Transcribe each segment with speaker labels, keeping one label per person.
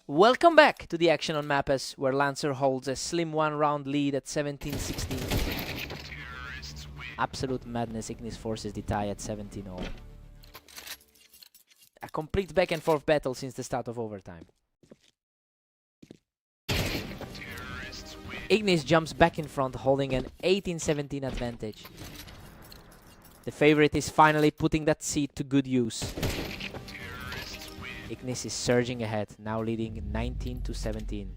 Speaker 1: Welcome back to the action on Mappes, where Lancer holds a slim one-round lead at 17-16. Absolute madness. Ignis forces the tie at 17-0. A complete back-and-forth battle since the start of overtime. Ignis jumps back in front, holding an 18-17 advantage. The favorite is finally putting that seed to good use. Ignis is surging ahead, now leading 19-17.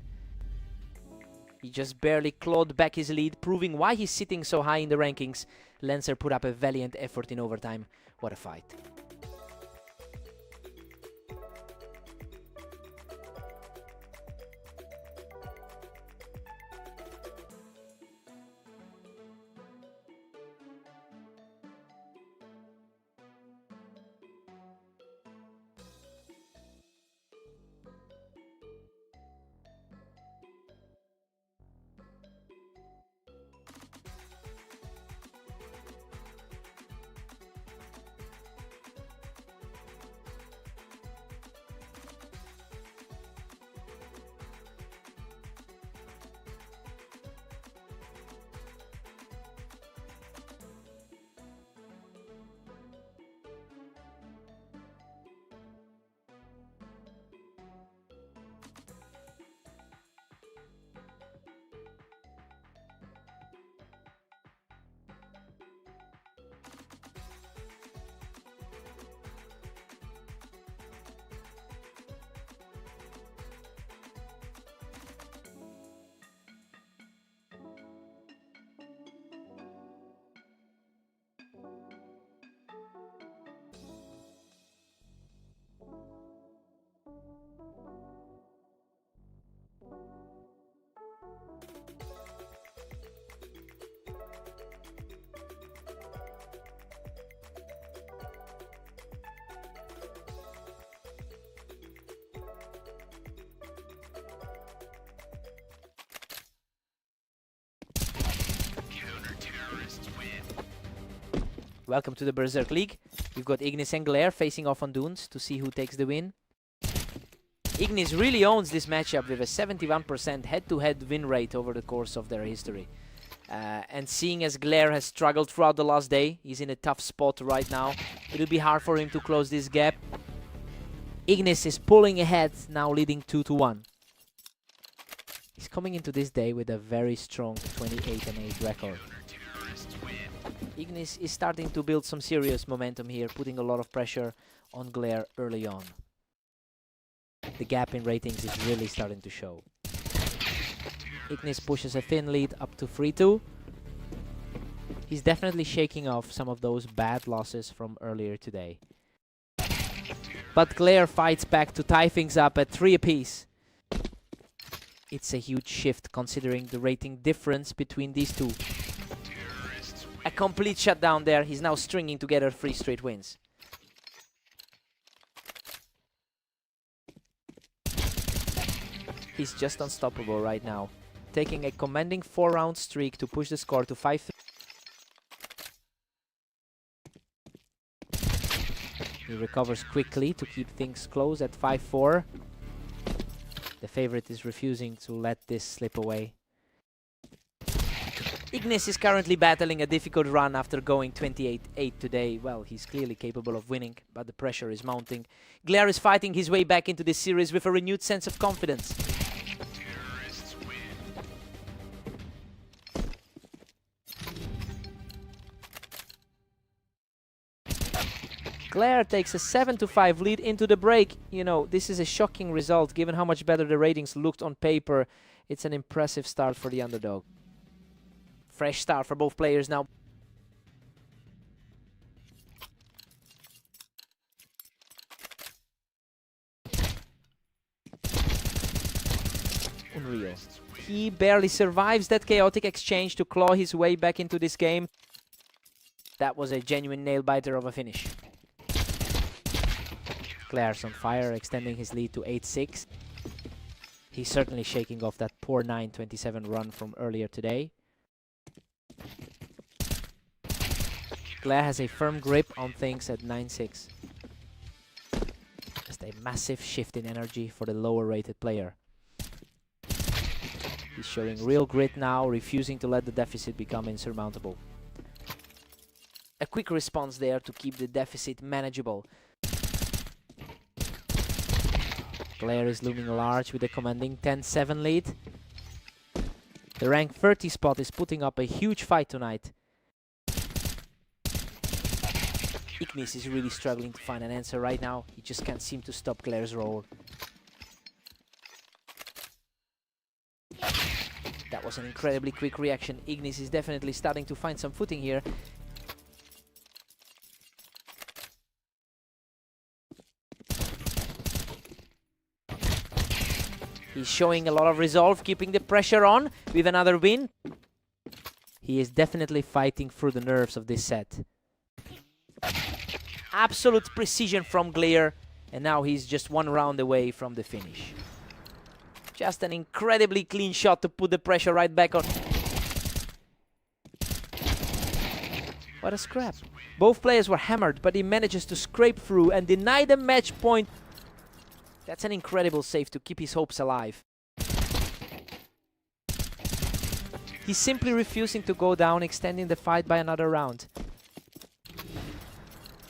Speaker 1: He just barely clawed back his lead, proving why he's sitting so high in the rankings. Lancer put up a valiant effort in overtime. What a fight. Welcome to the Berserk League. We've got Ignis and Glare facing off on Dunes to see who takes the win. Ignis really owns this matchup with a 71% head-to-head win rate over the course of their history. And seeing as Glare has struggled throughout the last day, he's in a tough spot right now. It'll be hard for him to close this gap. Ignis is pulling ahead, now leading 2-1. He's coming into this day with a very strong 28-8 record. Ignis is starting to build some serious momentum here, putting a lot of pressure on Glare early on. The gap in ratings is really starting to show. Ignis pushes a thin lead up to 3-2. He's definitely shaking off some of those bad losses from earlier today. But Glare fights back to tie things up at 3 apiece. It's a huge shift considering the rating difference between these two. A complete shutdown there. He's now stringing together 3 straight wins. He's just unstoppable right now, taking a commanding 4-round streak to push the score to 5-3. He recovers quickly to keep things close at 5-4. The favorite is refusing to let this slip away. Ignis is currently battling a difficult run after going 28-8 today. Well, he's clearly capable of winning, but the pressure is mounting. Glare is fighting his way back into this series with a renewed sense of confidence. Glare takes a 7-5 lead into the break. You know, this is a shocking result given how much better the ratings looked on paper. It's an impressive start for the underdog. Fresh start for both players now. Unreal. He barely survives that chaotic exchange to claw his way back into this game. That was a genuine nail-biter of a finish. Glare's on fire, extending his lead to 8-6. He's certainly shaking off that poor 9-27 run from earlier today. Glare has a firm grip on things at 9-6. a massive shift in energy for the lower rated player. He's showing real grit now, refusing to let the deficit become insurmountable. A quick response there to keep the deficit manageable. Glare is looming large with a commanding 10-7 lead. The rank 30 spot is putting up a huge fight tonight. Ignis is really struggling to find an answer right now. He just can't seem to stop Glare's roll. That was an incredibly quick reaction. Ignis is definitely starting to find some footing here. He's showing a lot of resolve, keeping the pressure on with another win. He is definitely fighting through the nerves of this set. Absolute precision from Glare, and now he's just one round away from the finish. Just an incredibly clean shot to put the pressure right back on. What a scrap. Both players were hammered, but he manages to scrape through and deny the match point. That's an incredible save to keep his hopes alive. He's simply refusing to go down, extending the fight by another round.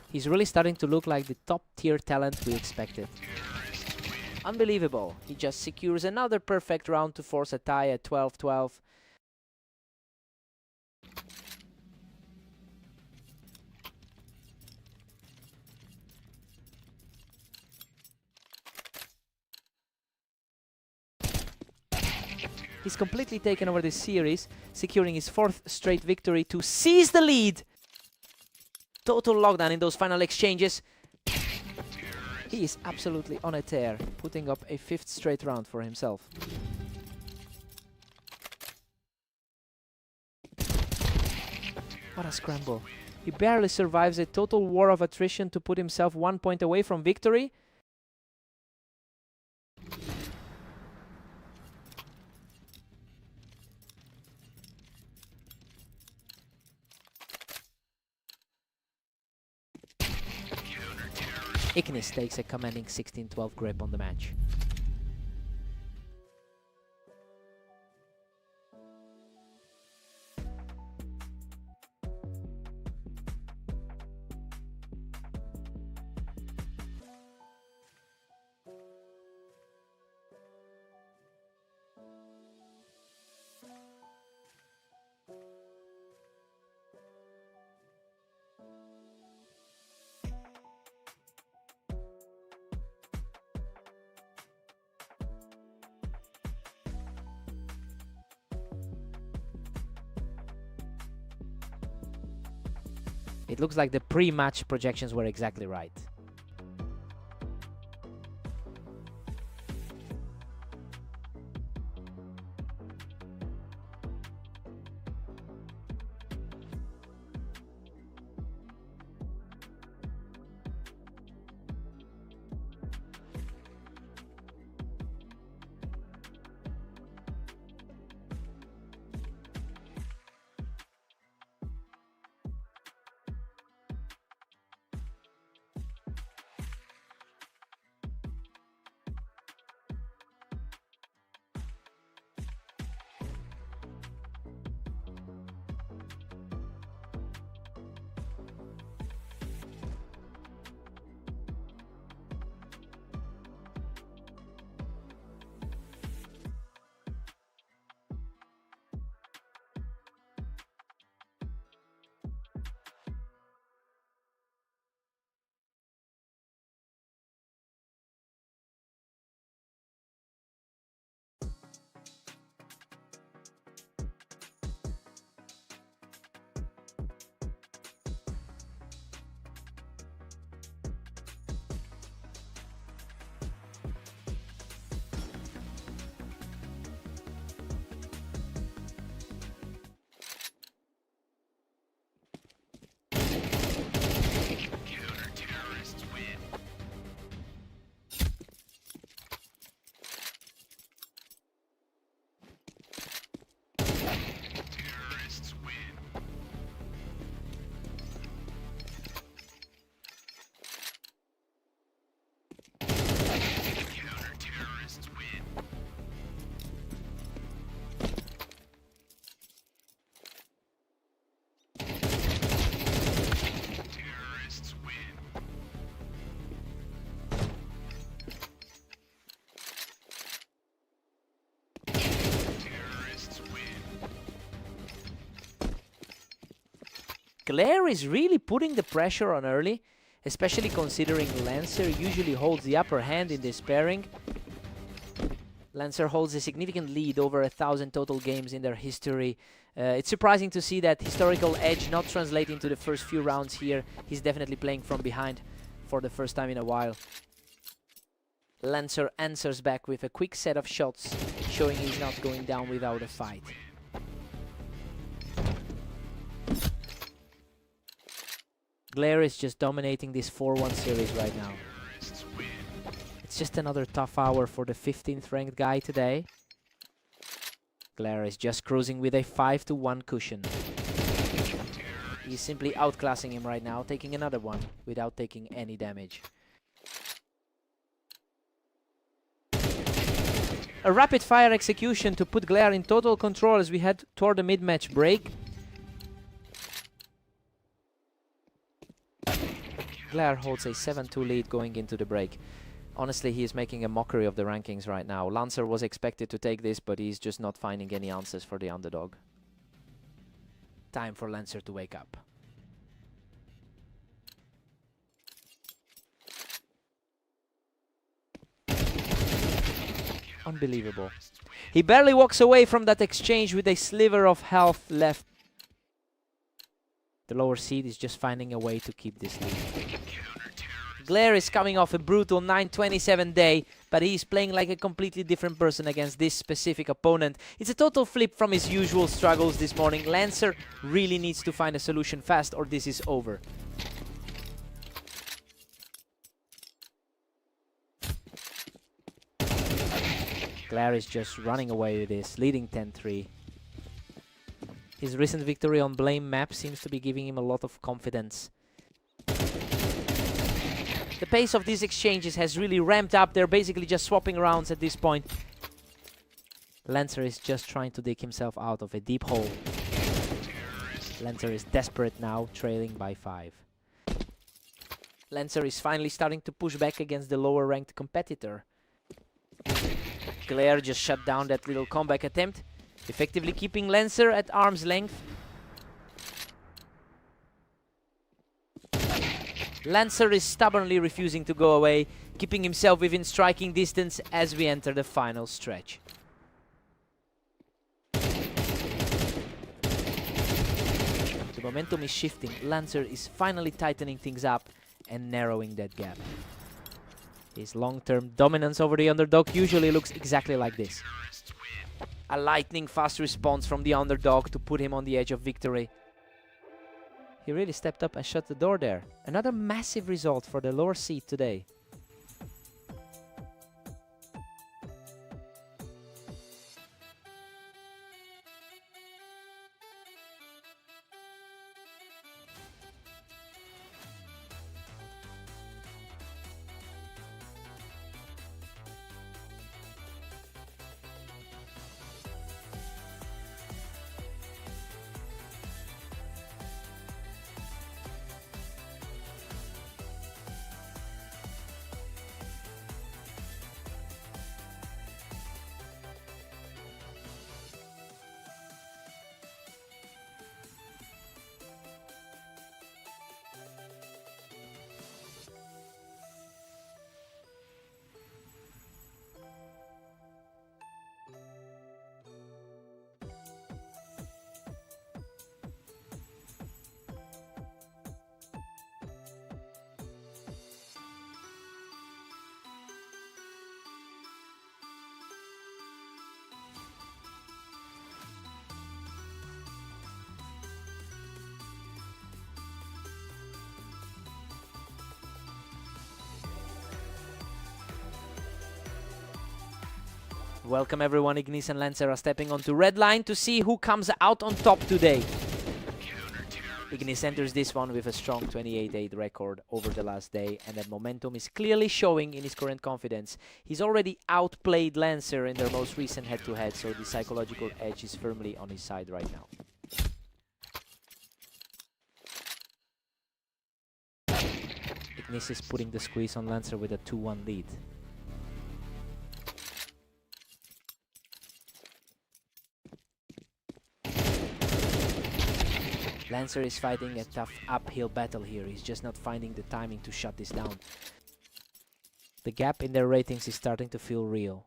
Speaker 1: He's really starting to look like the top-tier talent we expected. Unbelievable. He just secures another perfect round to force a tie at 12-12. He's completely taken over this series, securing his 4th straight victory to seize the lead. Total lockdown in those final exchanges. He is absolutely on a tear, putting up a 5th straight round for himself. What a scramble. He barely survives a total war of attrition to put himself 1 point away from victory. Ignis takes a commanding 16-12 grip on the match. It looks like the pre-match projections were exactly right. Glare is really putting the pressure on early, especially considering Lancer usually holds the upper hand in this pairing. Lancer holds a significant lead, over 1,000 total games in their history. It's surprising to see that historical edge not translate into the first few rounds here. He's definitely playing from behind for the first time in a while. Lancer answers back with a quick set of shots, showing he's not going down without a fight. Glare is just dominating this 4-1 series right now. It's just another tough hour for the 15th ranked guy today. Glare is just cruising with a 5-1 cushion. He's simply outclassing him right now, taking another one without taking any damage. A rapid fire execution to put Glare in total control as we head toward the mid-match break. Glare holds a 7-2 lead going into the break. Honestly, he is making a mockery of the rankings right now. Lancer was expected to take this, but he's just not finding any answers for the underdog. Time for Lancer to wake up. Unbelievable. He barely walks away from that exchange with a sliver of health left. The lower seed is just finding a way to keep this lead. Glare is coming off a brutal 9-27 day, but he's playing like a completely different person against this specific opponent. It's a total flip from his usual struggles this morning. Lancer really needs to find a solution fast or this is over. Glare is just running away with this, leading 10-3. His recent victory on Blame map seems to be giving him a lot of confidence. The pace of these exchanges has really ramped up. They're basically just swapping rounds at this point. Lancer is just trying to dig himself out of a deep hole. Lancer is desperate now, trailing by 5. Lancer is finally starting to push back against the lower ranked competitor. Glare just shut down that little comeback attempt, effectively keeping Lancer at arm's length. Lancer is stubbornly refusing to go away, keeping himself within striking distance as we enter the final stretch. The momentum is shifting. Lancer is finally tightening things up and narrowing that gap. His long-term dominance over the underdog usually looks exactly like this. A lightning-fast response from the underdog to put him on the edge of victory. He really stepped up and shut the door there. Another massive result for the lower seed today. Welcome everyone, Ignis and Lancer are stepping onto red line to see who comes out on top today. Ignis enters this one with a strong 28-8 record over the last day, and that momentum is clearly showing in his current confidence. He's already outplayed Lancer in their most recent head-to-head, so the psychological edge is firmly on his side right now. Ignis is putting the squeeze on Lancer with a 2-1 lead. Lancer is fighting a tough uphill battle here. He's just not finding the timing to shut this down. The gap in their ratings is starting to feel real.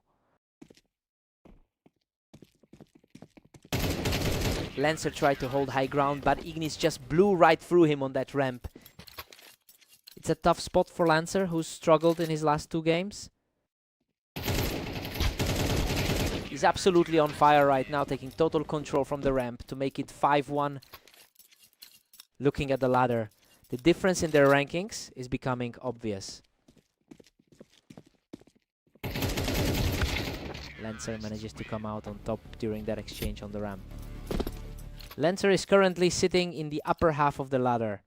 Speaker 1: Lancer tried to hold high ground, but Ignis just blew right through him on that ramp. It's a tough spot for Lancer, who's struggled in his last 2 games. He's absolutely on fire right now, taking total control from the ramp to make it 5-1. Looking at the ladder, the difference in their rankings is becoming obvious. Lancer manages to come out on top during that exchange on the ramp. Lancer is currently sitting in the upper half of the ladder.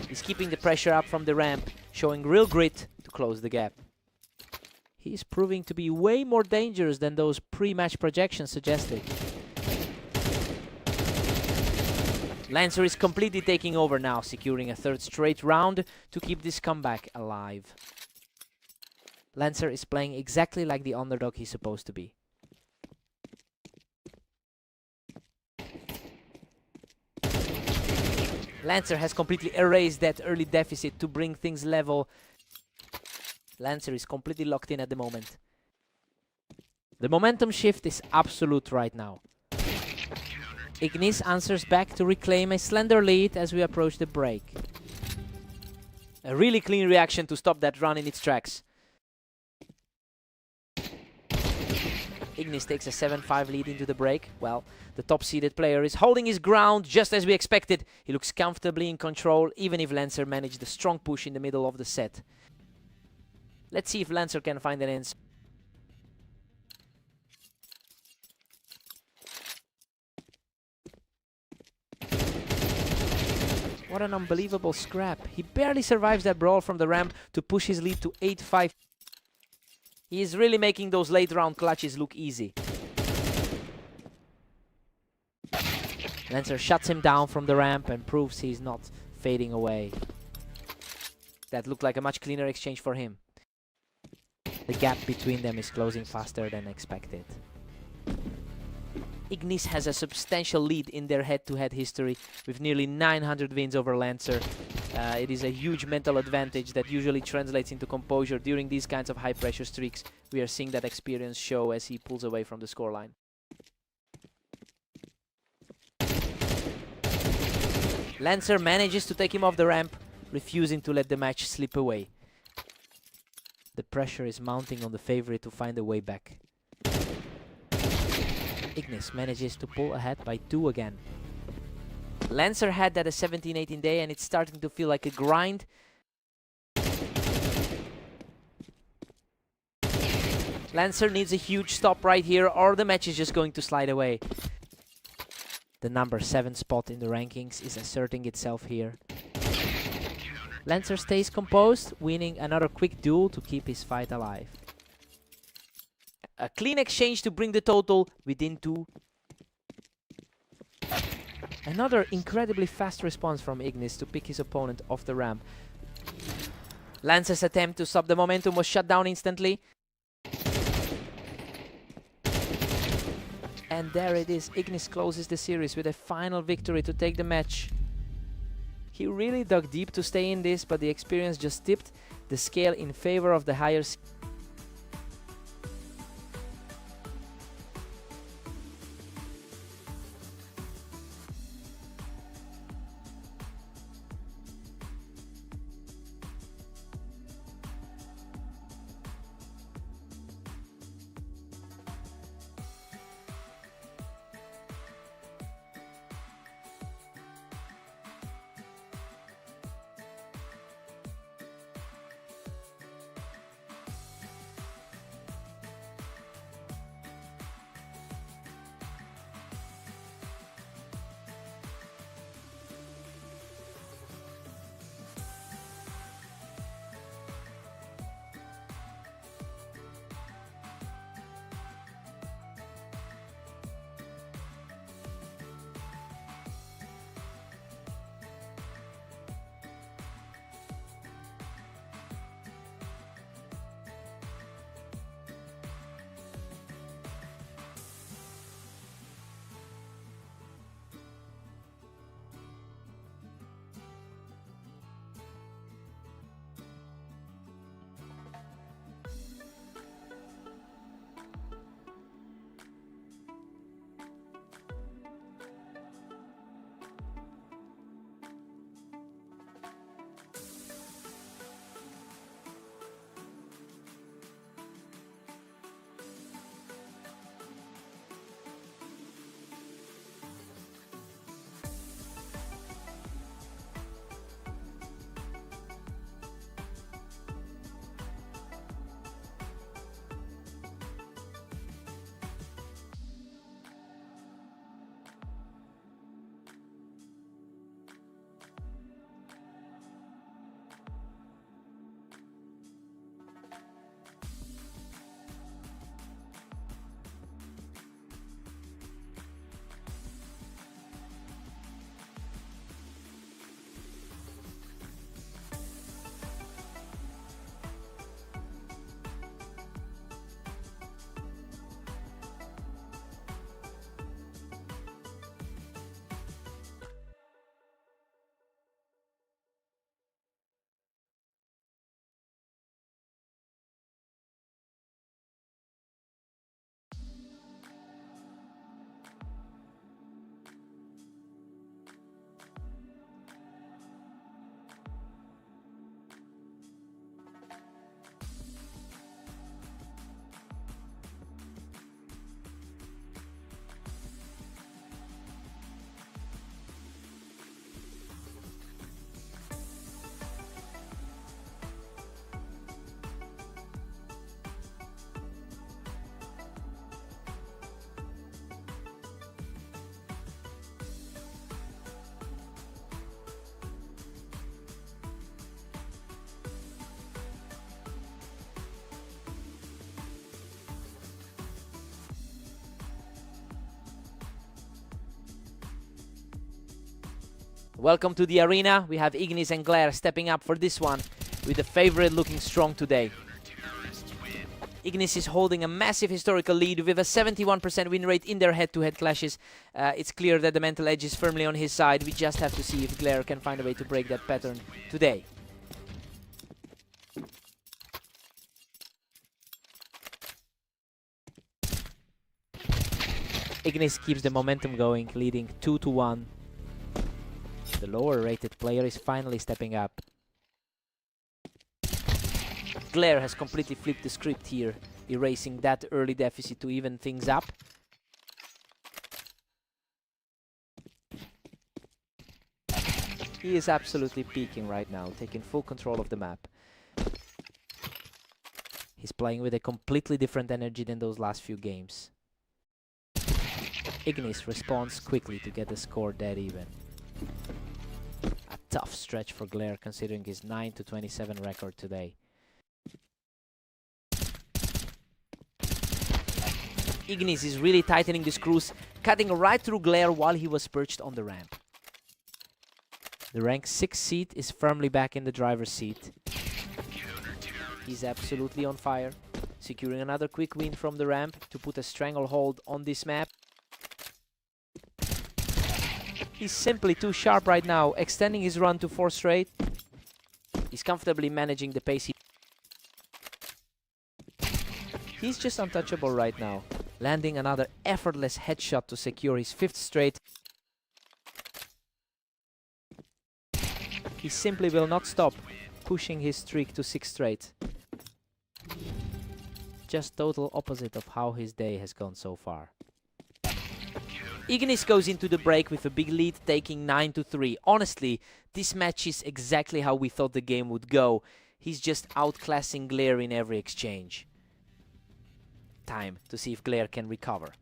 Speaker 1: He's keeping the pressure up from the ramp, showing real grit to close the gap. He's proving to be way more dangerous than those pre-match projections suggested. Lancer is completely taking over now, securing a 3rd straight round to keep this comeback alive. Lancer is playing exactly like the underdog he's supposed to be. Lancer has completely erased that early deficit to bring things level. Lancer is completely locked in at the moment. The momentum shift is absolute right now. Ignis answers back to reclaim a slender lead as we approach the break. A really clean reaction to stop that run in its tracks. Ignis takes a 7-5 lead into the break. Well, the top-seeded player is holding his ground just as we expected. He looks comfortably in control, even if Lancer managed a strong push in the middle of the set. Let's see if Lancer can find an answer. What an unbelievable scrap. He barely survives that brawl from the ramp to push his lead to 8-5. He is really making those late round clutches look easy. Lancer shuts him down from the ramp and proves he's not fading away. That looked like a much cleaner exchange for him. The gap between them is closing faster than expected. Ignis has a substantial lead in their head-to-head history with nearly 900 wins over Lancer. It is a huge mental advantage that usually translates into composure during these kinds of high-pressure streaks. We are seeing that experience show as he pulls away from the scoreline. Lancer manages to take him off the ramp, refusing to let the match slip away. The pressure is mounting on the favorite to find a way back. Ignis manages to pull ahead by 2 again. Lancer had that a 17-18 day and it's starting to feel like a grind. Lancer needs a huge stop right here or the match is just going to slide away. The number 7 spot in the rankings is asserting itself here. Lancer stays composed, winning another quick duel to keep his fight alive. A clean exchange to bring the total within 2. Another incredibly fast response from Ignis to pick his opponent off the ramp. Lancer's attempt to stop the momentum was shut down instantly. And there it is. Ignis closes the series with a final victory to take the match. He really dug deep to stay in this, but the experience just tipped the scale in favor of the higher Welcome to the arena. We have Ignis and Glare stepping up for this one, with the favorite looking strong today. Ignis is holding a massive historical lead with a 71% win rate in their head-to-head clashes. It's clear that the mental edge is firmly on his side. We just have to see if Glare can find a way to break that pattern today. Ignis keeps the momentum going, leading 2-1. The lower-rated player is finally stepping up. Glare has completely flipped the script here, erasing that early deficit to even things up. He is absolutely peaking right now, taking full control of the map. He's playing with a completely different energy than those last few games. Ignis responds quickly to get the score dead even. A tough stretch for Glare considering his 9-27 record today. Ignis is really tightening the screws, cutting right through Glare while he was perched on the ramp. The rank 6 seat is firmly back in the driver's seat. He's absolutely on fire, securing another quick win from the ramp to put a stranglehold on this map. He's simply too sharp right now, extending his run to 4 straight. He's comfortably managing the pace. He's just untouchable right now, landing another effortless headshot to secure his 5th straight. He simply will not stop, pushing his streak to 6 straight. Just total opposite of how his day has gone so far. Ignis goes into the break with a big lead, taking 9-3. Honestly, this match is exactly how we thought the game would go. He's just outclassing Glare in every exchange. Time to see if Glare can recover.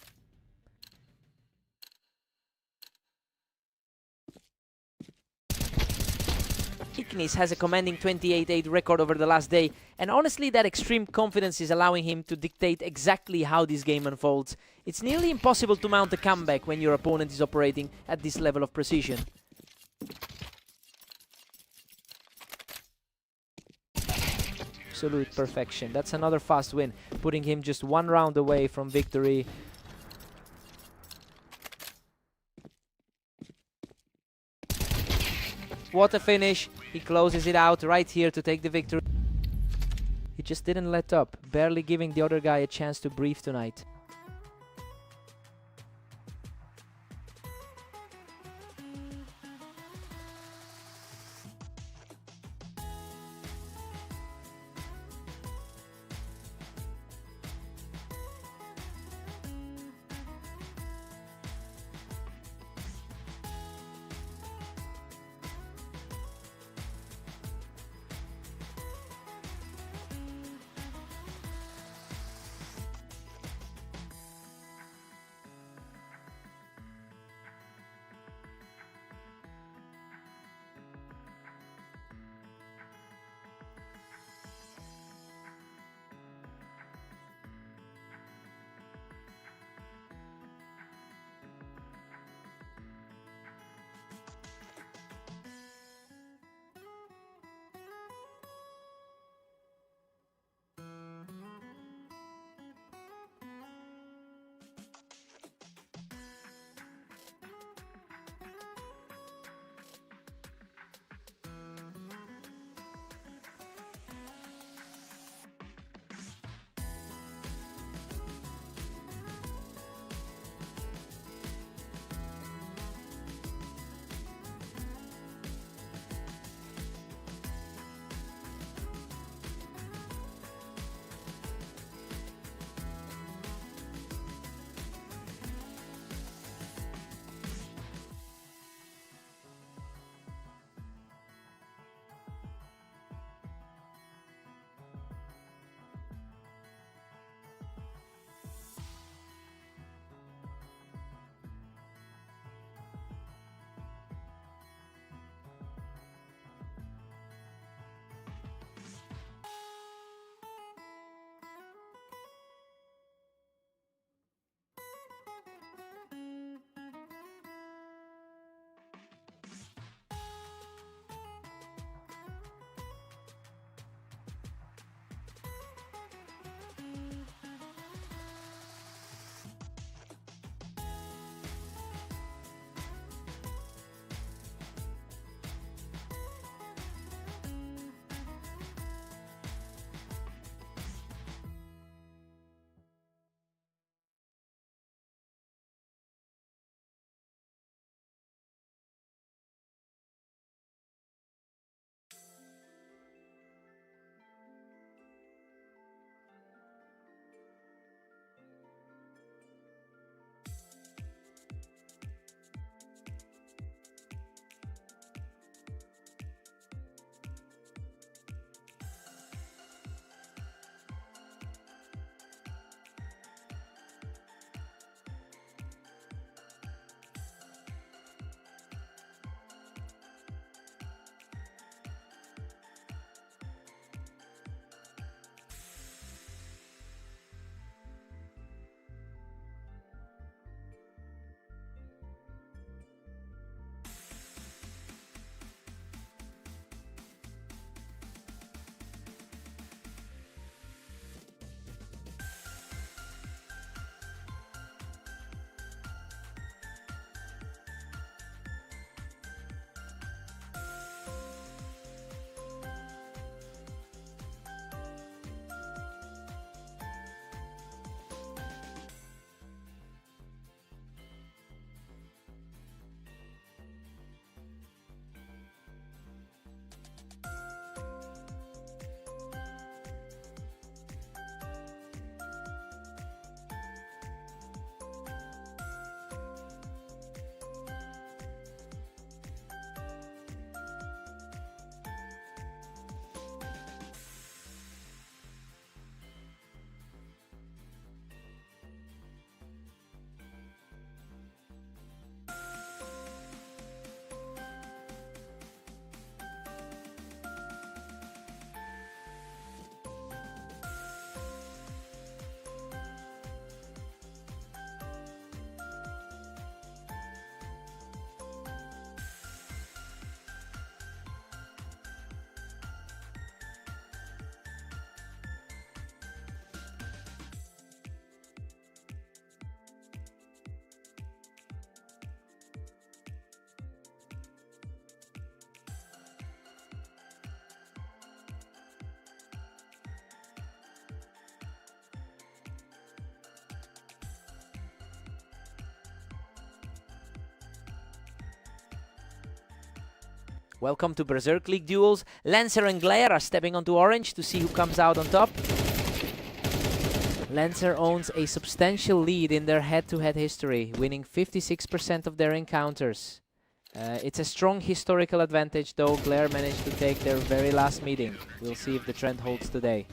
Speaker 1: Ignis has a commanding 28-8 record over the last day, and honestly that extreme confidence is allowing him to dictate exactly how this game unfolds. It's nearly impossible to mount a comeback when your opponent is operating at this level of precision. Absolute perfection. That's another fast win, putting him just 1 round away from victory. What a finish. He closes it out right here to take the victory. He just didn't let up, barely giving the other guy a chance to breathe tonight. Welcome to Berserk League duels. Lancer and Glare are stepping onto orange to see who comes out on top. Lancer owns a substantial lead in their head-to-head history, winning 56% of their encounters. It's a strong historical advantage, though Glare managed to take their very last meeting. We'll see if the trend holds today.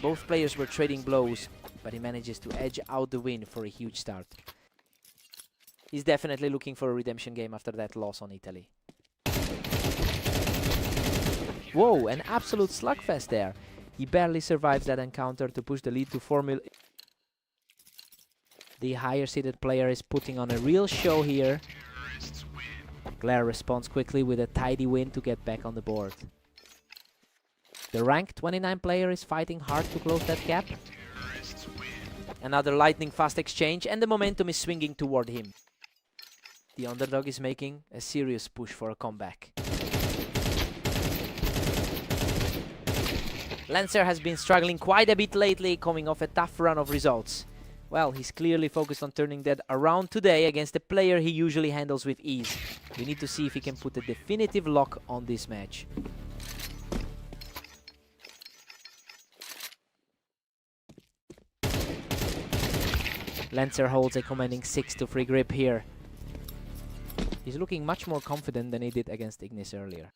Speaker 1: Both players were trading blows, but he manages to edge out the win for a huge start. He's definitely looking for a redemption game after that loss on Italy. Whoa, an absolute slugfest there. He barely survives that encounter to push the lead to 4 mil. The higher seeded player is putting on a real show here. Glare responds quickly with a tidy win to get back on the board. The ranked 29 player is fighting hard to close that gap. Another lightning fast exchange and the momentum is swinging toward him. The underdog is making a serious push for a comeback. Lancer has been struggling quite a bit lately, coming off a tough run of results. Well, he's clearly focused on turning that around today against a player he usually handles with ease. We need to see if he can put a definitive lock on this match. Lancer holds a commanding 6-3 grip here. He's looking much more confident than he did against Ignis earlier.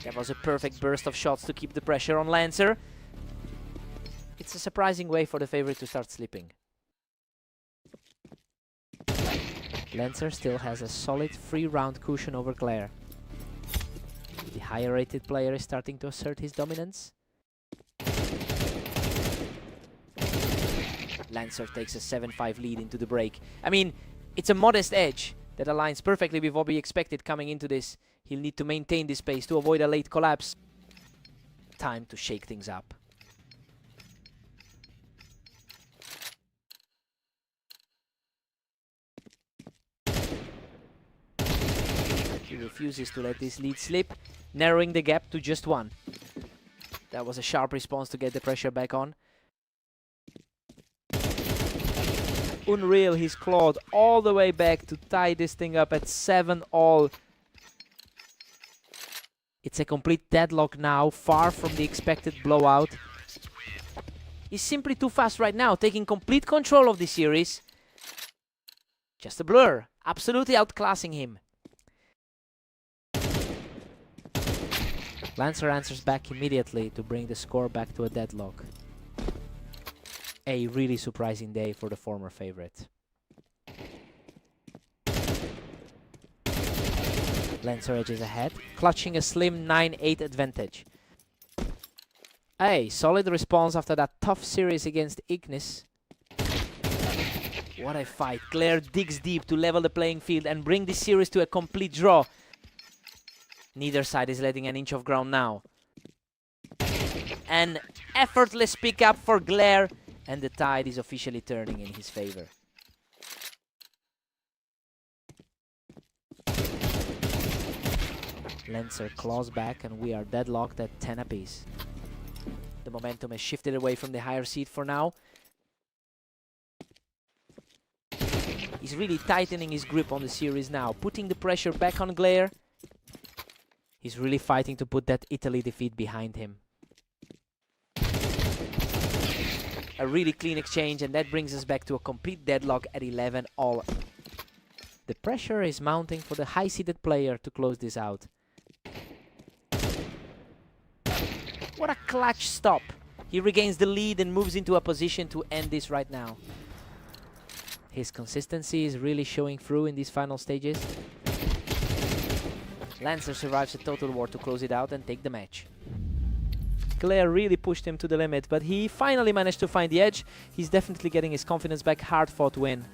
Speaker 1: That was a perfect burst of shots to keep the pressure on Lancer. It's a surprising way for the favorite to start slipping. Lancer still has a solid 3-round cushion over Glare. The higher rated player is starting to assert his dominance. Lancer takes a 7-5 lead into the break. I mean, it's a modest edge that aligns perfectly with what we expected coming into this. He'll need to maintain this pace to avoid a late collapse. Time to shake things up. He refuses to let this lead slip, narrowing the gap to just 1. That was a sharp response to get the pressure back on. Unreal, he's clawed all the way back to tie this thing up at 7-all. It's a complete deadlock now, far from the expected blowout. He's simply too fast right now, taking complete control of the series. Just a blur, absolutely outclassing him. Lancer answers back immediately to bring the score back to a deadlock. A really surprising day for the former favorite. Lancer edges ahead, clutching a slim 9-8 advantage. A solid response after that tough series against Ignis. What a fight. Glare digs deep to level the playing field and bring this series to a complete draw. Neither side is letting an inch of ground now. An effortless pickup for Glare, and the tide is officially turning in his favor. Lancer claws back and we are deadlocked at 10 apiece. The momentum has shifted away from the higher seed for now. He's really tightening his grip on the series now, putting the pressure back on Glare. He's really fighting to put that Italy defeat behind him. A really clean exchange, and that brings us back to a complete deadlock at 11-all. The pressure is mounting for the high-seeded player to close this out. What a clutch stop! He regains the lead and moves into a position to end this right now. His consistency is really showing through in these final stages. Lancer survives a total war to close it out and take the match. Glare really pushed him to the limit, but he finally managed to find the edge. He's definitely getting his confidence back. Hard-fought win.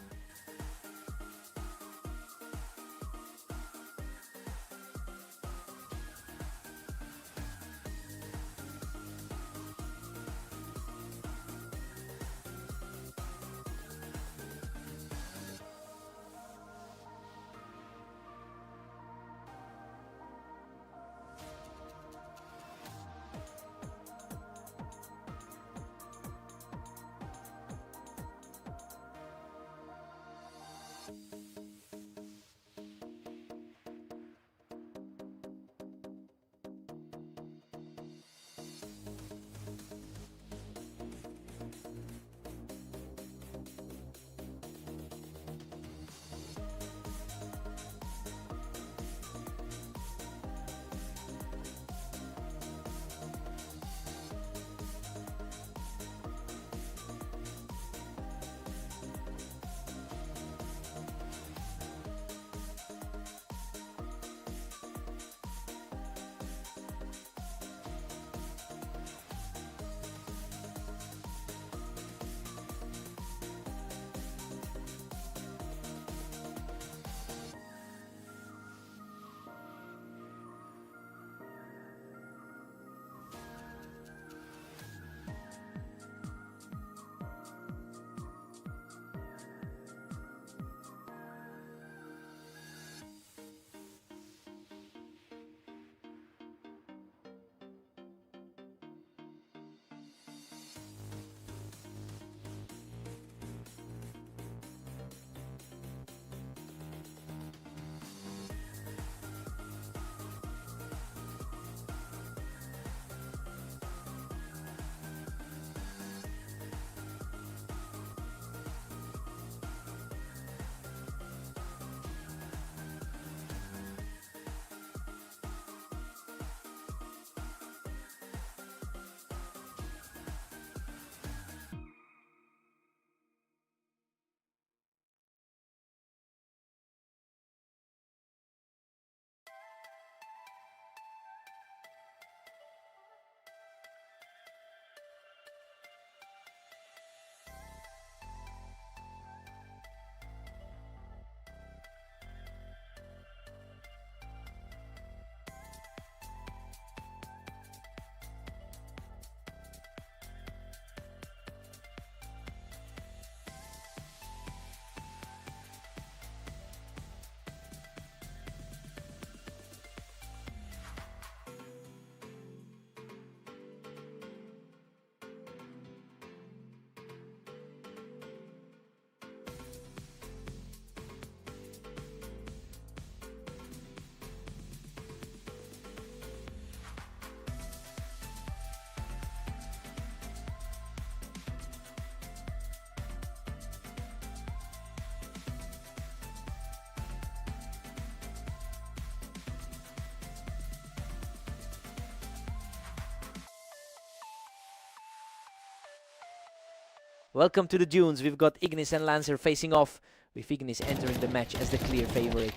Speaker 1: Welcome to the Dunes. We've got Ignis and Lancer facing off, with Ignis entering the match as the clear favorite.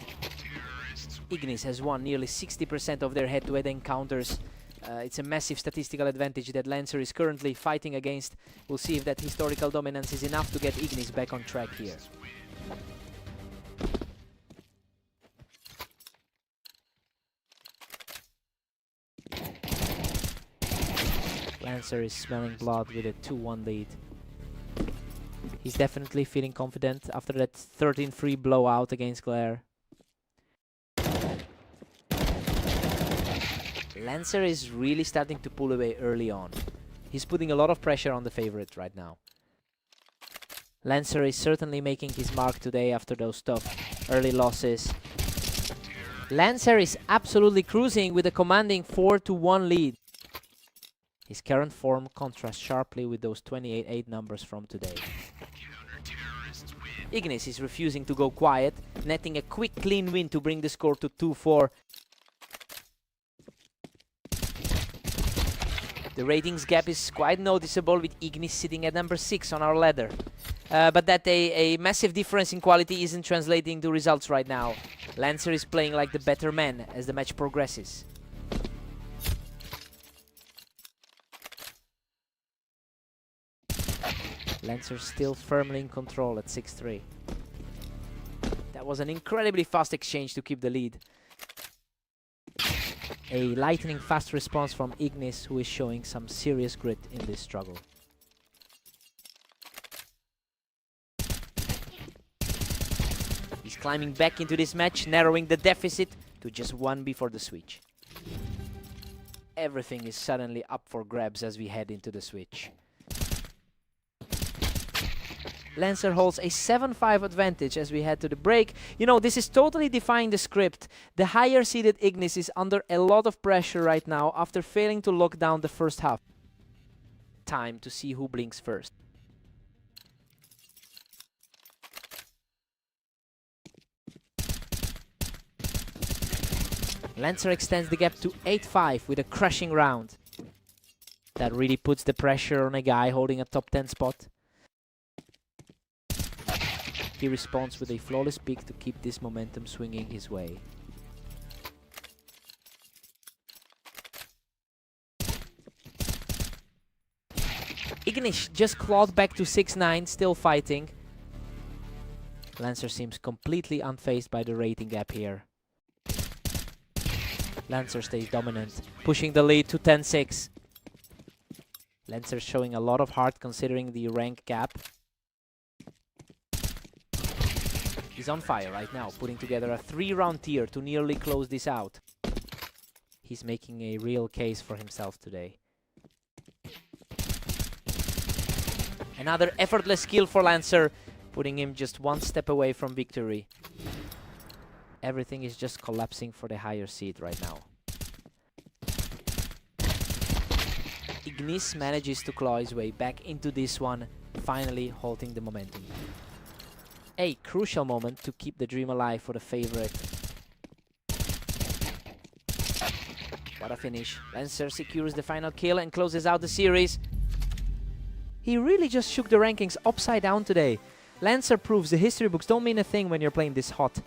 Speaker 1: Ignis has won nearly 60% of their head-to-head encounters. It's a massive statistical advantage that Lancer is currently fighting against. We'll see if that historical dominance is enough to get Ignis back on track here. Lancer is smelling blood with a 2-1 lead. He's definitely feeling confident after that 13-3 blowout against Glare. Lancer is really starting to pull away early on. He's putting a lot of pressure on the favorite right now. Lancer is certainly making his mark today after those tough early losses. Lancer is absolutely cruising with a commanding 4-1 lead. His current form contrasts sharply with those 28-8 numbers from today. Ignis is refusing to go quiet, netting a quick clean win to bring the score to 2-4. The ratings gap is quite noticeable, with Ignis sitting at number 6 on our ladder. But that a massive difference in quality isn't translating to results right now. Lancer is playing like the better man as the match progresses. Lancer still firmly in control at 6-3. That was an incredibly fast exchange to keep the lead. A lightning fast response from Ignis, who is showing some serious grit in this struggle. He's climbing back into this match, narrowing the deficit to just 1 before the switch. Everything is suddenly up for grabs as we head into the switch. Lancer holds a 7-5 advantage as we head to the break. You know, this is totally defying the script. The higher seeded Ignis is under a lot of pressure right now after failing to lock down the first half. Time to see who blinks first. Lancer extends the gap to 8-5 with a crushing round. That really puts the pressure on a guy holding a top 10 spot. He responds with a flawless pick to keep this momentum swinging his way. Ignis just clawed back to 6-9, still fighting. Lancer seems completely unfazed by the rating gap here. Lancer stays dominant, pushing the lead to 10-6. Lancer showing a lot of heart considering the rank gap. He's on fire right now, putting together a 3-round tier to nearly close this out. He's making a real case for himself today. Another effortless kill for Lancer, putting him just 1 step away from victory. Everything is just collapsing for the higher seed right now. Ignis manages to claw his way back into this one, finally halting the momentum. A crucial moment to keep the dream alive for the favorite. What a finish. Lancer secures the final kill and closes out the series. He really just shook the rankings upside down today. Lancer proves the history books don't mean a thing when you're playing this hot.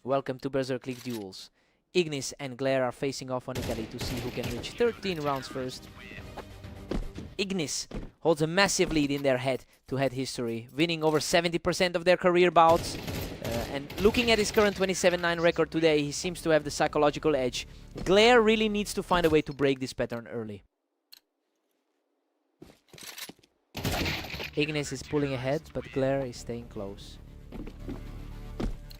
Speaker 1: Welcome to Berserk League Duels. Ignis and Glare are facing off on Italy to see who can reach 13 rounds first. Ignis holds a massive lead in their head-to-head history, winning over 70% of their career bouts. And looking at his current 27-9 record today, he seems to have the psychological edge. Glare really needs to find a way to break this pattern early. Ignis is pulling ahead, but Glare is staying close.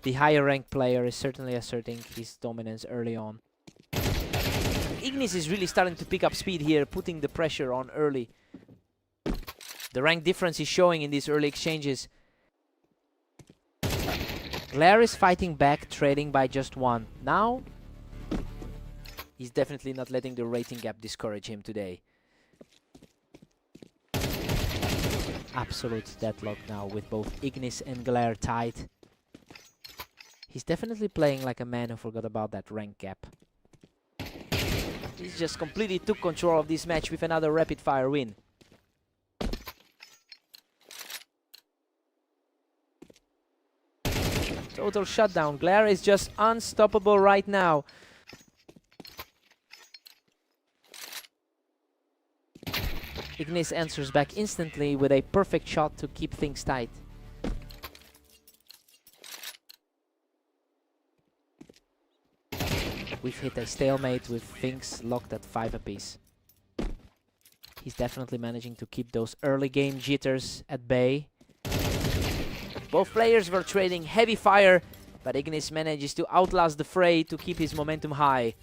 Speaker 1: The higher ranked player is certainly asserting his dominance early on. Ignis is really starting to pick up speed here, putting the pressure on early. The rank difference is showing in these early exchanges. Glare is fighting back, trailing by just 1. Now, he's definitely not letting the rating gap discourage him today. Absolute deadlock now with both Ignis and Glare tied. He's definitely playing like a man who forgot about that rank gap. He's just completely took control of this match with another rapid fire win. Total shutdown. Glare is just unstoppable right now. Ignis answers back instantly with a perfect shot to keep things tight. We've hit a stalemate with things locked at 5 apiece. He's definitely managing to keep those early game jitters at bay. Both players were trading heavy fire, but Ignis manages to outlast the fray to keep his momentum high.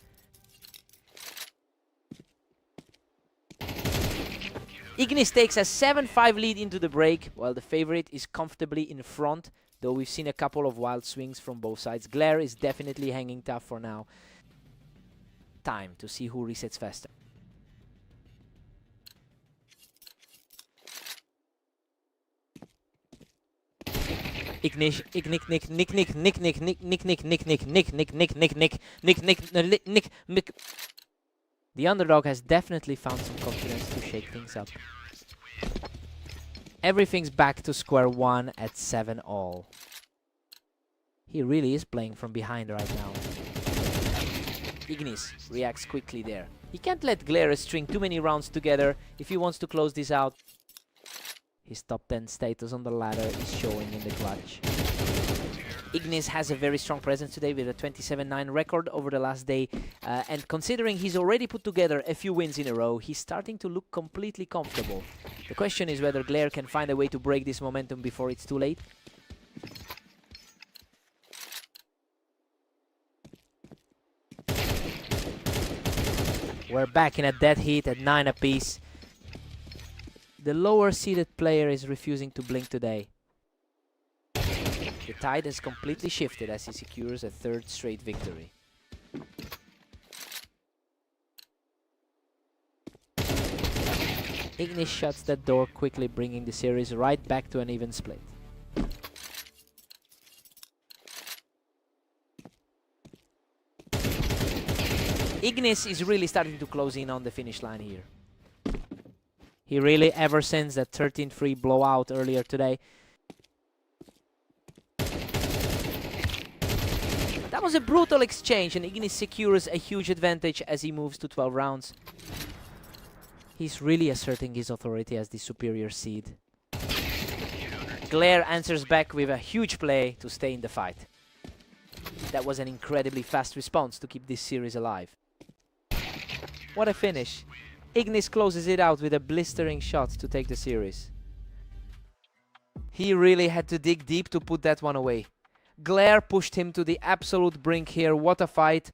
Speaker 1: Ignis takes a 7-5 lead into the break, while the favorite is comfortably in front, though we've seen a couple of wild swings from both sides. Glare is definitely hanging tough for now. Time to see who resets faster. Ignis, Nick, Nick, Nick, Nick, Nick, Nick, Nick, Nick, Nick, Nick, Nick, Nick, Nick, Nick, Nick, Nick, Nick, Nick, Nick. The underdog has definitely found some confidence to shake things up. Everything's back to square one at 7-all. He really is playing from behind right now. Ignis reacts quickly there. He can't let Glare string too many rounds together if he wants to close this out. His top 10 status on the ladder is showing in the clutch. Ignis has a very strong presence today with a 27-9 record over the last day. And considering he's already put together a few wins in a row, he's starting to look completely comfortable. The question is whether Glare can find a way to break this momentum before it's too late. We're back in a dead heat at 9 apiece. The lower seeded player is refusing to blink today. The tide has completely shifted as he secures a 3rd straight victory. Ignis shuts that door quickly, bringing the series right back to an even split. Ignis is really starting to close in on the finish line here. He really, ever since that 13-3 blowout earlier today. That was a brutal exchange, and Ignis secures a huge advantage as he moves to 12 rounds. He's really asserting his authority as the superior seed. Glare answers back with a huge play to stay in the fight. That was an incredibly fast response to keep this series alive. What a finish. Ignis closes it out with a blistering shot to take the series. He really had to dig deep to put that one away. Glare pushed him to the absolute brink here. What a fight.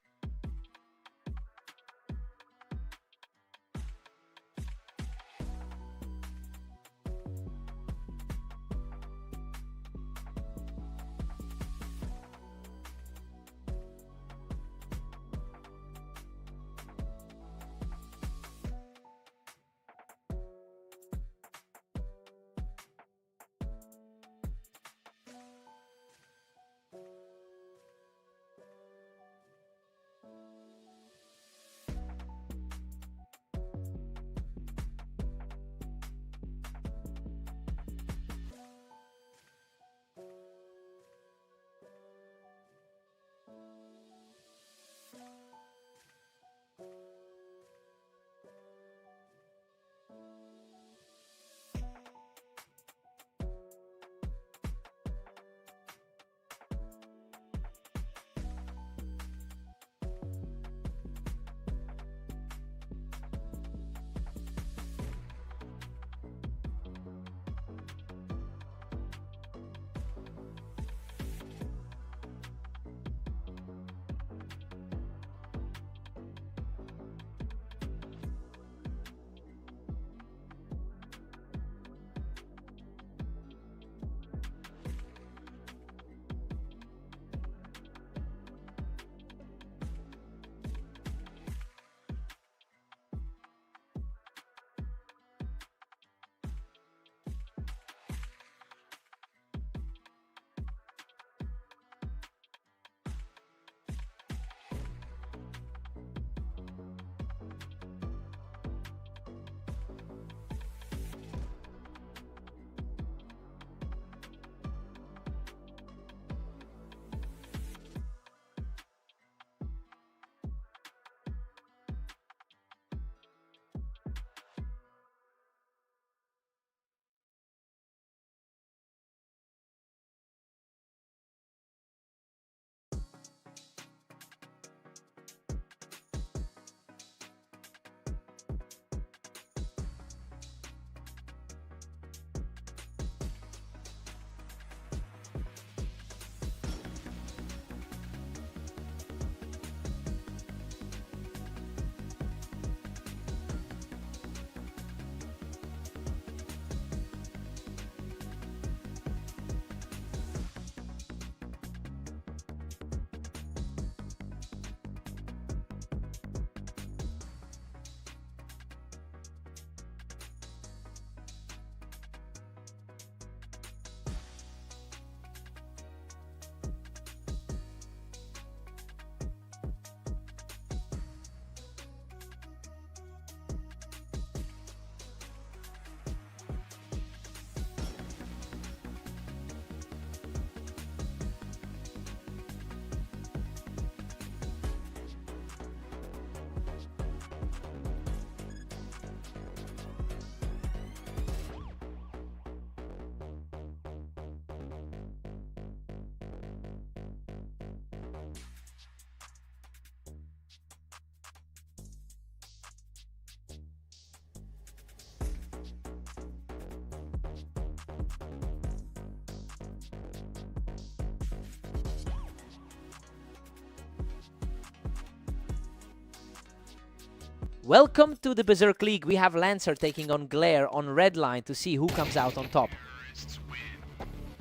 Speaker 1: Welcome to the Berserk League. We have Lancer taking on Glare on red line to see who comes out on top.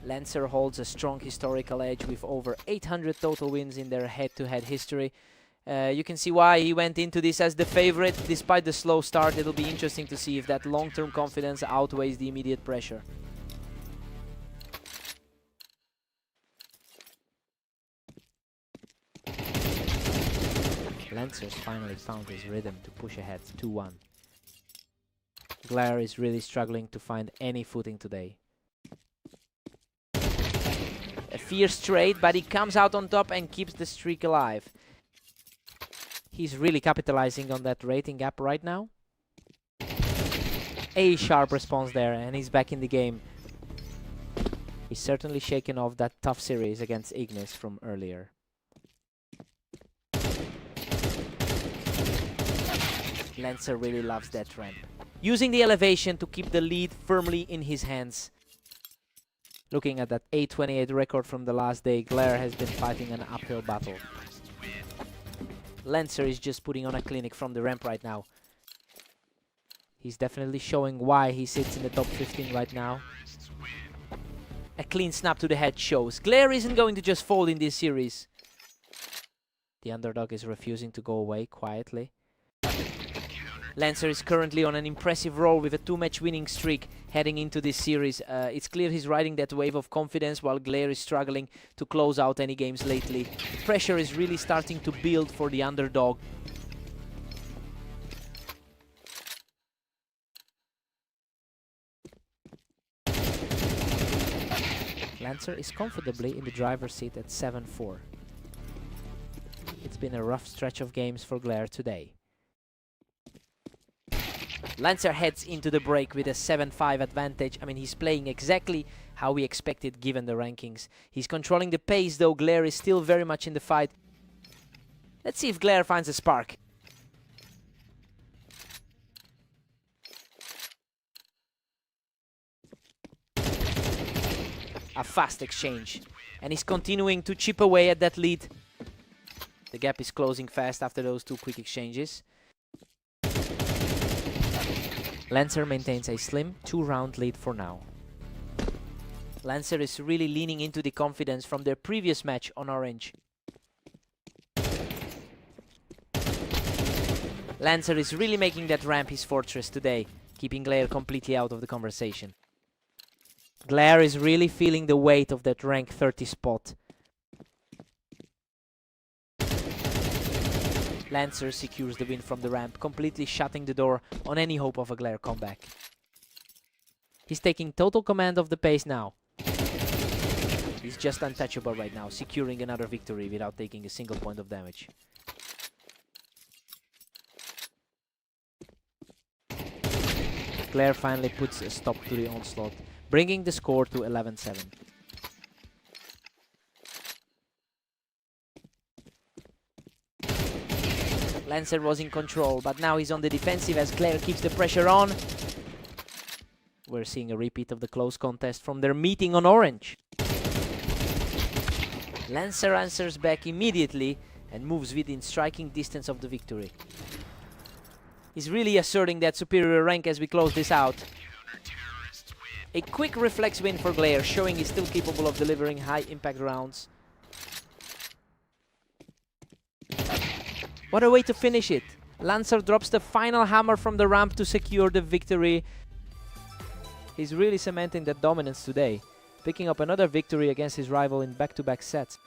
Speaker 1: Lancer holds a strong historical edge with over 800 total wins in their head-to-head history. You can see why he went into this as the favorite. Despite the slow start, it'll be interesting to see if that long-term confidence outweighs the immediate pressure. Lancer's finally found his rhythm to push ahead 2-1. Glare is really struggling to find any footing today. A fierce trade, but he comes out on top and keeps the streak alive. He's really capitalizing on that rating gap right now. A sharp response there, and he's back in the game. He's certainly shaken off that tough series against Ignis from earlier. Lancer really loves that ramp, using the elevation to keep the lead firmly in his hands. Looking at that 8:28 record from the last day, Glare has been fighting an uphill battle. Lancer is just putting on a clinic from the ramp right now. He's definitely showing why he sits in the top 15 right now. A clean snap to the head shows Glare isn't going to just fold in this series. The underdog is refusing to go away quietly. Lancer is currently on an impressive roll with a 2-match winning streak heading into this series. It's clear he's riding that wave of confidence while Glare is struggling to close out any games lately. The pressure is really starting to build for the underdog. Lancer is comfortably in the driver's seat at 7-4. It's been a rough stretch of games for Glare today. Lancer heads into the break with a 7-5 advantage. I mean, he's playing exactly how we expected given the rankings. He's controlling the pace, though Glare is still very much in the fight. Let's see if Glare finds a spark. A fast exchange. And he's continuing to chip away at that lead. The gap is closing fast after those two quick exchanges. Lancer maintains a slim 2-round lead for now. Lancer is really leaning into the confidence from their previous match on orange. Lancer is really making that ramp his fortress today, keeping Glare completely out of the conversation. Glare is really feeling the weight of that rank 30 spot. Lancer secures the win from the ramp, completely shutting the door on any hope of a Glare comeback. He's taking total command of the pace now. He's just untouchable right now, securing another victory without taking a single point of damage. Glare finally puts a stop to the onslaught, bringing the score to 11-7. Lancer was in control, but now he's on the defensive as Glare keeps the pressure on. We're seeing a repeat of the close contest from their meeting on orange. Lancer answers back immediately and moves within striking distance of the victory. He's really asserting that superior rank as we close this out. A quick reflex win for Glare, showing he's still capable of delivering high impact rounds. What a way to finish it. Lancer drops the final hammer from the ramp to secure the victory. He's really cementing that dominance today, picking up another victory against his rival in back-to-back sets.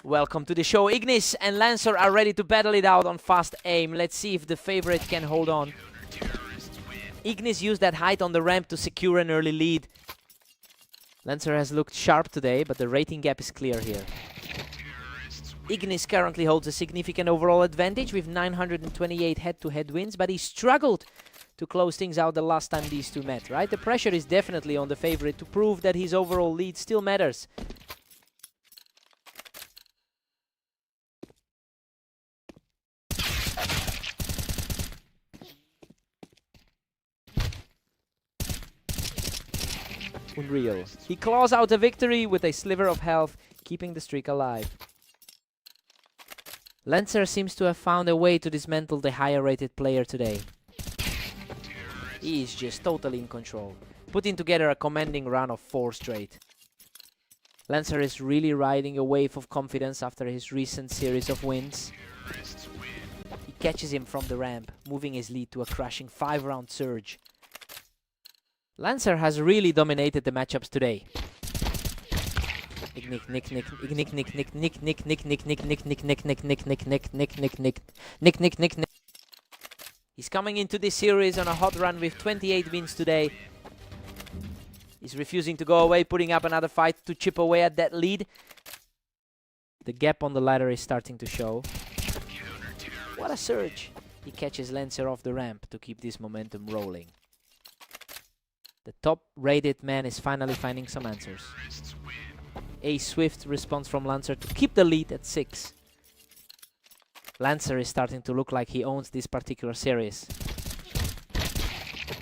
Speaker 1: Welcome to the show. Ignis and Lancer are ready to battle it out on fast aim. Let's see if the favorite can hold on. Ignis used that height on the ramp to secure an early lead. Lancer has looked sharp today, but the rating gap is clear here. Ignis currently holds a significant overall advantage with 928 head-to-head wins, but he struggled to close things out the last time these two met, right? The pressure is definitely on the favorite to prove that his overall lead still matters. Unreal. He claws out a victory with a sliver of health, keeping the streak alive. Lancer seems to have found a way to dismantle the higher rated player today. He is just totally in control, putting together a commanding run of 4 straight. Lancer is really riding a wave of confidence after his recent series of wins. He catches him from the ramp, moving his lead to a crushing 5-round surge. Lancer has really dominated the matchups today. He's coming into this series on a hot run with 28 wins today. He's refusing to go away, putting up another fight to chip away at that lead. The gap on the ladder is starting to show. What a surge! He catches Lancer off the ramp to keep this momentum rolling. The top-rated man is finally finding some answers. A swift response from Lancer to keep the lead at 6. Lancer is starting to look like he owns this particular series.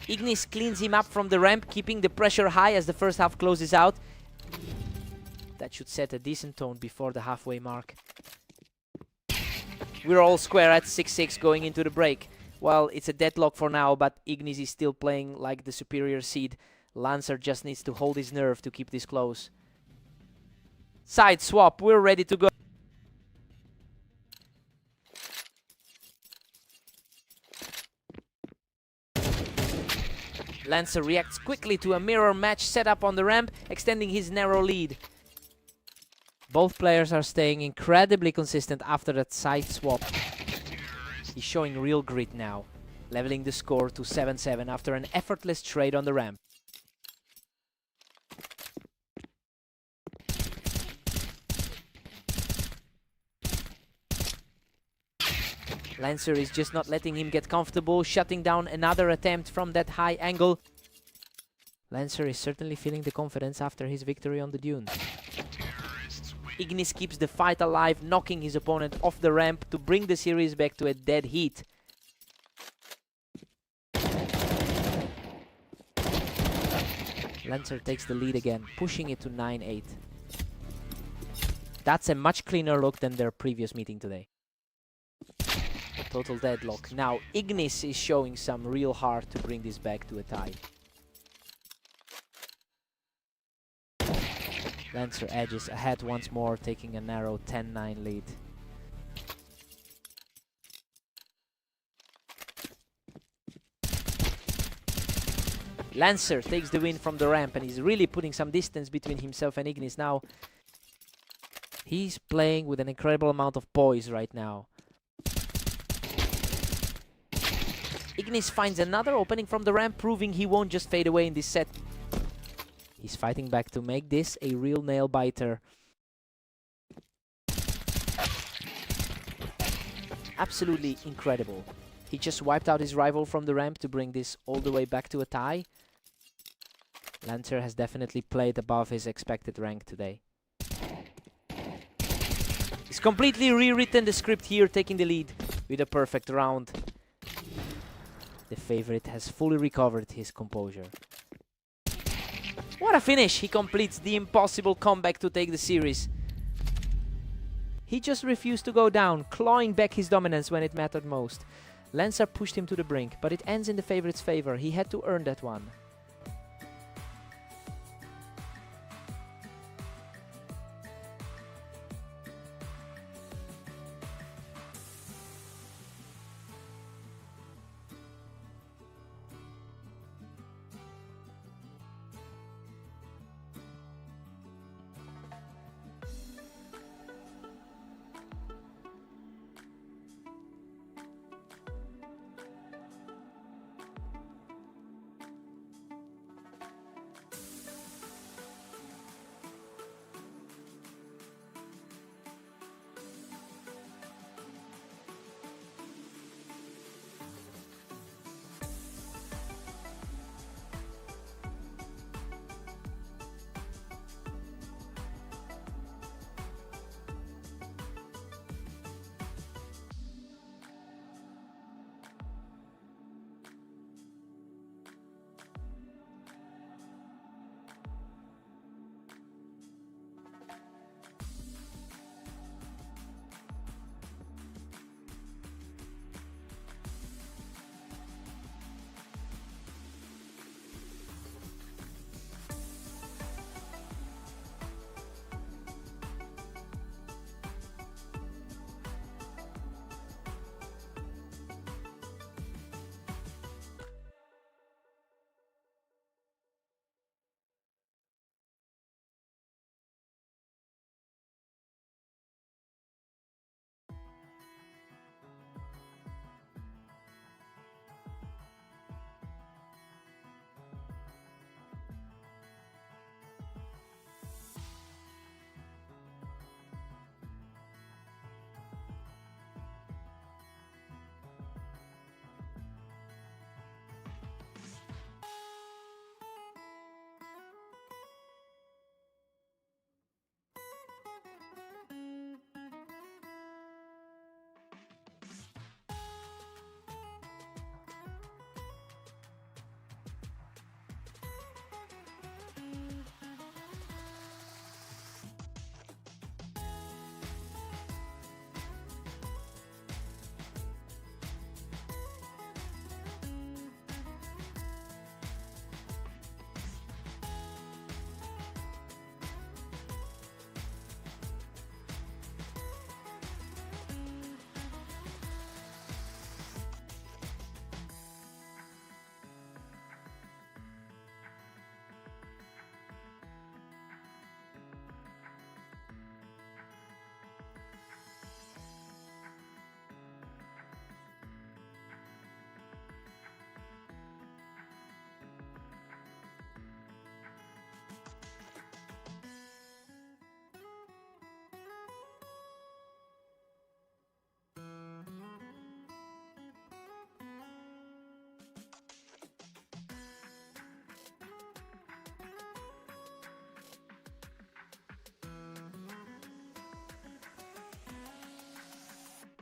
Speaker 1: Ignis cleans him up from the ramp, keeping the pressure high as the first half closes out. That should set a decent tone before the halfway mark. We're all square at 6-6 going into the break. Well, it's a deadlock for now, but Ignis is still playing like the superior seed. Lancer just needs to hold his nerve to keep this close. Side swap, we're ready to go. Lancer reacts quickly to a mirror match set up on the ramp, extending his narrow lead. Both players are staying incredibly consistent after that side swap. He's showing real grit now, leveling the score to 7-7 after an effortless trade on the ramp. Lancer is just not letting him get comfortable, shutting down another attempt from that high angle. Lancer is certainly feeling the confidence after his victory on the dune. Ignis keeps the fight alive, knocking his opponent off the ramp to bring the series back to a dead heat. Lancer takes the lead again, pushing it to 9-8. That's a much cleaner look than their previous meeting today. Total deadlock. Now Ignis is showing some real heart to bring this back to a tie. Lancer edges ahead once more, taking a narrow 10-9 lead. Lancer takes the win from the ramp and he's really putting some distance between himself and Ignis now. He's playing with an incredible amount of poise right now. Ignis finds another opening from the ramp, proving he won't just fade away in this set. He's fighting back to make this a real nail-biter. Absolutely incredible. He just wiped out his rival from the ramp to bring this all the way back to a tie. Lancer has definitely played above his expected rank today. He's completely rewritten the script here, taking the lead with a perfect round. The favorite has fully recovered his composure. What a finish! He completes the impossible comeback to take the series. He just refused to go down, clawing back his dominance when it mattered most. Lancer pushed him to the brink, but it ends in the favorite's favor. He had to earn that one.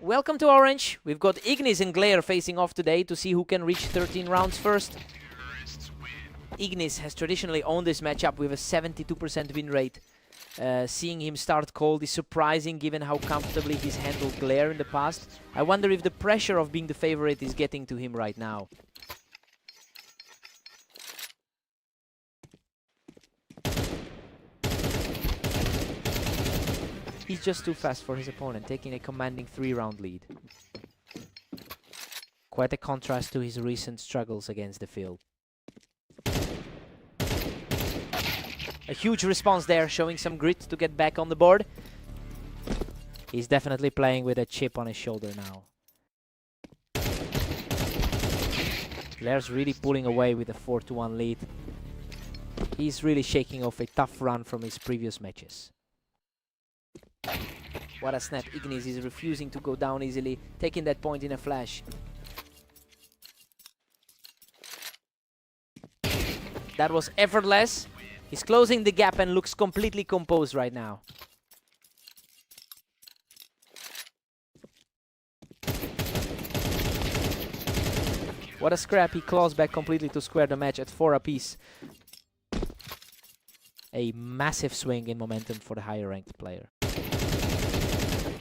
Speaker 1: Welcome to Orange. We've got Ignis and Glare facing off today to see who can reach 13 rounds first. Ignis has traditionally owned this matchup with a 72% win rate. Seeing him start cold is surprising given how comfortably he's handled Glare in the past. I wonder if the pressure of being the favorite is getting to him right now. He's just too fast for his opponent, taking a commanding 3-round lead. Quite a contrast to his recent struggles against the field. A huge response there, showing some grit to get back on the board. He's definitely playing with a chip on his shoulder now. Glaire's really pulling away with a 4-1 lead. He's really shaking off a tough run from his previous matches. What a snap. Ignis is refusing to go down easily, taking that point in a flash. That was effortless. He's closing the gap and looks completely composed right now. What a scrap. He claws back completely to square the match at 4 apiece. A massive swing in momentum for the higher ranked player.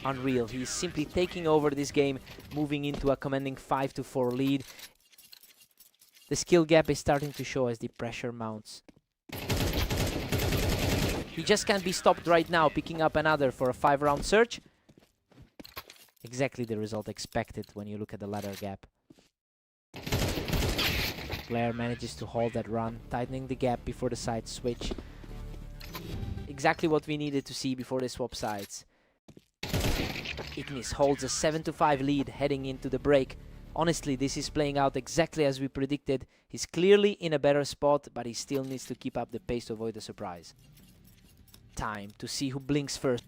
Speaker 1: Unreal. He's simply taking over this game, moving into a commanding 5-4 lead. The skill gap is starting to show as the pressure mounts. He just can't be stopped right now, picking up another for a 5-round search. Exactly the result expected when you look at the ladder gap. Glare manages to hold that run, tightening the gap before the side switch. Exactly what we needed to see before they swap sides. Ignis holds a 7-5 lead heading into the break. Honestly, this is playing out exactly as we predicted. He's clearly in a better spot, but he still needs to keep up the pace to avoid a surprise. Time to see who blinks first.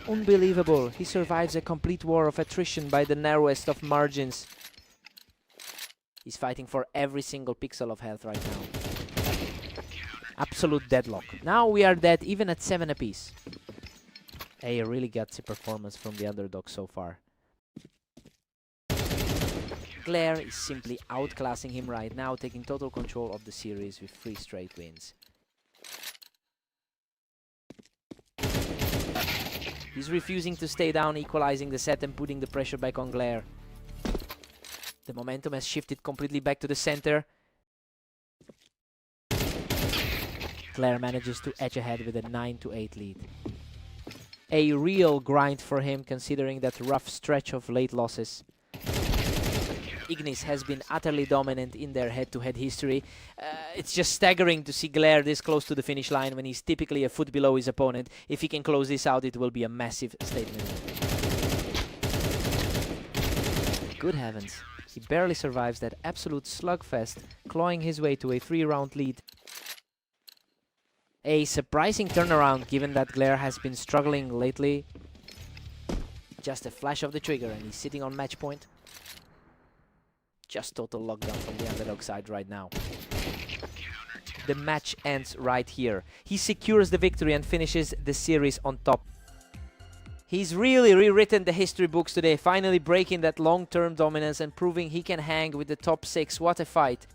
Speaker 1: Unbelievable. He survives a complete war of attrition by the narrowest of margins. He's fighting for every single pixel of health right now. Absolute deadlock. Now we are dead even at 7 apiece. A really gutsy performance from the underdog so far. Glare is simply outclassing him right now, taking total control of the series with 3 straight wins. He's refusing to stay down, equalizing the set and putting the pressure back on Glare. The momentum has shifted completely back to the center. Glare manages to edge ahead with a 9-8 lead. A real grind for him, considering that rough stretch of late losses. Ignis has been utterly dominant in their head-to-head history. It's just staggering to see Glare this close to the finish line when he's typically a foot below his opponent. If he can close this out, it will be a massive statement. Good heavens. He barely survives that absolute slugfest, clawing his way to a 3-round lead. A surprising turnaround given that Glare has been struggling lately. Just a flash of the trigger and he's sitting on match point. Just total lockdown from the underdog side right now. The match ends right here. He secures the victory and finishes the series on top. He's really rewritten the history books today, finally breaking that long-term dominance and proving he can hang with the top 6. What a fight.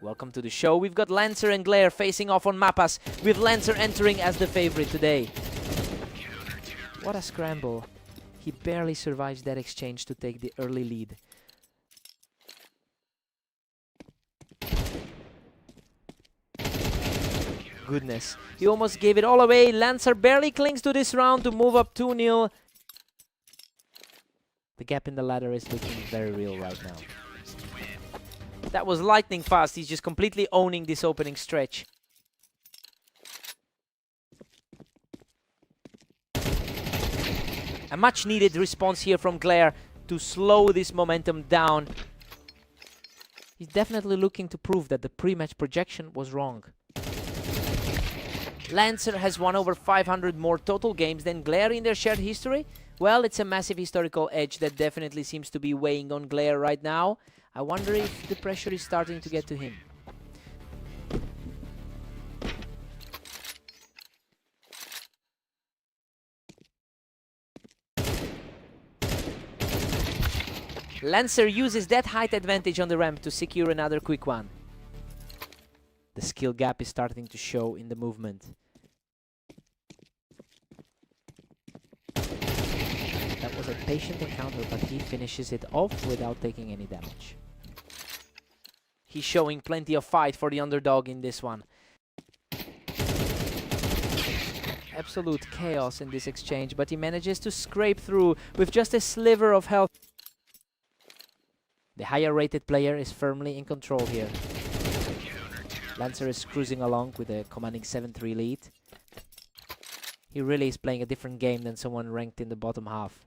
Speaker 1: Welcome to the show. We've got Lancer and Glare facing off on Mapas, with Lancer entering as the favorite today. What a scramble. He barely survives that exchange to take the early lead. Goodness, he almost gave it all away. Lancer barely clings to this round to move up 2-0. The gap in the ladder is looking very real right now. That was lightning fast. He's just completely owning this opening stretch. A much needed response here from Glare to slow this momentum down. He's definitely looking to prove that the pre-match projection was wrong. Lancer has won over 500 more total games than Glare in their shared history. Well, it's a massive historical edge that definitely seems to be weighing on Glare right now. I wonder if the pressure is starting to get to him. Lancer uses that height advantage on the ramp to secure another quick one. The skill gap is starting to show in the movement. That was a patient encounter, but he finishes it off without taking any damage. He's showing plenty of fight for the underdog in this one. Absolute chaos in this exchange, but he manages to scrape through with just a sliver of health. The higher rated player is firmly in control here. Lancer is cruising along with a commanding 7-3 lead. He really is playing a different game than someone ranked in the bottom half.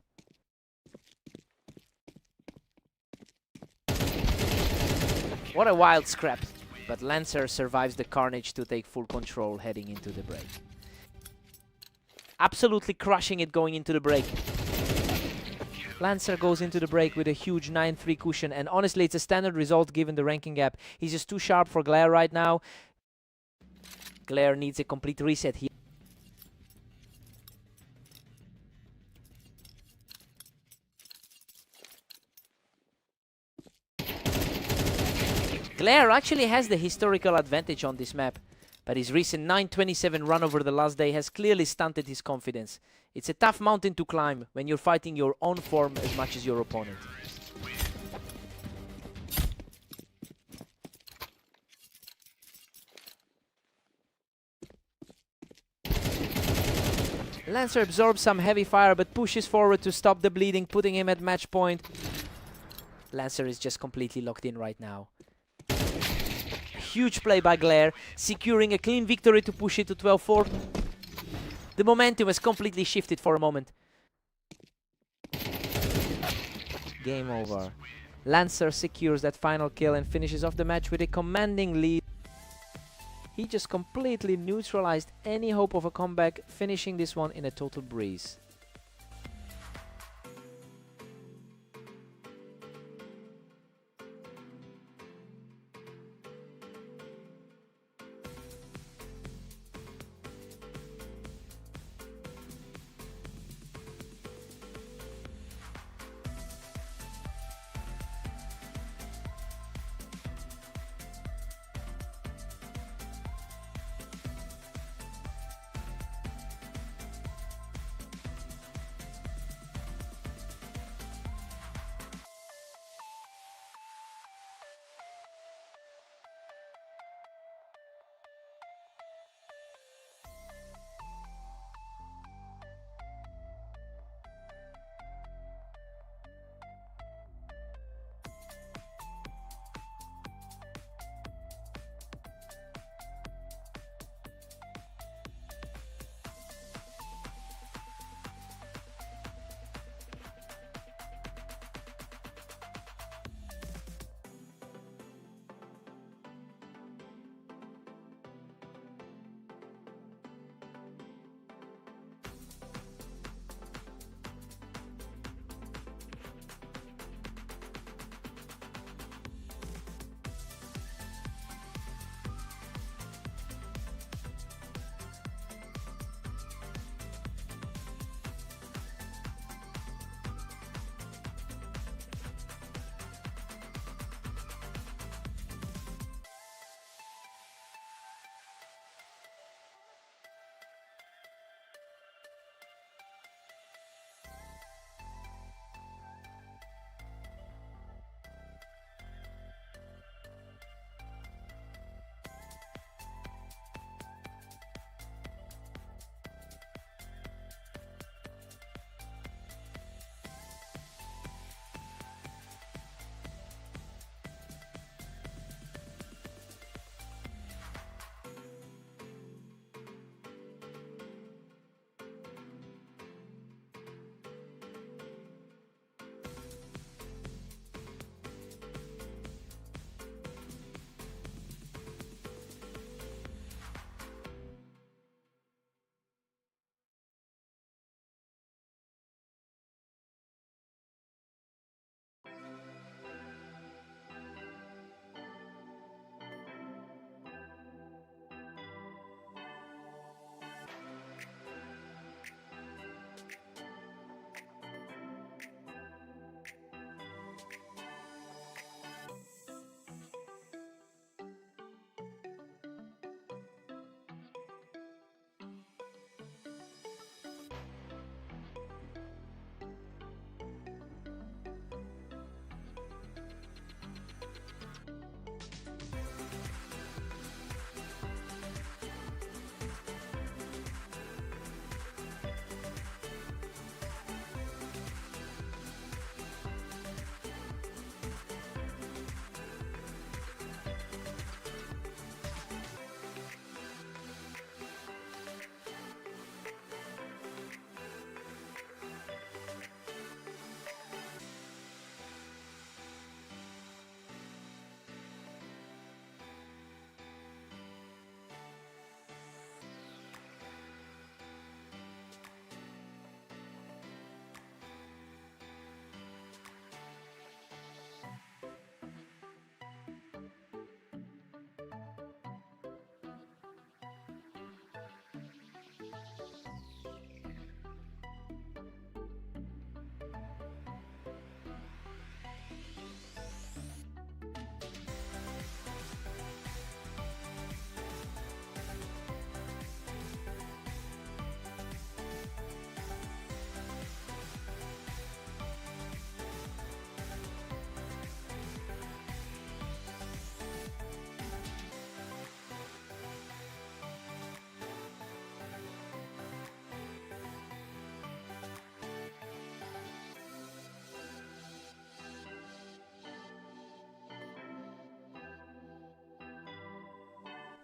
Speaker 1: What a wild scrap, but Lancer survives the carnage to take full control heading into the break. Absolutely crushing it going into the break. Lancer goes into the break with a huge 9-3 cushion, and honestly it's a standard result given the ranking gap. He's just too sharp for Glare right now. Glare needs a complete reset here. Glare actually has the historical advantage on this map, but his recent 9:27 run over the last day has clearly stunted his confidence. It's a tough mountain to climb when you're fighting your own form as much as your opponent. Lancer absorbs some heavy fire but pushes forward to stop the bleeding, putting him at match point. Lancer is just completely locked in right now. Huge play by Glare, securing a clean victory to push it to 12-4. The momentum has completely shifted for a moment. Game over. Lancer secures that final kill and finishes off the match with a commanding lead. He just completely neutralized any hope of a comeback, finishing this one in a total breeze.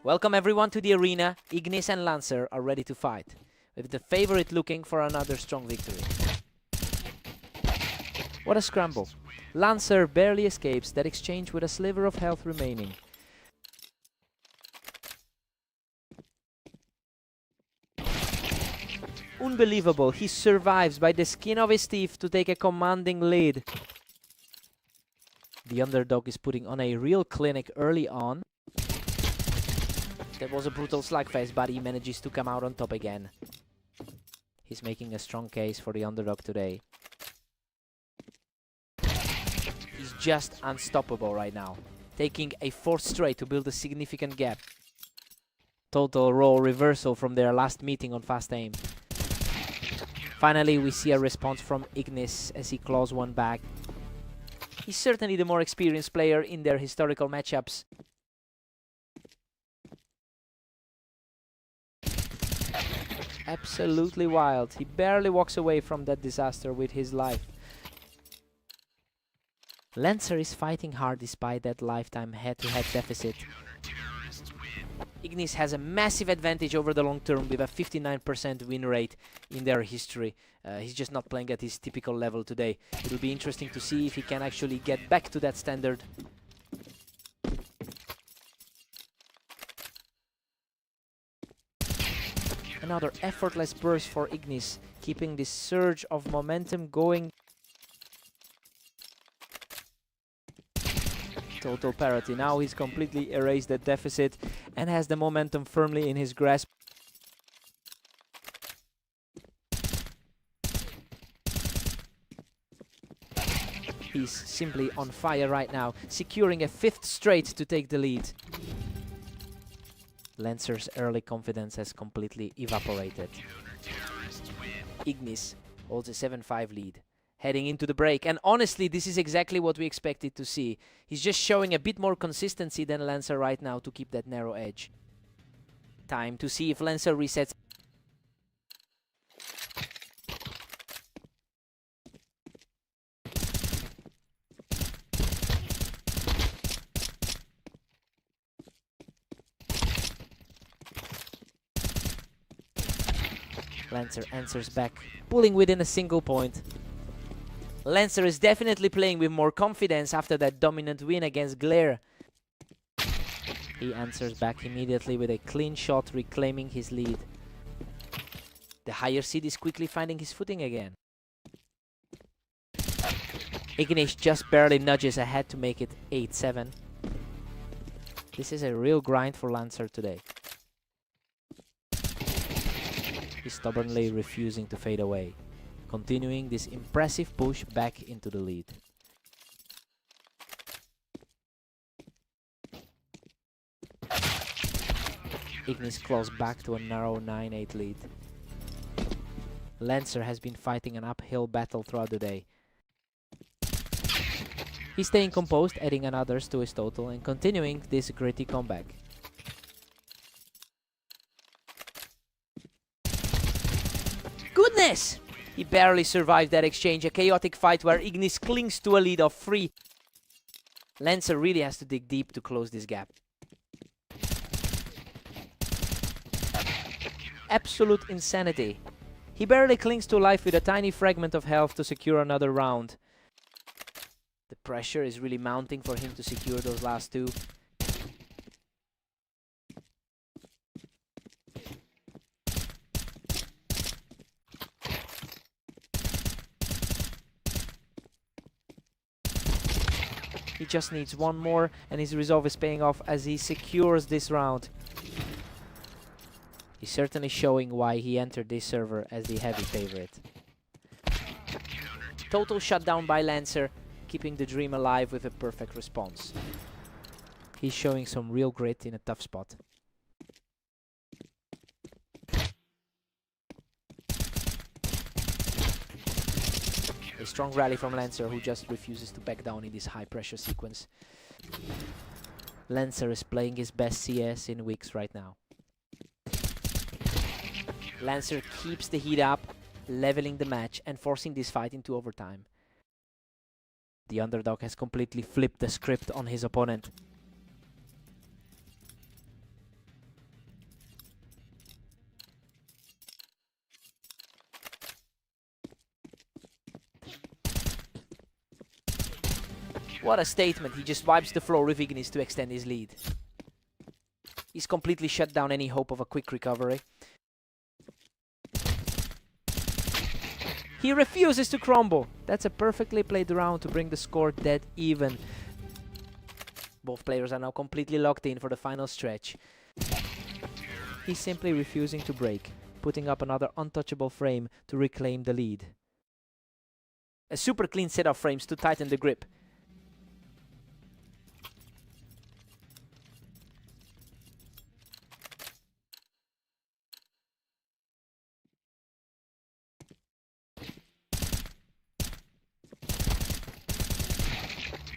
Speaker 1: Welcome everyone to the arena. Ignis and Lancer are ready to fight, with the favorite looking for another strong victory. What a scramble. Lancer barely escapes that exchange with a sliver of health remaining. Unbelievable, he survives by the skin of his teeth to take a commanding lead. The underdog is putting on a real clinic early on. That was a brutal slugfest, but he manages to come out on top again. He's making a strong case for the underdog today. He's just unstoppable right now, taking a fourth straight to build a significant gap. Total role reversal from their last meeting on fast aim. Finally, we see a response from Ignis as he claws one back. He's certainly the more experienced player in their historical matchups. Absolutely wild. He barely walks away from that disaster with his life. Lancer is fighting hard despite that lifetime head-to-head deficit. Ignis has a massive advantage over the long term with a 59% win rate in their history. He's just not playing at his typical level today. It'll be interesting to see if he can actually get back to that standard. Another effortless burst for Ignis, keeping this surge of momentum going. Total parity. Now he's completely erased that deficit and has the momentum firmly in his grasp. He's simply on fire right now, securing a fifth straight to take the lead. Lancer's early confidence has completely evaporated. Ignis holds a 7-5 lead, heading into the break, and honestly, this is exactly what we expected to see. He's just showing a bit more consistency than Lancer right now to keep that narrow edge. Time to see if Lancer resets. Lancer answers back, pulling within a single point. Lancer is definitely playing with more confidence after that dominant win against Glare. He answers back immediately with a clean shot, reclaiming his lead. The higher seed is quickly finding his footing again. Ignis just barely nudges ahead to make it 8-7. This is a real grind for Lancer today. He's stubbornly refusing to fade away, continuing this impressive push back into the lead. Ignis claws back to a narrow 9-8 lead. Lancer has been fighting an uphill battle throughout the day. He's staying composed, adding another to his total and continuing this gritty comeback. Goodness! He barely survived that exchange, a chaotic fight where Ignis clings to a lead of 3. Lancer really has to dig deep to close this gap. Absolute insanity. He barely clings to life with a tiny fragment of health to secure another round. The pressure is really mounting for him to secure those last 2. He just needs one more, and his resolve is paying off as he secures this round. He's certainly showing why he entered this server as the heavy favorite. Total shutdown by Lancer, keeping the dream alive with a perfect response. He's showing some real grit in a tough spot. A strong rally from Lancer, who just refuses to back down in this high pressure sequence. Lancer is playing his best CS in weeks right now. Lancer keeps the heat up, leveling the match and forcing this fight into overtime. The underdog has completely flipped the script on his opponent. What a statement. He just wipes the floor with Ignis to extend his lead. He's completely shut down any hope of a quick recovery. He refuses to crumble. That's a perfectly played round to bring the score dead even. Both players are now completely locked in for the final stretch. He's simply refusing to break, putting up another untouchable frame to reclaim the lead. A super clean set of frames to tighten the grip.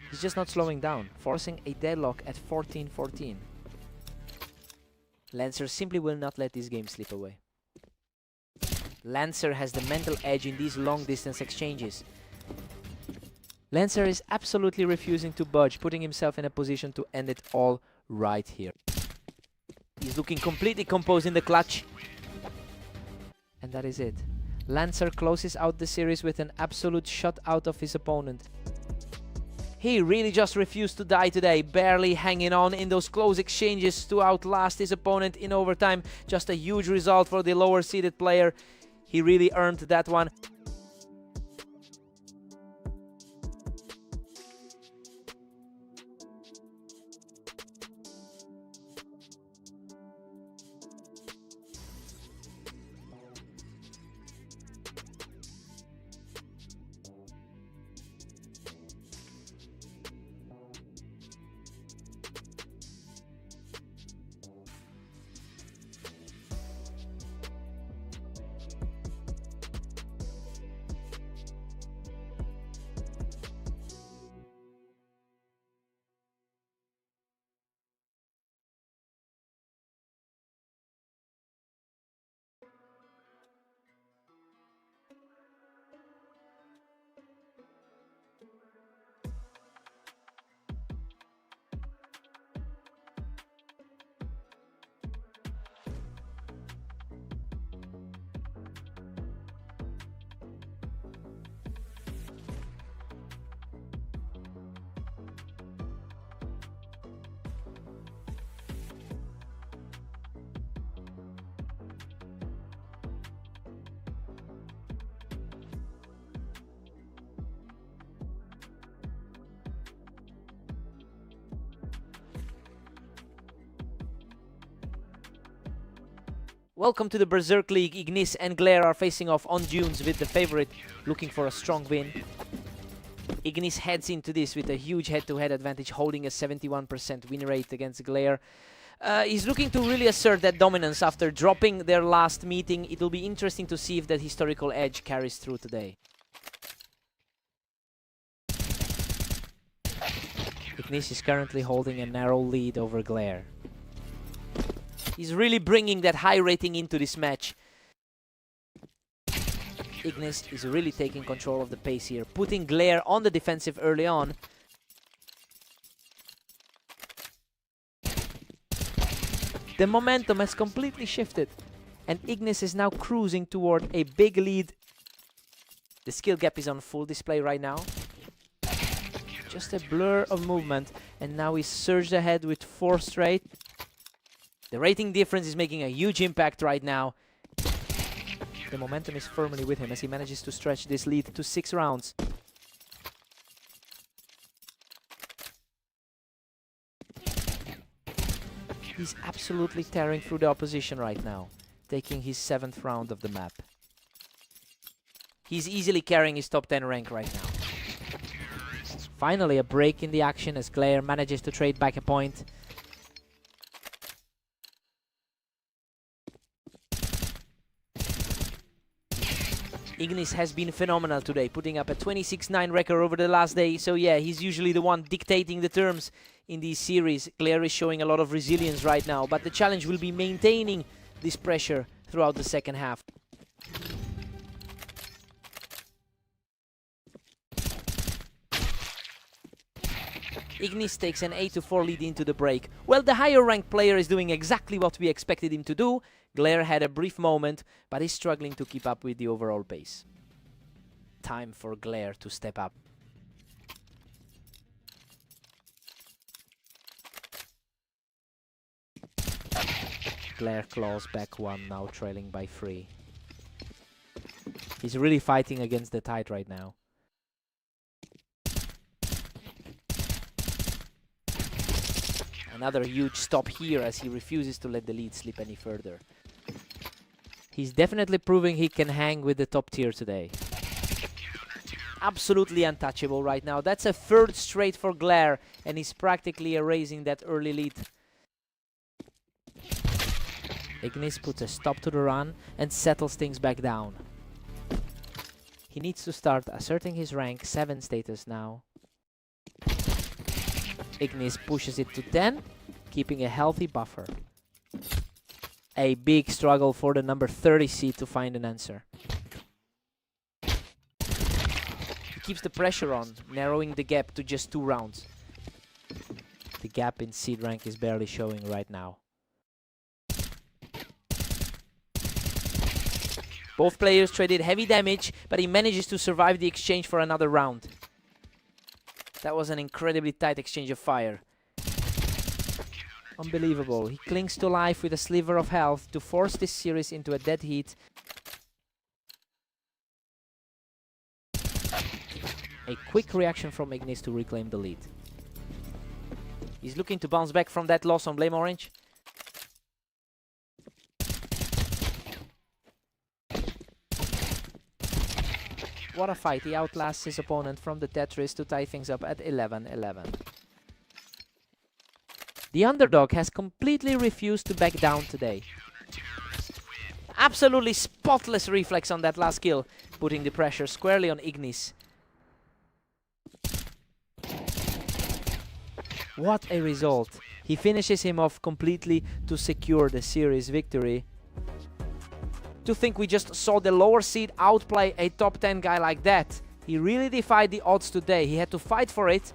Speaker 1: He's just not slowing down, forcing a deadlock at 14-14. Lancer simply will not let this game slip away. Lancer has the mental edge in these long-distance exchanges. Lancer is absolutely refusing to budge, putting himself in a position to end it all right here. He's looking completely composed in the clutch. And that is it. Lancer closes out the series with an absolute shutout of his opponent. He really just refused to die today, barely hanging on in those close exchanges to outlast his opponent in overtime. Just a huge result for the lower seeded player. He really earned that one. Welcome to the Berserk League. Ignis and Glare are facing off on Dunes with the favorite looking for a strong win. Ignis heads into this with a huge head-to-head advantage, holding a 71% win rate against Glare. He's looking to really assert that dominance after dropping their last meeting. It will be interesting to see if that historical edge carries through today. Ignis is currently holding a narrow lead over Glare. He's really bringing that high rating into this match. Ignis is really taking control of the pace here, putting Glare on the defensive early on. The momentum has completely shifted, and Ignis is now cruising toward a big lead. The skill gap is on full display right now. Just a blur of movement, and now he's surged ahead with 4 straight. The rating difference is making a huge impact right now. The momentum is firmly with him as he manages to stretch this lead to 6 rounds. He's absolutely tearing through the opposition right now, taking his 7th round of the map. He's easily carrying his top 10 rank right now. Finally, a break in the action as Glare manages to trade back a point. Ignis has been phenomenal today, putting up a 26-9 record over the last day. So yeah, he's usually the one dictating the terms in these series. Glare is showing a lot of resilience right now, but the challenge will be maintaining this pressure throughout the second half. Ignis takes an 8-4 lead into the break. Well, the higher ranked player is doing exactly what we expected him to do. Glare had a brief moment, but is struggling to keep up with the overall pace. Time for Glare to step up. Glare claws back one, now trailing by 3. He's really fighting against the tide right now. Another huge stop here as he refuses to let the lead slip any further. He's definitely proving he can hang with the top tier today. Absolutely untouchable right now. That's a third straight for Glare, and he's practically erasing that early lead. Ignis puts a stop to the run and settles things back down. He needs to start asserting his rank 7 status now. Ignis pushes it to 10, keeping a healthy buffer. A big struggle for the number 30 seed to find an answer. He keeps the pressure on, narrowing the gap to just 2 rounds. The gap in seed rank is barely showing right now. Both players traded heavy damage, but he manages to survive the exchange for another round. That was an incredibly tight exchange of fire. Unbelievable. He clings to life with a sliver of health to force this series into a dead heat. A quick reaction from Ignis to reclaim the lead. He's looking to bounce back from that loss on Blame Orange. What a fight. He outlasts his opponent from the Tetris to tie things up at 11-11. The underdog has completely refused to back down today. Absolutely spotless reflex on that last kill, putting the pressure squarely on Ignis. What a result. He finishes him off completely to secure the series victory. To think we just saw the lower seed outplay a top 10 guy like that. He really defied the odds today. He had to fight for it.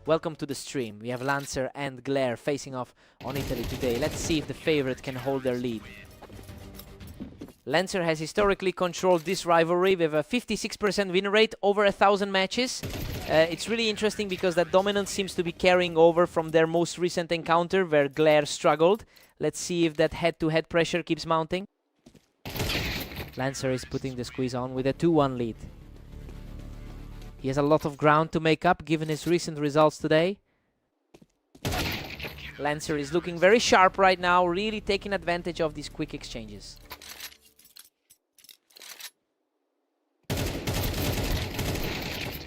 Speaker 1: Welcome to the stream. We have Lancer and Glare facing off on Italy today. Let's see if the favorite can hold their lead. Lancer has historically controlled this rivalry with a 56% win rate over 1,000 matches. It's really interesting because that dominance seems to be carrying over from their most recent encounter where Glare struggled. Let's see if that head-to-head pressure keeps mounting. Lancer is putting the squeeze on with a 2-1 lead. He has a lot of ground to make up given his recent results today. Lancer is looking very sharp right now, really taking advantage of these quick exchanges.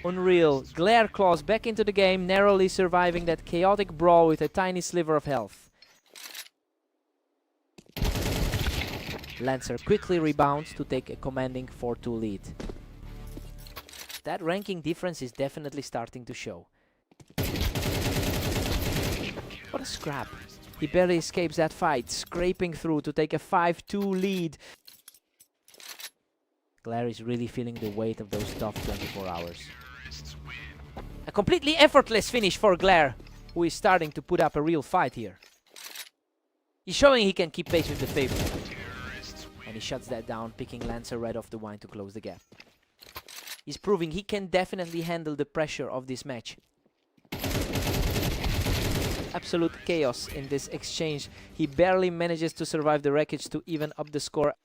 Speaker 1: Unreal. Glare claws back into the game, narrowly surviving that chaotic brawl with a tiny sliver of health. Lancer quickly rebounds to take a commanding 4-2 lead. That ranking difference is definitely starting to show. What a scrap. He barely escapes that fight, scraping through to take a 5-2 lead. Glare is really feeling the weight of those tough 24 hours. A completely effortless finish for Glare, who is starting to put up a real fight here. He's showing he can keep pace with the favorite. And he shuts that down, picking Lancer right off the wine to close the gap. He's proving he can definitely handle the pressure of this match. Absolute chaos in this exchange. He barely manages to survive the wreckage to even up the score.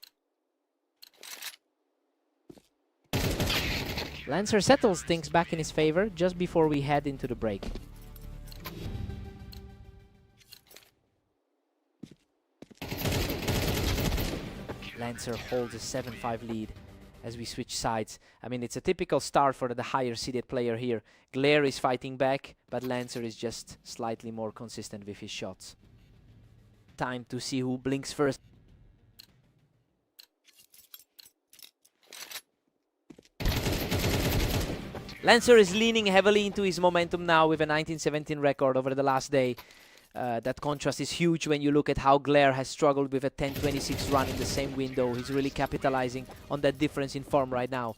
Speaker 1: Lancer settles things back in his favor just before we head into the break. Lancer holds a 7-5 lead as we switch sides. I mean, it's a typical start for the higher seeded player here. Glare is fighting back, but Lancer is just slightly more consistent with his shots. Time to see who blinks first. Lancer is leaning heavily into his momentum now with a 1917 record over the last day. That contrast is huge when you look at how Glare has struggled with a 10-26 run in the same window. He's really capitalizing on that difference in form right now.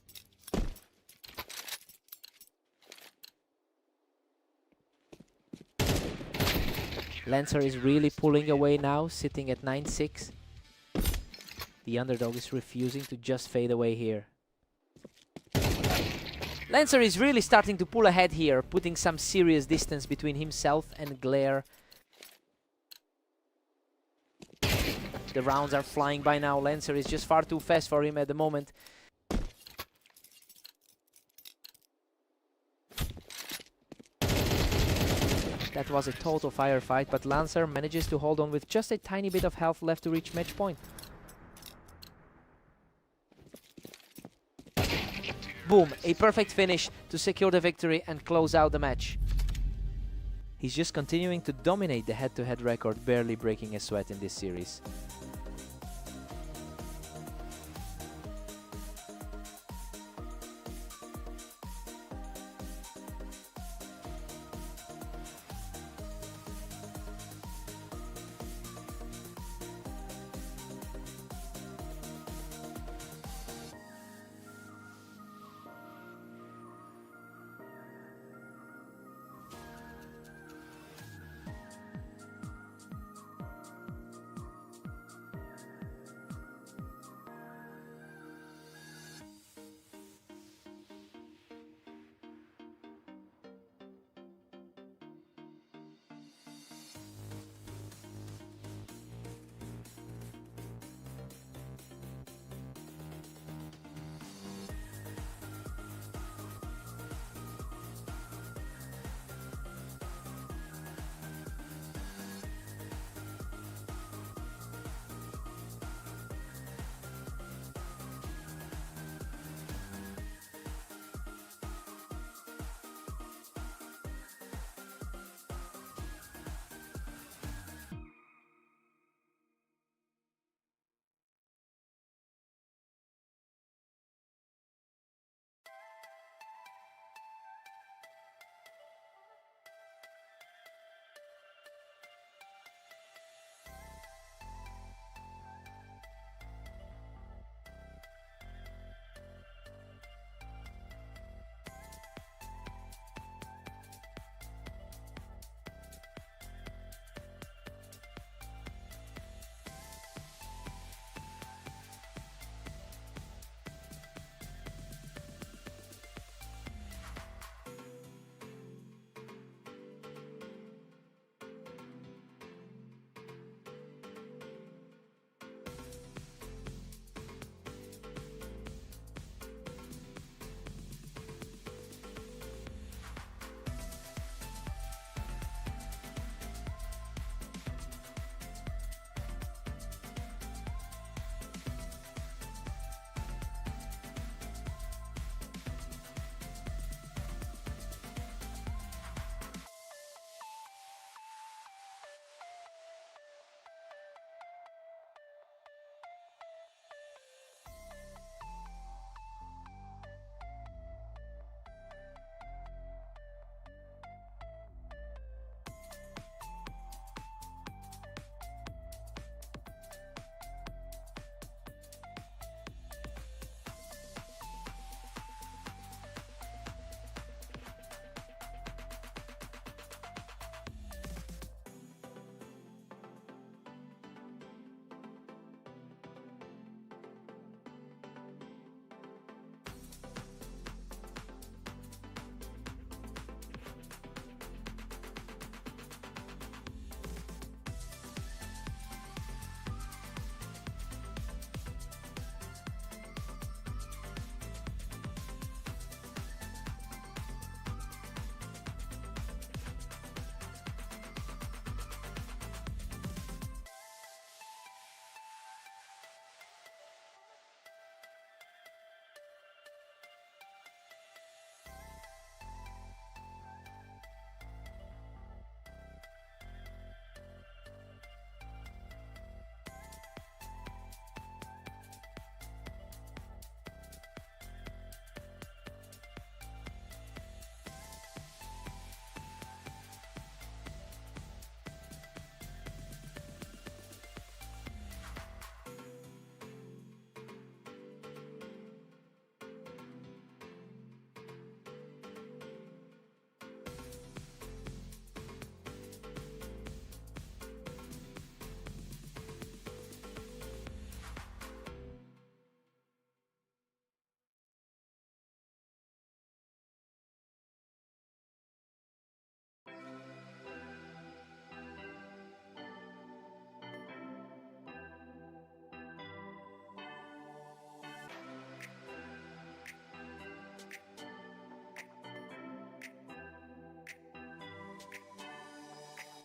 Speaker 1: Lancer is really pulling away now, sitting at 9-6. The underdog is refusing to just fade away here. Lancer is really starting to pull ahead here, putting some serious distance between himself and Glare. The rounds are flying by now. Lancer is just far too fast for him at the moment. That was a total firefight, but Lancer manages to hold on with just a tiny bit of health left to reach match point. Boom, a perfect finish to secure the victory and close out the match. He's just continuing to dominate the head-to-head record, barely breaking a sweat in this series.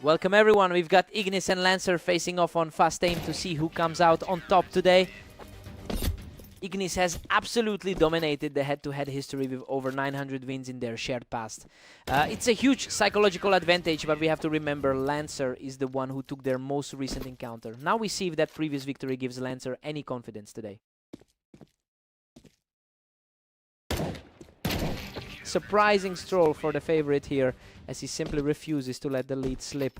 Speaker 1: Welcome everyone, we've got Ignis and Lancer facing off on Fast Aim to see who comes out on top today. Ignis has absolutely dominated the head-to-head history with over 900 wins in their shared past. It's a huge psychological advantage, but we have to remember Lancer is the one who took their most recent encounter. Now we see if that previous victory gives Lancer any confidence today. Surprising stroll for the favorite here, as he simply refuses to let the lead slip.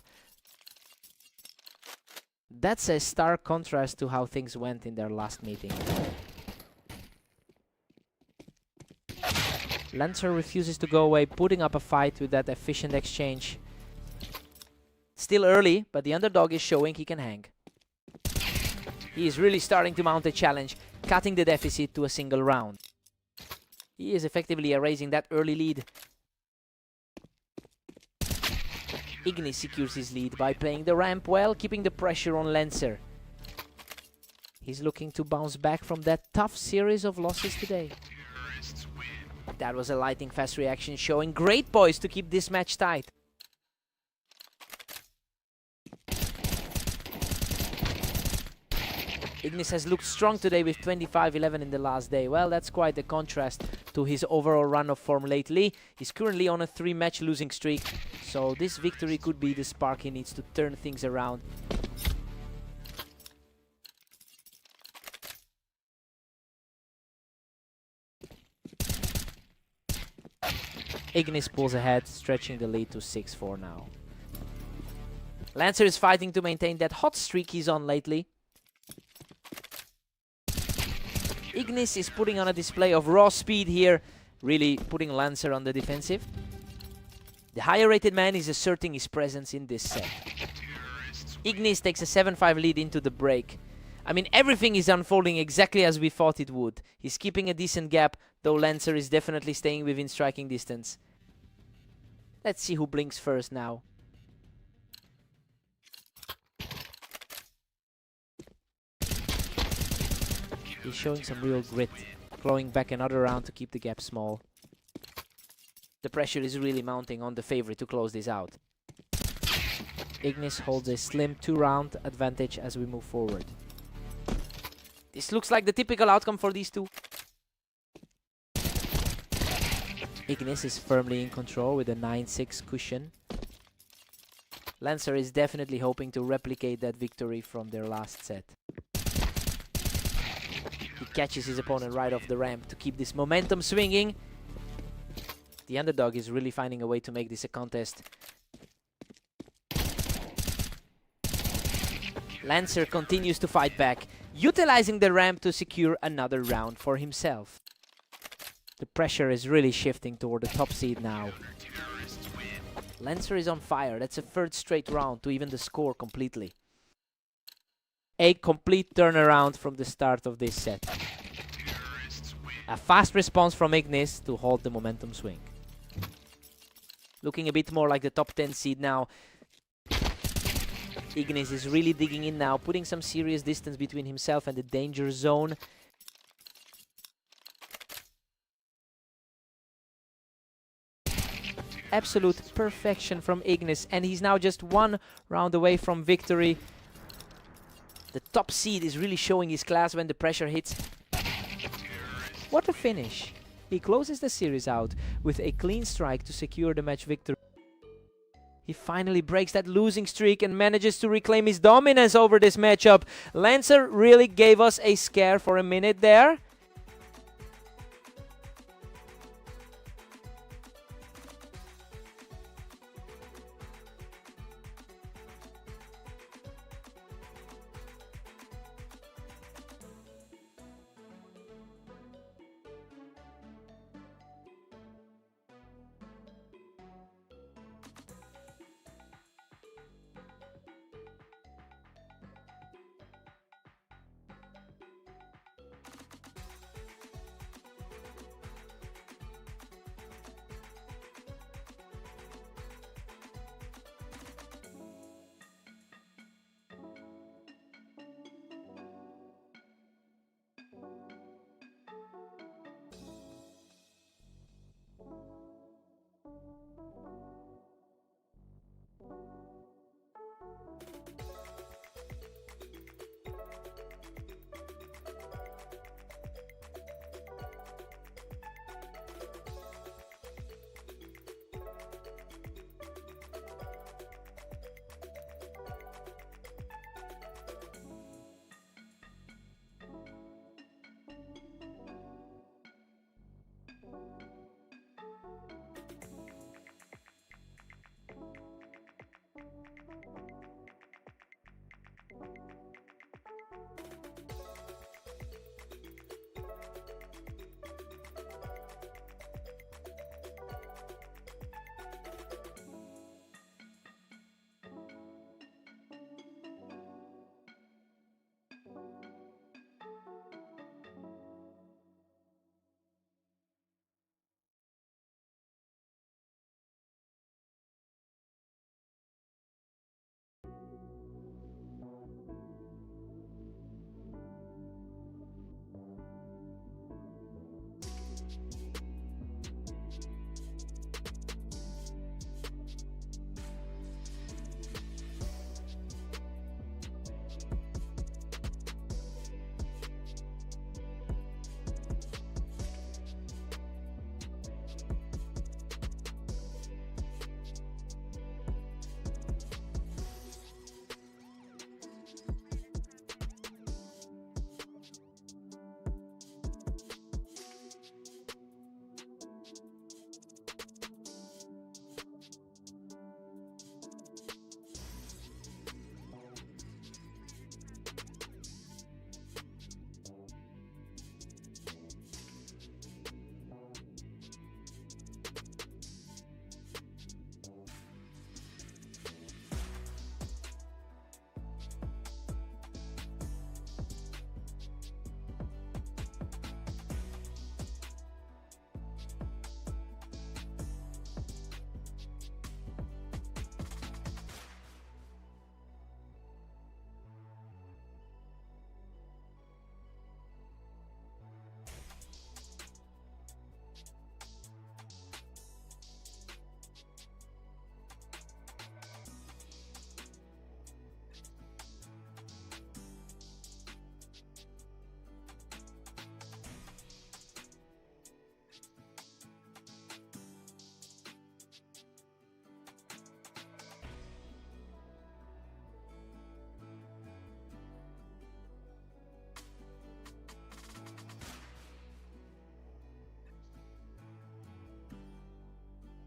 Speaker 1: That's a stark contrast to how things went in their last meeting. Lancer refuses to go away, putting up a fight with that efficient exchange. Still early, but the underdog is showing he can hang. He is really starting to mount a challenge, cutting the deficit to a single round. He is effectively erasing that early lead. Ignis secures his lead by playing the ramp well, keeping the pressure on Lancer. He's looking to bounce back from that tough series of losses today. That was a lightning fast reaction, showing great poise to keep this match tight. Ignis has looked strong today with 25-11 in the last day. Well, that's quite a contrast to his overall run of form lately. He's currently on a 3-match losing streak, so this victory could be the spark he needs to turn things around. Ignis pulls ahead, stretching the lead to 6-4 now. Lancer is fighting to maintain that hot streak he's on lately. Ignis is putting on a display of raw speed here, really putting Lancer on the defensive. The higher rated man is asserting his presence in this set. Ignis takes a 7-5 lead into the break. I mean, everything is unfolding exactly as we thought it would. He's keeping a decent gap, though Lancer is definitely staying within striking distance. Let's see who blinks first now. He's showing some real grit, clawing back another round to keep the gap small. The pressure is really mounting on the favorite to close this out. Ignis holds a slim 2-round advantage as we move forward. This looks like the typical outcome for these two. Ignis is firmly in control with a 9-6 cushion. Lancer is definitely hoping to replicate that victory from their last set. He catches his opponent right off the ramp to keep this momentum swinging. The underdog is really finding a way to make this a contest. Lancer continues to fight back, utilizing the ramp to secure another round for himself. The pressure is really shifting toward the top seed now. Lancer is on fire. That's a third straight round to even the score completely. A complete turnaround from the start of this set. A fast response from Ignis to halt the momentum swing. Looking a bit more like the top 10 seed now. Ignis is really digging in now, putting some serious distance between himself and the danger zone. Absolute perfection from Ignis, and he's now just 1 round away from victory. The top seed is really showing his class when the pressure hits. What a finish! He closes the series out with a clean strike to secure the match victory. He finally breaks that losing streak and manages to reclaim his dominance over this matchup. Lancer really gave us a scare for a minute there.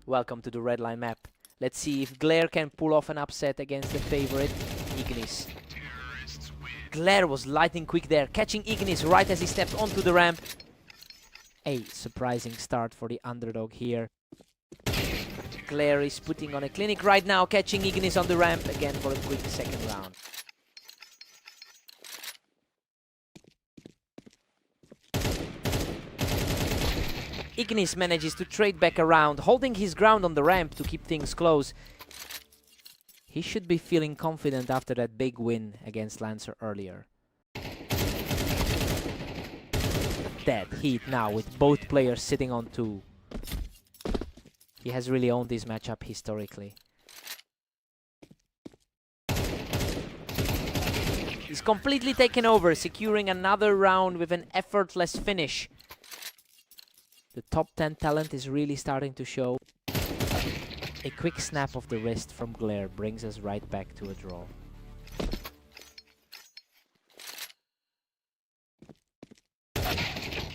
Speaker 1: Welcome to the red line map. Let's see if Glare can pull off an upset against the favorite, Ignis. Glare was lightning quick there, catching Ignis right as he stepped onto the ramp. A surprising start for the underdog here. Glare is putting on a clinic right now, catching Ignis on the ramp again for a quick second round. Ignis manages to trade back around, holding his ground on the ramp to keep things close. He should be feeling confident after that big win against Lancer earlier. Dead heat now with both players sitting on 2. He has really owned this matchup historically. He's completely taken over, securing another round with an effortless finish. The top 10 talent is really starting to show. A quick snap of the wrist from Glare brings us right back to a draw.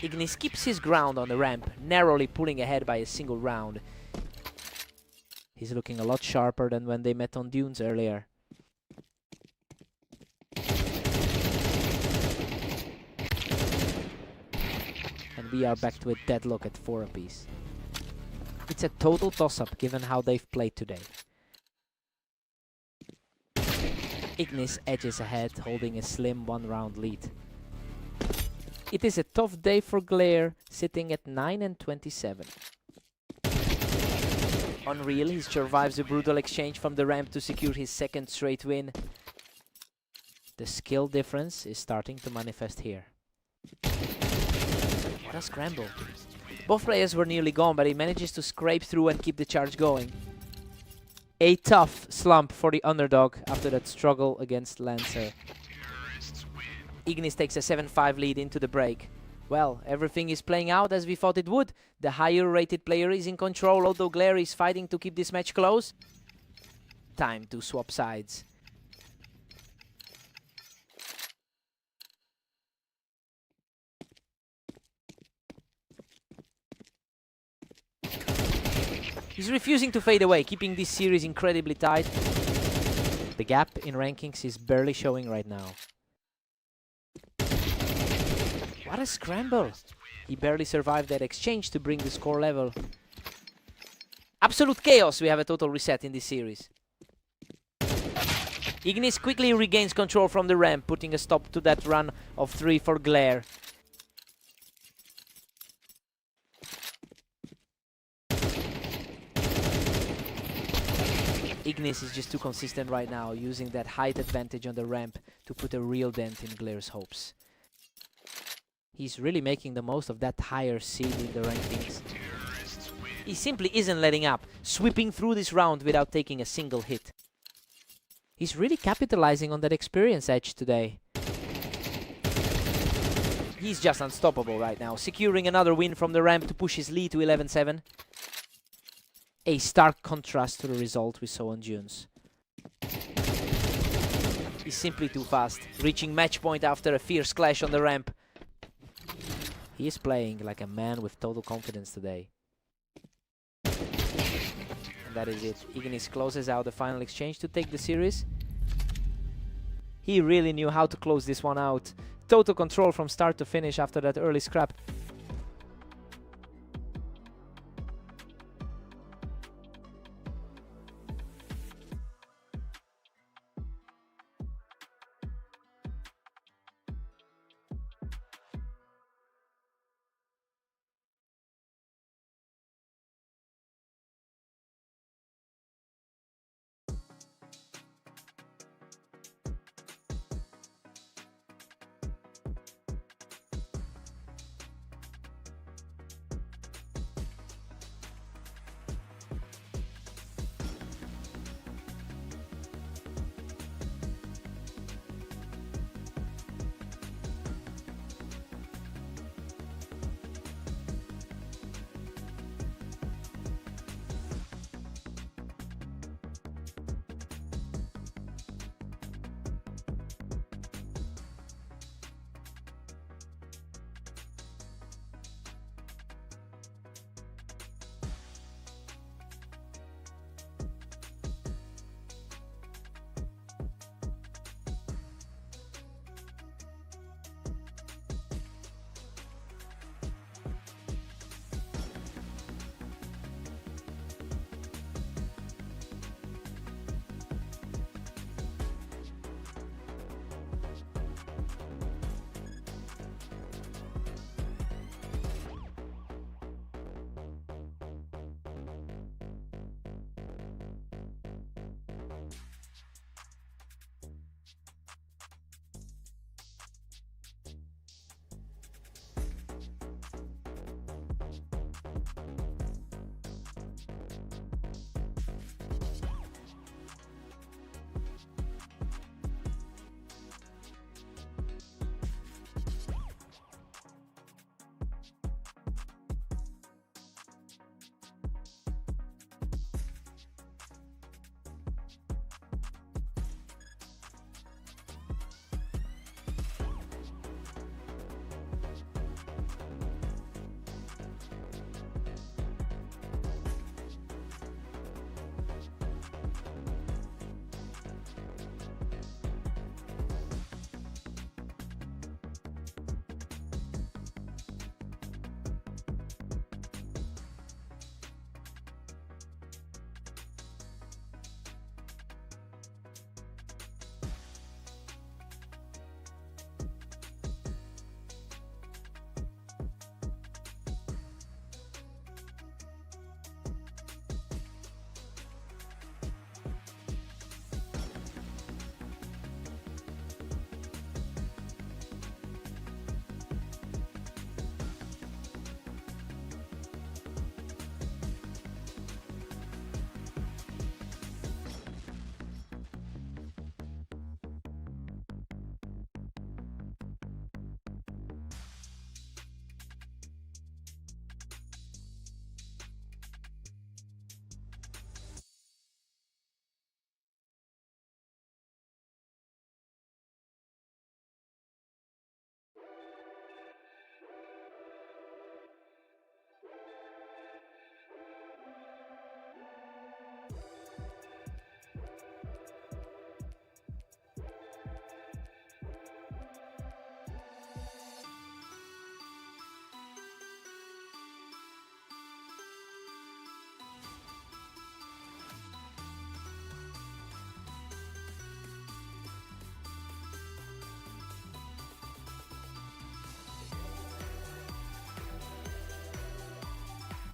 Speaker 1: Ignis keeps his ground on the ramp, narrowly pulling ahead by a single round. He's looking a lot sharper than when they met on Dunes earlier. And we are back to a deadlock at 4 apiece. It's a total toss-up given how they've played today. Ignis edges ahead, holding a slim 1-round lead. It is a tough day for Glare, sitting at 9 and 27. Unreal, he survives a brutal exchange from the ramp to secure his second straight win. The skill difference is starting to manifest here. What a scramble. Both players were nearly gone, but he manages to scrape through and keep the charge going. A tough slump for the underdog after that struggle against Lancer. Ignis takes a 7-5 lead into the break. Well, everything is playing out as we thought it would. The higher rated player is in control, although Glare is fighting to keep this match close. Time to swap sides. He's refusing to fade away, keeping this series incredibly tight. The gap in rankings is barely showing right now. What a scramble! He barely survived that exchange to bring the score level. Absolute chaos! We have a total reset in this series. Ignis quickly regains control from the ramp, putting a stop to that run of 3 for Glare. Ignis is just too consistent right now, using that height advantage on the ramp to put a real dent in Glare's hopes. He's really making the most of that higher seed in the rankings. He simply isn't letting up, sweeping through this round without taking a single hit. He's really capitalizing on that experience edge today. He's just unstoppable right now, securing another win from the ramp to push his lead to 11-7. A stark contrast to the result we saw on June's. He's simply too fast, reaching match point after a fierce clash on the ramp. He is playing like a man with total confidence today. And that is it. Ignis closes out the final exchange to take the series. He really knew how to close this one out. Total control from start to finish after that early scrap.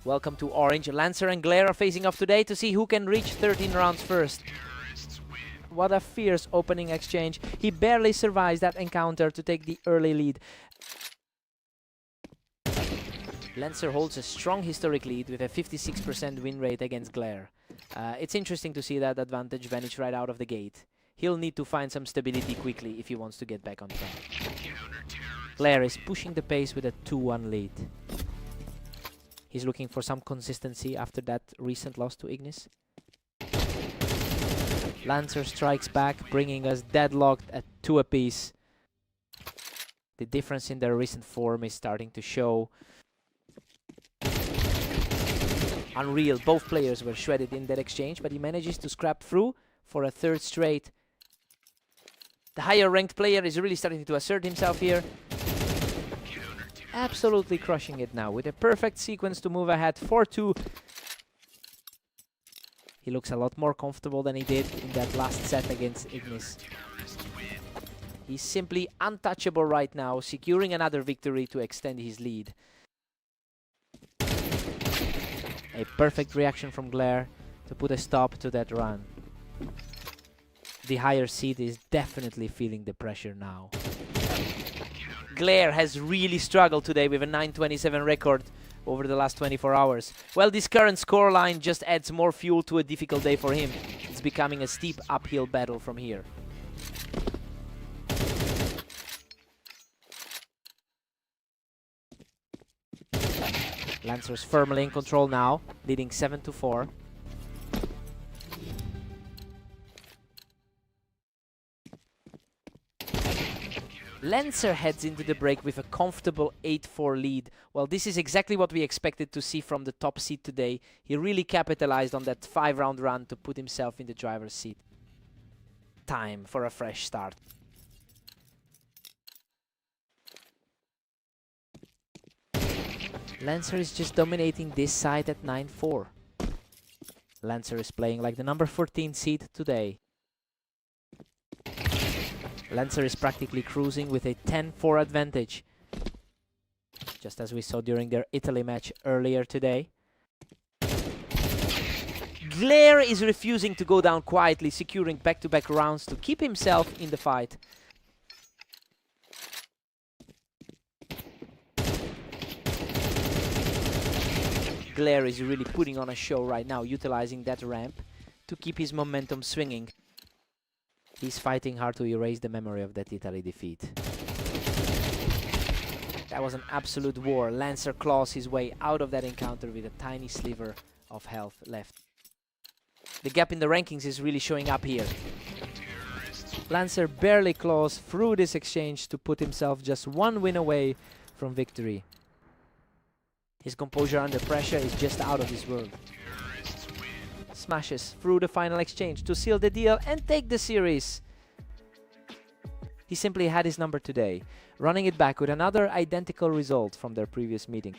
Speaker 1: Welcome to Orange. Lancer and Glare are facing off today to see who can reach 13 rounds first. What a fierce opening exchange. He barely survives that encounter to take the early lead. Lancer holds a strong historic lead with a 56% win rate against Glare. It's interesting to see that advantage vanish right out of the gate. He'll need to find some stability quickly if he wants to get back on track. Glare is pushing the pace with a 2-1 lead. He's looking for some consistency after that recent loss to Ignis. Lancer strikes back, bringing us deadlocked at 2 apiece. The difference in their recent form is starting to show. Unreal, both players were shredded in that exchange, but he manages to scrap through for a third straight. The higher ranked player is really starting to assert himself here. Absolutely crushing it now with a perfect sequence to move ahead 4-2. He looks a lot more comfortable than he did in that last set against Ignis. He's simply untouchable right now, securing another victory to extend his lead. A perfect reaction from Glare to put a stop to that run. The higher seed is definitely feeling the pressure now. Glare has really struggled today with a 927 record over the last 24 hours. Well, this current scoreline just adds more fuel to a difficult day for him. It's becoming a steep uphill battle from here. Lancer's firmly in control now, leading 7-4. Lancer heads into the break with a comfortable 8-4 lead. Well, this is exactly what we expected to see from the top seed today. He really capitalized on that 5-round run to put himself in the driver's seat. Time for a fresh start. Lancer is just dominating this side at 9-4. Lancer is playing like the number 14 seed today. Lancer is practically cruising with a 10-4 advantage, just as we saw during their Italy match earlier today. Glare is refusing to go down quietly, securing back-to-back rounds to keep himself in the fight. Glare is really putting on a show right now, utilizing that ramp to keep his momentum swinging. He's fighting hard to erase the memory of that Italy defeat. That was an absolute war. Lancer claws his way out of that encounter with a tiny sliver of health left. The gap in the rankings is really showing up here. Lancer barely claws through this exchange to put himself just 1 win away from victory. His composure under pressure is just out of this world. Smashes through the final exchange to seal the deal and take the series. He simply had his number today, running it back with another identical result from their previous meeting.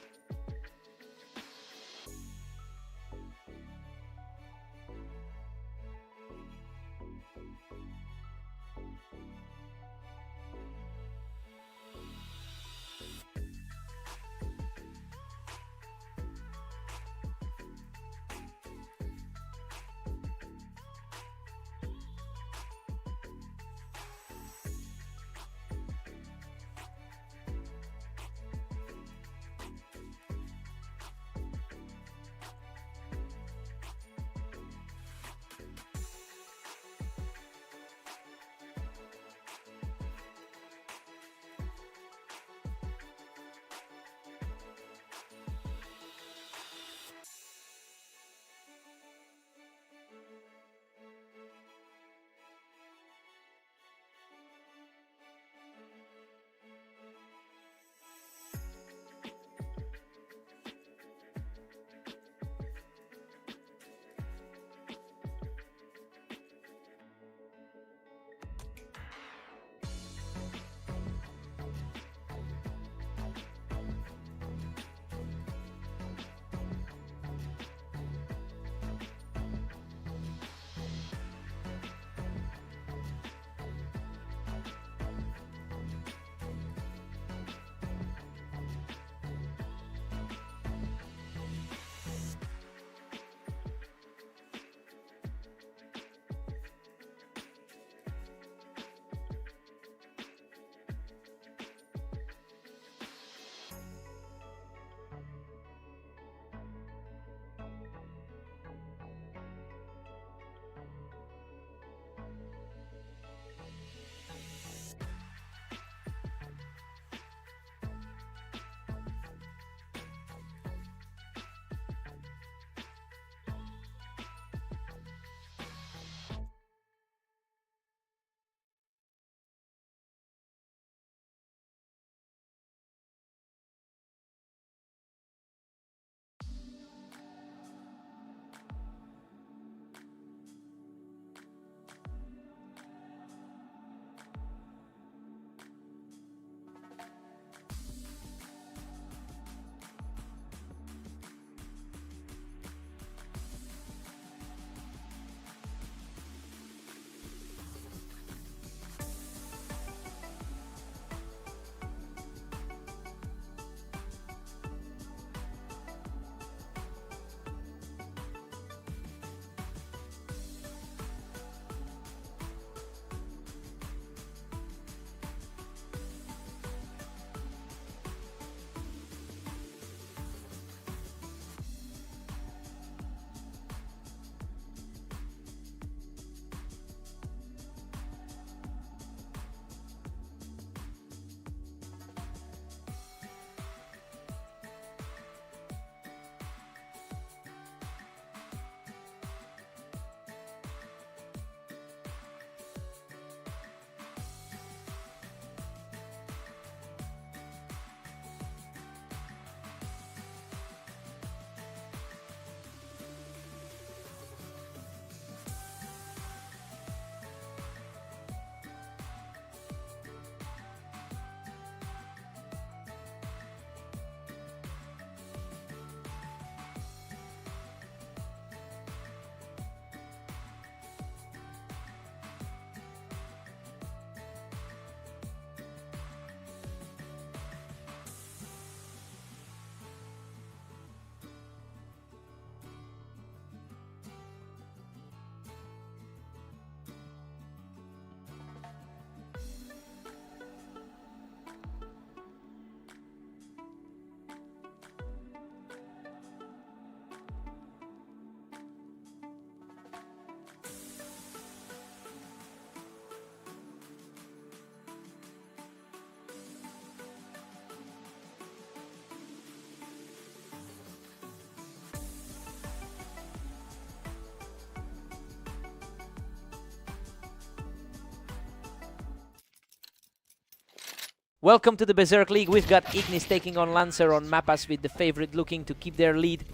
Speaker 1: Welcome to the Berserk League. We've got Ignis taking on Lancer on Mappas, with the favorite looking to keep their lead.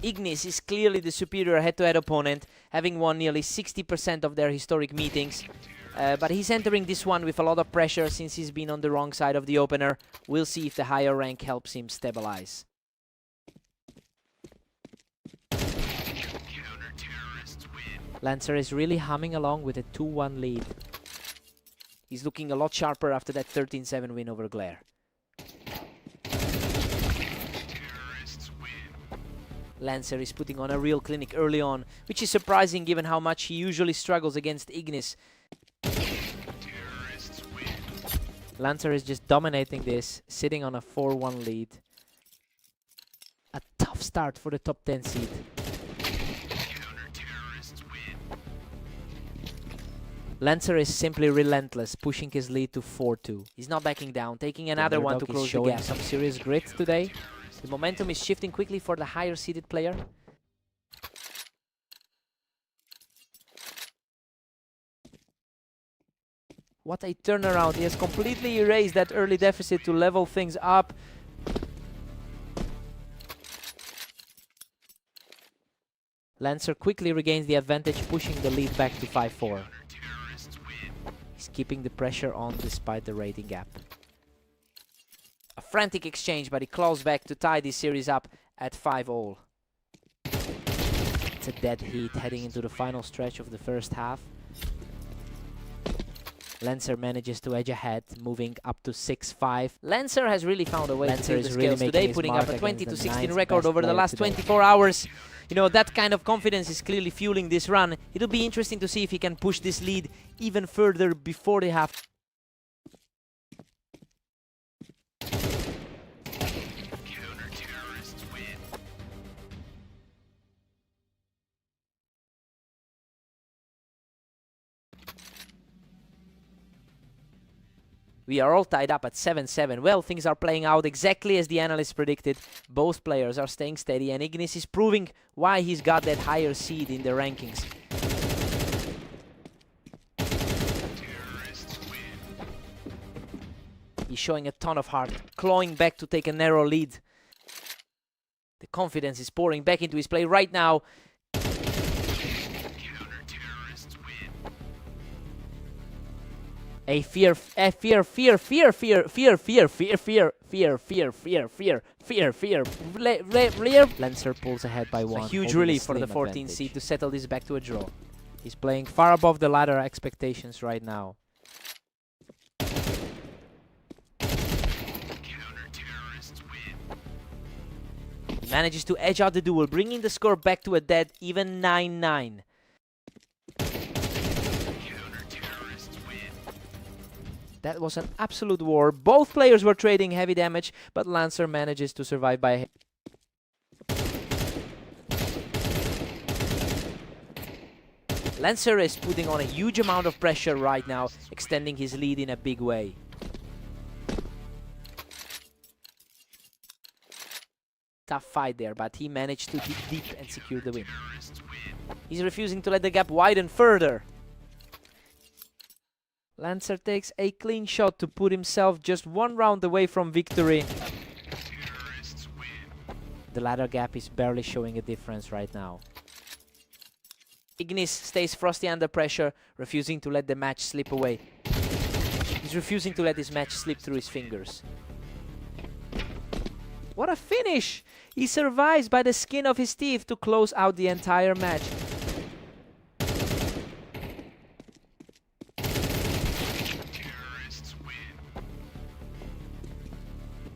Speaker 1: Ignis is clearly the superior head-to-head opponent, having won nearly 60% of their historic meetings. But he's entering this one with a lot of pressure since he's been on the wrong side of the opener. We'll see if the higher rank helps him stabilize. Lancer is really humming along with a 2-1 lead. He's looking a lot sharper after that 13-7 win over Glare. Lancer is putting on a real clinic early on, which is surprising given how much he usually struggles against Ignis. Lancer is just dominating this, sitting on a 4-1 lead. A tough start for the top 10 seed. Lancer is simply relentless, pushing his lead to 4-2. He's not backing down, taking another one to close the gap. Some serious grit today. The momentum is shifting quickly for the higher seeded player. What a turnaround. He has completely erased that early deficit to level things up. Lancer quickly regains the advantage, pushing the lead back to 5-4. He's keeping the pressure on despite the rating gap. A frantic exchange, but he claws back to tie this series up at 5-all. It's a dead heat heading into the final stretch of the first half. Lancer manages to edge ahead, moving up to 6-5. Lancer has really found a way to tilt the scales today, putting up a 20-16 record over the last 24 hours. You know, that kind of confidence is clearly fueling this run. It'll be interesting to see if he can push this lead even further before they have... We are all tied up at 7-7. Well, things are playing out exactly as the analysts predicted. Both players are staying steady, and Ignis is proving why he's got that higher seed in the rankings. He's showing a ton of heart, clawing back to take a narrow lead. The confidence is pouring back into his play right now. A fear, Lancer pulls ahead by 1. A huge relief for the 14th seed to settle this back to a draw. He's playing far above the ladder expectations right now. He manages to edge out the duel, bringing the score back to a dead even 9-9. That was an absolute war. Both players were trading heavy damage, but Lancer manages to survive by... Lancer is putting on a huge amount of pressure right now, extending his lead in a big way. Tough fight there, but he managed to dig deep and secure the win. He's refusing to let the gap widen further. Lancer takes a clean shot to put himself just 1 round away from victory. The ladder gap is barely showing a difference right now. Ignis stays frosty under pressure, refusing to let the match slip away. He's refusing to let his match slip through his fingers. What a finish! He survives by the skin of his teeth to close out the entire match.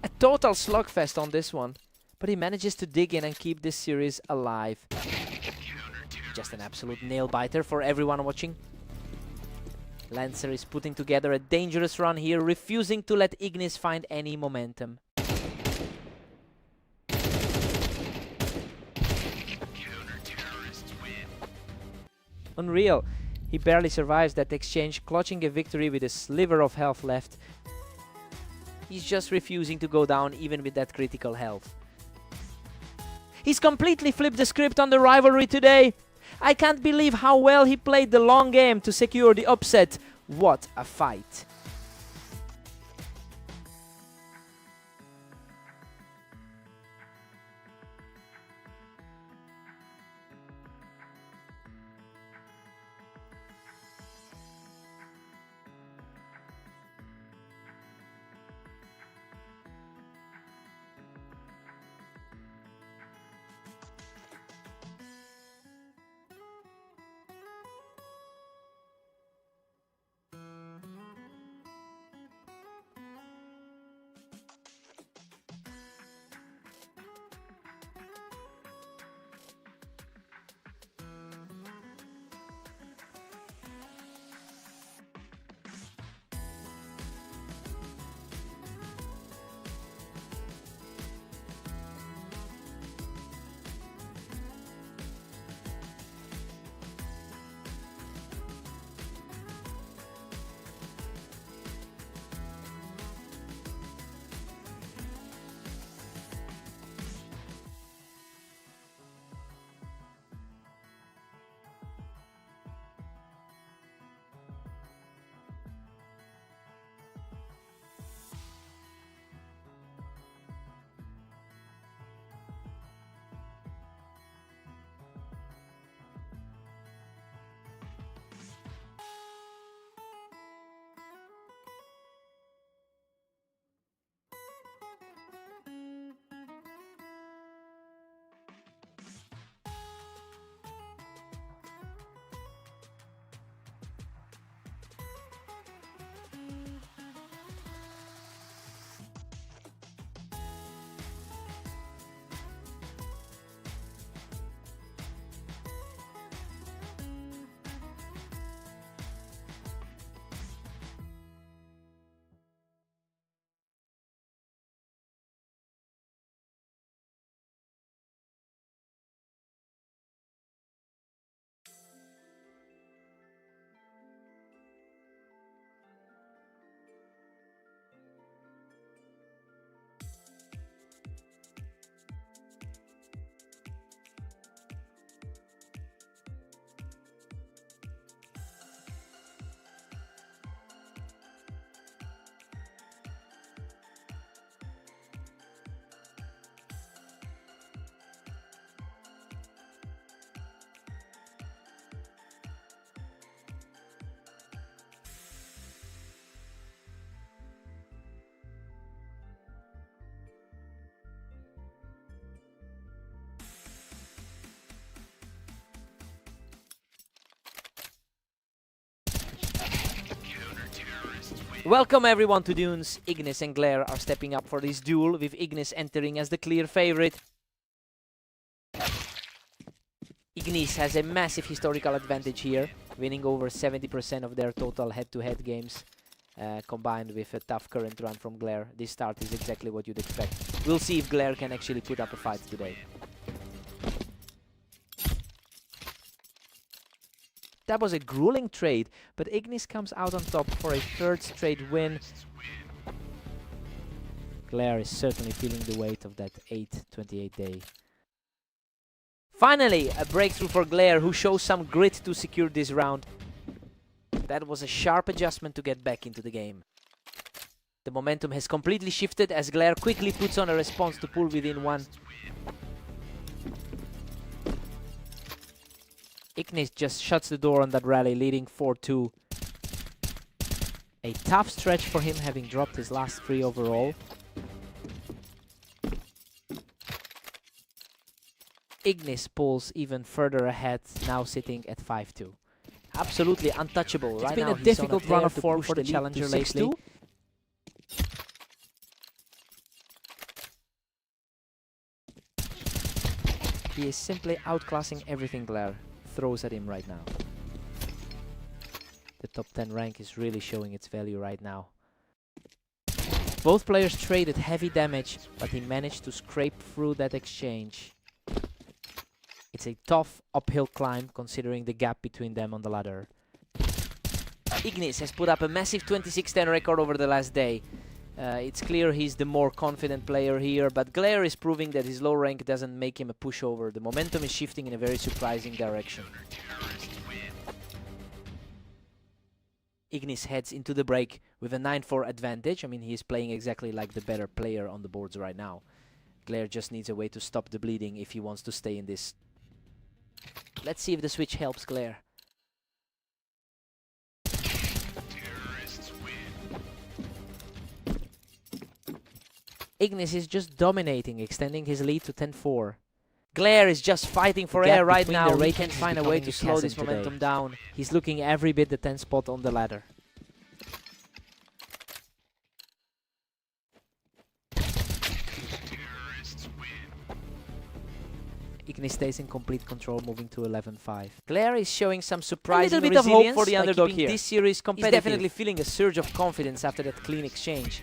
Speaker 1: A total slugfest on this one, but he manages to dig in and keep this series alive. Just an absolute nail-biter for everyone watching. Lancer is putting together a dangerous run here, refusing to let Ignis find any momentum. Unreal. He barely survives that exchange, clutching a victory with a sliver of health left. He's just refusing to go down even with that critical health. He's completely flipped the script on the rivalry today. I can't believe how well he played the long game to secure the upset. What a fight. Welcome everyone to Dunes. Ignis and Glare are stepping up for this duel, with Ignis entering as the clear favorite. Ignis has a massive historical advantage here, winning over 70% of their total head-to-head games, combined with a tough current run from Glare. This start is exactly what you'd expect. We'll see if Glare can actually put up a fight today. That was a grueling trade, but Ignis comes out on top for a third straight win. Glare is certainly feeling the weight of that 8-28 day. Finally, a breakthrough for Glare, who shows some grit to secure this round. That was a sharp adjustment to get back into the game. The momentum has completely shifted as Glare quickly puts on a response to pull within one. Ignis just shuts the door on that rally, leading 4-2. A tough stretch for him, having dropped his last 3 overall. Ignis pulls even further ahead, now sitting at 5-2. Absolutely untouchable. Right now, it's been a difficult run of form for the challenger lately. He is simply outclassing everything Glare throws at him right now. The top 10 rank is really showing its value right now. Both players traded heavy damage, but he managed to scrape through that exchange. It's a tough uphill climb considering the gap between them on the ladder. Ignis has put up a massive 26-10 record over the last day. It's clear he's the more confident player here, but Glare is proving that his low rank doesn't make him a pushover. The momentum is shifting in a very surprising direction. Ignis heads into the break with a 9-4 advantage. I mean, he's playing exactly like the better player on the boards right now. Glare just needs a way to stop the bleeding if he wants to stay in this. Let's see if the switch helps Glare. Ignis is just dominating, extending his lead to 10-4. Glare is just fighting for air right now. He can't find a way to slow this momentum down. He's looking every bit the 10 spot on the ladder. Ignis stays in complete control, moving to 11-5. Glare is showing some surprising resilience. A little bit of hope for the underdog here. This series competitive. He's definitely feeling a surge of confidence after that clean exchange.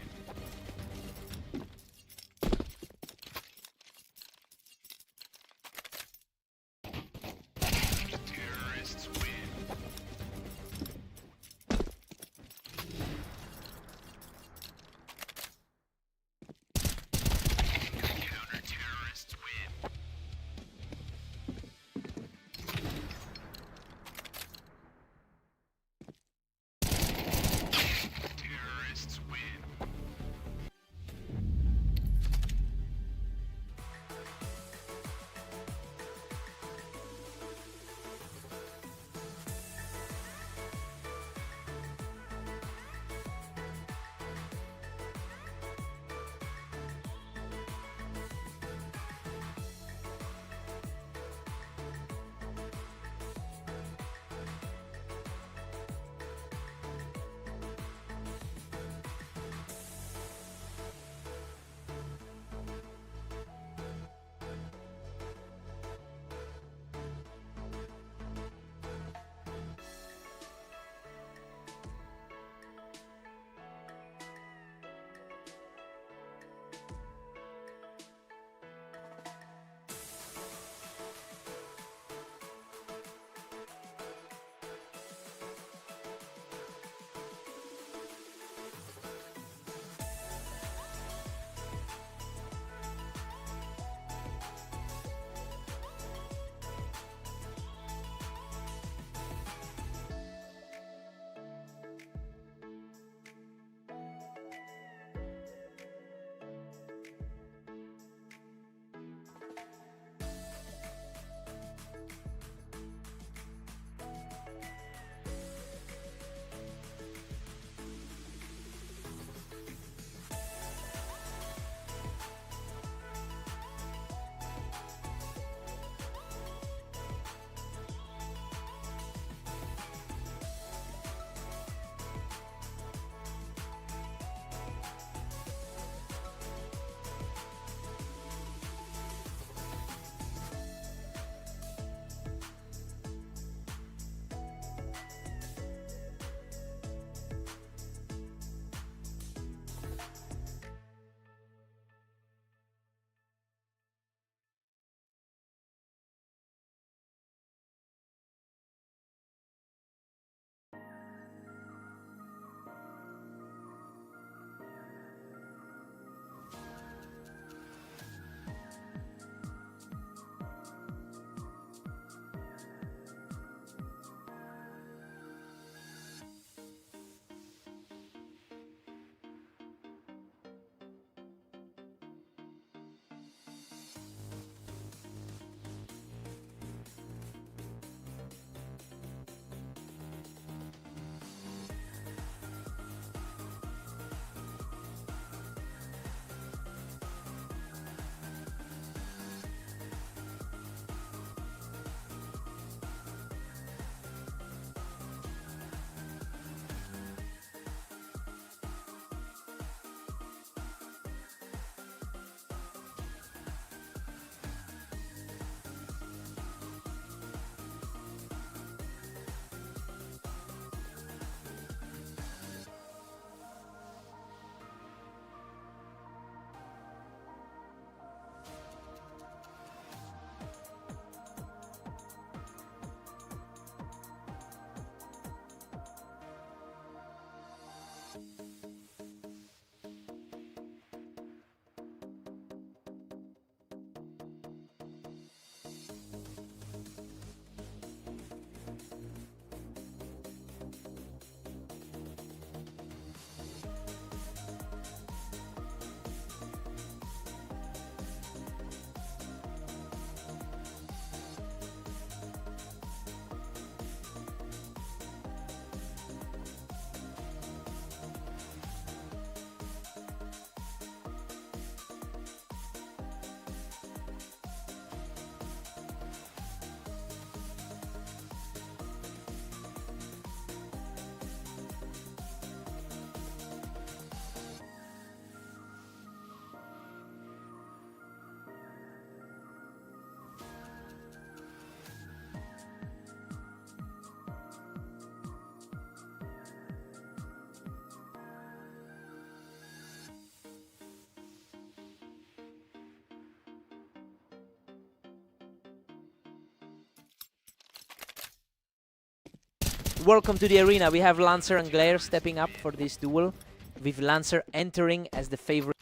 Speaker 1: Welcome to the arena. We have Lancer and Glare stepping up for this duel, with Lancer entering as the favorite.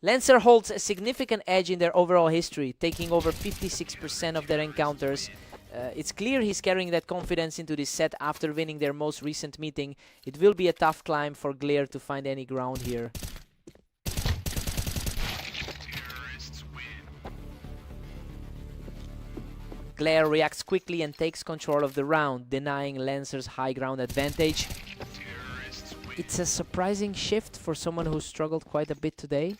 Speaker 1: Lancer holds a significant edge in their overall history, taking over 56% of their encounters. It's clear he's carrying that confidence into this set after winning their most recent meeting. It will be a tough climb for Glare to find any ground here. Glare reacts quickly and takes control of the round, denying Lancer's high ground advantage. It's a surprising shift for someone who struggled quite a bit today.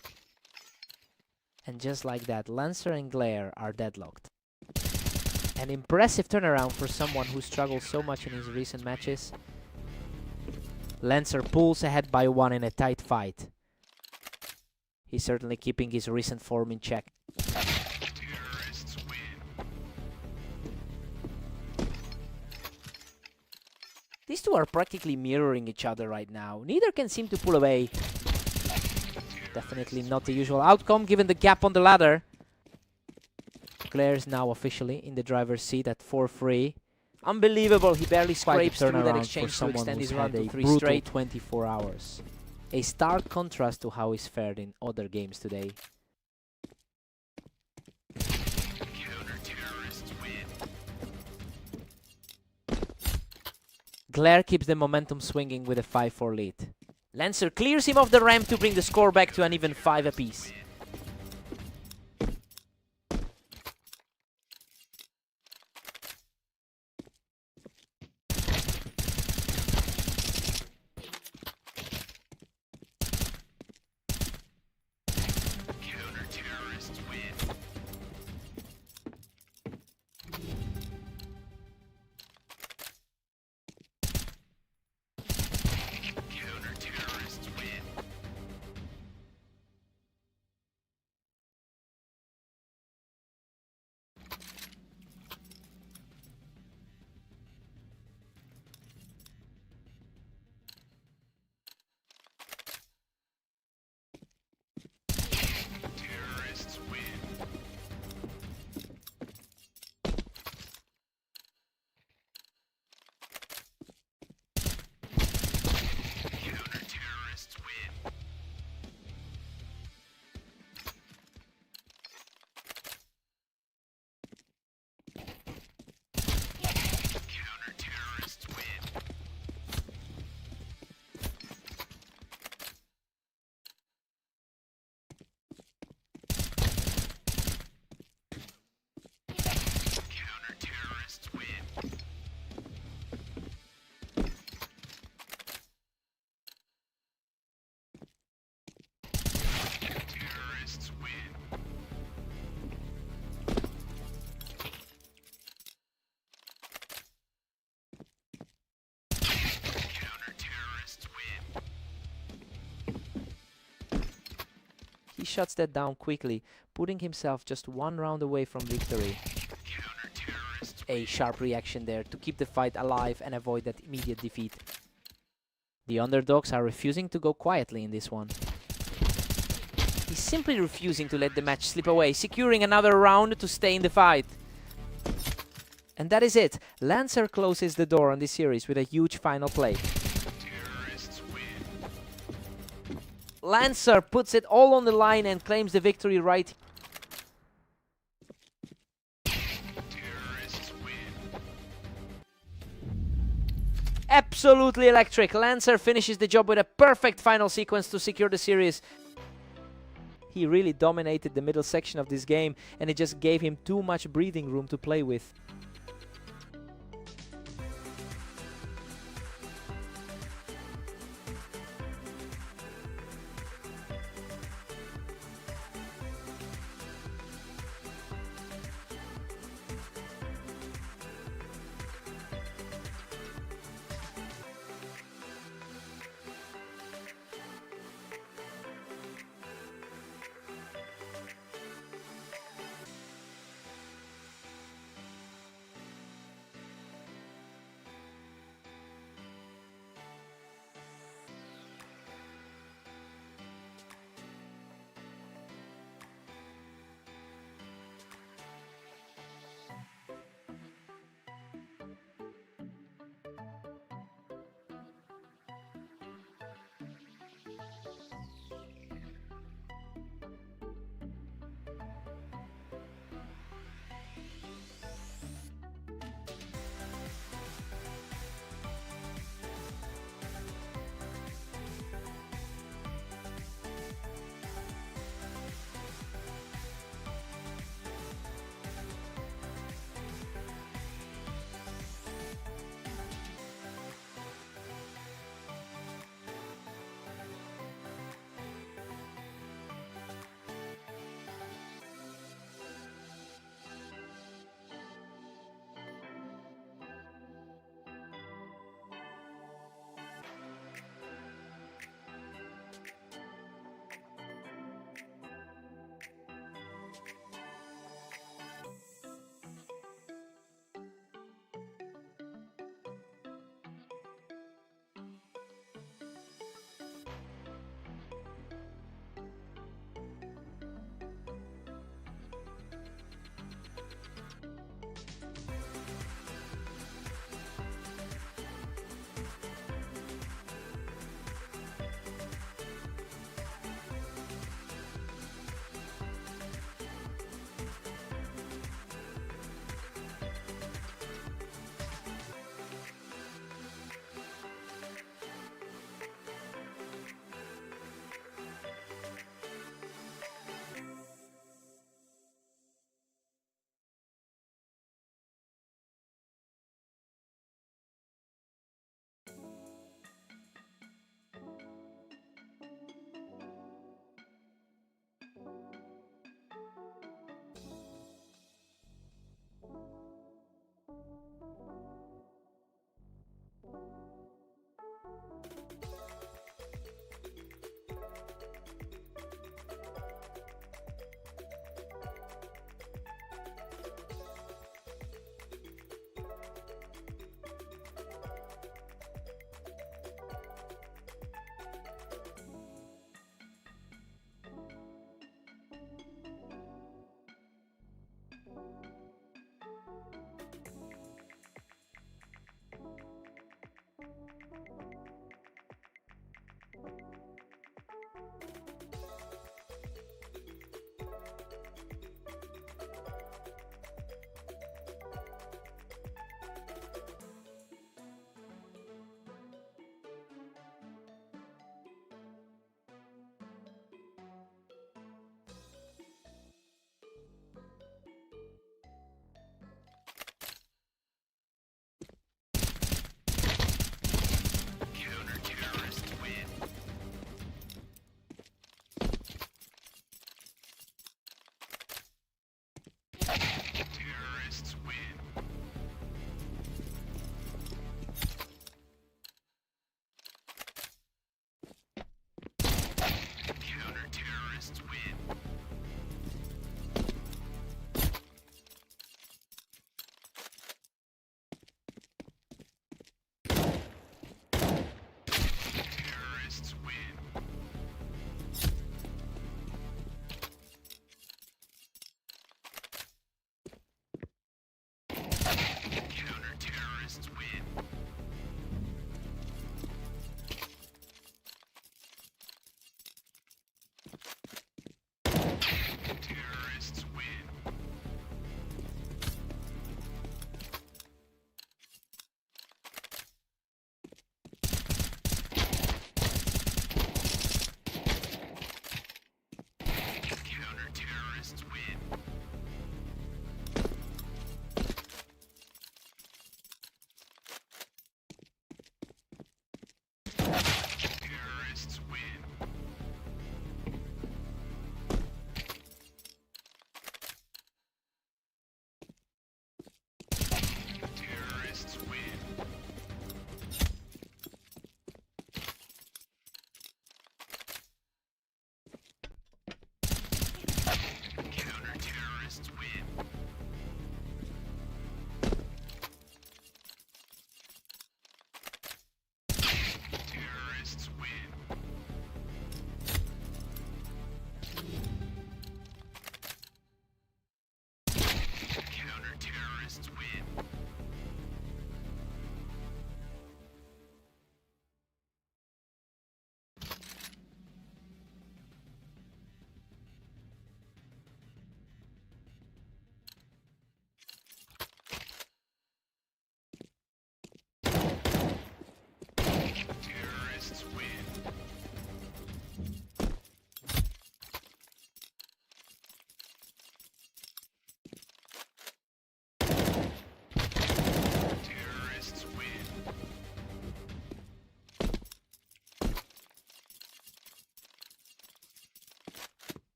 Speaker 1: And just like that, Lancer and Glare are deadlocked. An impressive turnaround for someone who struggled so much in his recent matches. Lancer pulls ahead by 1 in a tight fight. He's certainly keeping his recent form in check. These two are practically mirroring each other right now. Neither can seem to pull away. Definitely not the usual outcome given the gap on the ladder. Glare is now officially in the driver's seat at 4-3. Unbelievable, he barely scrapes through that exchange to extend his run to 3 straight. 24 hours. A stark contrast to how he's fared in other games today. Glare keeps the momentum swinging with a 5-4 lead. Lancer clears him off the ramp to bring the score back to an even 5 apiece. He shuts that down quickly, putting himself just 1 round away from victory. A sharp reaction there to keep the fight alive and avoid that immediate defeat. The underdogs are refusing to go quietly in this one. He's simply refusing to let the match slip away, securing another round to stay in the fight. And that is it. Lancer closes the door on this series with a huge final play. Lancer puts it all on the line and claims the victory right. Absolutely electric. Lancer finishes the job with a perfect final sequence to secure the series. He really dominated the middle section of this game, and it just gave him too much breathing room to play with.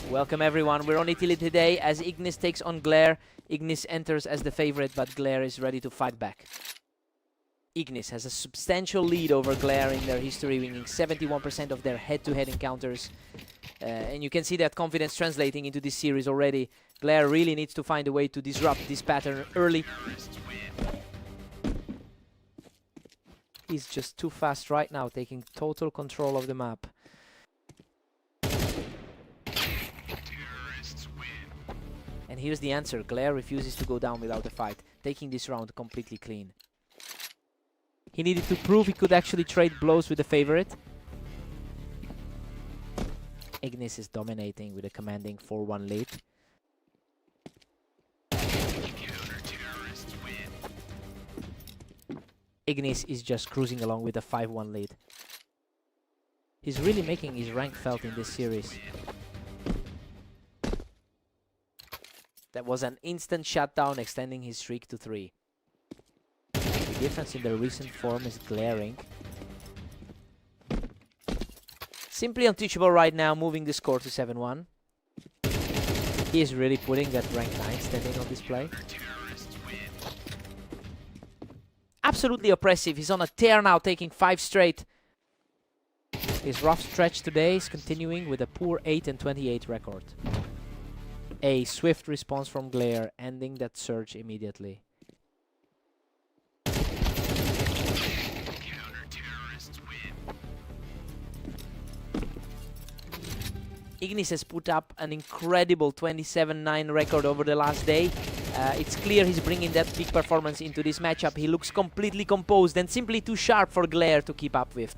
Speaker 1: Welcome everyone, we're on Italy today as Ignis takes on Glare. Ignis enters as the favorite, but Glare is ready to fight back. Ignis has a substantial lead over Glare in their history, winning 71% of their head-to-head encounters. And you can see that confidence translating into this series already. Glare really needs to find a way to disrupt this pattern early. He's just too fast right now, taking total control of the map. And here's the answer. Glare refuses to go down without a fight, taking this round completely clean. He needed to prove he could actually trade blows with the favorite. Ignis is dominating with a commanding 4-1 lead. Ignis is just cruising along with a 5-1 lead. He's really making his rank felt in this series. That was an instant shutdown, extending his streak to 3. The difference in their recent form is glaring. Simply unteachable right now, moving the score to 7-1. He is really putting that rank 9 standing on display. Absolutely oppressive. He's on a tear now, taking 5 straight. His rough stretch today is continuing with a poor 8-28 record. A swift response from Glare, ending that surge immediately. Ignis has put up an incredible 27-9 record over the last day. It's clear he's bringing that peak performance into this matchup. He looks completely composed and simply too sharp for Glare to keep up with.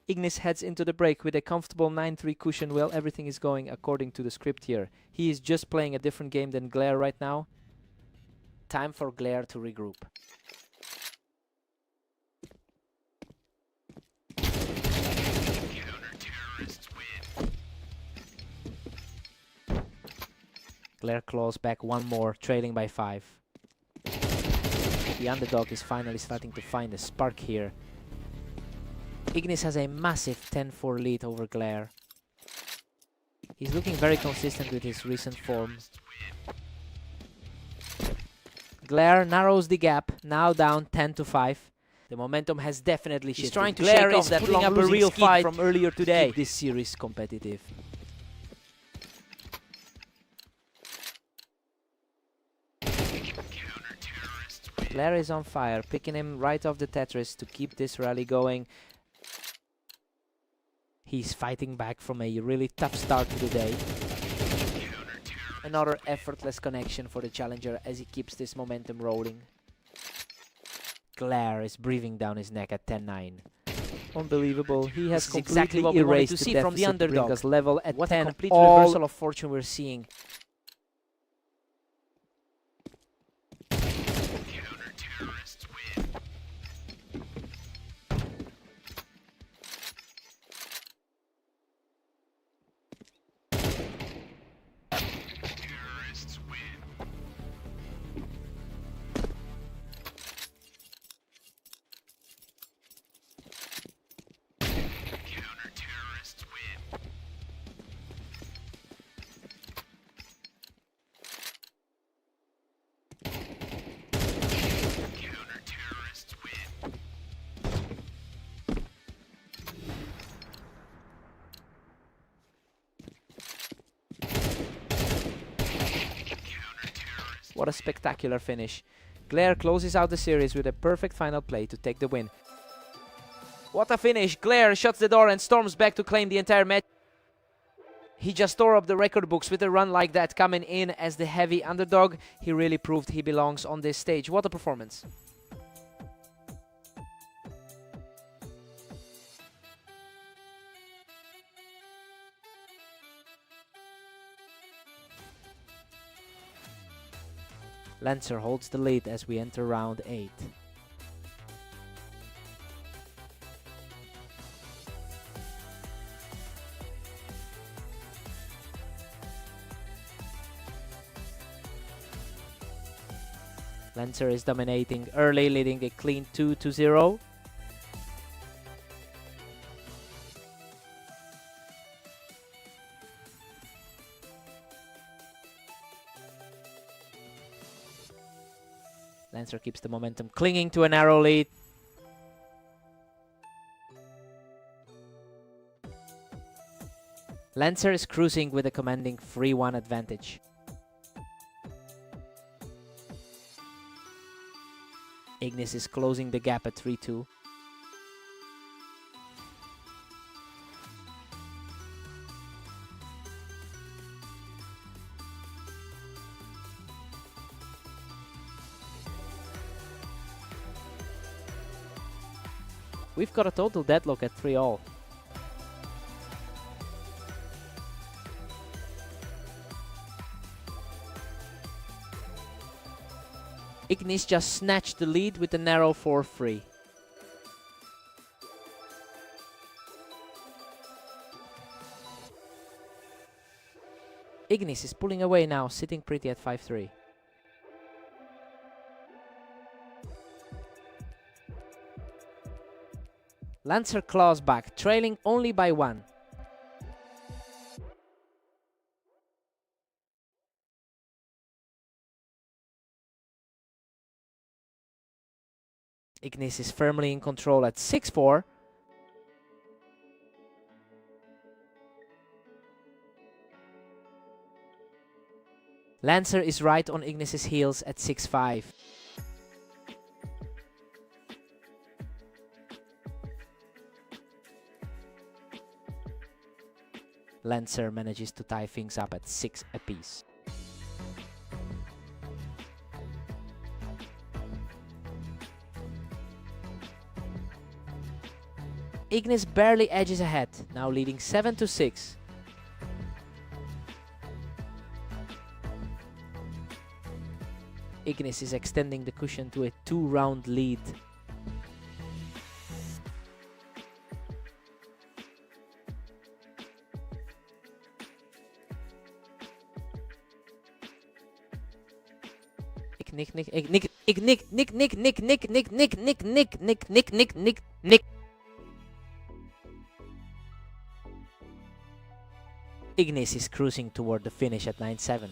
Speaker 1: Ignis heads into the break with a comfortable 9-3 cushion. Well, everything is going according to the script here. He is just playing a different game than Glare right now. Time for Glare to regroup. Glare claws back one more, trailing by 5. The underdog is finally starting to find a spark here. Ignis has a massive 10-4 lead over Glare. He's looking very consistent with his recent form. Glare narrows the gap, now down 10-5. The momentum has definitely shifted. He's trying to shake off that long losing real fight from earlier today. Keep this series competitive. Glare is on fire, picking him right off the Tetris to keep this rally going. He's fighting back from a really tough start to the day. Another effortless connection for the challenger as he keeps this momentum rolling. Glare is breathing down his neck at 10-9. Unbelievable. He has completely erased the deficit from the underdog. Level at 10. A complete reversal of fortune we're seeing. What a spectacular finish. Glare closes out the series with a perfect final play to take the win. What a finish. Glare shuts the door and storms back to claim the entire match. He just tore up the record books with a run like that, coming in as the heavy underdog. He really proved he belongs on this stage. What a performance. Lancer holds the lead as we enter round 8. Lancer is dominating early, leading a clean 2-0. Lancer keeps the momentum, clinging to a narrow lead. Lancer is cruising with a commanding 3-1 advantage. Ignis is closing the gap at 3-2. We've got a total deadlock at 3-all. Ignis just snatched the lead with a narrow 4-3. Ignis is pulling away now, sitting pretty at 5-3. Lancer claws back, trailing only by 1. Ignis is firmly in control at 6-4. Lancer is right on Ignis's heels at 6-5. Lancer manages to tie things up at 6 apiece. Ignis barely edges ahead, now leading 7-6. Ignis is extending the cushion to a 2-round lead. Ignis is cruising toward the finish at 9-7.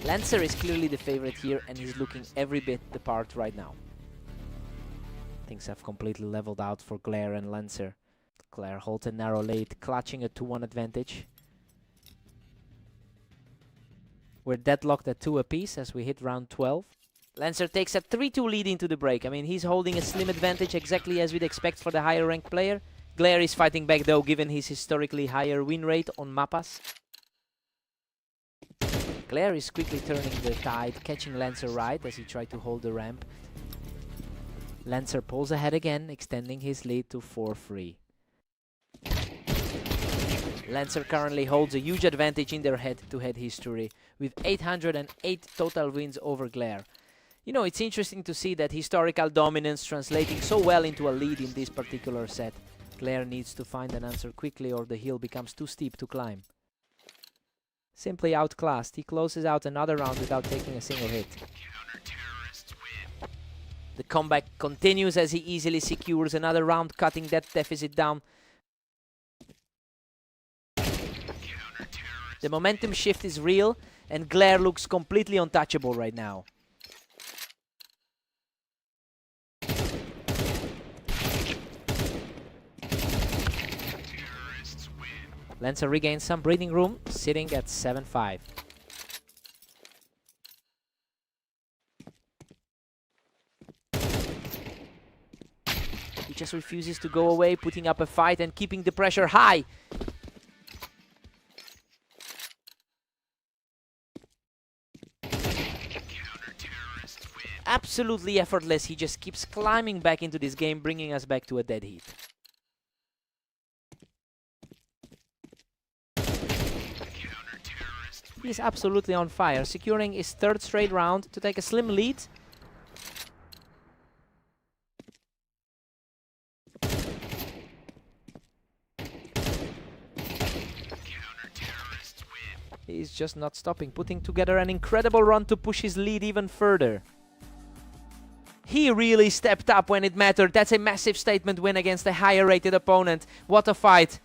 Speaker 1: Lancer is clearly the favorite here and he's looking every bit the part right now. Things have completely leveled out for Glare and Lancer. Claire holds a narrow lead, clutching a 2-1 advantage. We're deadlocked at 2 apiece as we hit round 12. Lancer takes a 3-2 lead into the break. I mean, he's holding a slim advantage exactly as we'd expect for the higher ranked player. Glare is fighting back though, given his historically higher win rate on Mappas. Glare is quickly turning the tide, catching Lancer right as he tried to hold the ramp. Lancer pulls ahead again, extending his lead to 4-3. Lancer currently holds a huge advantage in their head-to-head history, with 808 total wins over Glare. You know, it's interesting to see that historical dominance translating so well into a lead in this particular set. Glare needs to find an answer quickly or the hill becomes too steep to climb. Simply outclassed, he closes out another round without taking a single hit. The comeback continues as he easily secures another round, cutting that deficit down. The momentum shift is real, and Glare looks completely untouchable right now. Lancer regains some breathing room, sitting at 7-5. He just refuses to go away, putting up a fight and keeping the pressure high. Absolutely effortless, he just keeps climbing back into this game, bringing us back to a dead heat. He's absolutely on fire, securing his 3rd straight round to take a slim lead. He's just not stopping, putting together an incredible run to push his lead even further. He really stepped up when it mattered. That's a massive statement win against a higher rated opponent. What a fight.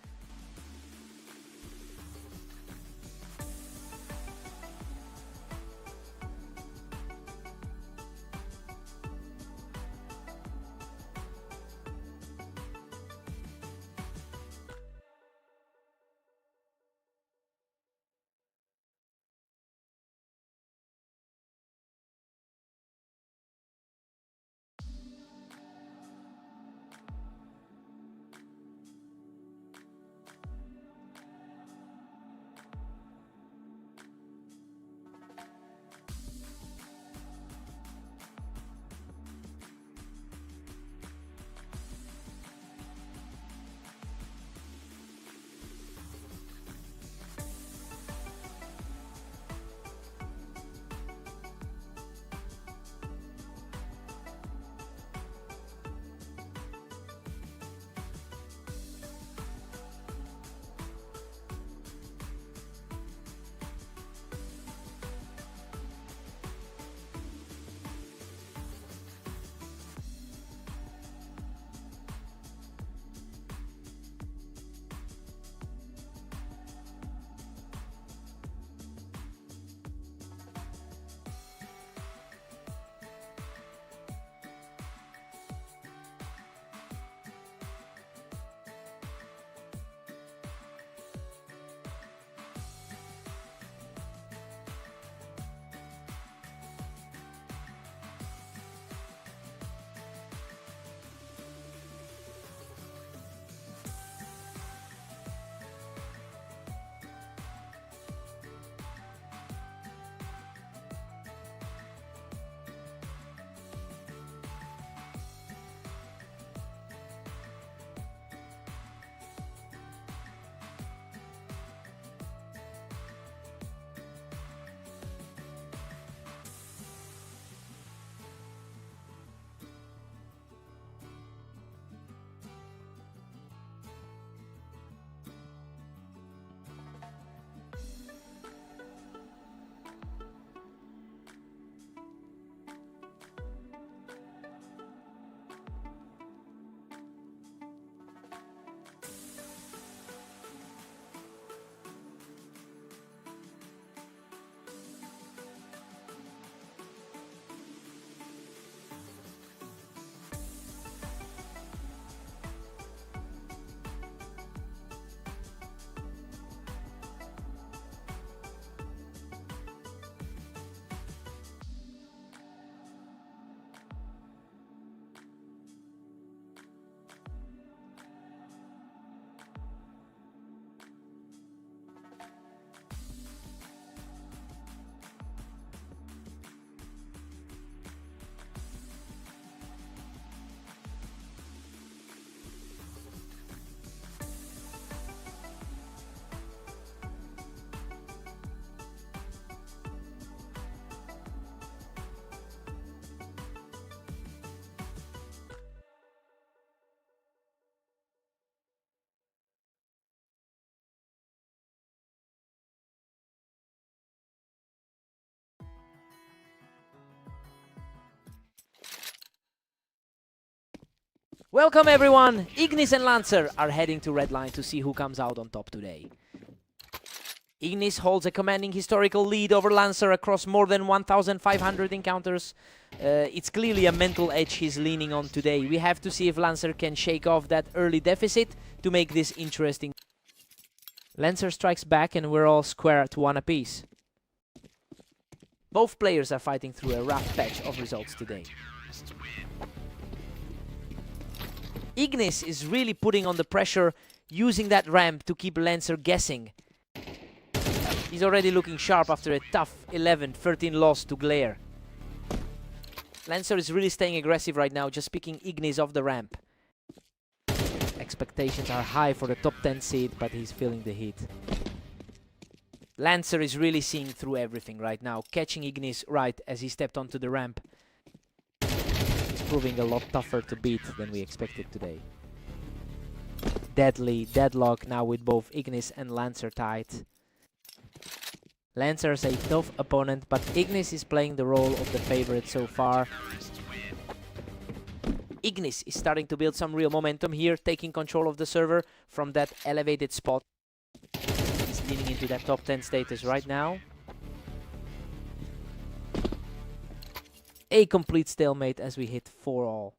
Speaker 1: Welcome everyone! Ignis and Lancer are heading to Red Line to see who comes out on top today. Ignis holds a commanding historical lead over Lancer across more than 1,500 encounters. It's clearly a mental edge he's leaning on today. We have to see if Lancer can shake off that early deficit to make this interesting. Lancer strikes back and we're all square at 1 apiece. Both players are fighting through a rough patch of results today. Ignis is really putting on the pressure, using that ramp to keep Lancer guessing. He's already looking sharp after a tough 11-13 loss to Glare. Lancer is really staying aggressive right now, just picking Ignis off the ramp. Expectations are high for the top 10 seed, but he's feeling the heat. Lancer is really seeing through everything right now, catching Ignis right as he stepped onto the ramp. He's proving a lot tougher to beat than we expected today. Deadly deadlock now with both Ignis and Lancer tight. Lancer's a tough opponent, but Ignis is playing the role of the favorite so far. Ignis is starting to build some real momentum here, taking control of the server from that elevated spot. He's leaning into that top 10 status right now. A complete stalemate as we hit 4-all.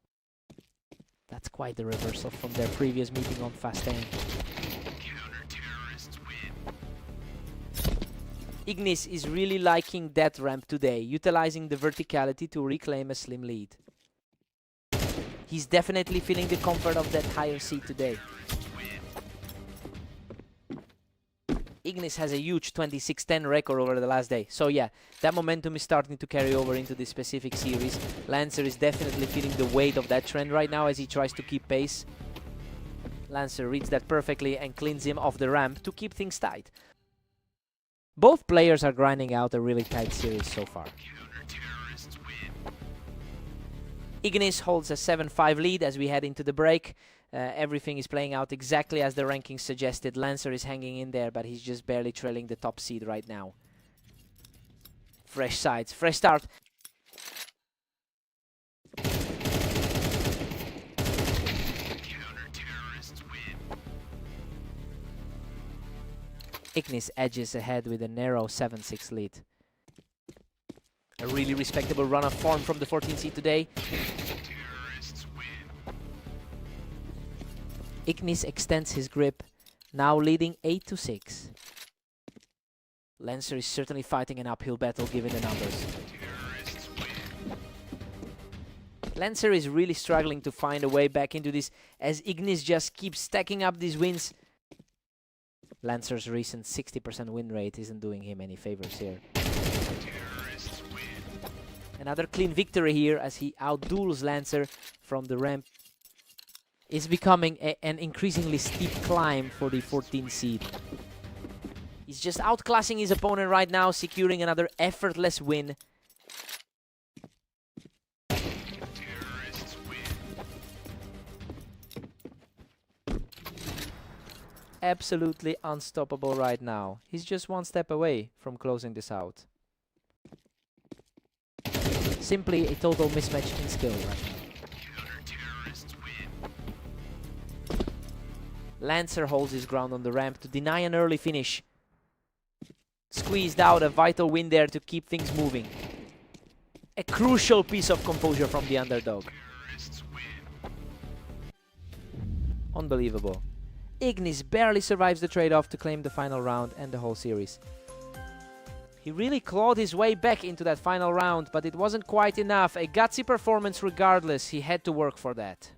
Speaker 1: That's quite the reversal from their previous meeting on Fast 10. Ignis is really liking that ramp today, utilizing the verticality to reclaim a slim lead. He's definitely feeling the comfort of that higher seat today. Ignis has a huge 26-10 record over the last day, so yeah, that momentum is starting to carry over into this specific series. Lancer is definitely feeling the weight of that trend right now as he tries to keep pace. Lancer reads that perfectly and cleans him off the ramp to keep things tight. Both players are grinding out a really tight series so far. Ignis holds a 7-5 lead as we head into the break. Everything is playing out exactly as the rankings suggested. Lancer is hanging in there, but he's just barely trailing the top seed right now. Fresh sides, fresh start. Ignis edges ahead with a narrow 7-6 lead. A really respectable run of form from the 14th seed today. Ignis extends his grip, now leading 8-6. Lancer is certainly fighting an uphill battle given the numbers. Lancer is really struggling to find a way back into this as Ignis just keeps stacking up these wins. Lancer's recent 60% win rate isn't doing him any favors here. Another clean victory here as he outduels Lancer from the ramp. It's becoming an increasingly steep climb for the 14th seed. He's just outclassing his opponent right now, securing another effortless win. Absolutely unstoppable right now. He's just one step away from closing this out. Simply a total mismatch in skill right now. Lancer holds his ground on the ramp to deny an early finish. Squeezed out a vital win there to keep things moving. A crucial piece of composure from the underdog. Unbelievable. Ignis barely survives the trade-off to claim the final round and the whole series. He really clawed his way back into that final round, but it wasn't quite enough. A gutsy performance regardless, he had to work for that.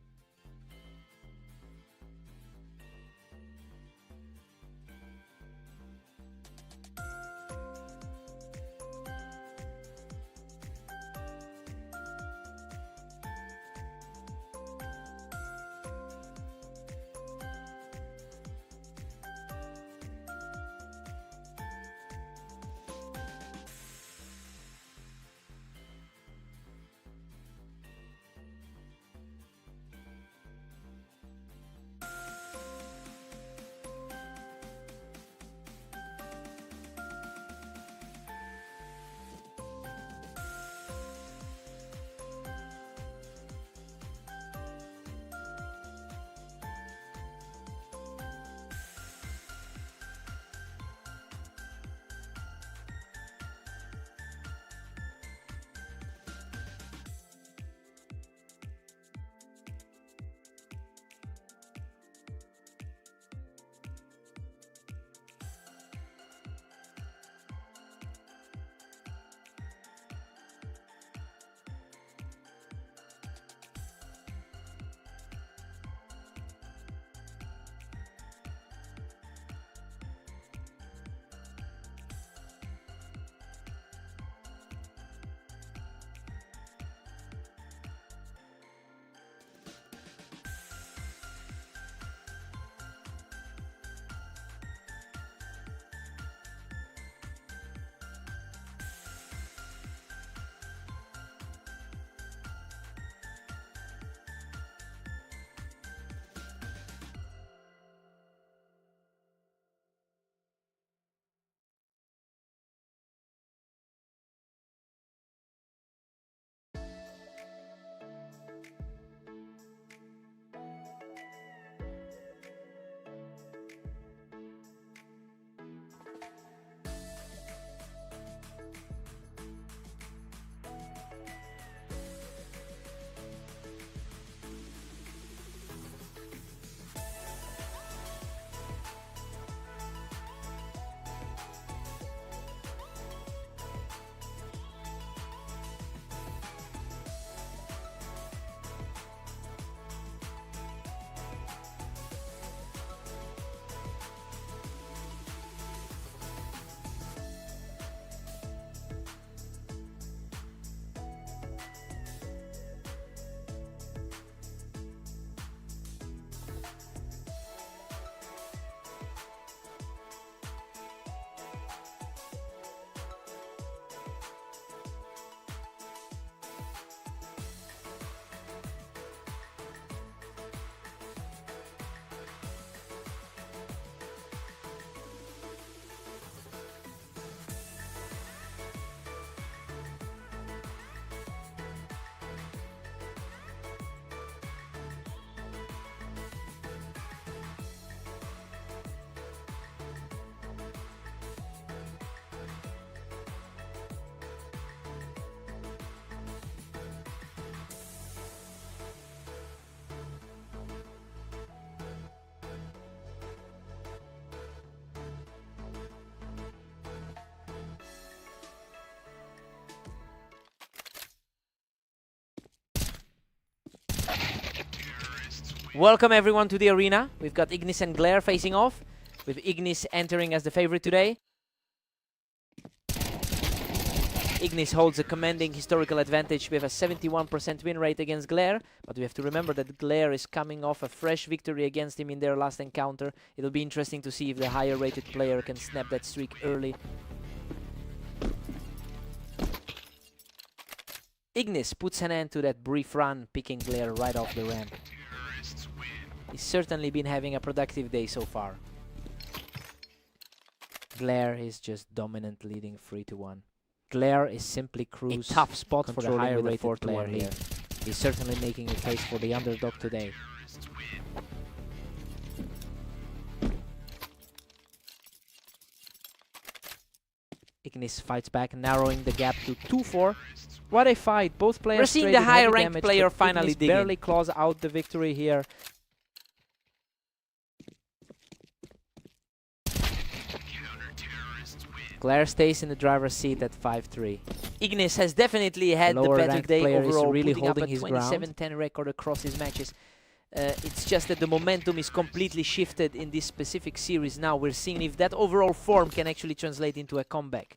Speaker 1: Welcome everyone to the arena. We've got Ignis and Glare facing off, with Ignis entering as the favorite today. Ignis holds a commanding historical advantage with a 71% win rate against Glare, but we have to remember that Glare is coming off a fresh victory against him in their last encounter. It'll be interesting to see if the higher rated player can snap that streak early. Ignis puts an end to that brief run, picking Glare right off the ramp. He's certainly been having a productive day so far. Glare is just dominant, leading 3-1. Glare is simply cruise. A tough spot for the higher rated player here. He's certainly making a case for the underdog today. Ignis fights back, narrowing the gap to 2-4. What a fight! Both players. We're seeing the higher ranked player finally digging. Barely claws out the victory here. Glare stays in the driver's seat at 5-3. Ignis has definitely had the better day overall, really holding his ground. 27-10 record across his matches. It's just that the momentum is completely shifted in this specific series now. We're seeing if that overall form can actually translate into a comeback.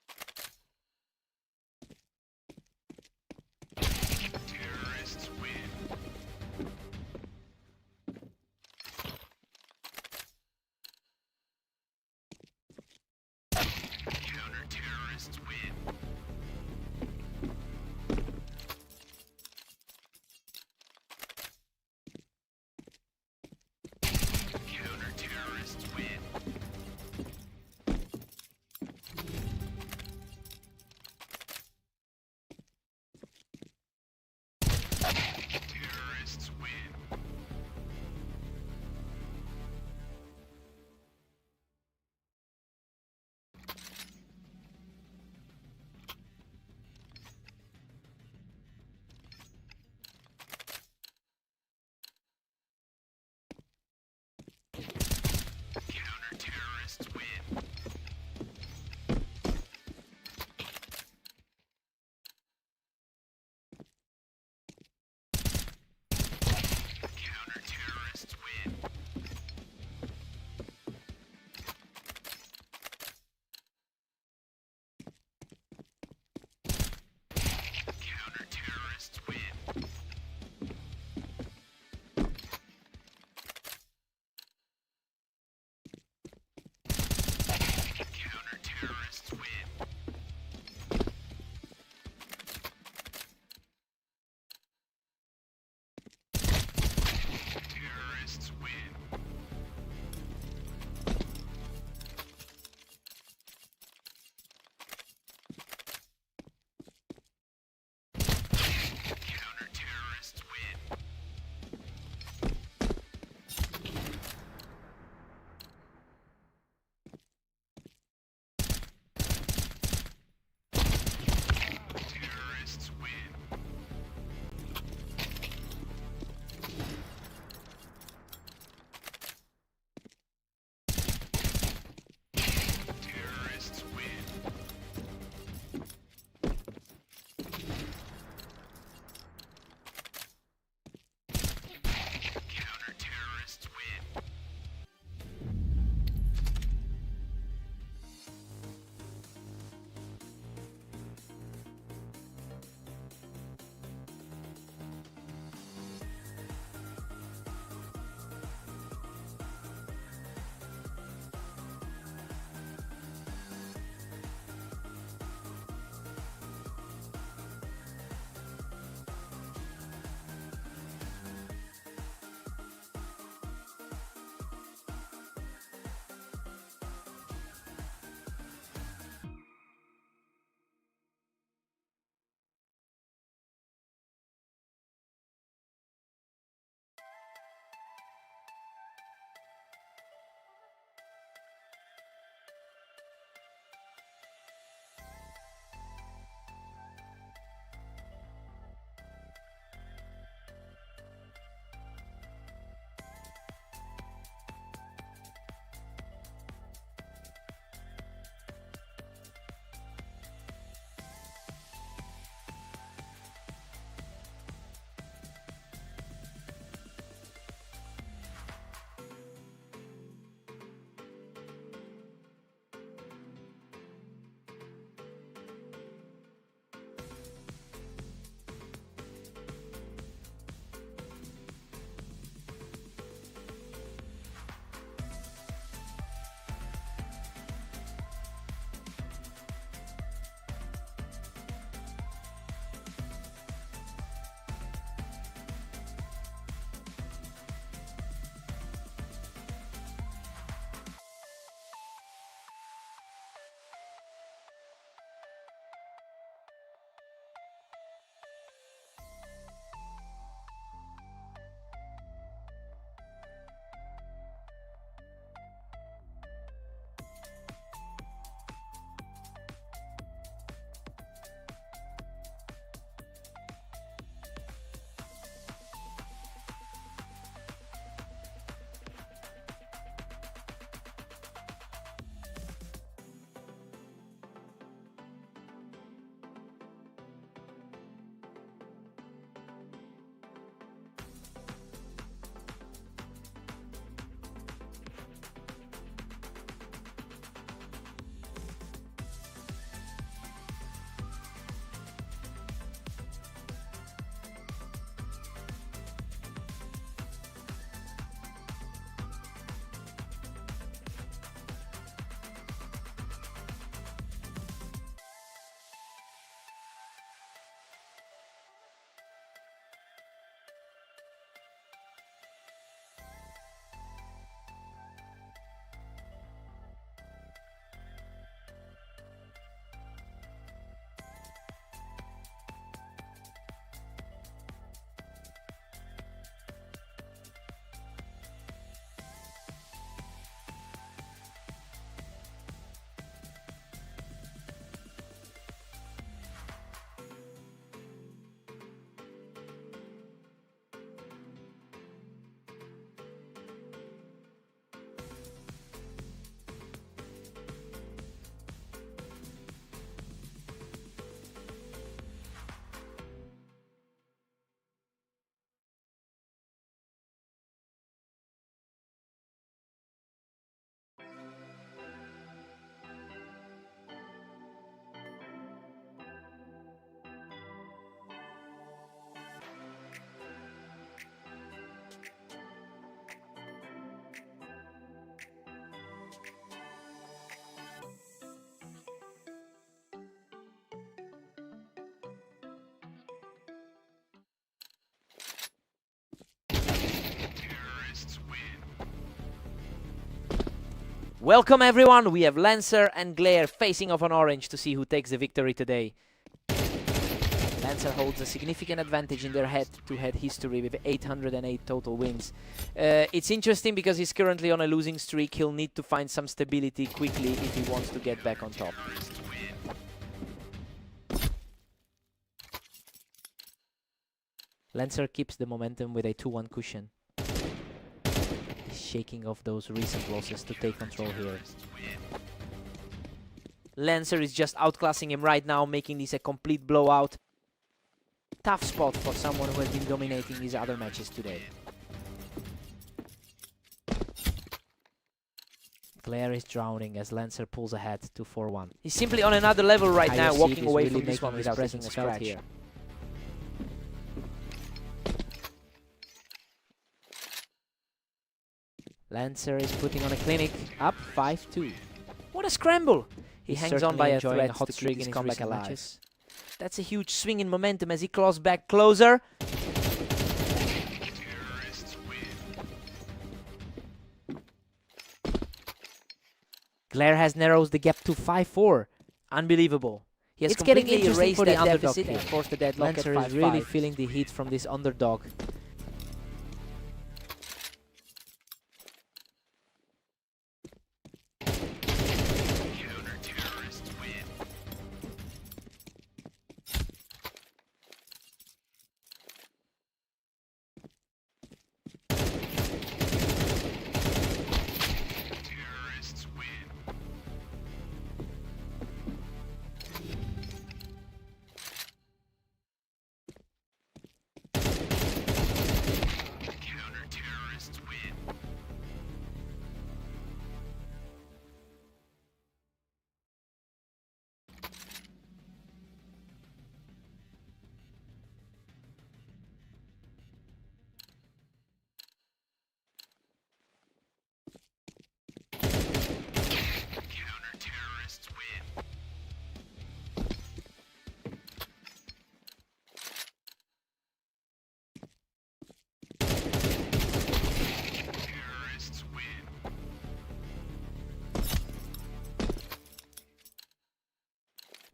Speaker 1: Welcome everyone, we have Lancer and Glare facing off on orange to see who takes the victory today. Lancer holds a significant advantage in their head-to-head history with 808 total wins. It's interesting because he's currently on a losing streak. He'll need to find some stability quickly if he wants to get back on top. Lancer keeps the momentum with a 2-1 cushion. He's shaking off those recent losses to take control here. Lancer is just outclassing him right now, making this a complete blowout. Tough spot for someone who has been dominating his other matches today. Glare is drowning as Lancer pulls ahead to 4-1. He's simply on another level right now, walking away from this one without taking a scratch here. Lancer is putting on a clinic, up 5-2. What a scramble! He hangs on by a thread to keep his comeback alive. That's a huge swing in momentum as he claws back closer. Glare has narrowed the gap to 5-4. Unbelievable. He has completely erased the deficit and forced the deadlock at 5-5. Lancer is really feeling the heat from this underdog.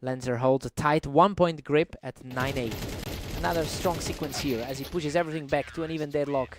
Speaker 1: Lancer holds a tight 1-point grip at 9-8. Another strong sequence here as he pushes everything back to an even deadlock.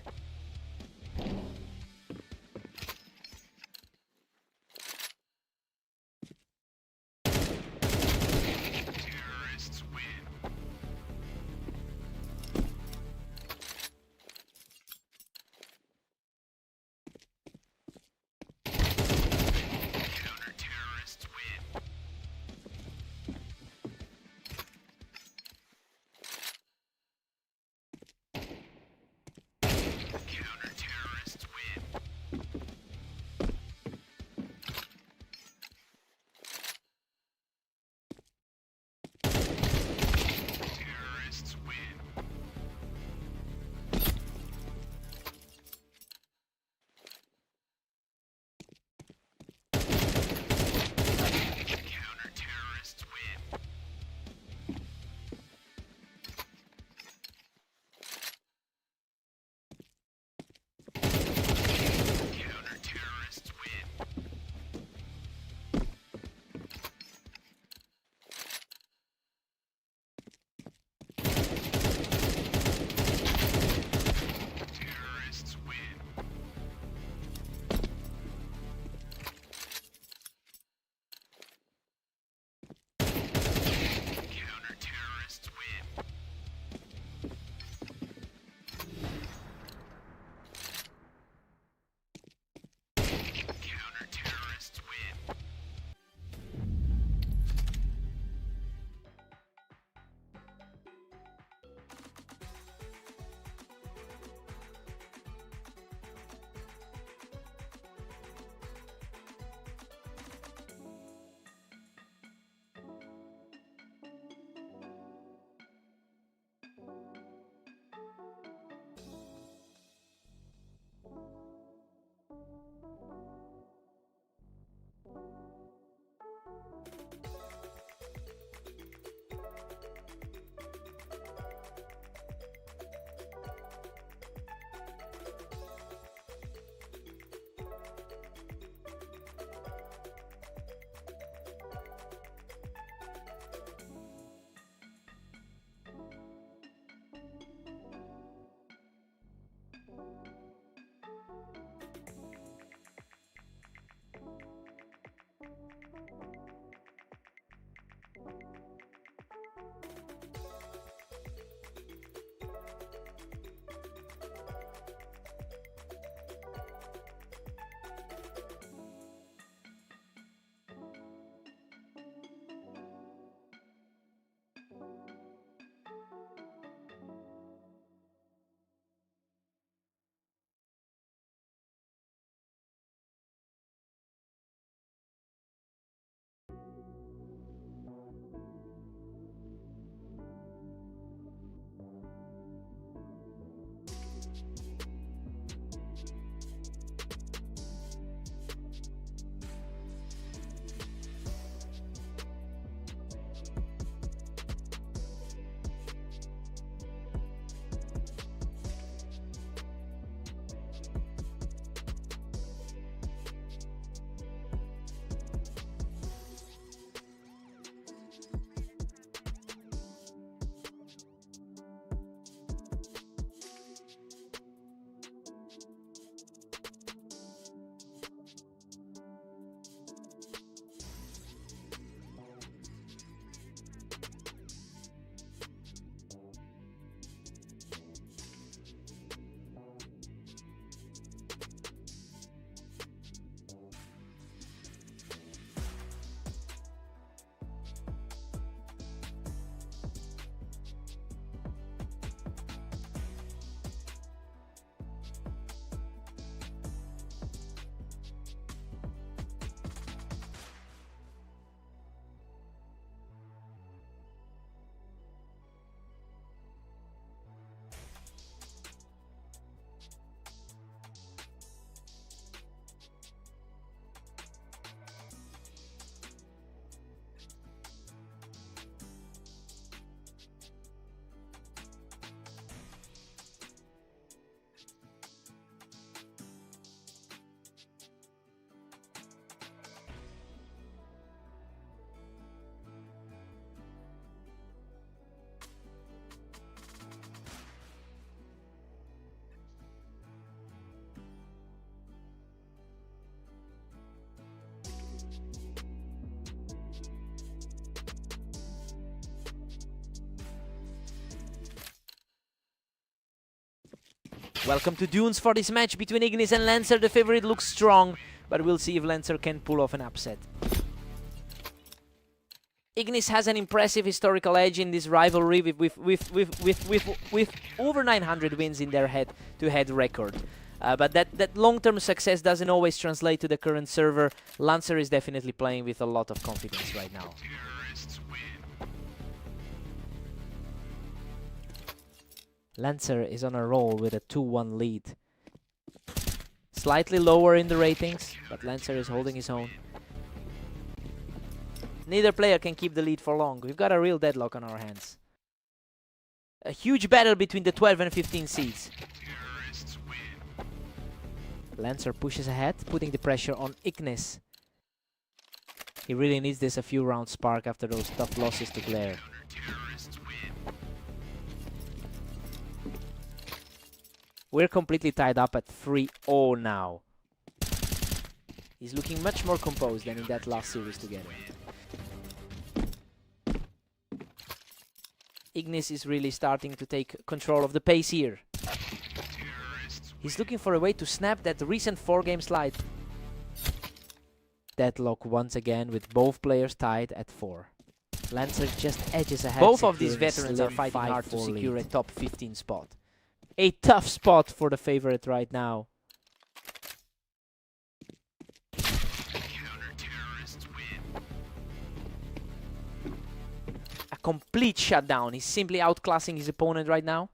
Speaker 1: Welcome to Dunes for this match between Ignis and Lancer. The favorite looks strong, but we'll see if Lancer can pull off an upset. Ignis has an impressive historical edge in this rivalry with over 900 wins in their head-to-head record. But that long-term success doesn't always translate to the current server. Lancer is definitely playing with a lot of confidence right now. Lancer is on a roll with a 2-1 lead. Slightly lower in the ratings, but Lancer is holding his own. Neither player can keep the lead for long. We've got a real deadlock on our hands. A huge battle between the 12 and 15 seeds. Lancer pushes ahead, putting the pressure on Ignis. He really needs this a few round spark after those tough losses to Glare. We're completely tied up at 3-0 now. He's looking much more composed than in that last series together. Ignis is really starting to take control of the pace here. He's looking for a way to snap that recent 4-game slide. Deadlock once again with both players tied at 4. Lancer just edges ahead. Both of these veterans are fighting hard to secure a top 15 spot. A tough spot for the favorite right now. A complete shutdown. He's simply outclassing his opponent right now.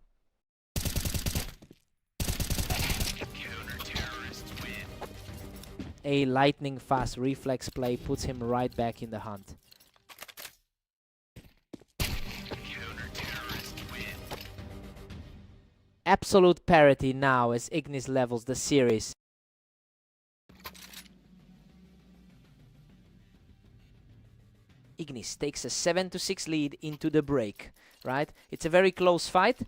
Speaker 1: A lightning fast reflex play puts him right back in the hunt. Absolute parity now as Ignis levels the series. Ignis takes a 7-6 lead into the break, right? It's a very close fight,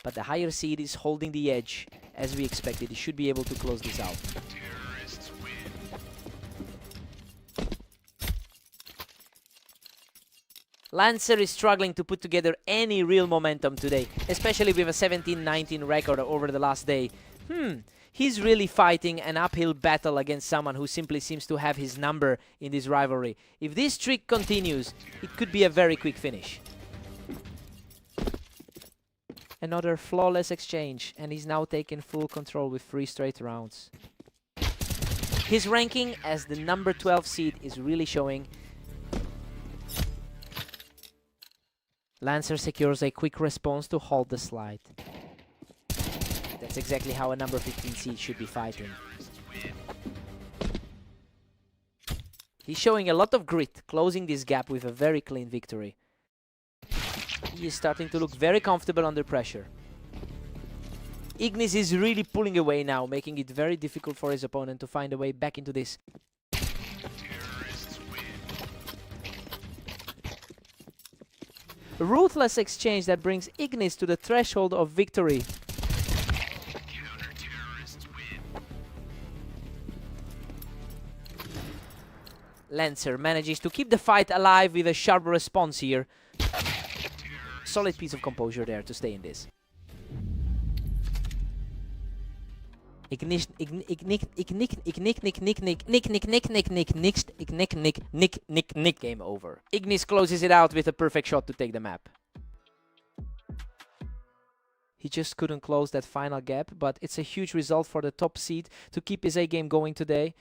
Speaker 1: but the higher seed is holding the edge. As we expected, he should be able to close this out. Lancer is struggling to put together any real momentum today, especially with a 17-19 record over the last day. He's really fighting an uphill battle against someone who simply seems to have his number in this rivalry. If this streak continues, it could be a very quick finish. Another flawless exchange, and he's now taken full control with 3 straight rounds. His ranking as the number 12 seed is really showing. Lancer secures a quick response to hold the slide. That's exactly how a number 15 seed should be fighting. He's showing a lot of grit, closing this gap with a very clean victory. He is starting to look very comfortable under pressure. Ignis is really pulling away now, making it very difficult for his opponent to find a way back into this. Ruthless exchange that brings Ignis to the threshold of victory. Lancer manages to keep the fight alive with a sharp response here. Solid piece of composure there to stay in this. Game over. Ignis closes it out with a perfect shot to take the map. He just couldn't close that final gap, but it's a huge result for the top seed to keep his A game going today.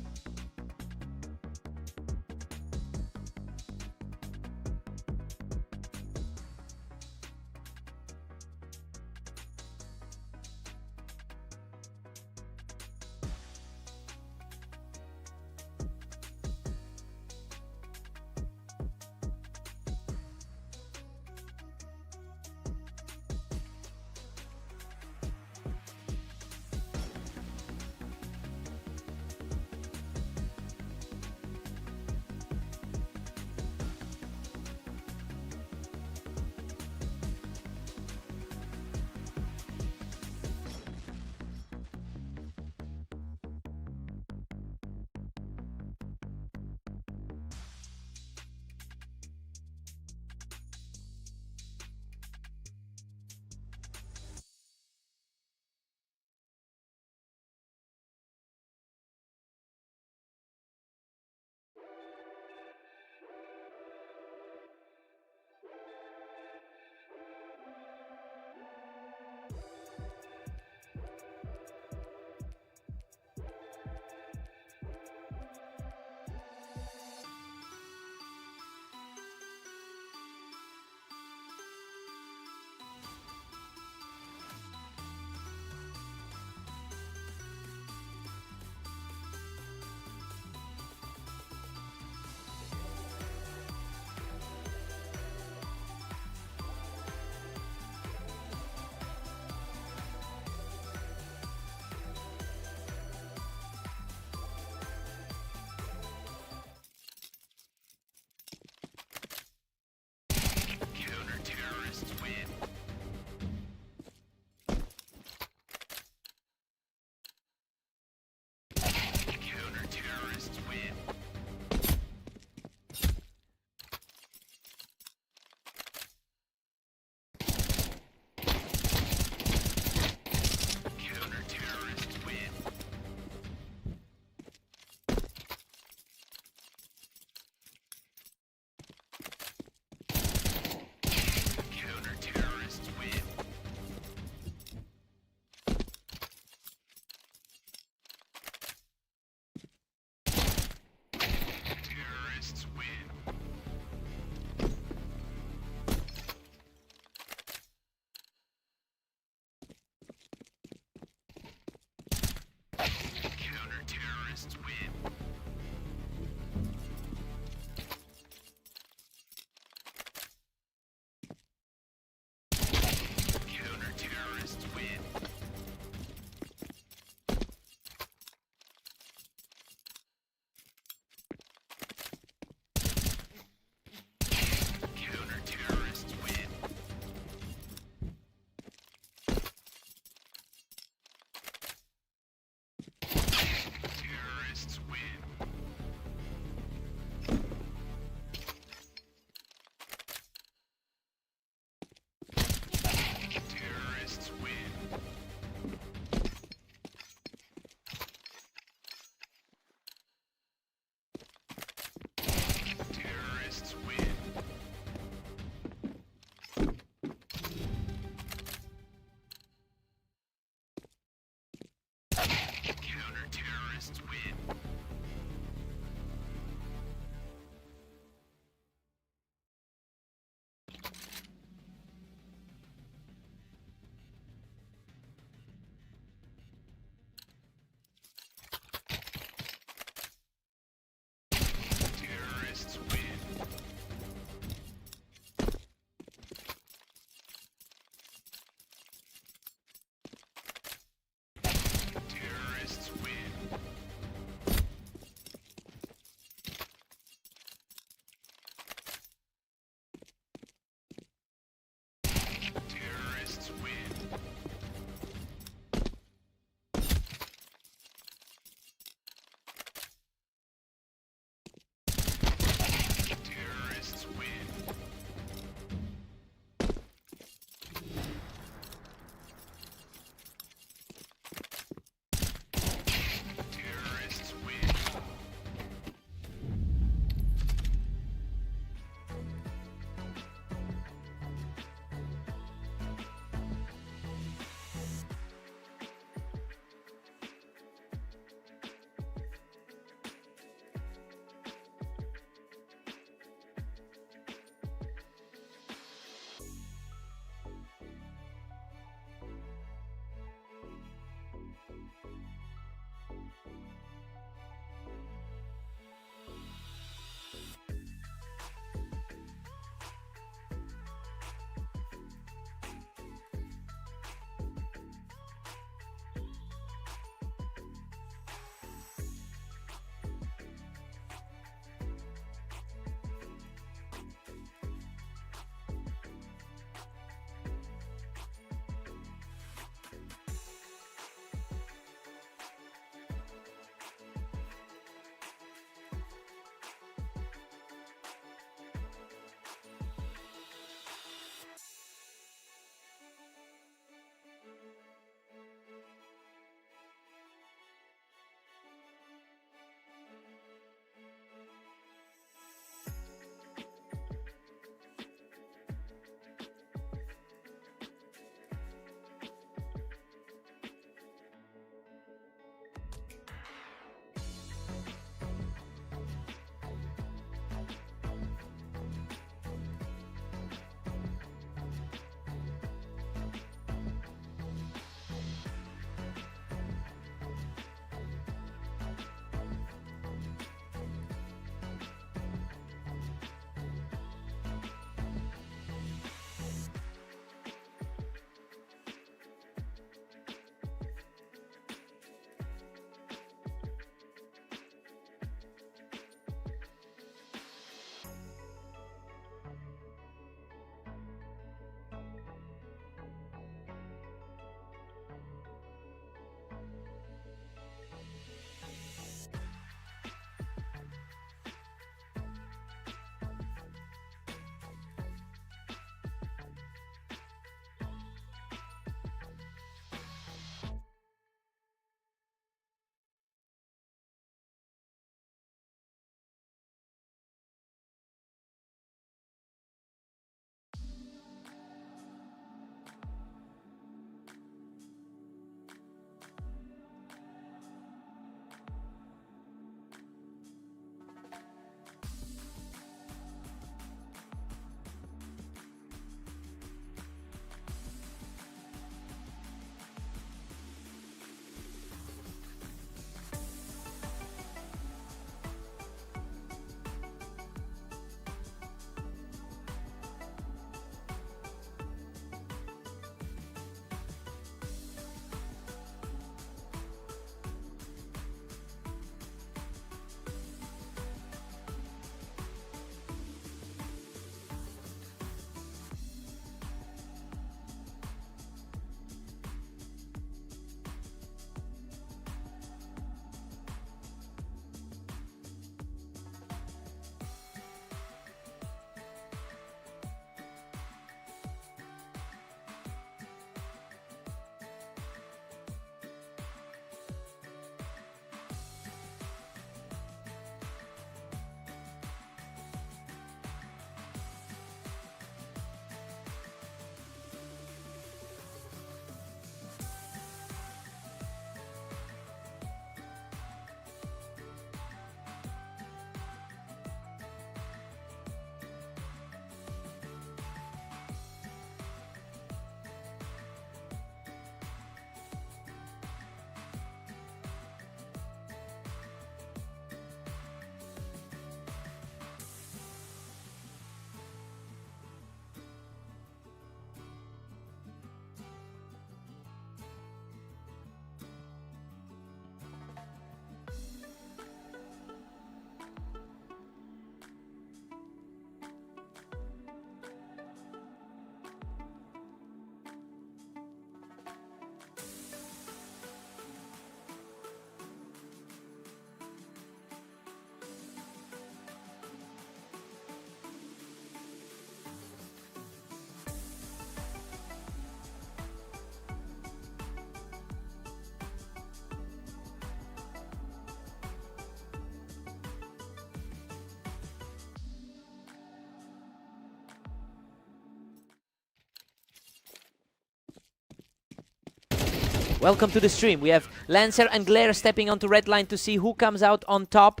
Speaker 1: Welcome to the stream. We have Lancer and Glare stepping onto red line to see who comes out on top.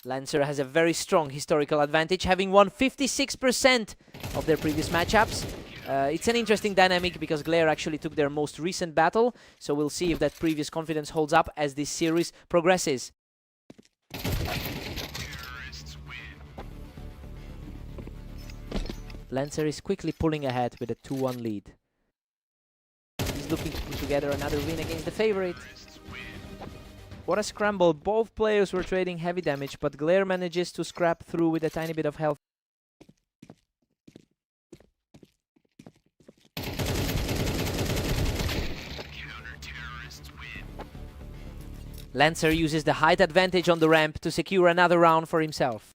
Speaker 1: Lancer has a very strong historical advantage, having won 56% of their previous matchups. It's an interesting dynamic because Glare actually took their most recent battle, so we'll see if that previous confidence holds up as this series progresses. Lancer is quickly pulling ahead with a 2-1 lead. He's looking to put together another win against the favorite. What a scramble. Both players were trading heavy damage, but Glare manages to scrap through with a tiny bit of health. Lancer uses the height advantage on the ramp to secure another round for himself.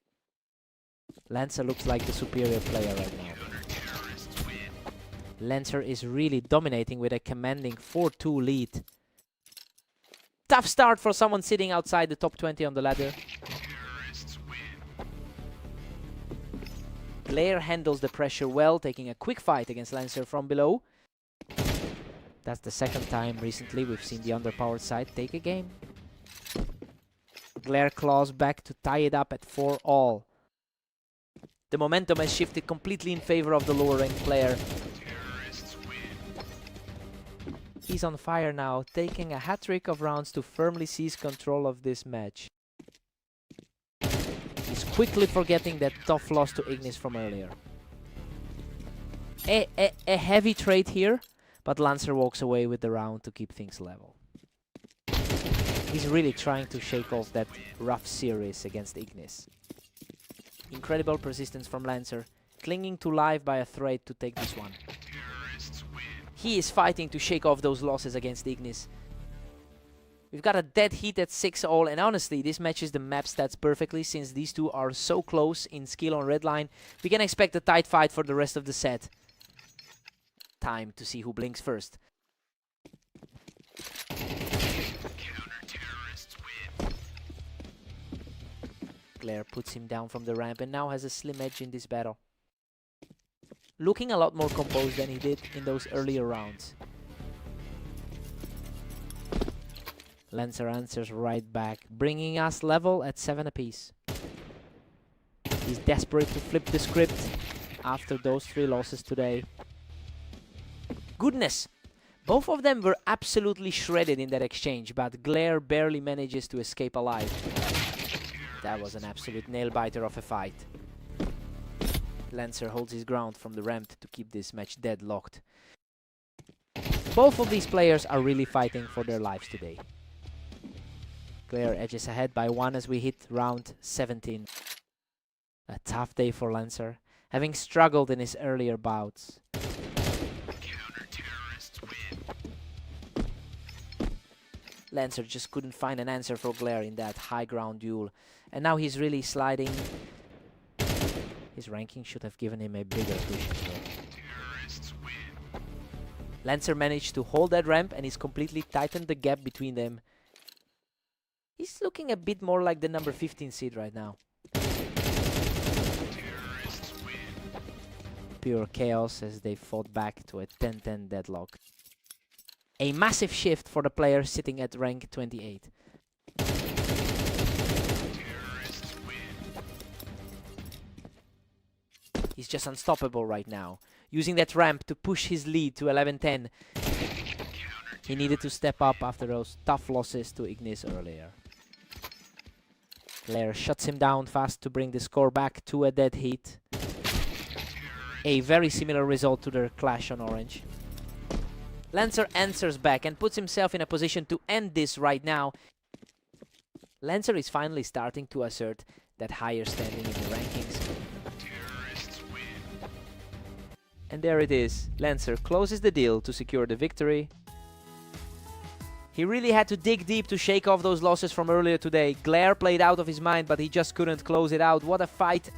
Speaker 1: Lancer looks like the superior player right now. Lancer is really dominating with a commanding 4-2 lead. Tough start for someone sitting outside the top 20 on the ladder. Glare handles the pressure well, taking a quick fight against Lancer from below. That's the second time recently we've seen the underpowered side take a game. Glare claws back to tie it up at 4-all. The momentum has shifted completely in favor of the lower ranked player. He's on fire now, taking a hat-trick of rounds to firmly seize control of this match. He's quickly forgetting that tough loss to Ignis from earlier. A heavy trade here, but Lancer walks away with the round to keep things level. He's really trying to shake off that rough series against Ignis. Incredible persistence from Lancer, clinging to life by a thread to take this one. He is fighting to shake off those losses against Ignis. We've got a dead heat at 6-all, and honestly, this matches the map stats perfectly since these two are so close in skill on red line. We can expect a tight fight for the rest of the set. Time to see who blinks first. Glare puts him down from the ramp and now has a slim edge in this battle. Looking a lot more composed than he did in those earlier rounds. Lancer answers right back, bringing us level at 7 apiece. He's desperate to flip the script after those 3 losses today. Goodness! Both of them were absolutely shredded in that exchange, but Glare barely manages to escape alive. That was an absolute nail-biter of a fight. Lancer holds his ground from the ramp to keep this match deadlocked. Both of these players are really fighting for their lives today. Glare edges ahead by 1 as we hit round 17. A tough day for Lancer, having struggled in his earlier bouts. Lancer just couldn't find an answer for Glare in that high ground duel, and now he's really sliding. His ranking should have given him a bigger push as well. Lancer managed to hold that ramp and he's completely tightened the gap between them. He's looking a bit more like the number 15 seed right now. Pure chaos as they fought back to a 10-10 deadlock. A massive shift for the player sitting at rank 28. He's just unstoppable right now, using that ramp to push his lead to 11-10. He needed to step up after those tough losses to Ignis earlier. Glare shuts him down fast to bring the score back to a dead heat. A very similar result to their clash on orange. Lancer answers back and puts himself in a position to end this right now. Lancer is finally starting to assert that higher standing in the rankings. And there it is. Lancer closes the deal to secure the victory. He really had to dig deep to shake off those losses from earlier today. Glare played out of his mind, but he just couldn't close it out. What a fight.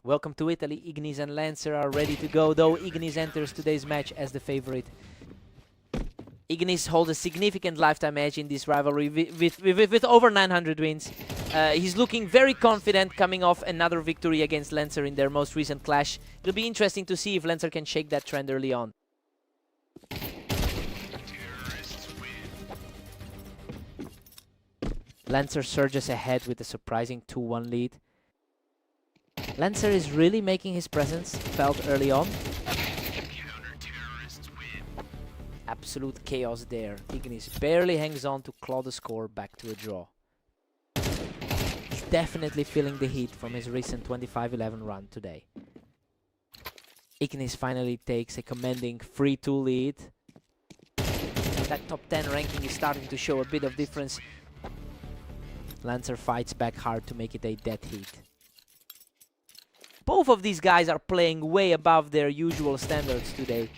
Speaker 1: Welcome to Italy. Ignis and Lancer are ready to go, though Ignis enters today's match as the favorite. Ignis holds a significant lifetime edge in this rivalry with over 900 wins. He's looking very confident coming off another victory against Lancer in their most recent clash. It'll be interesting to see if Lancer can shake that trend early on. Lancer surges ahead with a surprising 2-1 lead. Lancer is really making his presence felt early on. Absolute chaos there. Ignis barely hangs on to claw the score back to a draw. He's definitely feeling the heat from his recent 25-11 run today. Ignis finally takes a commanding 3-2 lead. That top 10 ranking is starting to show a bit of difference. Lancer fights back hard to make it a dead heat. Both of these guys are playing way above their usual standards today.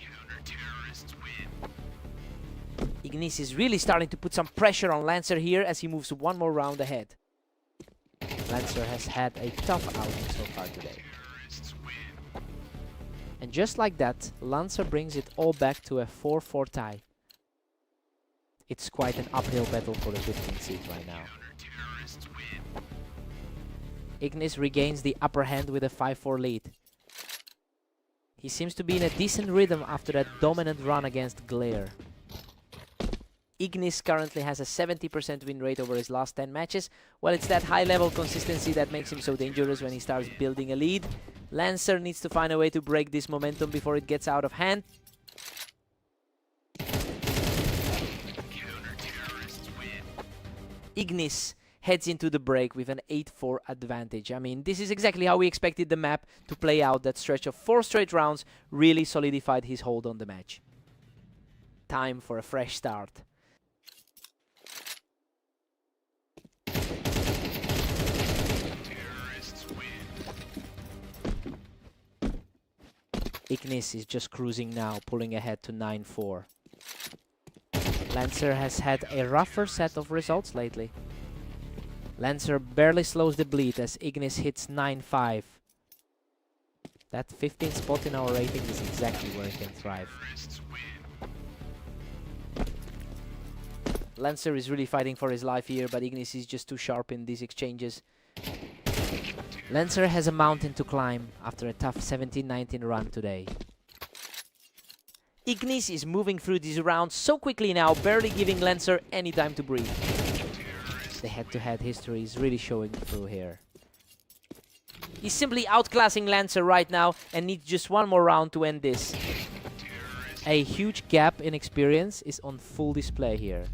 Speaker 1: Ignis is really starting to put some pressure on Lancer here as he moves one more round ahead. Lancer has had a tough outing so far today. And just like that, Lancer brings it all back to a 4-4 tie. It's quite an uphill battle for the 15th seed right now. Ignis regains the upper hand with a 5-4 lead. He seems to be in a decent rhythm after that dominant run against Glare. Ignis currently has a 70% win rate over his last 10 matches. Well, it's that high level consistency that makes him so dangerous when he starts building a lead. Lancer needs to find a way to break this momentum before it gets out of hand. Ignis heads into the break with an 8-4 advantage. I mean, this is exactly how we expected the map to play out. That stretch of 4 straight rounds really solidified his hold on the match. Time for a fresh start. Ignis is just cruising now, pulling ahead to 9-4. Lancer has had a rougher set of results lately. Lancer barely slows the bleed as Ignis hits 9-5. That 15th spot in our rating is exactly where he can thrive. Lancer is really fighting for his life here, but Ignis is just too sharp in these exchanges. Lancer has a mountain to climb after a tough 17-19 run today. Ignis is moving through these rounds so quickly now, barely giving Lancer any time to breathe. The head-to-head history is really showing through here. He's simply outclassing Lancer right now and needs just one more round to end this. A huge gap in experience is on full display here.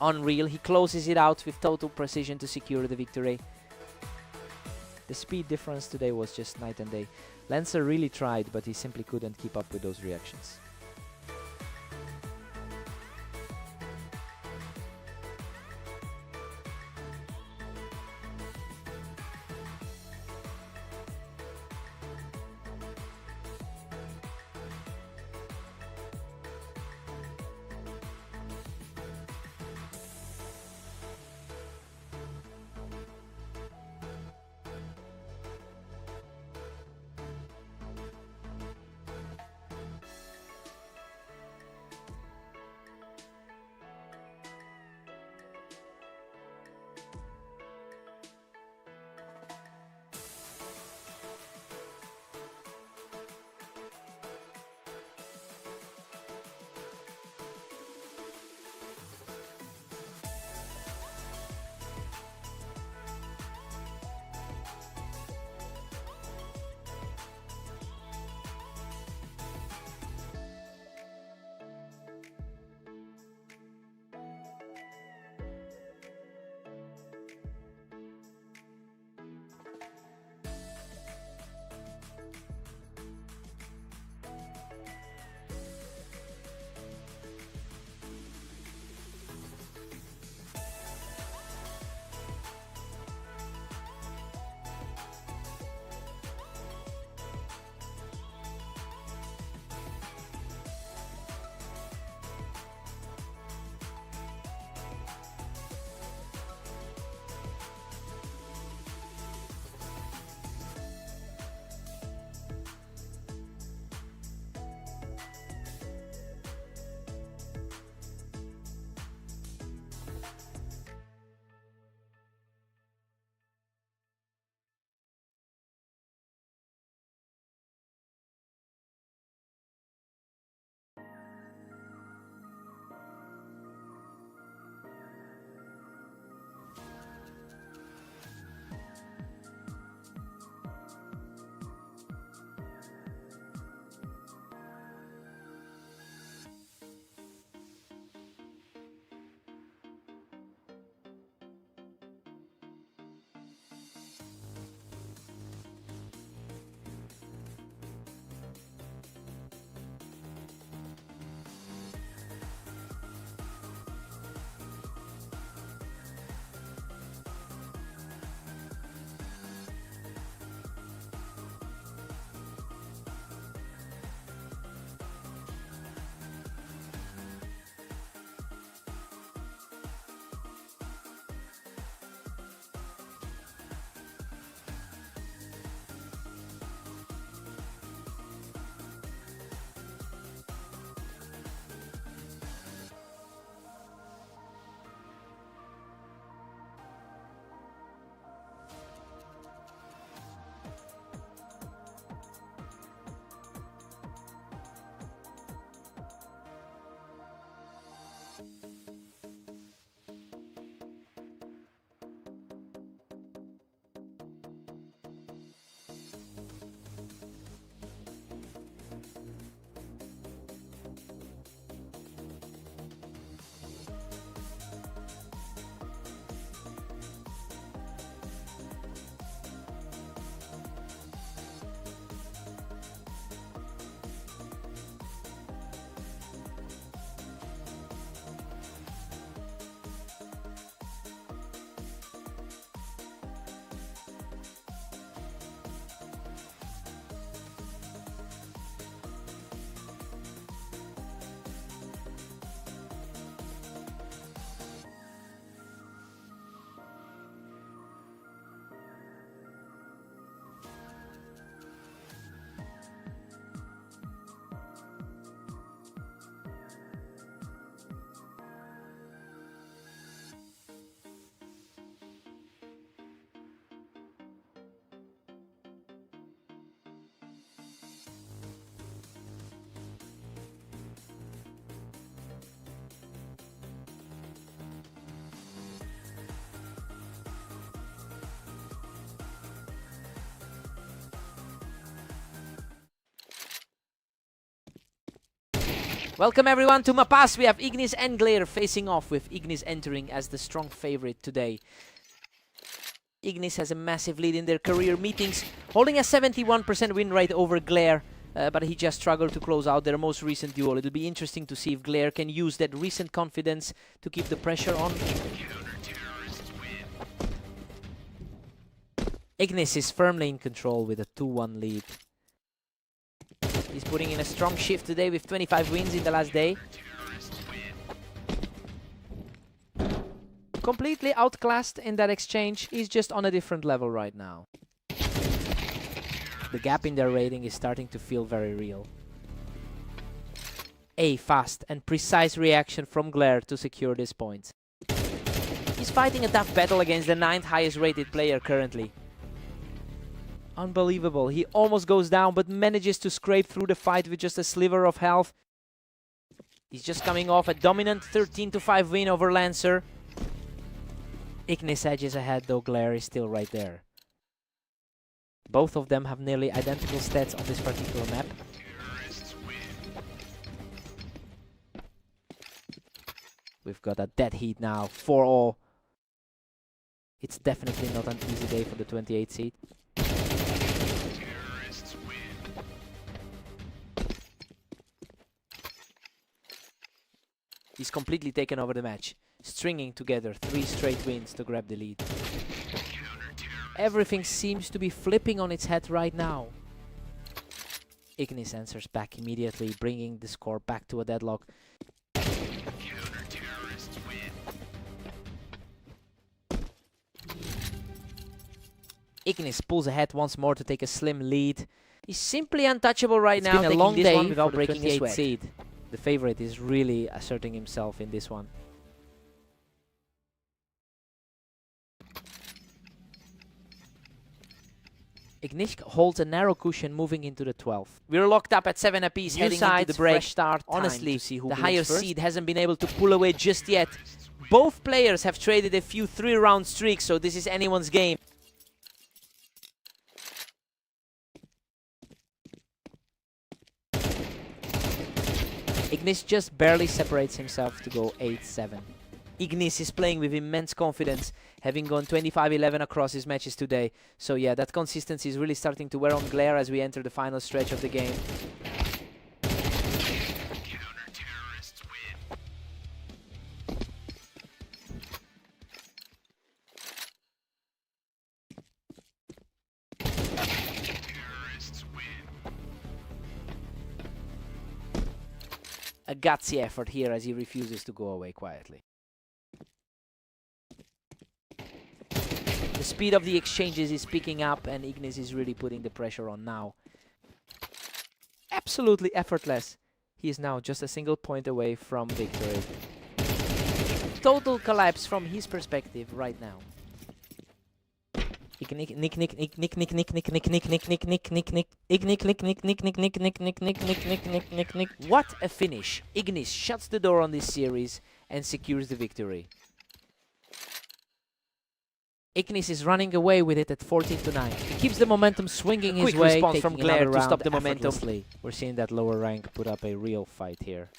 Speaker 1: Unreal, he closes it out with total precision to secure the victory. The speed difference today was just night and day. Lancer really tried, but he simply couldn't keep up with those reactions. Welcome everyone to Mapas. We have Ignis and Glare facing off, with Ignis entering as the strong favorite today. Ignis has a massive lead in their career meetings, holding a 71% win rate over Glare, but he just struggled to close out their most recent duel. It'll be interesting to see if Glare can use that recent confidence to keep the pressure on. Ignis is firmly in control with a 2-1 lead. He's putting in a strong shift today with 25 wins in the last day. Completely outclassed in that exchange. He's just on a different level right now. The gap in their rating is starting to feel very real. A fast and precise reaction from Glare to secure this point. He's fighting a tough battle against the 9th highest rated player currently. Unbelievable. He almost goes down but manages to scrape through the fight with just a sliver of health. He's just coming off a dominant 13-5 win over Lancer. Ignis edges ahead, though Glare is still right there. Both of them have nearly identical stats on this particular map. We've got a dead heat now, 4-0. It's definitely not an easy day for the 28th seed. He's completely taken over the match, stringing together 3 straight wins to grab the lead. Everything seems to be flipping on its head right now. Ignis answers back immediately, bringing the score back to a deadlock. Ignis pulls ahead once more to take a slim lead. He's simply untouchable right now. It's been a long day without breaking a sweat. Seed. The favorite is really asserting himself in this one. Ignis holds a narrow cushion moving into the 12th. We're locked up at 7 apiece, heading into the break. Start. Honestly, the higher seed hasn't been able to pull away just yet. Both players have traded a few 3-round streaks, so this is anyone's game. Ignis just barely separates himself to go 8-7. Ignis is playing with immense confidence, having gone 25-11 across his matches today. So yeah, that consistency is really starting to wear on Glare as we enter the final stretch of the game. A gutsy effort here as he refuses to go away quietly. The speed of the exchanges is picking up and Ignis is really putting the pressure on now. Absolutely effortless. He is now just a single point away from victory. Total collapse from his perspective right now. What a finish. Ignis shuts the door on this series and secures the victory. Ignis is running away with it at 14-9. He keeps the momentum swinging his way, response from Glare to stop the momentum. We're seeing that lower rank put up a real fight here.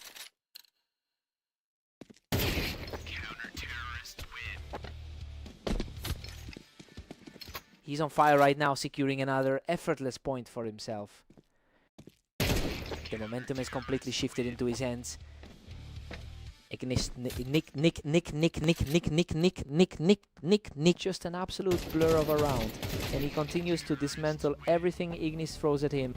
Speaker 1: He's on fire right now, securing another effortless point for himself. The momentum has completely shifted into his hands. Ignis, Nick, just an absolute blur of a round. And he continues to dismantle everything Ignis throws at him.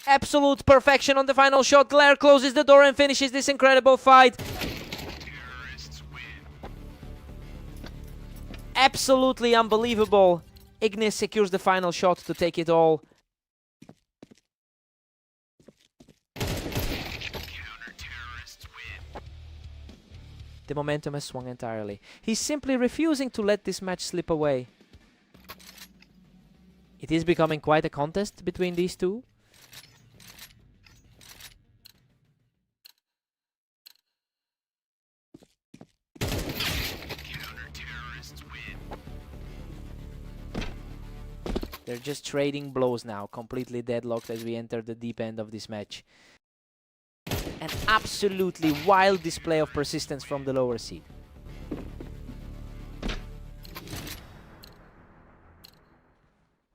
Speaker 1: Absolute perfection on the final shot. Glare closes the door and finishes this incredible fight. Absolutely unbelievable. Ignis secures the final shot to take it all. The momentum has swung entirely. He's simply refusing to let this match slip away. It is becoming quite a contest between these two. They're just trading blows now, completely deadlocked as we enter the deep end of this match. An absolutely wild display of persistence from the lower seed.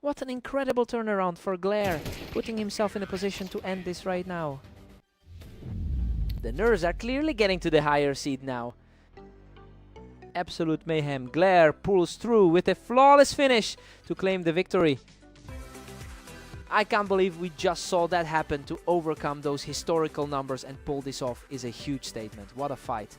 Speaker 1: What an incredible turnaround for Glare, putting himself in a position to end this right now. The Nerves are clearly getting to the higher seed now. Absolute mayhem. Glare pulls through with a flawless finish to claim the victory. I can't believe we just saw that happen. To overcome those historical numbers and pull this off is a huge statement. What a fight.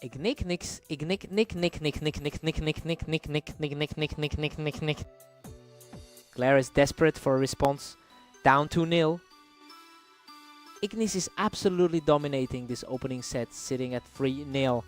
Speaker 1: Ignik, nix, ignik, nick, nick, nick, nick, nick, nick, nick, nick, nick, nick, nick, nick, nick, nick, nick, nick, nick. Glare is desperate for a response. Down 2-0. Ignis is absolutely dominating this opening set, sitting at 3-0.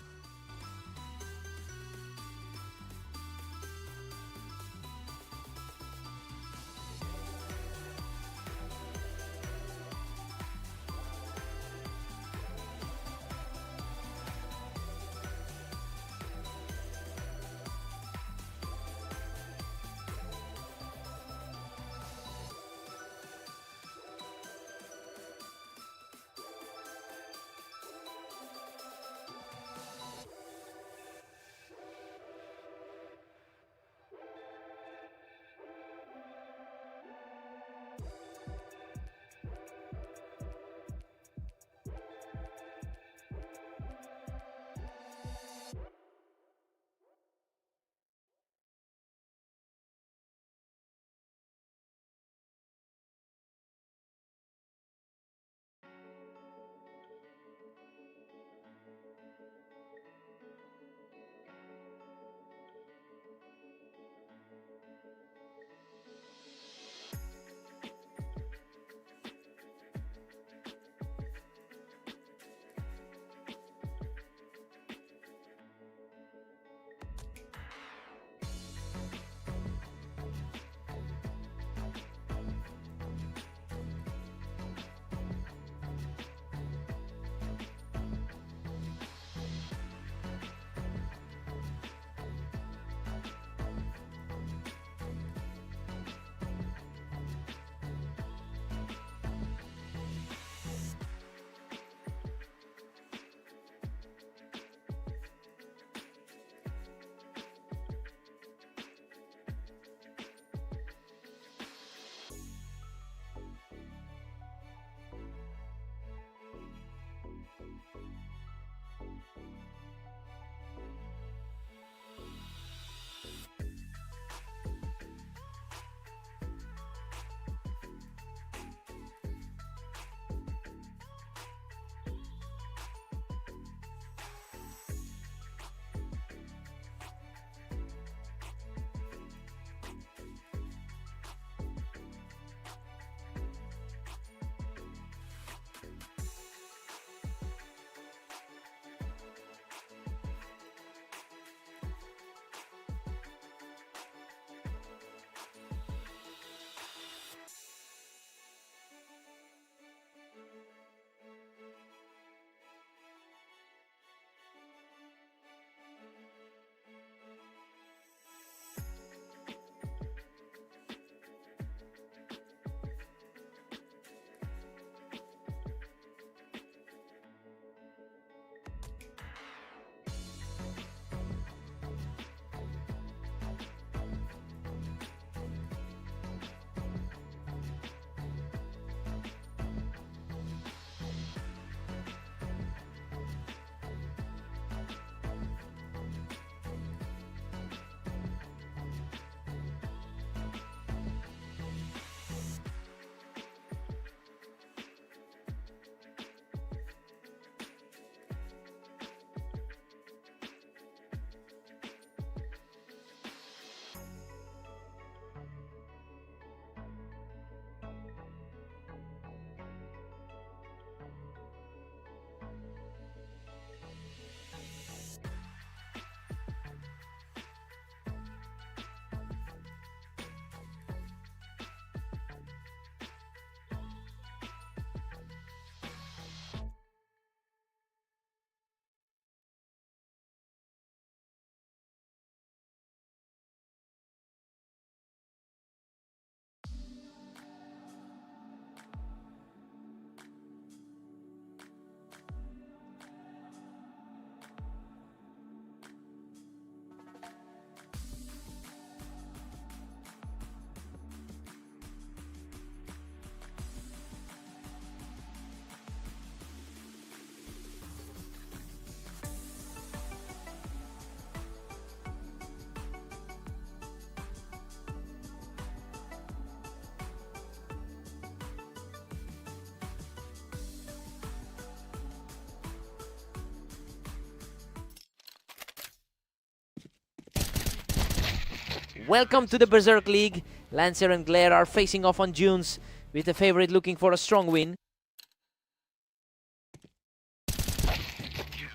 Speaker 1: Welcome to the Berserk League. Lancer and Glare are facing off on Dunes, with the favorite looking for a strong win.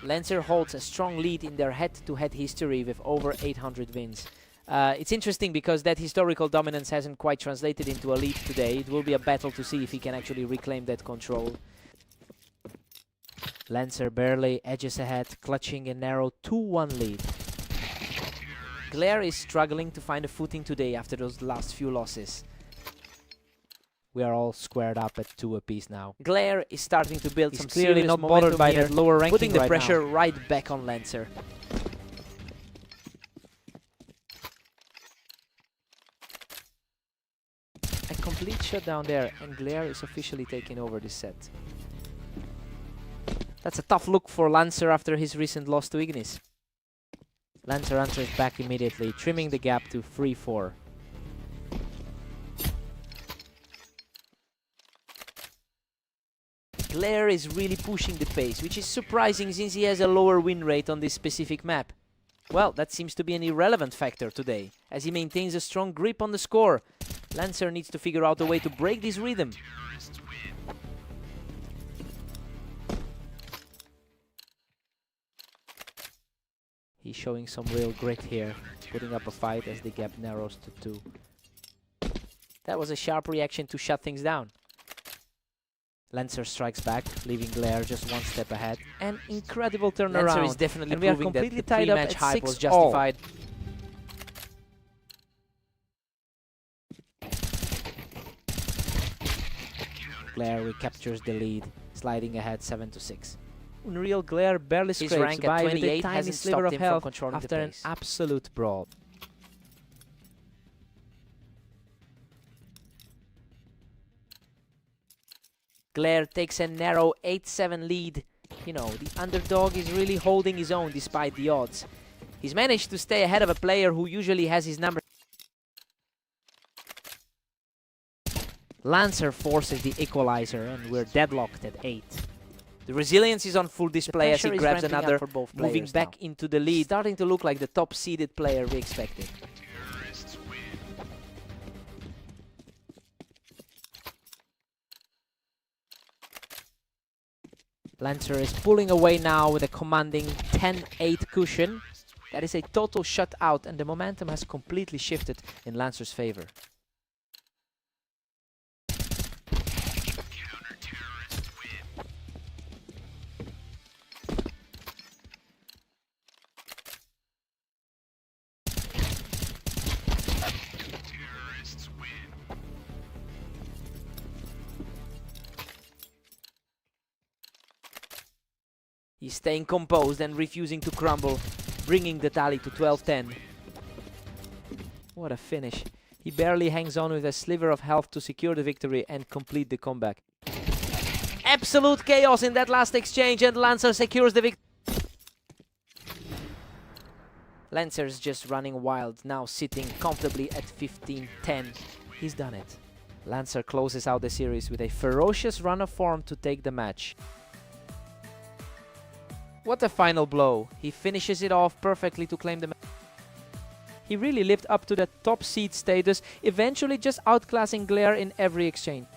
Speaker 1: Lancer holds a strong lead in their head-to-head history with over 800 wins. It's interesting because that historical dominance hasn't quite translated into a lead today. It will be a battle to see if he can actually reclaim that control. Lancer barely edges ahead, clutching a narrow 2-1 lead. Glare is struggling to find a footing today after those last few losses. We are all squared up at 2 apiece now. Glare is starting to build some
Speaker 2: clearly
Speaker 1: serious
Speaker 2: not
Speaker 1: momentum
Speaker 2: bothered by
Speaker 1: here,
Speaker 2: that lower ranking
Speaker 1: putting the
Speaker 2: right
Speaker 1: pressure
Speaker 2: now.
Speaker 1: right back on Lancer. A complete shutdown there, and Glare is officially taking over this set. That's a tough look for Lancer after his recent loss to Ignis. Lancer answers back immediately, trimming the gap to 3-4. Glare is really pushing the pace, which is surprising since he has a lower win rate on this specific map. Well, that seems to be an irrelevant factor today, as he maintains a strong grip on the score. Lancer needs to figure out a way to break this rhythm. He's showing some real grit here, putting up a fight as the gap narrows to 2. That was a sharp reaction to shut things down. Lancer strikes back, leaving Glare just one step ahead. An incredible turnaround. Lancer is definitely
Speaker 2: and we are
Speaker 1: proving that
Speaker 2: completely
Speaker 1: the
Speaker 2: tied up
Speaker 1: pre-match
Speaker 2: at
Speaker 1: hype was
Speaker 2: 6-all.
Speaker 1: justified. Glare recaptures the lead, sliding ahead 7-6.
Speaker 2: Unreal Glare barely
Speaker 1: His
Speaker 2: scrapes
Speaker 1: rank at
Speaker 2: by with a
Speaker 1: 28
Speaker 2: tiny
Speaker 1: hasn't
Speaker 2: sliver
Speaker 1: stopped
Speaker 2: of
Speaker 1: him from
Speaker 2: health
Speaker 1: controlling the
Speaker 2: after an
Speaker 1: pace.
Speaker 2: absolute brawl.
Speaker 1: Glare takes a narrow 8-7 lead. You know, the underdog is really holding his own despite the odds. He's managed to stay ahead of a player who usually has his number. Lancer forces the equalizer and we're deadlocked at 8. The resilience is on full display as he grabs another, moving back into the lead. Starting to look like the top-seeded player we expected. Lancer is pulling away now with a commanding 10-8 cushion. That is a total shutout, and the momentum has completely shifted in Lancer's favor. He's staying composed and refusing to crumble, bringing the tally to 12-10. What a finish. He barely hangs on with a sliver of health to secure the victory and complete the comeback. Absolute chaos in that last exchange, and Lancer secures the victory. Lancer's just running wild, now sitting comfortably at 15-10. He's done it. Lancer closes out the series with a ferocious run of form to take the match. What a final blow. He finishes it off perfectly to claim the match. He really lived up to that top seed status, eventually just outclassing Glare in every exchange.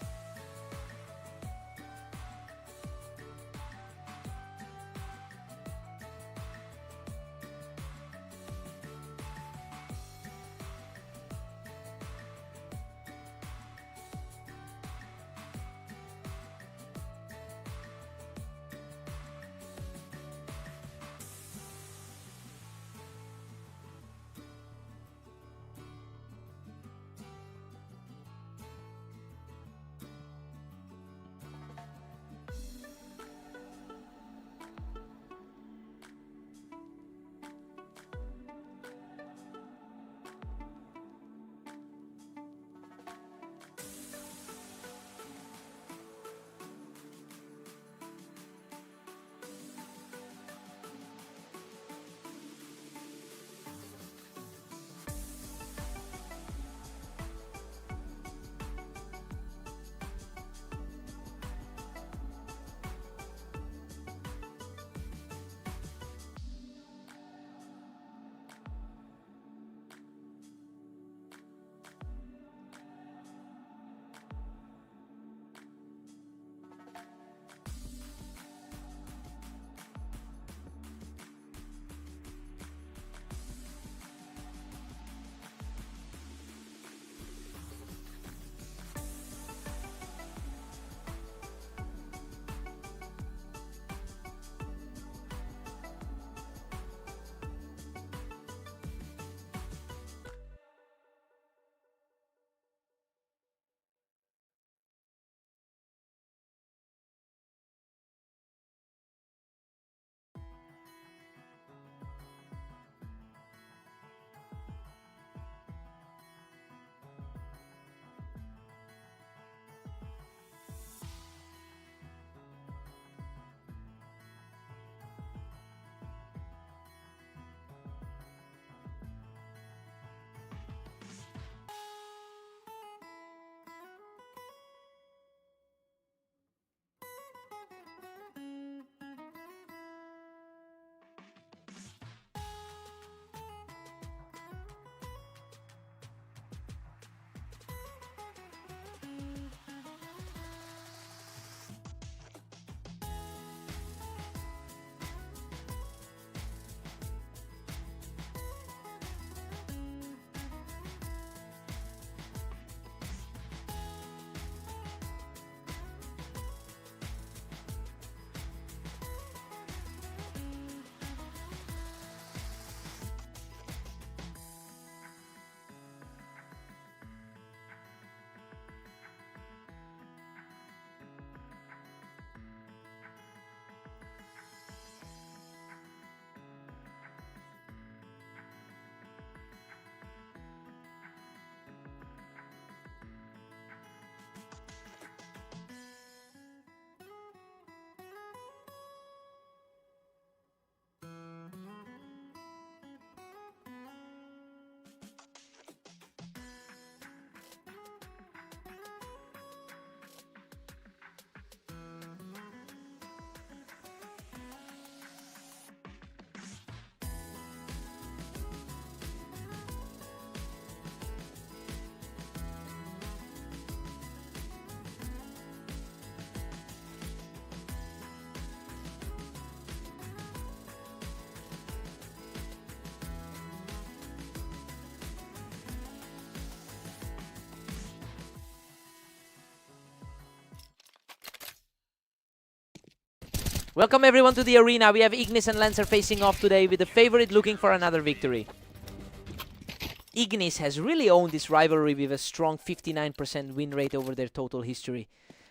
Speaker 1: Welcome everyone to the arena. We have Ignis and Lancer facing off today with the favorite looking for another victory. Ignis has really owned this rivalry with a strong 59% win rate over their total history.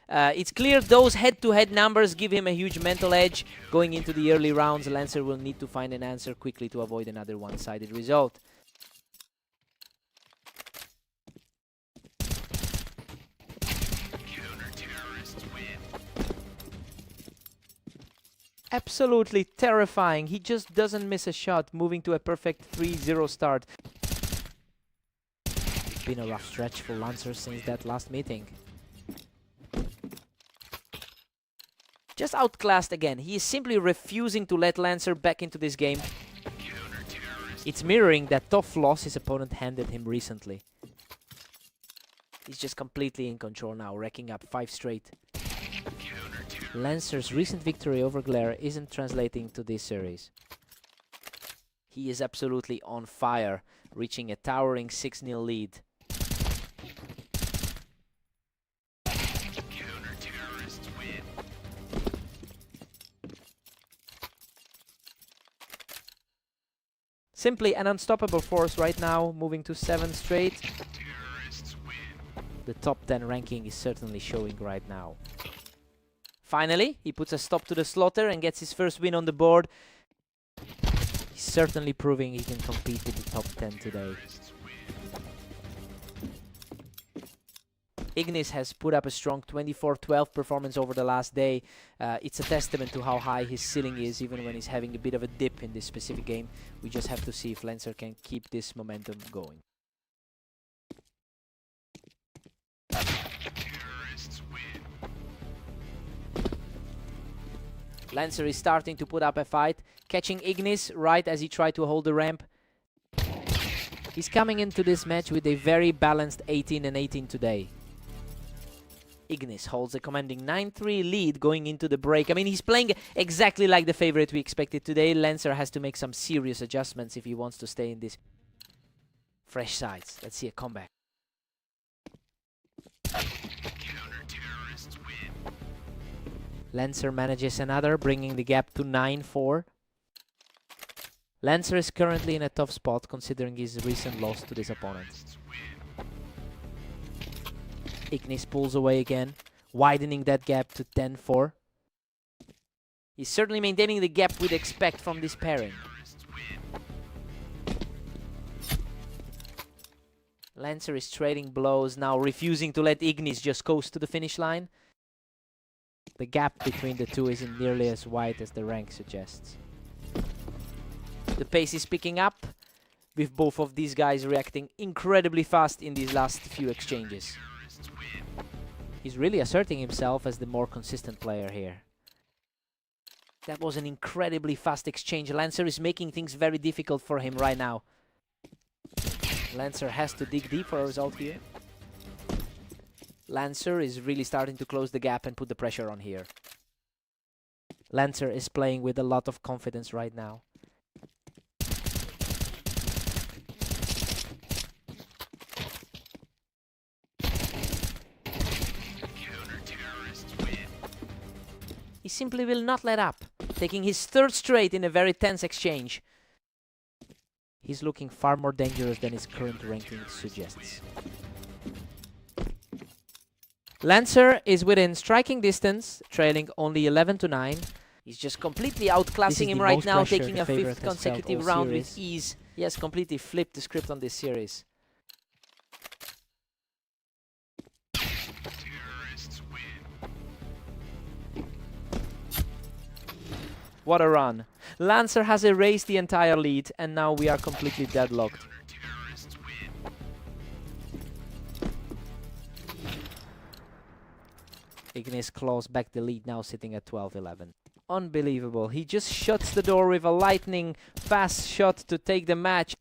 Speaker 1: It's clear those head-to-head numbers give him a huge mental edge. Going into the early rounds, Lancer will need to find an answer quickly to avoid another one-sided result. Absolutely terrifying. He just doesn't miss a shot, moving to a perfect 3-0 start. It's been a rough stretch for Lancer since that last meeting. Just outclassed again. He is simply refusing to let Lancer back into this game. It's mirroring that tough loss his opponent handed him recently. He's just completely in control now, racking up 5 straight. Lancer's recent victory over Glare isn't translating to this series. He is absolutely on fire, reaching a towering 6-0 lead. Simply an unstoppable force right now, moving to 7 straight. The top 10 ranking is certainly showing right now. Finally, he puts a stop to the slaughter and gets his first win on the board. He's certainly proving he can compete with the top 10 today. Ignis has put up a strong 24-12 performance over the last day. It's a testament to how high his ceiling is, even when he's having a bit of a dip in this specific game. We just have to see if Lancer can keep this momentum going. Lancer is starting to put up a fight, catching Ignis right as he tried to hold the ramp. He's coming into this match with a very balanced 18 and 18 today. Ignis holds a commanding 9-3 lead going into the break. I mean, he's playing exactly like the favorite we expected today. Lancer has to make some serious adjustments if he wants to stay in this. Fresh sides. Let's see a comeback. Lancer manages another, bringing the gap to 9-4. Lancer is currently in a tough spot considering his recent loss to this opponent. Ignis pulls away again, widening that gap to 10-4. He's certainly maintaining the gap we'd expect from this pairing. Lancer is trading blows now, refusing to let Ignis just coast to the finish line. The gap between the two isn't nearly as wide as the rank suggests. The pace is picking up, with both of these guys reacting incredibly fast in these last few exchanges. He's really asserting himself as the more consistent player here. That was an incredibly fast exchange. Lancer is making things very difficult for him right now. Lancer has to dig deep for a result here. Lancer is really starting to close the gap and put the pressure on here. Lancer is playing with a lot of confidence right now. He simply will not let up, taking his third straight in a very tense exchange. He's looking far more dangerous than his current ranking suggests. Lancer is within striking distance, trailing only 11-9. He's just completely outclassing him right now, taking a 5th consecutive round with ease. He has completely flipped the script on this series. What a run. Lancer has erased the entire lead, and now we are completely deadlocked. Ignis claws back the lead, now sitting at 12-11. Unbelievable. He just shuts the door with a lightning fast shot to take the match.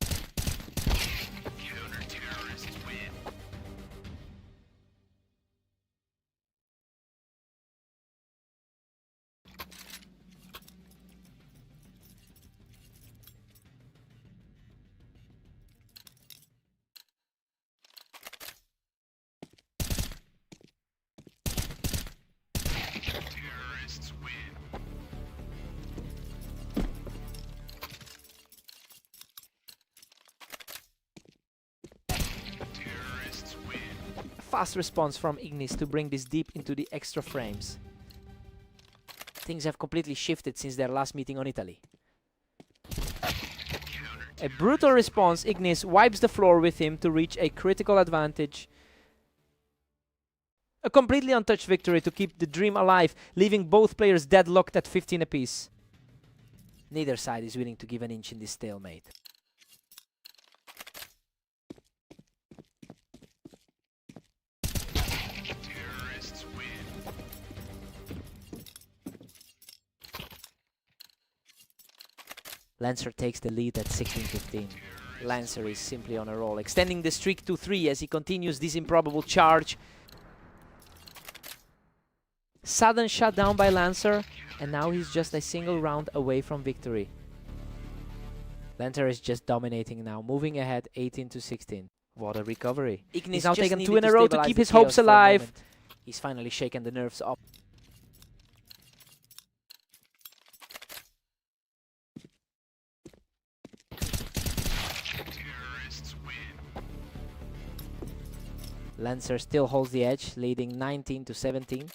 Speaker 1: fast response from Ignis to bring this deep into the extra frames. Things have completely shifted since their last meeting on Italy. A brutal response. Ignis wipes the floor with him to reach a critical advantage. A completely untouched victory to keep the dream alive, leaving both players deadlocked at 15 apiece. Neither side is willing to give an inch in this stalemate. Lancer takes the lead at 16-15. Lancer is simply on a roll, extending the streak to 3 as he continues this improbable charge. Sudden shutdown by Lancer, and now he's just a single round away from victory. Lancer is just dominating now, moving ahead 18-16. What a recovery. Ignis
Speaker 2: He's now taken 2 in a
Speaker 1: to
Speaker 2: row to
Speaker 1: stabilize
Speaker 2: keep
Speaker 1: the
Speaker 2: his hopes
Speaker 1: chaos for a
Speaker 2: alive.
Speaker 1: moment. He's finally shaken the nerves off. Lancer still holds the edge, leading 19-17.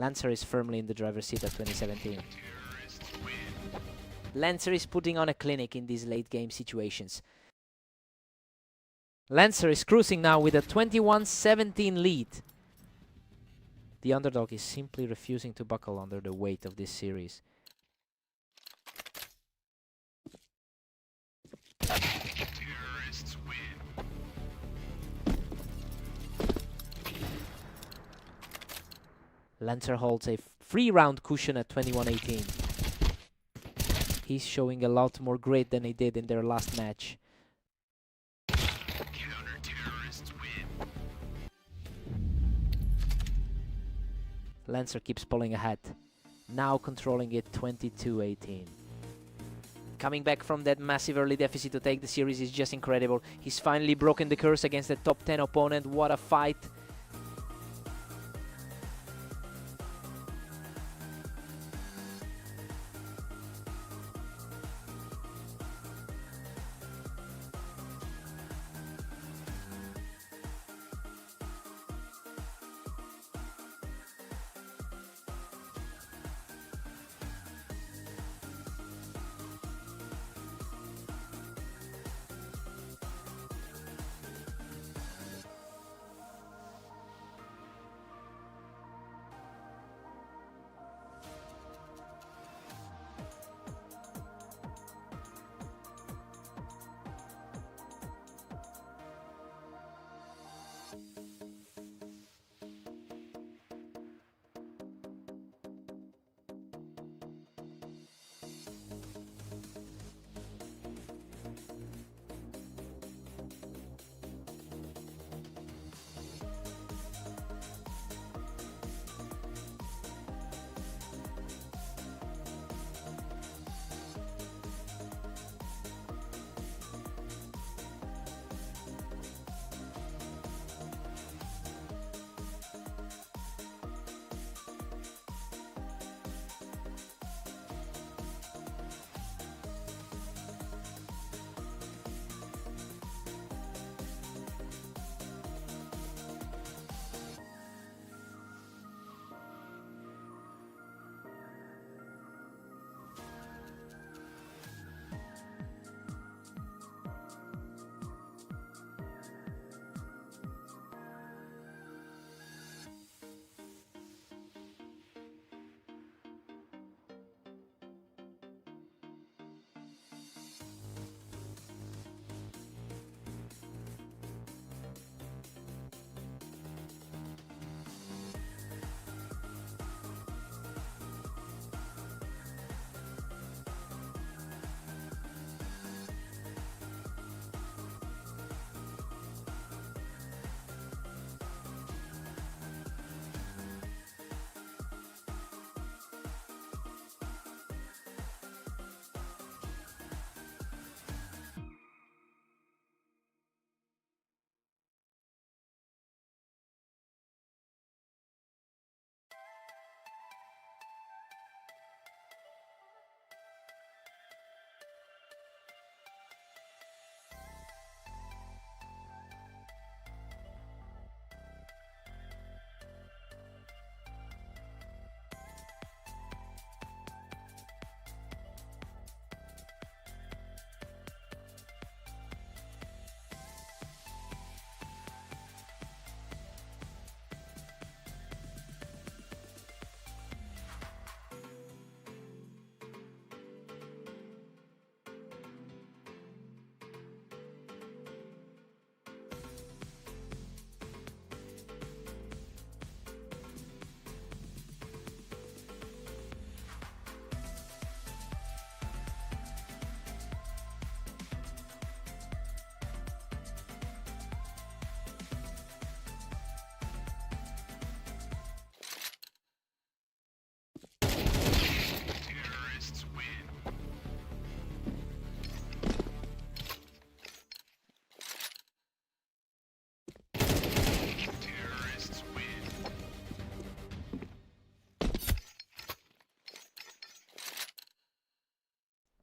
Speaker 1: Lancer is firmly in the driver's seat at 2017. Lancer is putting on a clinic in these late game situations. Lancer is cruising now with a 21-17 lead. The underdog is simply refusing to buckle under the weight of this series. Lancer holds a free round cushion at 21-18. He's showing a lot more grit than he did in their last match. Lancer keeps pulling ahead, now controlling it 22-18. Coming back from that massive early deficit to take the series is just incredible. He's finally broken the curse against a top 10 opponent. What a fight.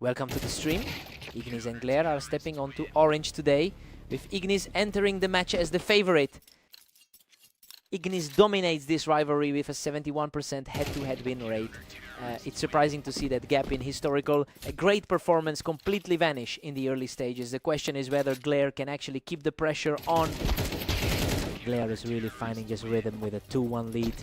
Speaker 1: Welcome to the stream. Ignis and Glare are stepping onto orange today, with Ignis entering the match as the favorite. Ignis dominates this rivalry with a 71% head-to-head win rate. It's surprising to see that gap in historical, a great performance completely vanish in the early stages. The question is whether Glare can actually keep the pressure on. Glare is really finding his rhythm with a 2-1 lead.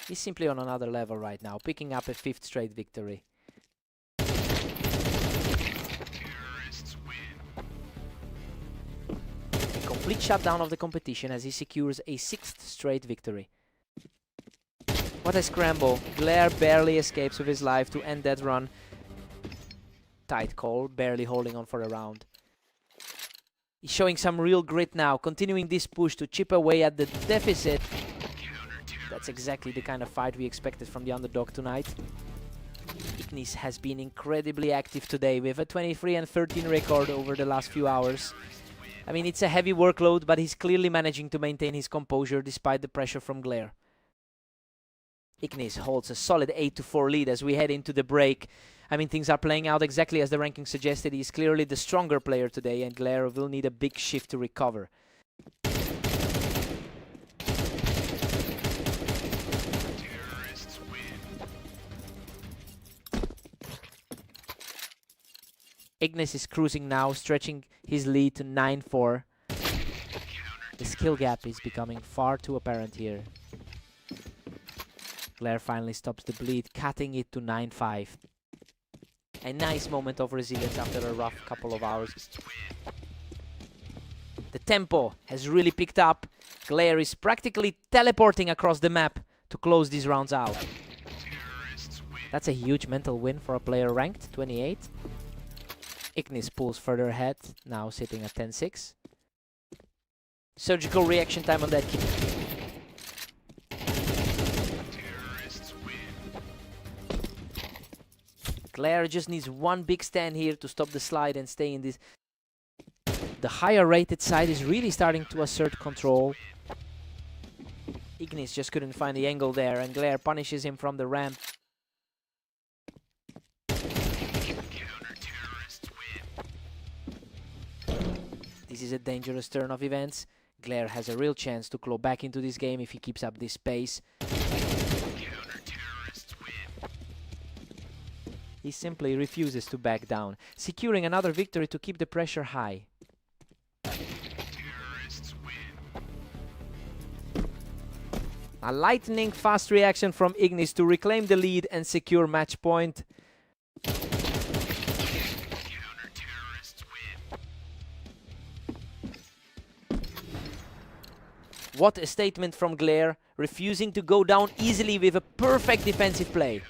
Speaker 1: He's simply on another level right now, picking up a 5th straight victory. A complete shutdown of the competition as he secures a 6th straight victory. What a scramble. Glare barely escapes with his life to end that run. Tight call, barely holding on for a round. He's showing some real grit now, continuing this push to chip away at the deficit. That's exactly the kind of fight we expected from the underdog tonight. Ignis has been incredibly active today with a 23-13 record over the last few hours. I mean, it's a heavy workload, but he's clearly managing to maintain his composure despite the pressure from Glare. Ignis holds a solid 8-4 lead as we head into the break. I mean, things are playing out exactly as the ranking suggested. He's clearly the stronger player today, and Glare will need a big shift to recover. Ignis is cruising now, stretching his lead to 9-4. The skill gap is becoming far too apparent here. Glare finally stops the bleed, cutting it to 9-5. A nice moment of resilience after a rough couple of hours. The tempo has really picked up. Glare is practically teleporting across the map to close these rounds out. That's a huge mental win for a player ranked 28. Ignis pulls further ahead, now sitting at 10-6. Surgical reaction time on that kick. Glare just needs one big stand here to stop the slide and stay in this. The higher rated side is really starting to assert control. Ignis just couldn't find the angle there, and Glare punishes him from the ramp. This is a dangerous turn of events. Glare has a real chance to claw back into this game if he keeps up this pace. He simply refuses to back down, securing another victory to keep the pressure high. A lightning fast reaction from Ignis to reclaim the lead and secure match point. What a statement from Glare, refusing to go down easily with a perfect defensive play.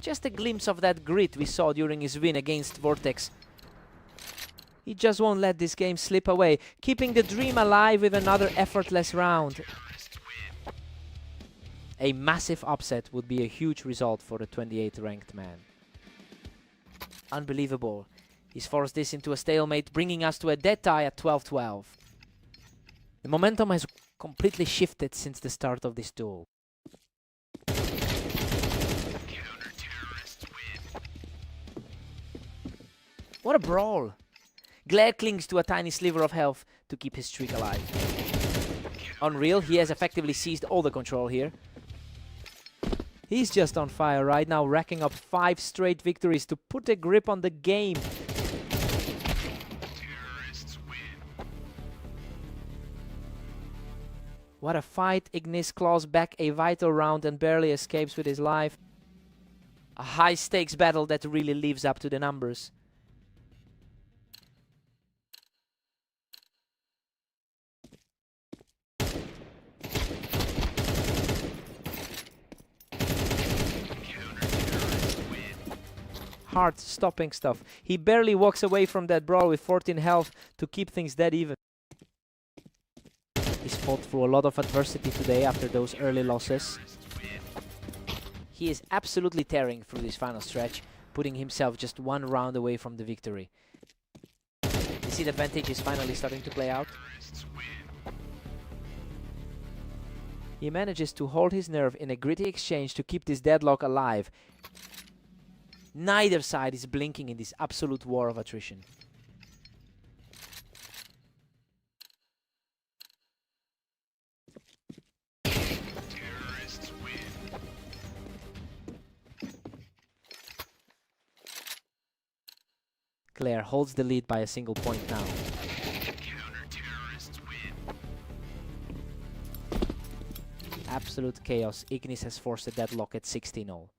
Speaker 1: Just a glimpse of that grit we saw during his win against Vortex. He just won't let this game slip away, keeping the dream alive with another effortless round. A massive upset would be a huge result for the 28th ranked man. Unbelievable. He's forced this into a stalemate, bringing us to a dead tie at 12-12. The momentum has completely shifted since the start of this duel. What a brawl! Glare clings to a tiny sliver of health to keep his streak alive. Unreal, he has effectively seized all the control here. He's just on fire right now, racking up 5 straight victories to put a grip on the game. What a fight. Ignis claws back a vital round and barely escapes with his life. A high stakes battle that really lives up to the numbers. heart-stopping stuff. He barely walks away from that brawl with 14 health to keep things dead even. He's fought through a lot of adversity today after those early losses. He is absolutely tearing through this final stretch, putting himself just one round away from the victory. The seed advantage is finally starting to play out. He manages to hold his nerve in a gritty exchange to keep this deadlock alive. Neither side is blinking in this absolute war of attrition. Claire holds the lead by a single point now. Absolute chaos. Ignis has forced a deadlock at 16-0.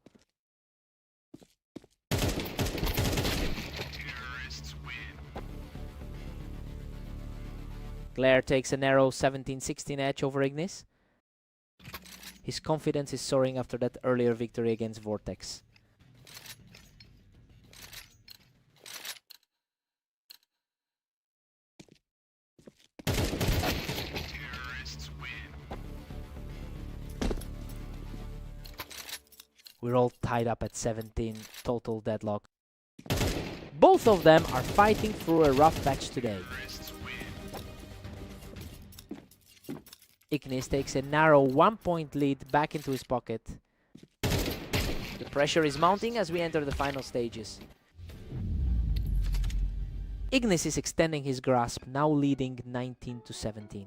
Speaker 1: Claire takes a narrow 17-16 edge over Ignis. His confidence is soaring after that earlier victory against Vortex. We're all tied up at 17, total deadlock. Both of them are fighting through a rough patch today. Ignis takes a narrow 1-point lead back into his pocket. The pressure is mounting as we enter the final stages. Ignis is extending his grasp, now leading 19-17.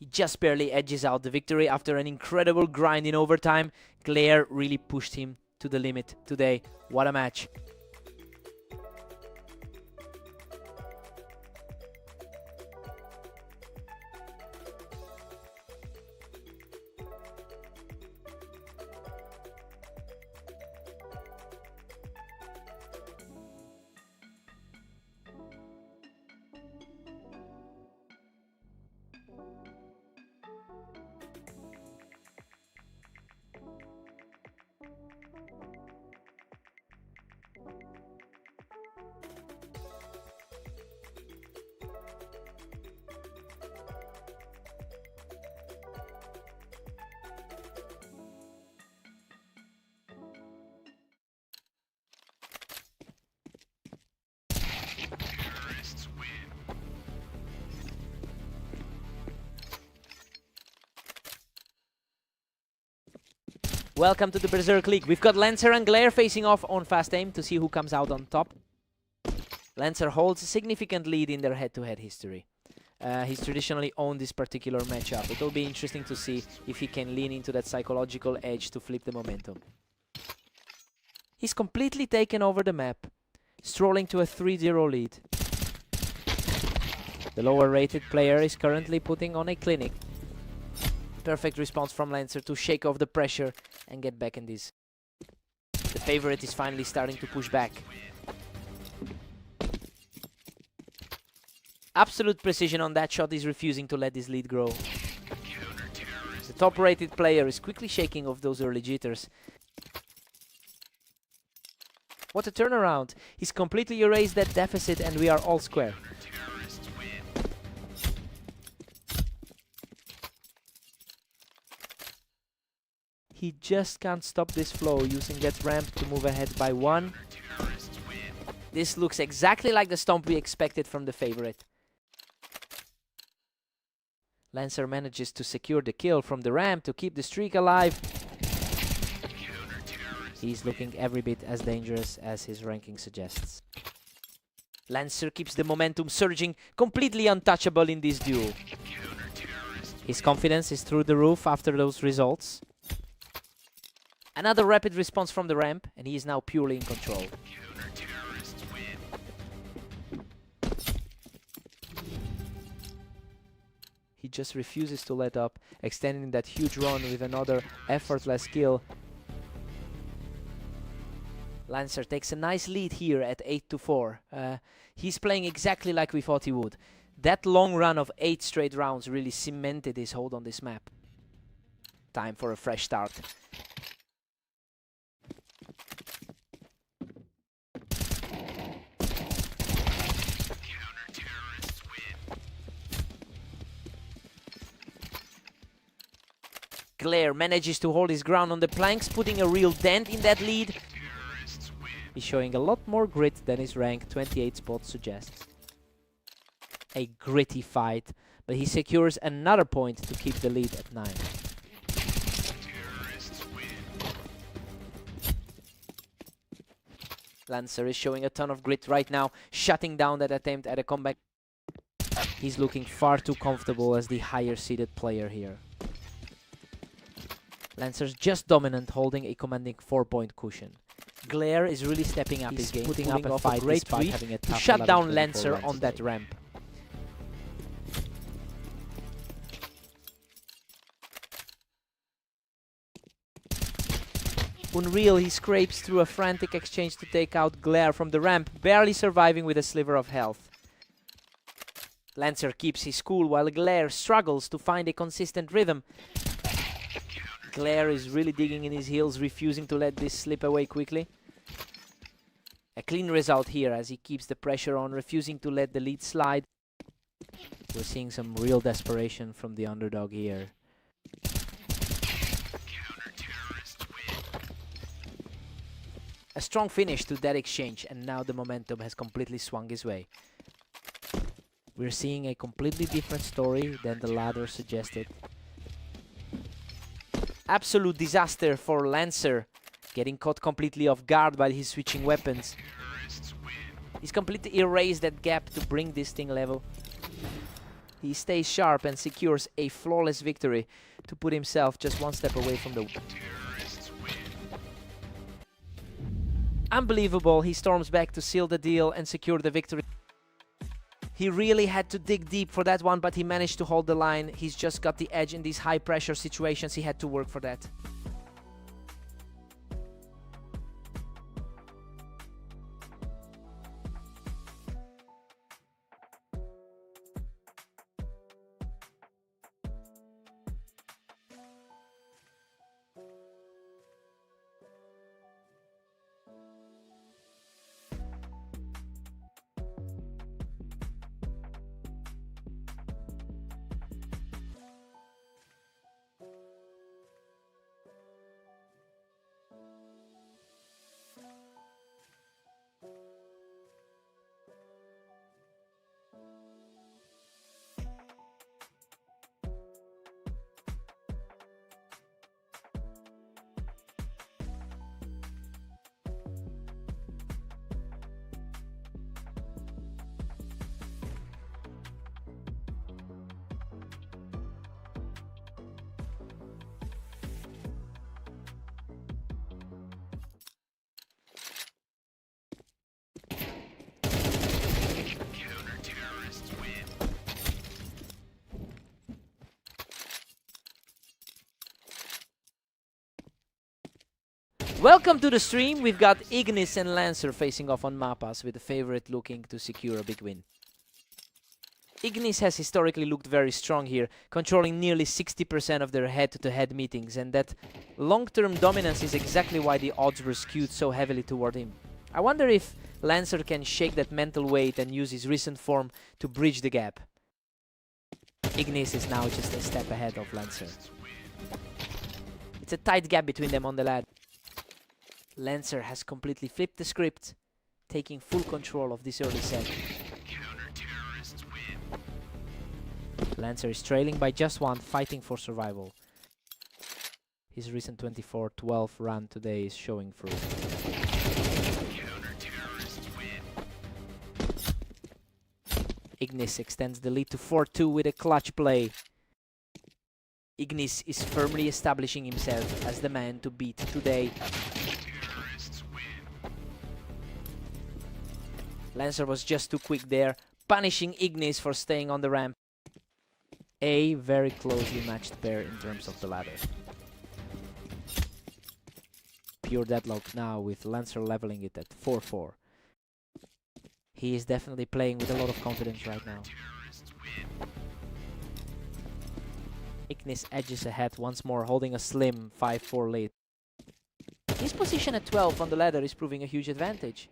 Speaker 1: He just barely edges out the victory after an incredible grind in overtime. Claire really pushed him to the limit today. What a match. Welcome to the Berserk League. We've got Lancer and Glare facing off on fast aim to see who comes out on top. Lancer holds a significant lead in their head-to-head history. He's traditionally owned this particular matchup. It'll be interesting to see if he can lean into that psychological edge to flip the momentum. He's completely taken over the map, strolling to a 3-0 lead. The lower rated player is currently putting on a clinic. Perfect response from Lancer to shake off the pressure and get back in this. The favorite is finally starting to push back. Absolute precision on that shot. Is refusing to let this lead grow. The top rated player is quickly shaking off those early jitters. What a turnaround. He's completely erased that deficit and we are all square. He just can't stop this flow, using that ramp to move ahead by 1. This looks exactly like the stomp we expected from the favorite. Lancer manages to secure the kill from the ramp to keep the streak alive. He's looking every bit as dangerous as his ranking suggests. Lancer keeps the momentum surging, completely untouchable in this duel. His confidence is through the roof after those results. Another rapid response from the ramp, and he is now purely in control. He just refuses to let up, extending that huge run with another effortless kill. Lancer takes a nice lead here at 8-4. He's playing exactly like we thought he would. That long run of 8 straight rounds really cemented his hold on this map. Time for a fresh start. Glare manages to hold his ground on the planks, putting a real dent in that lead. He's showing a lot more grit than his rank 28 spot suggests. A gritty fight, but he secures another point to keep the lead at 9. Lancer is showing a ton of grit right now, shutting down that attempt at a comeback. He's looking far too comfortable as the higher seeded player here. Lancer's just dominant, holding a commanding 4-point cushion. Glare is really stepping up his game, putting up a fight great despite having a to shut down Lancer on that ramp. Unreal, he scrapes through a frantic exchange to take out Glare from the ramp, barely surviving with a sliver of health. Lancer keeps his cool while Glare struggles to find a consistent rhythm. Glare is really digging in his heels, refusing to let this slip away quickly. A clean result here as he keeps the pressure on, refusing to let the lead slide. We're seeing some real desperation from the underdog here. A strong finish to that exchange, and now the momentum has completely swung his way. We're seeing a completely different story than the ladder suggested. Absolute disaster for Lancer, getting caught completely off guard while he's switching weapons. He's completely erased that gap to bring this thing level. He stays sharp and secures a flawless victory to put himself just one step away from the... Unbelievable, he storms back to seal the deal and secure the victory. He really had to dig deep for that one, but he managed to hold the line. He's just got the edge in these high pressure situations. He had to work for that. Welcome to the stream. We've got Ignis and Lancer facing off on Mapas, with the favorite looking to secure a big win. Ignis has historically looked very strong here, controlling nearly 60% of their head-to-head meetings, and that long-term dominance is exactly why the odds were skewed so heavily toward him. I wonder if Lancer can shake that mental weight and use his recent form to bridge the gap. Ignis is now just a step ahead of Lancer. It's a tight gap between them on the ladder. Lancer has completely flipped the script, taking full control of this early set. Lancer is trailing by just one, fighting for survival. His recent 24-12 run today is showing through. Ignis extends the lead to 4-2 with a clutch play. Ignis is firmly establishing himself as the man to beat today. Lancer was just too quick there, punishing Ignis for staying on the ramp. A very closely matched pair in terms of the ladder. Pure deadlock now, with Lancer leveling it at 4-4. He is definitely playing with a lot of confidence right now. Ignis edges ahead once more, holding a slim 5-4 lead. His position at 12 on the ladder is proving a huge advantage.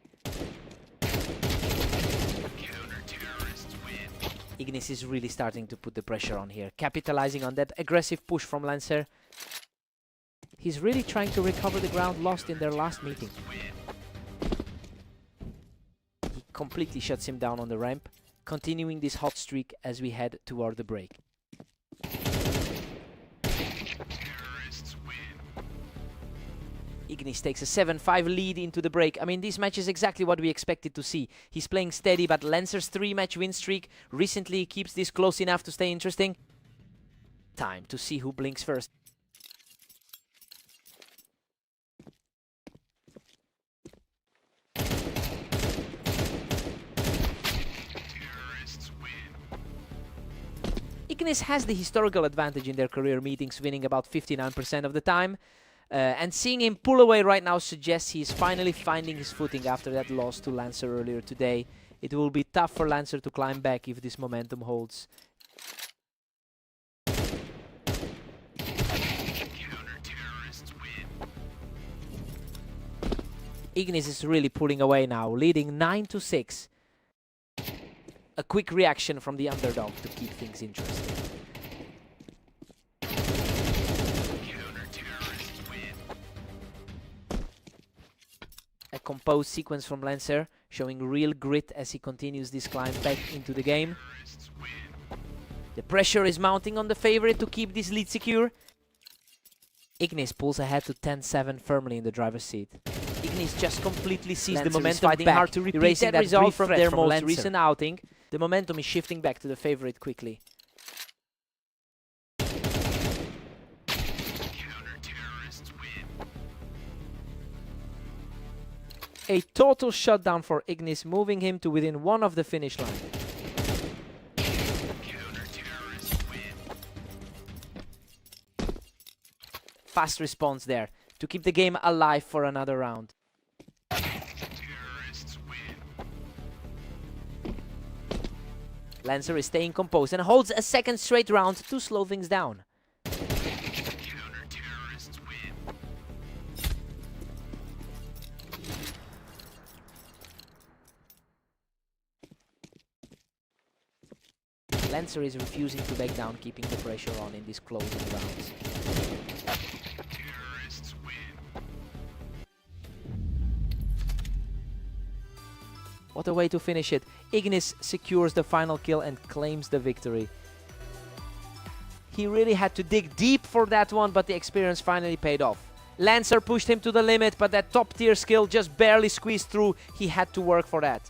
Speaker 1: Ignis is really starting to put the pressure on here, capitalizing on that aggressive push from Lancer. He's really trying to recover the ground lost in their last meeting. He completely shuts him down on the ramp, continuing this hot streak as we head toward the break. Ignis takes a 7-5 lead into the break. I mean, this match is exactly what we expected to see. He's playing steady, but Lancer's 3-match win streak recently keeps this close enough to stay interesting. Time to see who blinks first. Ignis has the historical advantage in their career meetings, winning about 59% of the time. And seeing him pull away right now suggests he's finally finding his footing after that loss to Lancer earlier today. It will be tough for Lancer to climb back if this momentum holds. Ignis is really pulling away now, leading 9-6. A quick reaction from the underdog to keep things interesting. A composed sequence from Lancer, showing real grit as he continues this climb back into the game. The pressure is mounting on the favorite to keep this lead secure. Ignis pulls ahead to 10-7 firmly in the driver's seat. Ignis just completely sees the momentum
Speaker 2: fighting
Speaker 1: back,
Speaker 2: hard to repeat
Speaker 1: erasing
Speaker 2: that
Speaker 1: result
Speaker 2: brief
Speaker 1: from
Speaker 2: threat
Speaker 1: their
Speaker 2: from
Speaker 1: most
Speaker 2: Lancer.
Speaker 1: recent outing. The momentum is shifting back to the favorite quickly. A total shutdown for Ignis, moving him to within one of the finish line. Fast response there to keep the game alive for another round. Lancer is staying composed and holds a second straight round to slow things down. Lancer is refusing to back down, keeping the pressure on in these closing rounds. What a way to finish it. Ignis secures the final kill and claims the victory. He really had to dig deep for that one, but the experience finally paid off. Lancer pushed him to the limit, but that top tier skill just barely squeezed through. He had to work for that.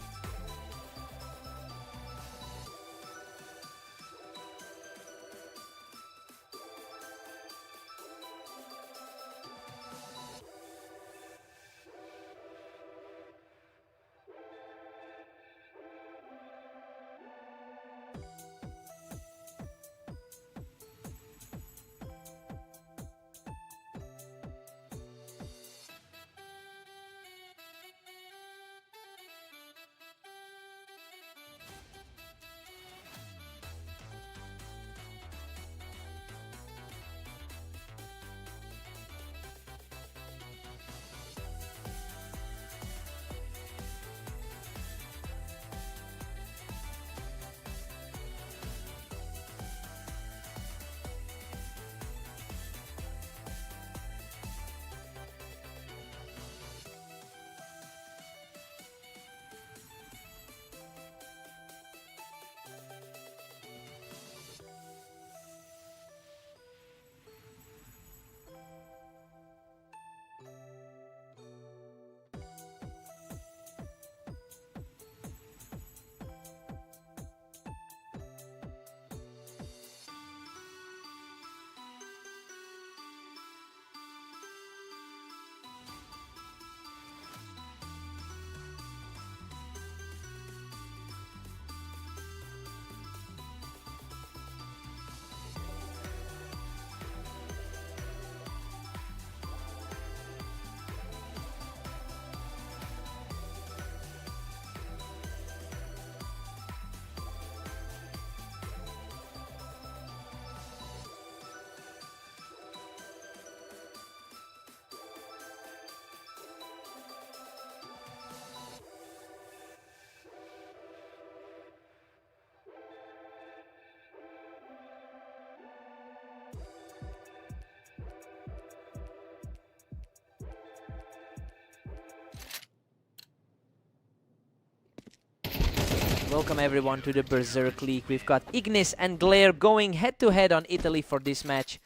Speaker 1: Welcome everyone to the Berserk League. We've got Ignis and Glare going head-to-head on Italy for this match.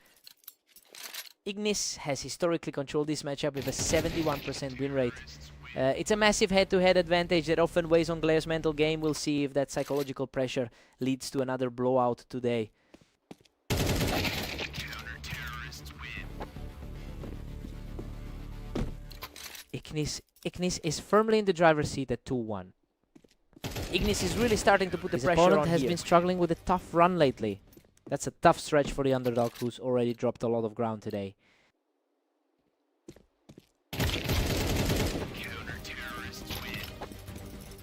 Speaker 1: Ignis has historically controlled this matchup with a 71% win rate. It's a massive head-to-head advantage that often weighs on Glare's mental game. We'll see if that psychological pressure leads to another blowout today. Ignis is firmly in the driver's seat at 2-1. Ignis is really starting to put the pressure on here. His opponent has been struggling with a tough run lately. That's a tough stretch for the underdog, who's already dropped a lot of ground today.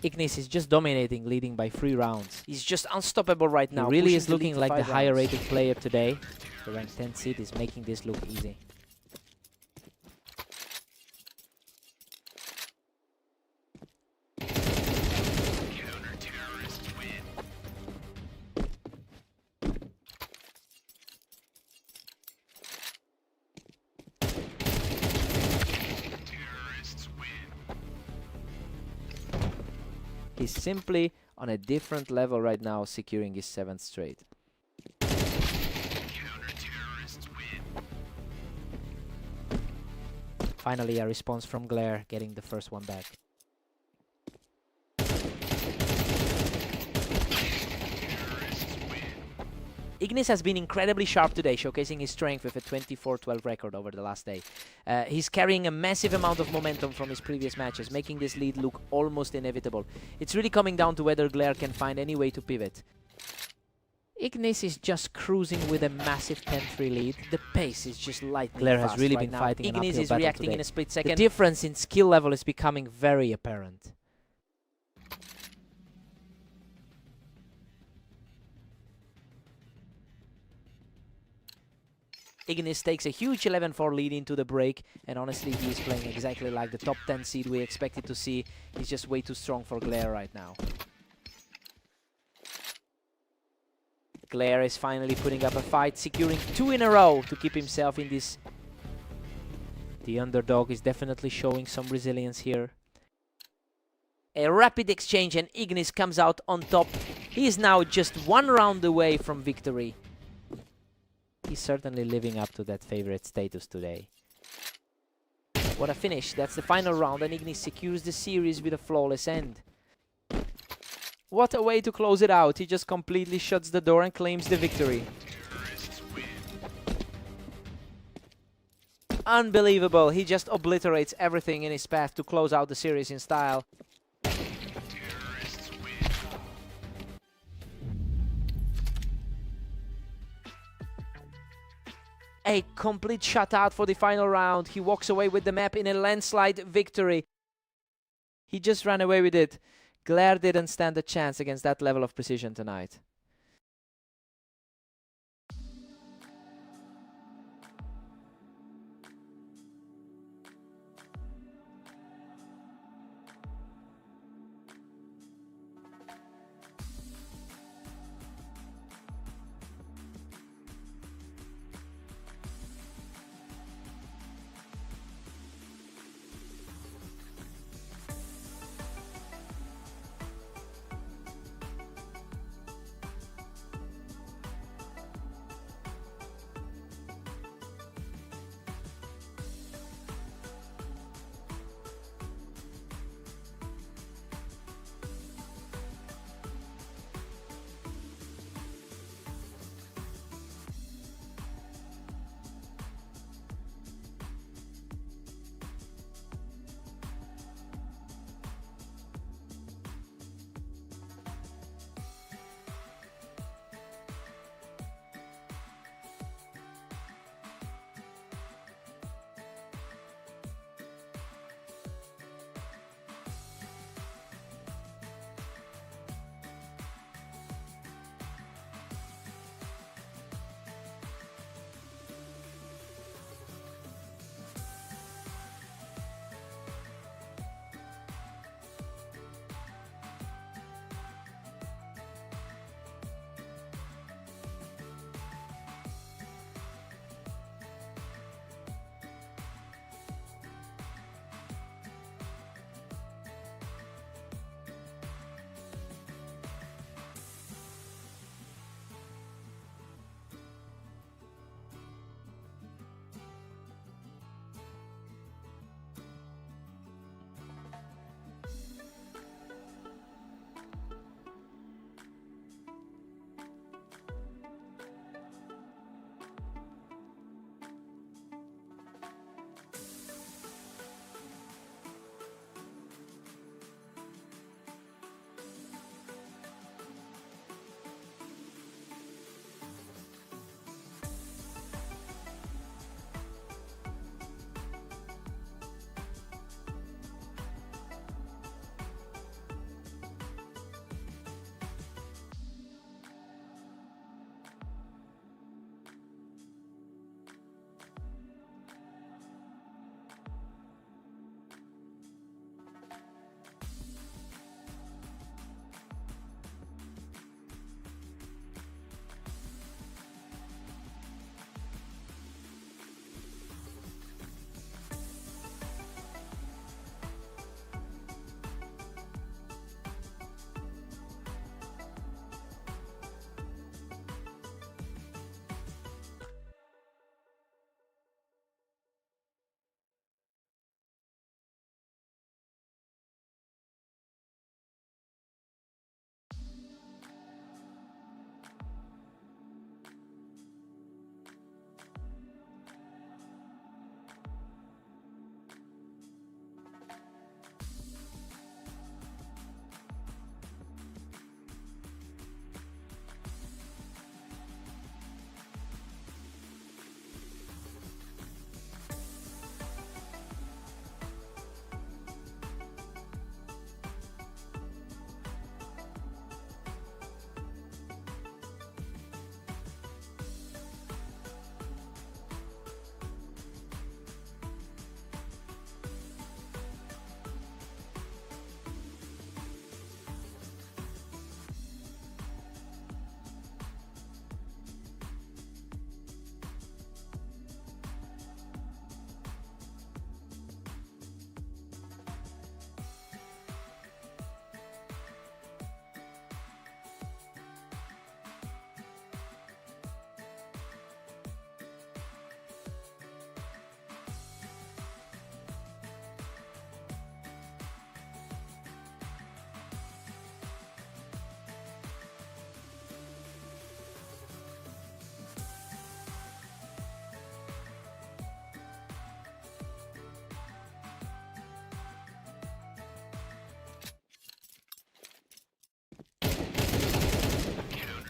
Speaker 1: Ignis is just dominating, leading by 3 rounds. He's just unstoppable right now. He really is looking like the higher rated player today. The ranked 10 seed is making this look easy. He's simply on a different level right now, securing his 7th straight. Finally, a response from Glare, getting the first one back. Ignis has been incredibly sharp today, showcasing his strength with a 24-12 record over the last day. He's carrying a massive amount of momentum from his previous matches, making this lead look almost inevitable. It's really coming down to whether Glare can find any way to pivot. Ignis is just cruising with a massive 10-3 lead. The pace is just lightning
Speaker 2: Glare
Speaker 1: fast
Speaker 2: has really
Speaker 1: right
Speaker 2: been
Speaker 1: now.
Speaker 2: fighting an
Speaker 1: Ignis
Speaker 2: uphill
Speaker 1: is
Speaker 2: battle
Speaker 1: reacting
Speaker 2: today.
Speaker 1: in a split second.
Speaker 2: The difference in skill level is becoming very apparent.
Speaker 1: Ignis takes a huge 11-4 lead into the break, and honestly, he is playing exactly like the top 10 seed we expected to see. He's just way too strong for Glare right now. Glare is finally putting up a fight, securing 2 in a row to keep himself in this. The underdog is definitely showing some resilience here. A rapid exchange and Ignis comes out on top. He is now just 1 round away from victory. He's certainly living up to that favorite status today. What a finish. That's the final round, and Ignis secures the series with a flawless end. What a way to close it out. He just completely shuts the door and claims the victory. Unbelievable. He just obliterates everything in his path to close out the series in style. A complete shutout for the final round. He walks away with the map in a landslide victory. He just ran away with it. Glare didn't stand a chance against that level of precision tonight.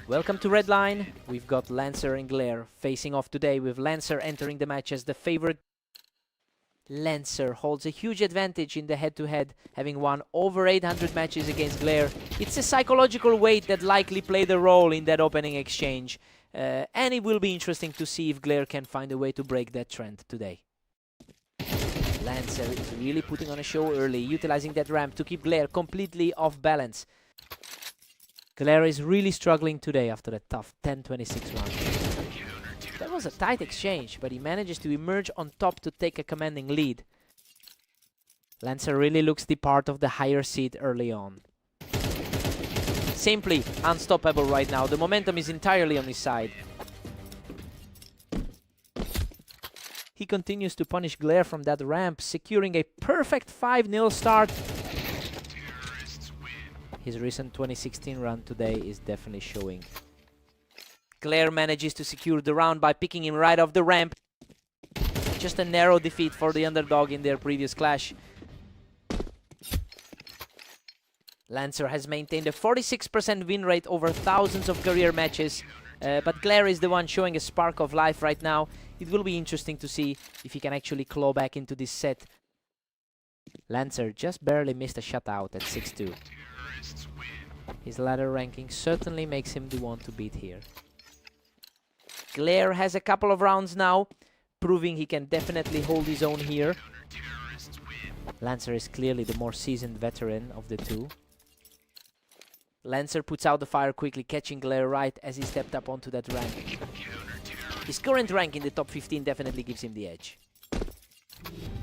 Speaker 1: Welcome to Red Line. We've got Lancer and Glare facing off today, with Lancer entering the match as the favorite. Lancer holds a huge advantage in the head-to-head, having won over 800 matches against Glare. It's a psychological weight that likely played a role in that opening exchange, and it will be interesting to see if Glare can find a way to break that trend today. Lancer is really putting on a show early, utilizing that ramp to keep Glare completely off balance. Glare is really struggling today after a tough 10-26 round. That was a tight exchange, but he manages to emerge on top to take a commanding lead. Lancer really looks the part of the higher seed early on. Simply unstoppable right now. The momentum is entirely on his side. He continues to punish Glare from that ramp, securing a perfect 5-0 start. His recent 2016 run today is definitely showing. Glare manages to secure the round by picking him right off the ramp. Just a narrow defeat for the underdog in their previous clash. Lancer has maintained a 46% win rate over thousands of career matches, but Glare is the one showing a spark of life right now. It will be interesting to see if he can actually claw back into this set. Lancer just barely missed a shutout at 6-2. His ladder ranking certainly makes him the one to beat here. Glare has a couple of rounds now, proving he can definitely hold his own here. Lancer is clearly the more seasoned veteran of the two. Lancer puts out the fire quickly, catching Glare right as he stepped up onto that rank. His current rank in the top 15 definitely gives him the edge.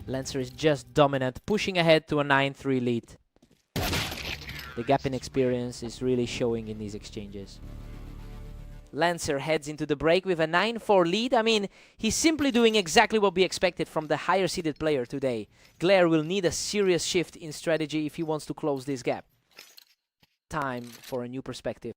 Speaker 1: Lancer is just dominant, pushing ahead to a 9-3 lead. The gap in experience is really showing in these exchanges. Lancer heads into the break with a 9-4 lead. I mean, he's simply doing exactly what we expected from the higher seeded player today. Glare will need a serious shift in strategy if he wants to close this gap. Time for a new perspective.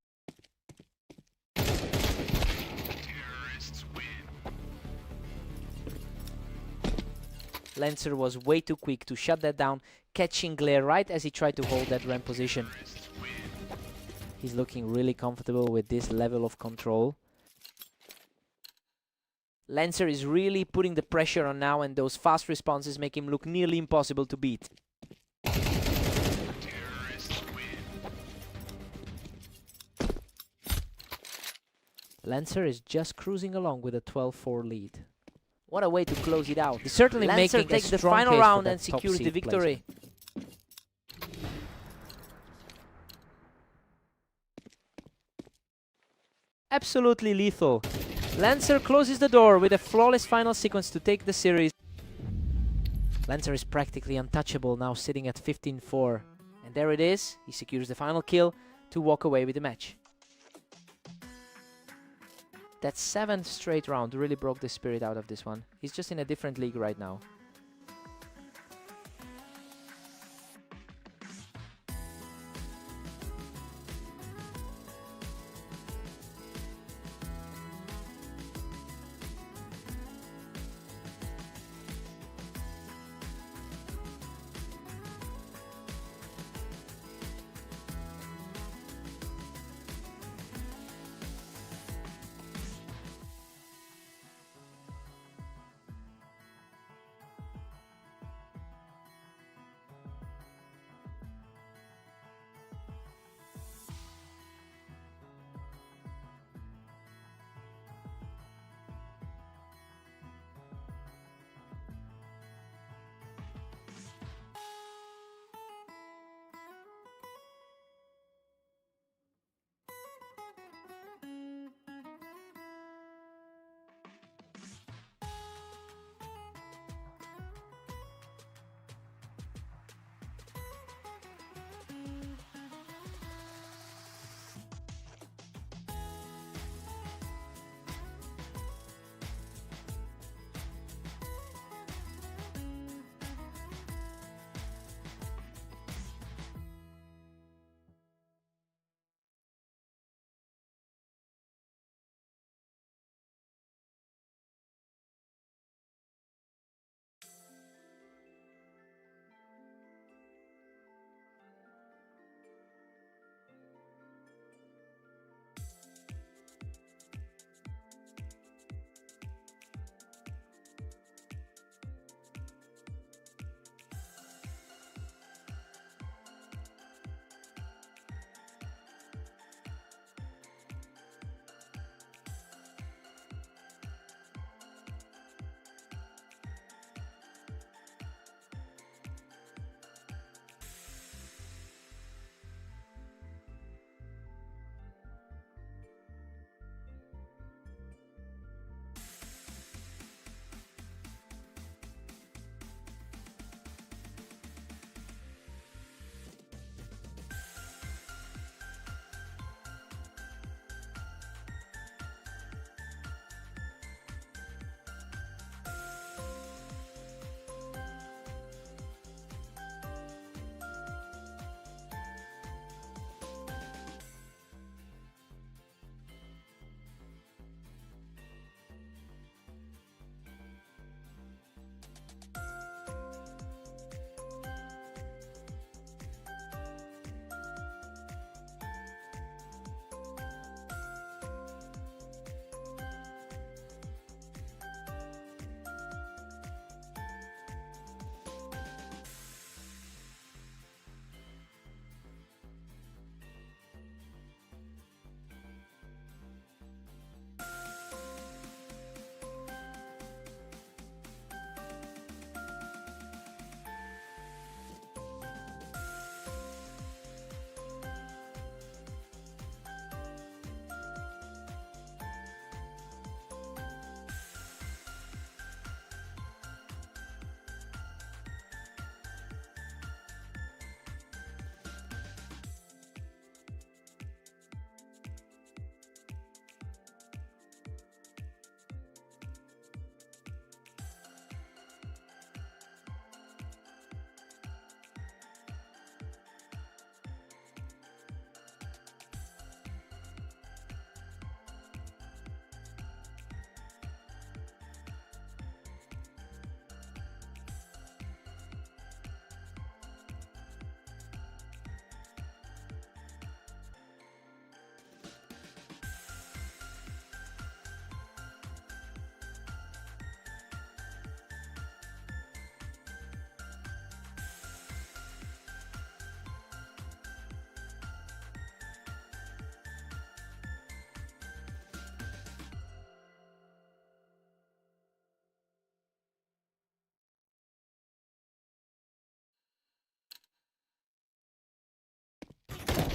Speaker 1: Lancer was way too quick to shut that down, catching Glare right as he tried to hold that ramp position. He's looking really comfortable with this level of control. Lancer is really putting the pressure on now, and those fast responses make him look nearly impossible to beat. Lancer is just cruising along with a 12-4 lead. What a way to close it out. He's certainly
Speaker 2: Lancer
Speaker 1: making
Speaker 2: takes
Speaker 1: a
Speaker 2: the
Speaker 1: strong
Speaker 2: final
Speaker 1: case
Speaker 2: round
Speaker 1: for that
Speaker 2: and
Speaker 1: top
Speaker 2: secures the
Speaker 1: seed
Speaker 2: victory.
Speaker 1: placement. Absolutely lethal. Lancer closes the door with a flawless final sequence to take the series. Lancer is practically untouchable now, sitting at 15-4. And there it is. He secures the final kill to walk away with the match. That 7th straight round really broke the spirit out of this one. He's just in a different league right now.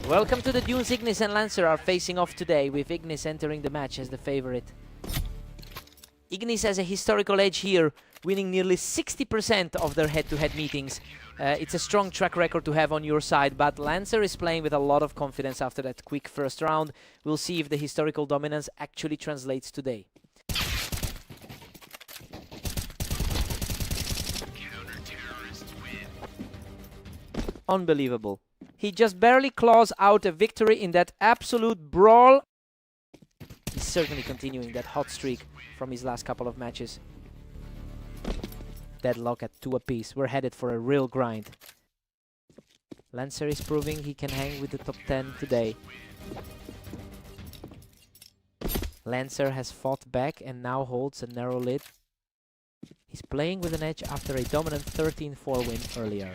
Speaker 1: Welcome to the Dunes. Ignis and Lancer are facing off today, with Ignis entering the match as the favorite. Ignis has a historical edge here, winning nearly 60% of their head-to-head meetings. It's a strong track record to have on your side, but Lancer is playing with a lot of confidence after that quick first round. We'll see if the historical dominance actually translates today. Unbelievable. He just barely claws out a victory in that absolute brawl. He's certainly continuing that hot streak from his last couple of matches. Deadlock at 2 apiece. We're headed for a real grind. Lancer is proving he can hang with the top 10 today. Lancer has fought back and now holds a narrow lead. He's playing with an edge after a dominant 13-4 win earlier.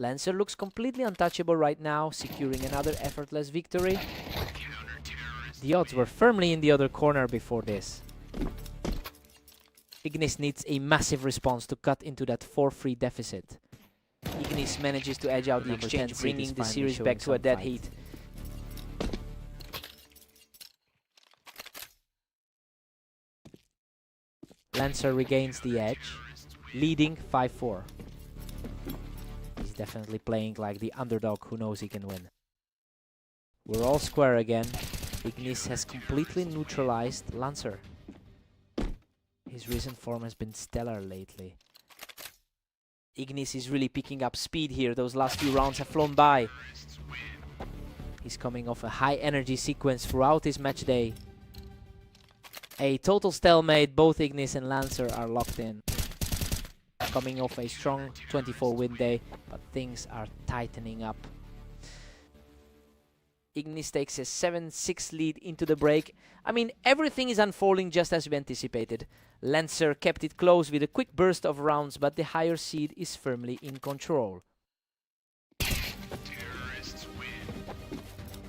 Speaker 1: Lancer looks completely untouchable right now, securing another effortless victory. The odds were firmly in the other corner before this. Ignis needs a massive response to cut into that 4-3 deficit. Ignis manages to edge out the exchange, bringing the series back to a dead heat. Lancer regains the edge, leading 5-4. He's definitely playing like the underdog who knows he can win. We're all square again. Ignis has completely neutralized Lancer. His recent form has been stellar lately. Ignis is really picking up speed here. Those last few rounds have flown by. He's coming off a high energy sequence throughout his match day. A total stalemate. Both Ignis and Lancer are locked in. Coming off a strong 24 win day, but things are tightening up. Ignis takes a 7-6 lead into the break. I mean, everything is unfolding just as we anticipated. Lancer kept it close with a quick burst of rounds, but the higher seed is firmly in control.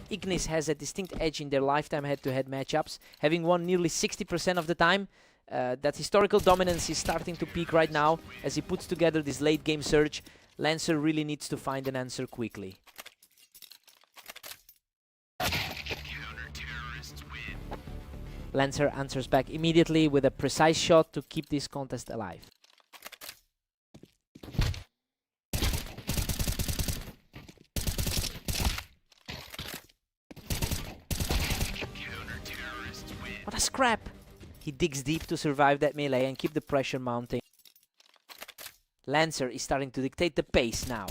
Speaker 1: Ignis has a distinct edge in their lifetime head-to-head matchups, having won nearly 60% of the time. That historical dominance is starting to peak right now as he puts together this late-game surge. Lancer really needs to find an answer quickly. Lancer answers back immediately with a precise shot to keep this contest alive. What a scrap! He digs deep to survive that melee and keep the pressure mounting. Lancer is starting to dictate the pace now.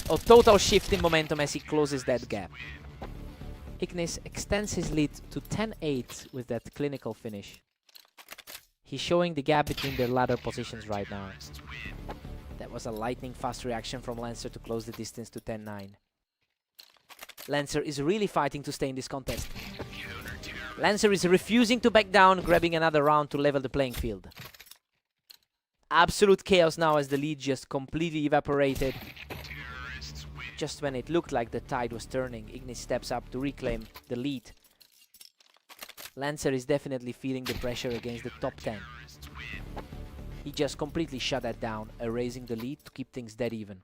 Speaker 1: A total shift in momentum as he closes that gap. Ignis extends his lead to 10-8 with that clinical finish. He's showing the gap between their ladder positions right now. That was a lightning fast reaction from Lancer to close the distance to 10-9. Lancer is really fighting to stay in this contest. Lancer is refusing to back down, grabbing another round to level the playing field. Absolute chaos now as the lead just completely evaporated. Just when it looked like the tide was turning, Ignis steps up to reclaim the lead. Lancer is definitely feeling the pressure against the top 10. He just completely shut that down, erasing the lead to keep things dead even.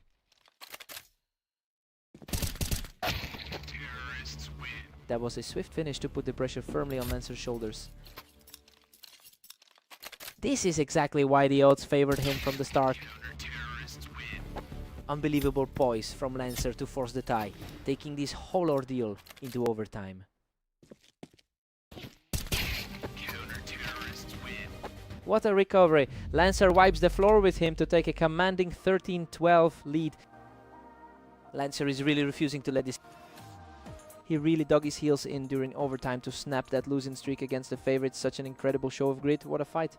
Speaker 1: That was a swift finish to put the pressure firmly on Lancer's shoulders. This is exactly why the odds favored him from the start. Unbelievable poise from Lancer to force the tie, taking this whole ordeal into overtime. What a recovery! Lancer wipes the floor with him to take a commanding 13-12 lead. Lancer is really refusing to let this... He really dug his heels in during overtime to snap that losing streak against the favorites. Such an incredible show of grit. What a fight.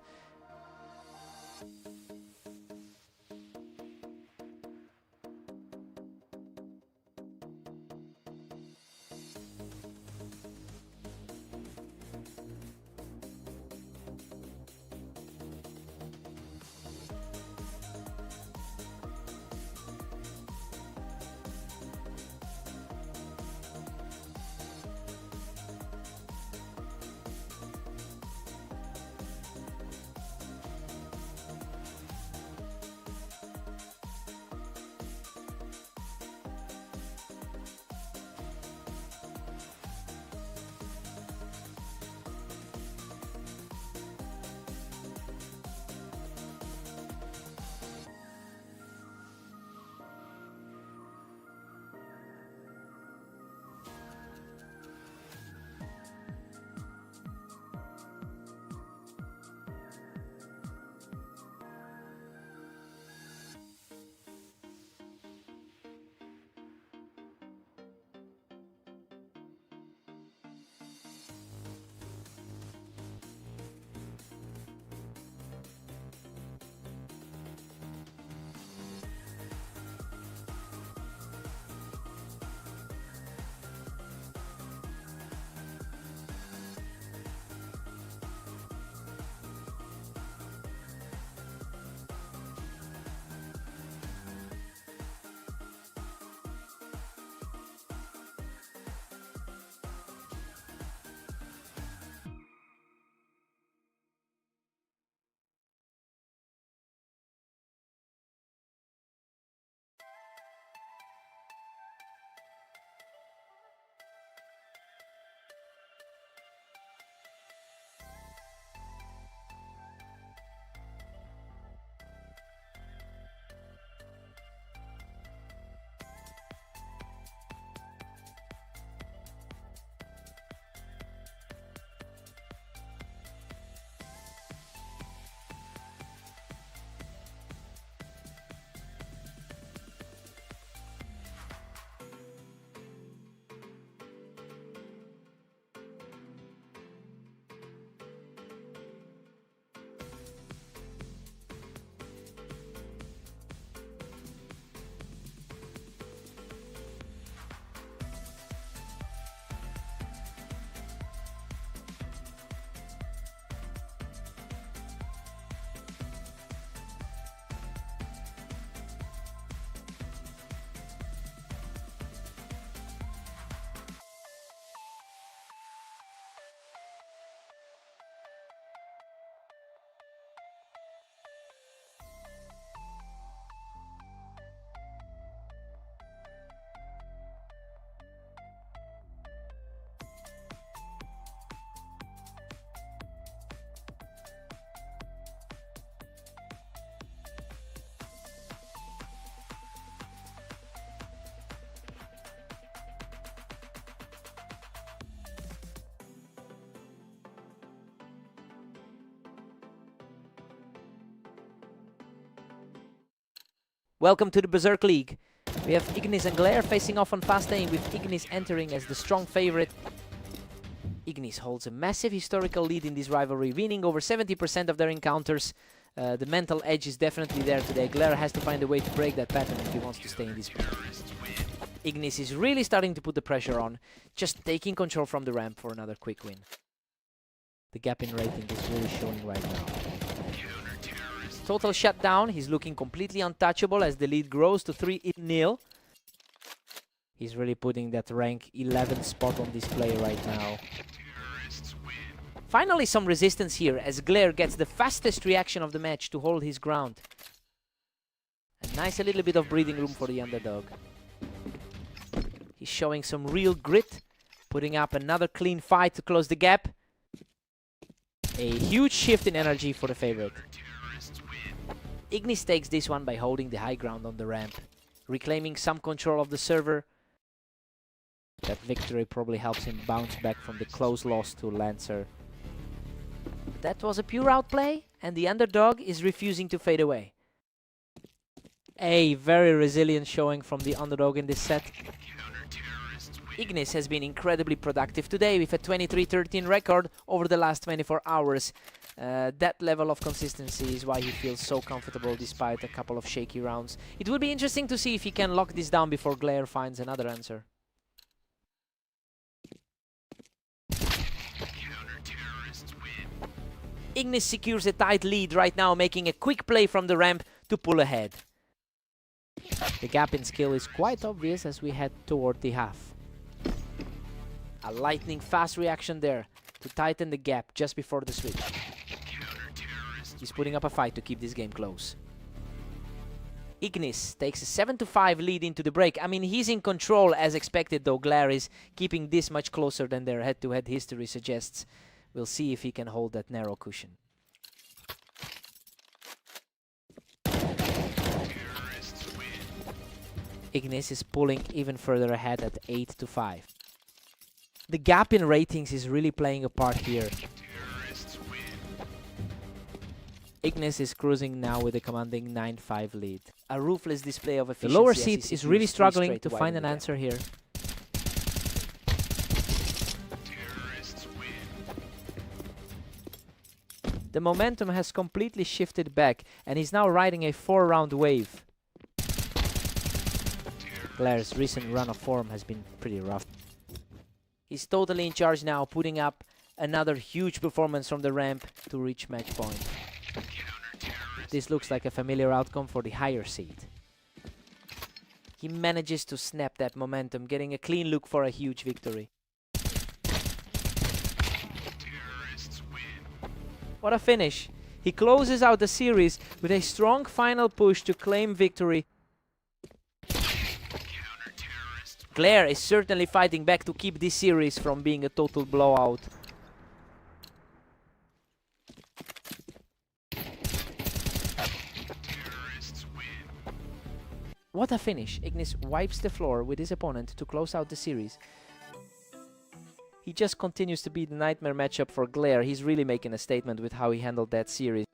Speaker 1: Welcome to the Berserk League. We have Ignis and Glare facing off on fast aim, with Ignis entering as the strong favorite. Ignis holds a massive historical lead in this rivalry, winning over 70% of their encounters. The mental edge is definitely there today. Glare has to find a way to break that pattern if he wants to stay in this game. Ignis is really starting to put the pressure on, just taking control from the ramp for another quick win. The gap in rating is really showing right now. Total shutdown. He's looking completely untouchable as the lead grows to 3-0. He's really putting that rank 11 spot on display right now. Finally some resistance here as Glare gets the fastest reaction of the match to hold his ground. A nice little bit of breathing room for the underdog. He's showing some real grit, putting up another clean fight to close the gap. A huge shift in energy for the favorite. Ignis takes this one by holding the high ground on the ramp, reclaiming some control of the server. That victory probably helps him bounce back from the close loss to Lancer. That was a pure outplay, and the underdog is refusing to fade away. A very resilient showing from the underdog in this set. Ignis has been incredibly productive today with a 23-13 record over the last 24 hours. That level of consistency is why he feels so comfortable despite a couple of shaky rounds. It will be interesting to see if he can lock this down before Glare finds another answer. Ignis secures a tight lead right now, making a quick play from the ramp to pull ahead. The gap in skill is quite obvious as we head toward the half. A lightning fast reaction there to tighten the gap just before the switch. He's putting up a fight to keep this game close. Ignis takes a 7-5 lead into the break. I mean, he's in control as expected, though Glare is keeping this much closer than their head-to-head history suggests. We'll see if he can hold that narrow cushion. Ignis is pulling even further ahead at 8-5. The gap in ratings is really playing a part here. Ignis is cruising now with a commanding 9-5 lead. A ruthless display of efficiency.
Speaker 2: The lower seed is really struggling to find an answer here. The momentum has completely shifted back and he's now riding a 4-round wave. Glare's recent run of form has been pretty rough.
Speaker 1: He's totally in charge now, putting up another huge performance from the ramp to reach match point.
Speaker 2: This looks like a familiar outcome for the higher seed.
Speaker 1: He manages to snap that momentum, getting a clean look for a huge victory.
Speaker 2: What a finish! He closes out the series with a strong final push to claim victory.
Speaker 1: Glare is certainly fighting back to keep this series from being a total blowout.
Speaker 2: What a finish! Ignis wipes the floor with his opponent to close out the series. He just continues to be the nightmare matchup for Glare. He's really making a statement with how he handled that series.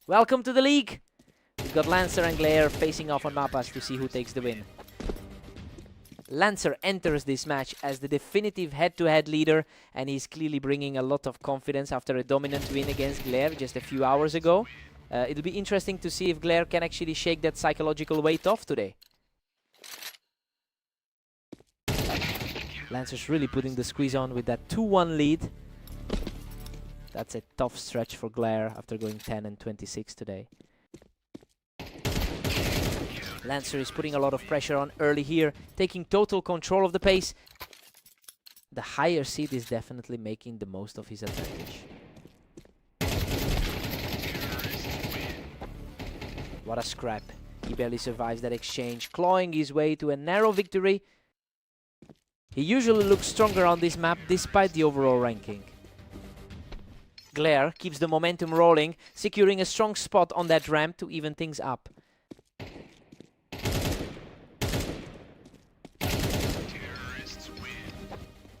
Speaker 1: Welcome to the league! We've got Lancer and Glare facing off on Mapas to see who takes the win. Lancer enters this match as the definitive head-to-head leader, and he's clearly bringing a lot of confidence after a dominant win against Glare just a few hours ago. It'll be interesting to see if Glare can actually shake that psychological weight off today. Lancer's really putting the squeeze on with that 2-1 lead. That's a tough stretch for Glare after going 10 and 26 today. Lancer is putting a lot of pressure on early here, taking total control of the pace. The higher seed is definitely making the most of his advantage. What a scrap. He barely survives that exchange, clawing his way to a narrow victory. He usually looks stronger on this map despite the overall ranking. Glare keeps the momentum rolling, securing a strong spot on that ramp to even things up.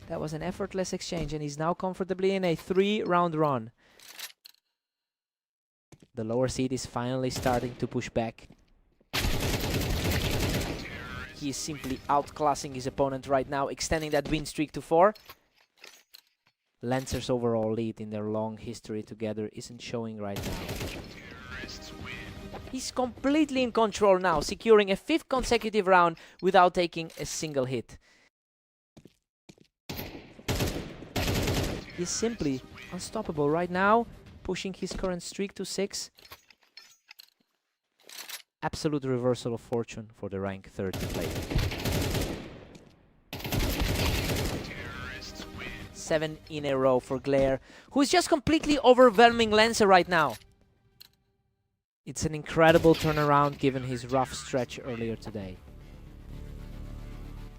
Speaker 1: That was an effortless exchange, and he's now comfortably in a 3-round run. The lower seed is finally starting to push back. He is simply outclassing his opponent right now, extending that win streak to 4. Lancer's overall lead in their long history together isn't showing right now. He's completely in control now, securing a 5th consecutive round without taking a single hit. He's simply unstoppable right now, pushing his current streak to 6. Absolute reversal of fortune for the rank 30 player. 7 in a row for Glare, who is just completely overwhelming Lancer right now. It's an incredible turnaround given his rough stretch earlier today.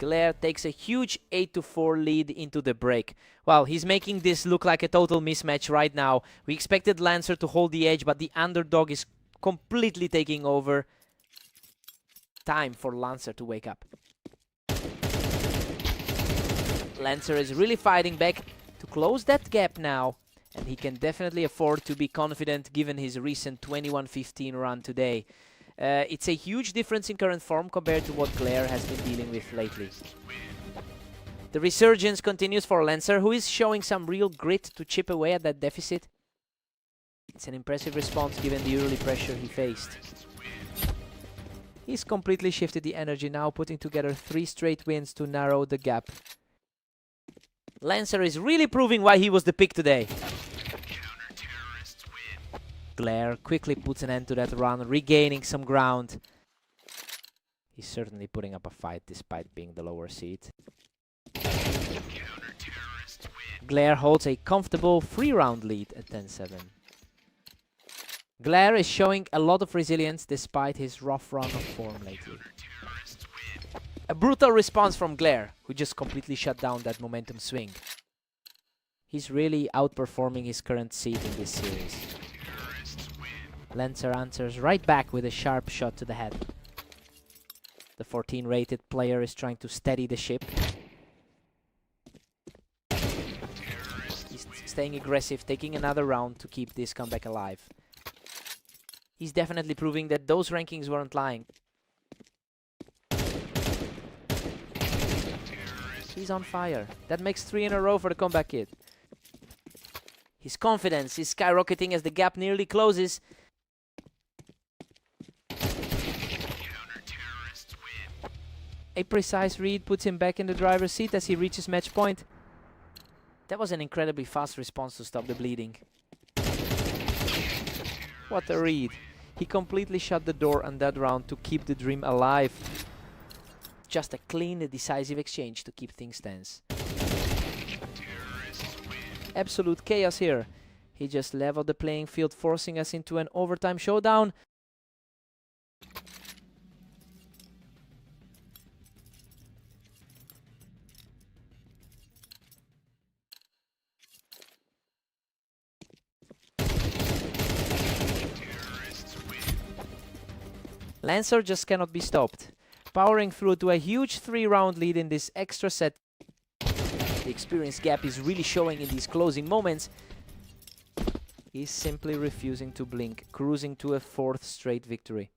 Speaker 2: Glare takes a huge 8-4 lead into the break. Well, he's making this look like a total mismatch right now. We expected Lancer to hold the edge, but the underdog is completely taking over. Time for Lancer to wake up. Lancer is really fighting back to close that gap now, and he can definitely afford to be confident given his recent 21-15 run today. It's a huge difference in current form compared to what Glare has been dealing with lately. The resurgence continues for Lancer, who is showing some real grit to chip away at that deficit. It's an impressive response given the early pressure he faced. He's completely shifted the energy now, putting together 3 straight wins to narrow the gap. Lancer is really proving why he was the pick today. Glare quickly puts an end to that run, regaining some ground. He's certainly putting up a fight despite being the lower seed. Glare holds a comfortable 3-round lead at 10-7. Glare is showing a lot of resilience despite his rough run of form lately. A brutal response from Glare, who just completely shut down that momentum swing. He's really outperforming his current seed in this series. Lancer answers right back with a sharp shot to the head. The 14-rated player is trying to steady the ship. He's staying aggressive, taking another round to keep this comeback alive. He's definitely proving that those rankings weren't lying. He's on fire. That makes 3 in a row for the comeback kid. His confidence is skyrocketing as the gap nearly closes. A precise read puts him back in the driver's seat as he reaches match point. That was an incredibly fast response to stop the bleeding. What a read. He completely shut the door on that round to keep the dream alive. Just a clean and decisive exchange to keep things tense. Absolute chaos here. He just leveled the playing field, forcing us into an overtime showdown. Lancer just cannot be stopped, powering through to a huge 3-round lead in this extra set. The experience gap is really showing in these closing moments. He's simply refusing to blink, cruising to a 4th straight victory.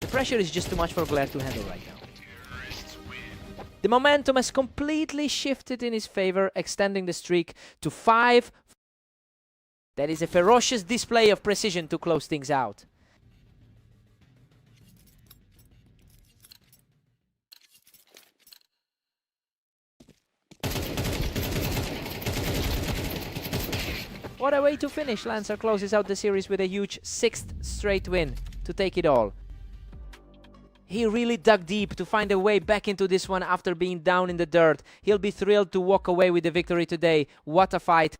Speaker 2: The pressure is just too much for Glare to handle right now. The momentum has completely shifted in his favor, extending the streak to 5. That is a ferocious display of precision to close things out. What a way to finish. Lancer closes out the series with a huge 6th straight win to take it all. He really dug deep to find a way back into this one after being down in the dirt. He'll be thrilled to walk away with the victory today. What a fight.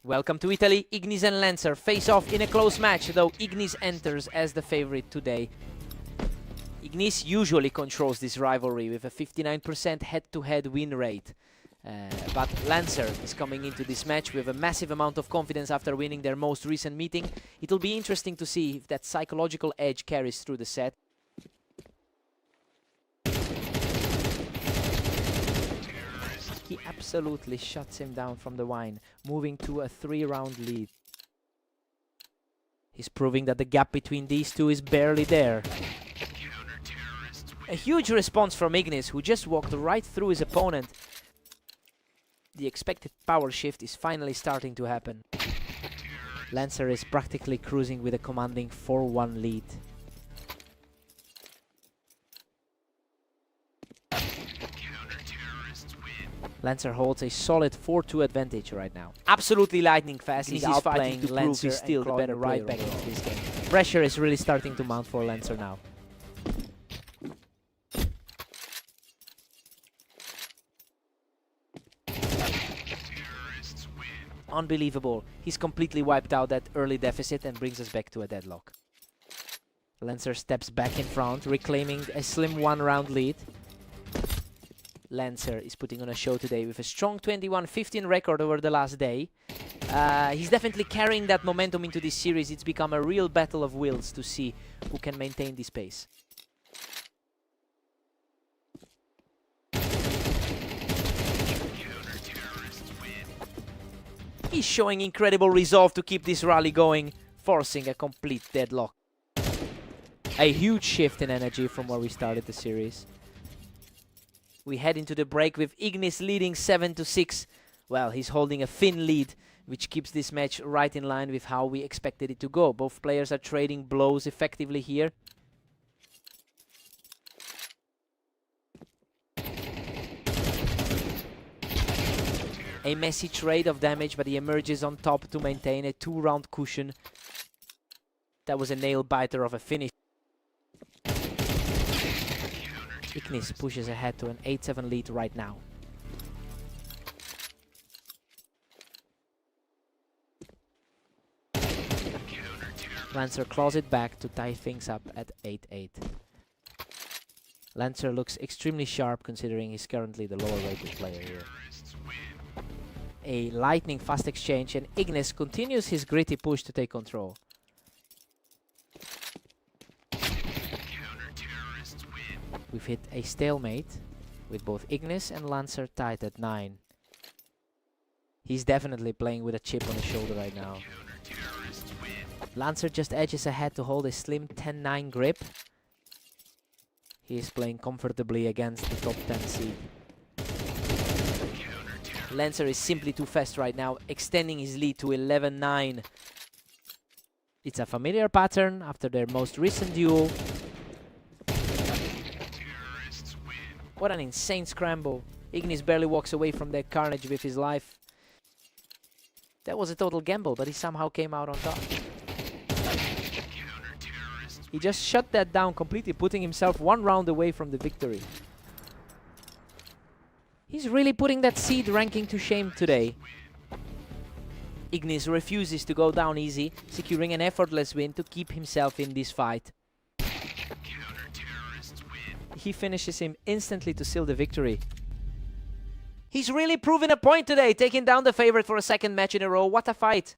Speaker 2: Welcome to Italy. Ignis and Lancer face off in a close match, though Ignis enters as the favorite today. Ignis usually controls this rivalry with a 59% head-to-head win rate. But Lancer is coming into this match with a massive amount of confidence after winning their most recent meeting. It'll be interesting to see if that psychological edge carries through the set. He absolutely shuts him down from the wine, moving to a 3-round lead. He's proving that the gap between these two is barely there. A huge response from Ignis, who just walked right through his opponent. The expected power shift is finally starting to happen. Lancer is practically cruising with a commanding 4-1 lead. Lancer holds a solid 4-2 advantage right now. Absolutely lightning fast. He's outplaying to prove he's still the better player back into this game. Pressure is really starting to mount for Lancer now. Unbelievable. He's completely wiped out that early deficit and brings us back to a deadlock. Lancer steps back in front, reclaiming a slim 1-round lead. Lancer is putting on a show today with a strong 21-15 record over the last day. He's definitely carrying that momentum into this series. It's become a real battle of wills to see who can maintain this pace. He's showing incredible resolve to keep this rally going, forcing a complete deadlock. A huge shift in energy from where we started the series. We head into the break with Ignis leading 7-6. Well, he's holding a thin lead, which keeps this match right in line with how we expected it to go. Both players are trading blows effectively here. A messy trade of damage, but he emerges on top to maintain a 2-round cushion. That was a nail-biter of a finish. Ignis pushes ahead to an 8-7 lead right now. Lancer claws it back to tie things up at 8-8. Lancer looks extremely sharp considering he's currently the lower rated player here. A lightning fast exchange, and Ignis continues his gritty push to take control. We've hit a stalemate with both Ignis and Lancer tied at 9. He's definitely playing with a chip on his shoulder right now. Lancer just edges ahead to hold a slim 10-9 grip. He is playing comfortably against the top 10 seed. Lancer is simply too fast right now, extending his lead to 11-9. It's a familiar pattern after their most recent duel. What an insane scramble. Ignis barely walks away from their carnage with his life. That was a total gamble, but he somehow came out on top. He just shut that down completely, putting himself 1 round away from the victory. He's really putting that seed ranking to shame today. Ignis refuses to go down easy, securing an effortless win to keep himself in this fight. He finishes him instantly to seal the victory. He's really proven a point today, taking down the favorite for a second match in a row. What a fight!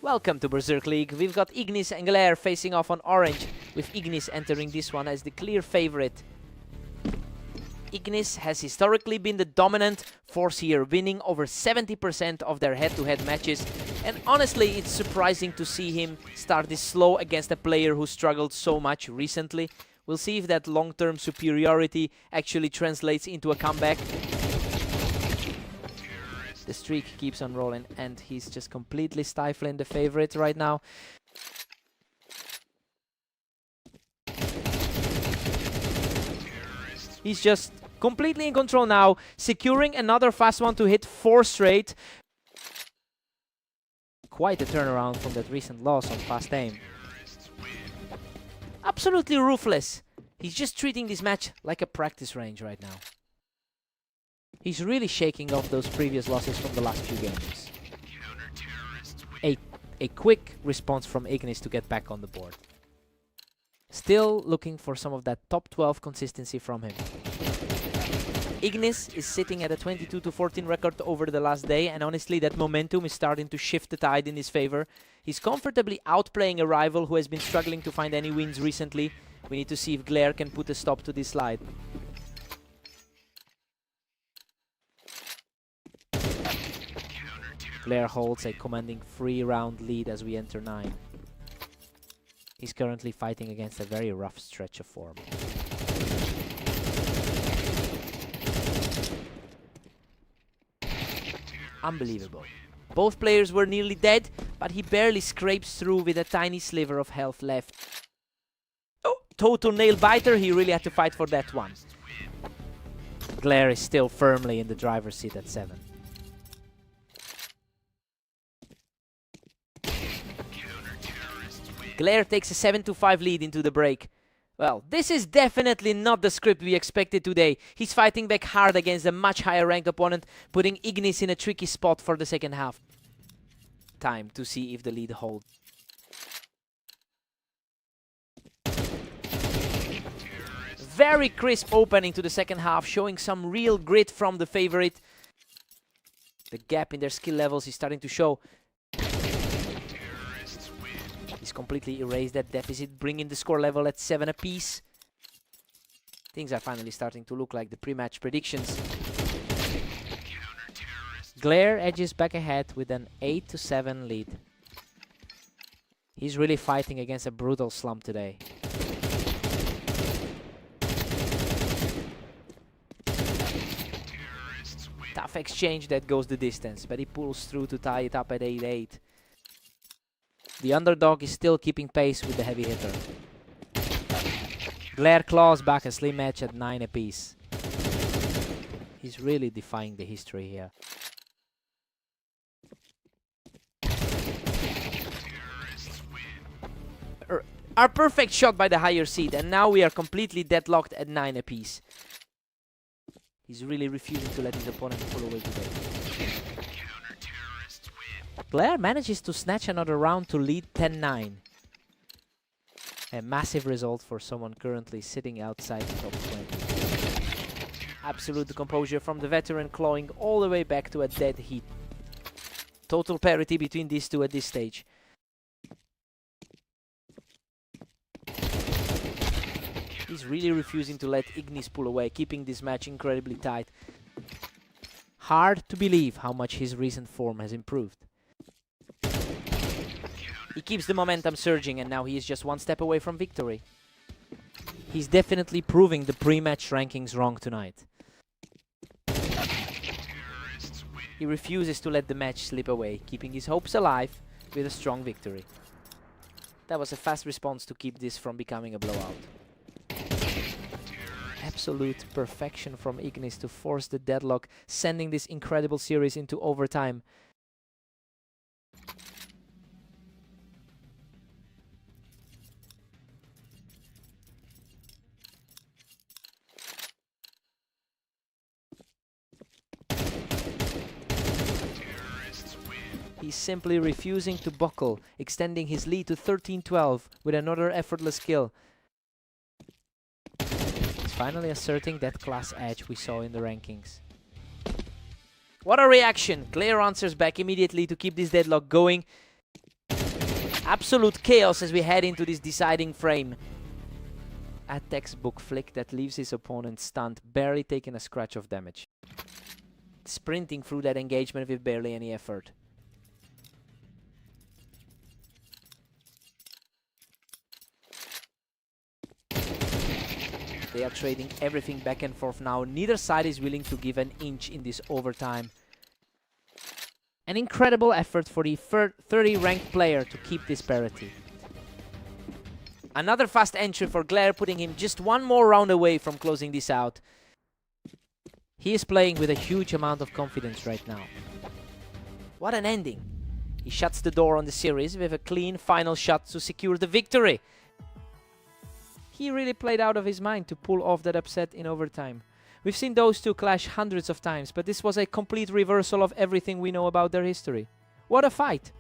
Speaker 2: Welcome to Berserk League. We've got Ignis and Glare facing off on orange, with Ignis entering this one as the clear favorite. Ignis has historically been the dominant force here, winning over 70% of their head-to-head matches. And honestly, it's surprising to see him start this slow against a player who struggled so much recently. We'll see if that long-term superiority actually translates into a comeback. The streak keeps on rolling, and he's just completely stifling the favorite right now. He's just completely in control now, securing another fast one to hit 4 straight. Quite a turnaround from that recent loss on fast aim. Absolutely ruthless. He's just treating this match like a practice range right now. He's really shaking off those previous losses from the last few games. A quick response from Ignis to get back on the board. Still looking for some of that top 12 consistency from him. Ignis is sitting at a 22-14 record over the last day, and honestly that momentum is starting to shift the tide in his favor. He's comfortably outplaying a rival who has been struggling to find any wins recently. We need to see if Glare can put a stop to this slide. Glare holds a commanding 3-round lead as we enter 9. He's currently fighting against a very rough stretch of form. Unbelievable. Both players were nearly dead, but he barely scrapes through with a tiny sliver of health left. Oh, total nail biter, he really had to fight for that one. Glare is still firmly in the driver's seat at 7. Glare takes a 7-5 lead into the break. Well, this is definitely not the script we expected today. He's fighting back hard against a much higher ranked opponent, putting Ignis in a tricky spot for the second half. Time to see if the lead holds. Very crisp opening to the second half, showing some real grit from the favorite. The gap in their skill levels is starting to show. He's completely erased that deficit, bringing the score level at 7 apiece. Things are finally starting to look like the pre-match predictions. Glare edges back ahead with an 8-7 lead. He's really fighting against a brutal slump today. Tough exchange that goes the distance, but he pulls through to tie it up at 8-8. The underdog is still keeping pace with the heavy hitter. Glare claws back a slim edge at 9 apiece. He's really defying the history here. Our perfect shot by the higher seed, and now we are completely deadlocked at 9 apiece. He's really refusing to let his opponent pull away today. Glare manages to snatch another round to lead 10-9. A massive result for someone currently sitting outside the top 20. Absolute composure from the veteran, clawing all the way back to a dead heat. Total parity between these two at this stage. He's really refusing to let Ignis pull away, keeping this match incredibly tight. Hard to believe how much his recent form has improved. He keeps the momentum surging, and now he is just one step away from victory. He's definitely proving the pre-match rankings wrong tonight. He refuses to let the match slip away, keeping his hopes alive with a strong victory. That was a fast response to keep this from becoming a blowout. Absolute perfection from Ignis to force the deadlock, sending this incredible series into overtime. He's simply refusing to buckle, extending his lead to 13-12 with another effortless kill. He's finally asserting that class edge we saw in the rankings. What a reaction! Glare answers back immediately to keep this deadlock going. Absolute chaos as we head into this deciding frame. A textbook flick that leaves his opponent stunned, barely taking a scratch of damage. Sprinting through that engagement with barely any effort. They are trading everything back and forth now. Neither side is willing to give an inch in this overtime. An incredible effort for the 30 ranked player to keep this parity. Another fast entry for Glare, putting him just one more round away from closing this out. He is playing with a huge amount of confidence right now. What an ending. He shuts the door on the series with a clean final shot to secure the victory. He really played out of his mind to pull off that upset in overtime. We've seen those two clash hundreds of times, but this was a complete reversal of everything we know about their history. What a fight!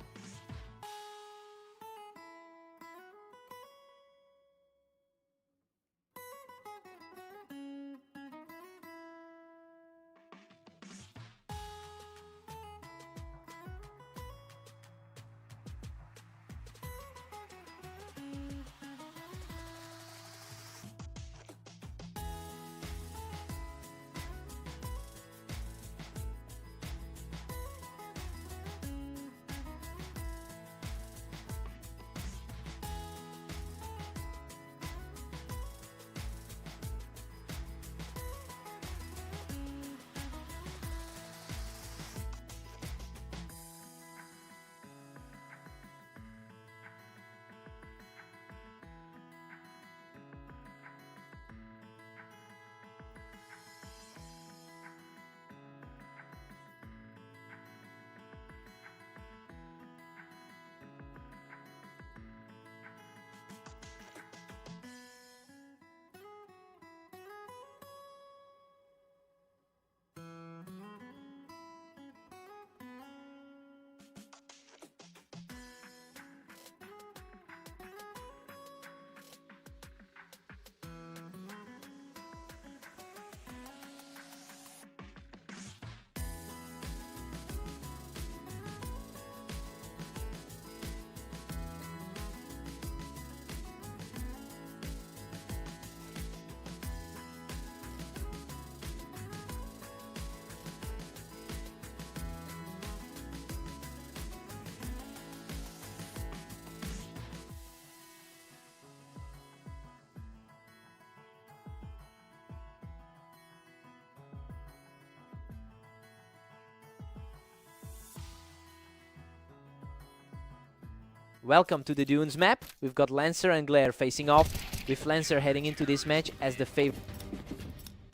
Speaker 2: Welcome to the Dunes map. We've got Lancer and Glare facing off, with Lancer heading into this match as the favorite.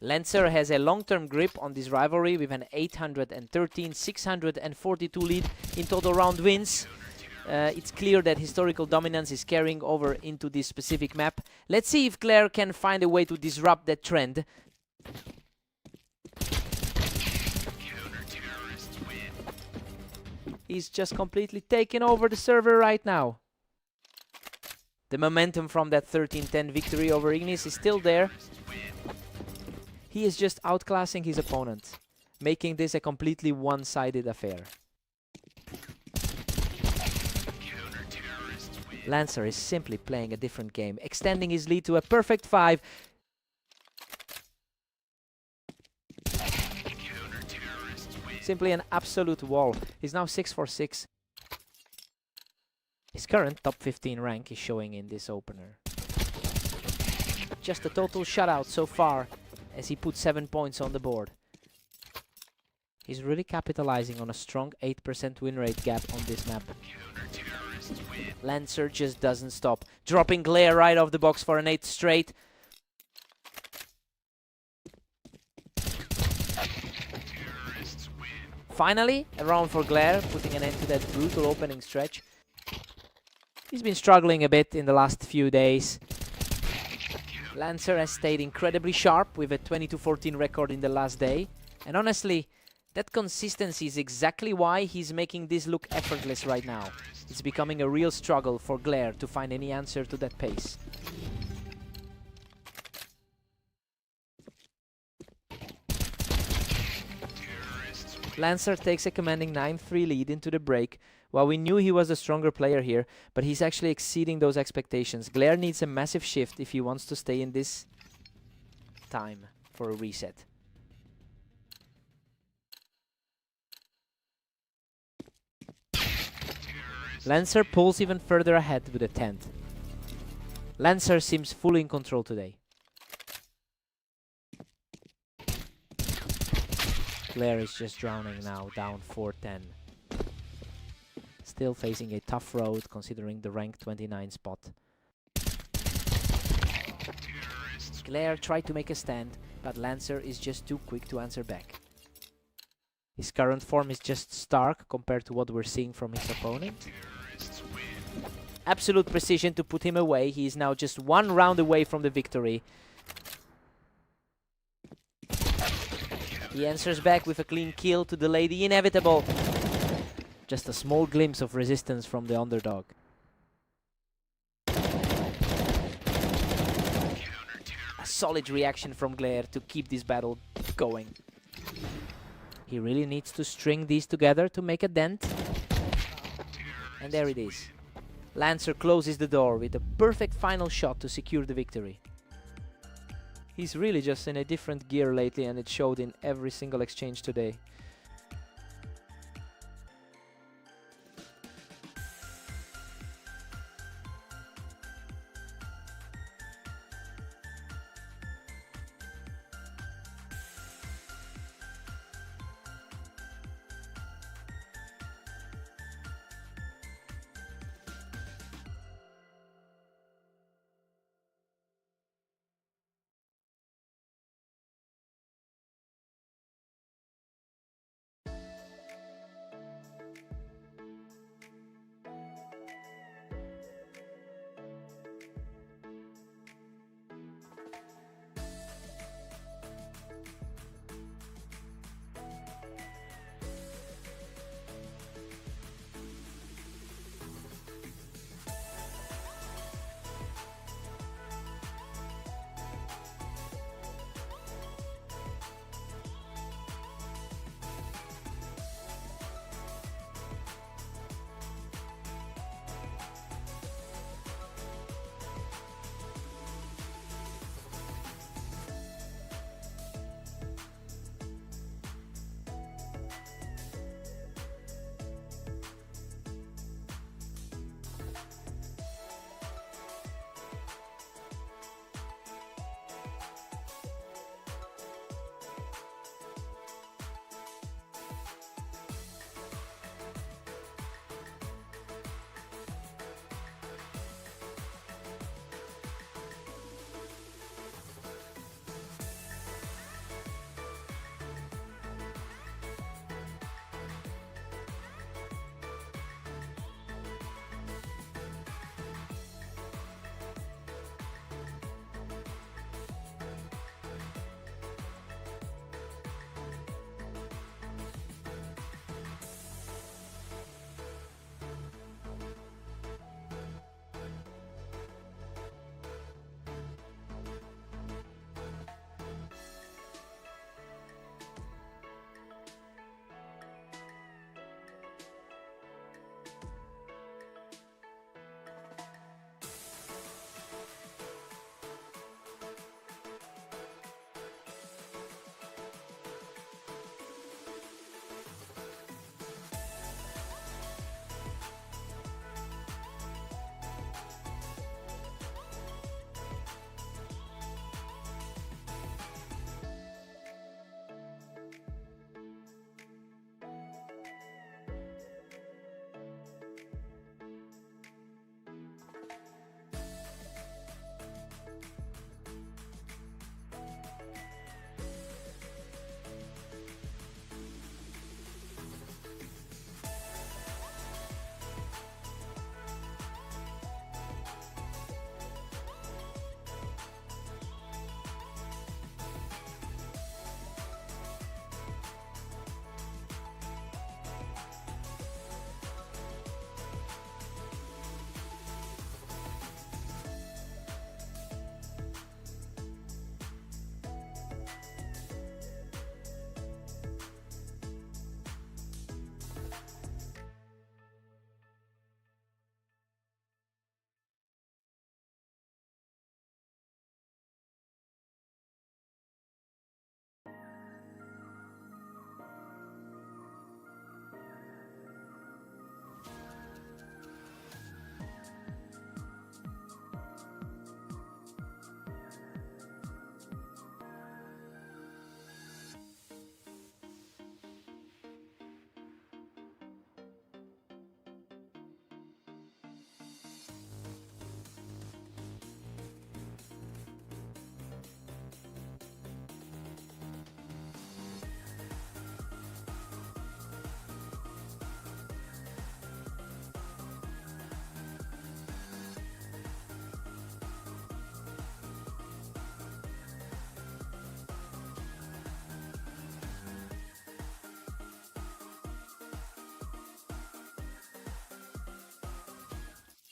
Speaker 2: Lancer has a long-term grip on this rivalry with an 813-642 lead in total round wins. It's clear that historical dominance is carrying over into this specific map. Let's see if Glare can find a way to disrupt that trend. He's just completely taken over the server right now. The momentum from that 13-10 victory over Ignis is still there. He is just outclassing his opponent, making this a completely one-sided affair. Lancer is simply playing a different game, extending his lead to a perfect 5. Simply an absolute wall. He's now 6 for 6. His current top 15 rank is showing in this opener. Just a total shutout so far as he put 7 points on the board. He's really capitalizing on a strong 8% win rate gap on this map. Lancer just doesn't stop, dropping Glare right off the box for an 8th straight. Finally, a round for Glare, putting an end to that brutal opening stretch. He's been struggling a bit in the last few days. Lancer has stayed incredibly sharp with a 22-14 record in the last day. And honestly, that consistency is exactly why he's making this look effortless right now. It's becoming a real struggle for Glare to find any answer to that pace. Lancer takes a commanding 9-3 lead into the break Well, we knew he was the stronger player here, but he's actually exceeding those expectations. Glare needs a massive shift if he wants to stay in this time for a reset. Lancer pulls even further ahead with a 10th. Lancer seems fully in control today. Glare is just drowning now, down 4-10. Still facing a tough road considering the rank 29 spot. Glare tried to make a stand, but Lancer is just too quick to answer back. His current form is just stark compared to what we're seeing from his opponent. Absolute precision to put him away. He is now just 1 round away from the victory. He answers back with a clean kill to delay the inevitable. Just a small glimpse of resistance from the underdog. A solid reaction from Glare to keep this battle going. He really needs to string these together to make a dent. And there it is. Lancer closes the door with a perfect final shot to secure the victory. He's really just in a different gear lately, and it showed in every single exchange today.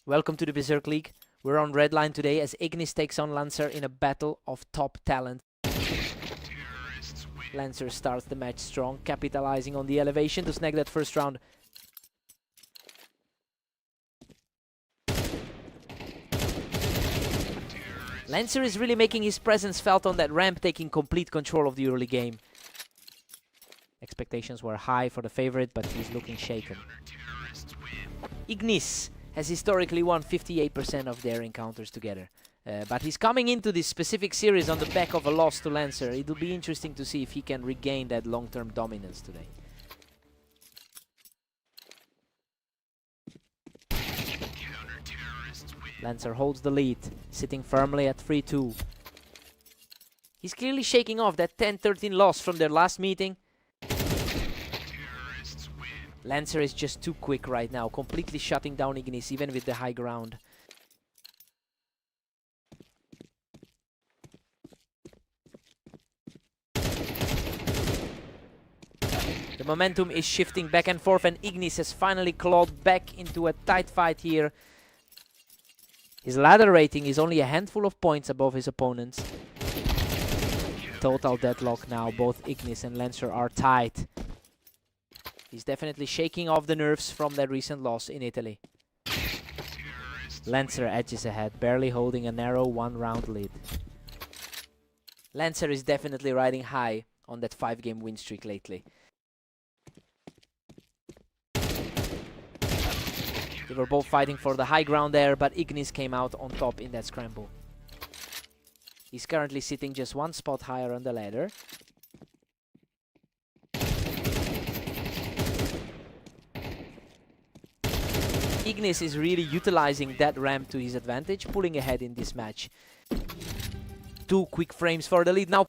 Speaker 2: Welcome to the Berserk League. We're on red line today as Ignis takes on Lancer in a battle of top talent. Lancer starts the match strong, capitalizing on the elevation to snag that first round. Lancer is really making his presence felt on that ramp, taking complete control of the early game. Expectations were high for the favorite, but he's looking shaken. Ignis has historically won 58% of their encounters together. But he's coming into this specific series on the back of a loss to Lancer. It'll be interesting to see if he can regain that long-term dominance today. Lancer holds the lead, sitting firmly at 3-2. He's clearly shaking off that 10-13 loss from their last meeting. Lancer is just too quick right now, completely shutting down Ignis, even with the high ground. The momentum is shifting back and forth, and Ignis has finally clawed back into a tight fight here. His ladder rating is only a handful of points above his opponents. Total deadlock now. Both Ignis and Lancer are tied. He's definitely shaking off the nerves from that recent loss in Italy. Lancer edges ahead, barely holding a narrow one-round lead. Lancer is definitely riding high on that 5-game win streak lately. They were both fighting for the high ground there, but Ignis came out on top in that scramble. He's currently sitting just one spot higher on the ladder. Ignis is really utilizing that ramp to his advantage, pulling ahead in this match. 2 quick frames for the lead now.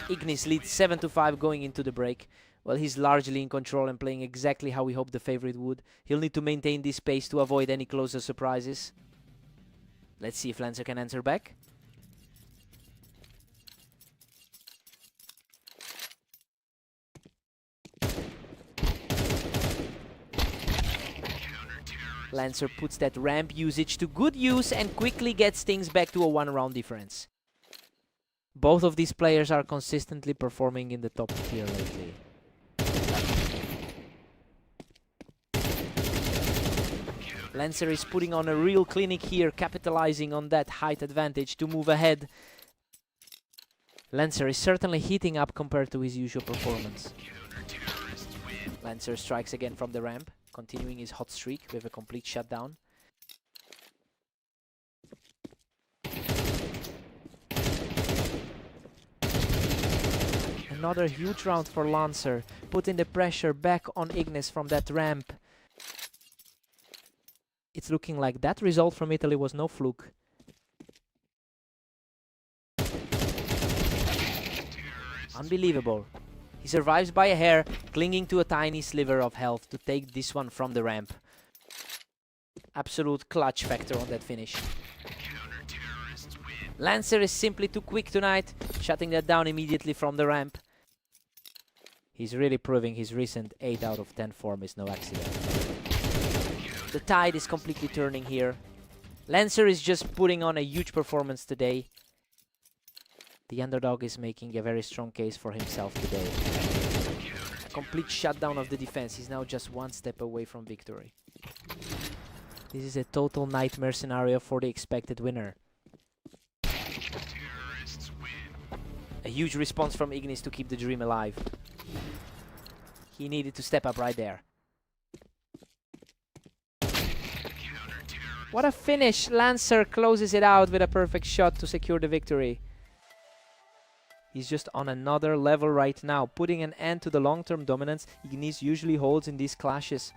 Speaker 2: Ignis leads 7-5 going into the break. Well, he's largely in control and playing exactly how we hoped the favorite would. He'll need to maintain this pace to avoid any closer surprises. Let's see if Lancer can answer back. Lancer puts that ramp usage to good use and quickly gets things back to a 1-round difference. Both of these players are consistently performing in the top tier lately. Lancer is putting on a real clinic here, capitalizing on that height advantage to move ahead. Lancer is certainly heating up compared to his usual performance. Lancer strikes again from the ramp, continuing his hot streak with a complete shutdown. Another huge round for Lancer, putting the pressure back on Ignis from that ramp. It's looking like that result from Italy was no fluke. Unbelievable. He survives by a hair, clinging to a tiny sliver of health to take this one from the ramp. Absolute clutch factor on that finish. Lancer is simply too quick tonight, shutting that down immediately from the ramp. He's really proving his recent 8 out of 10 form is no accident. The tide is completely turning here. Lancer is just putting on a huge performance today. The underdog is making a very strong case for himself today. A complete shutdown of the defense. He's now just 1 step away from victory. This is a total nightmare scenario for the expected winner. A huge response from Ignis to keep the dream alive. He needed to step up right there. What a finish! Lancer closes it out with a perfect shot to secure the victory. He's just on another level right now, putting an end to the long-term dominance Ignis usually holds in these clashes.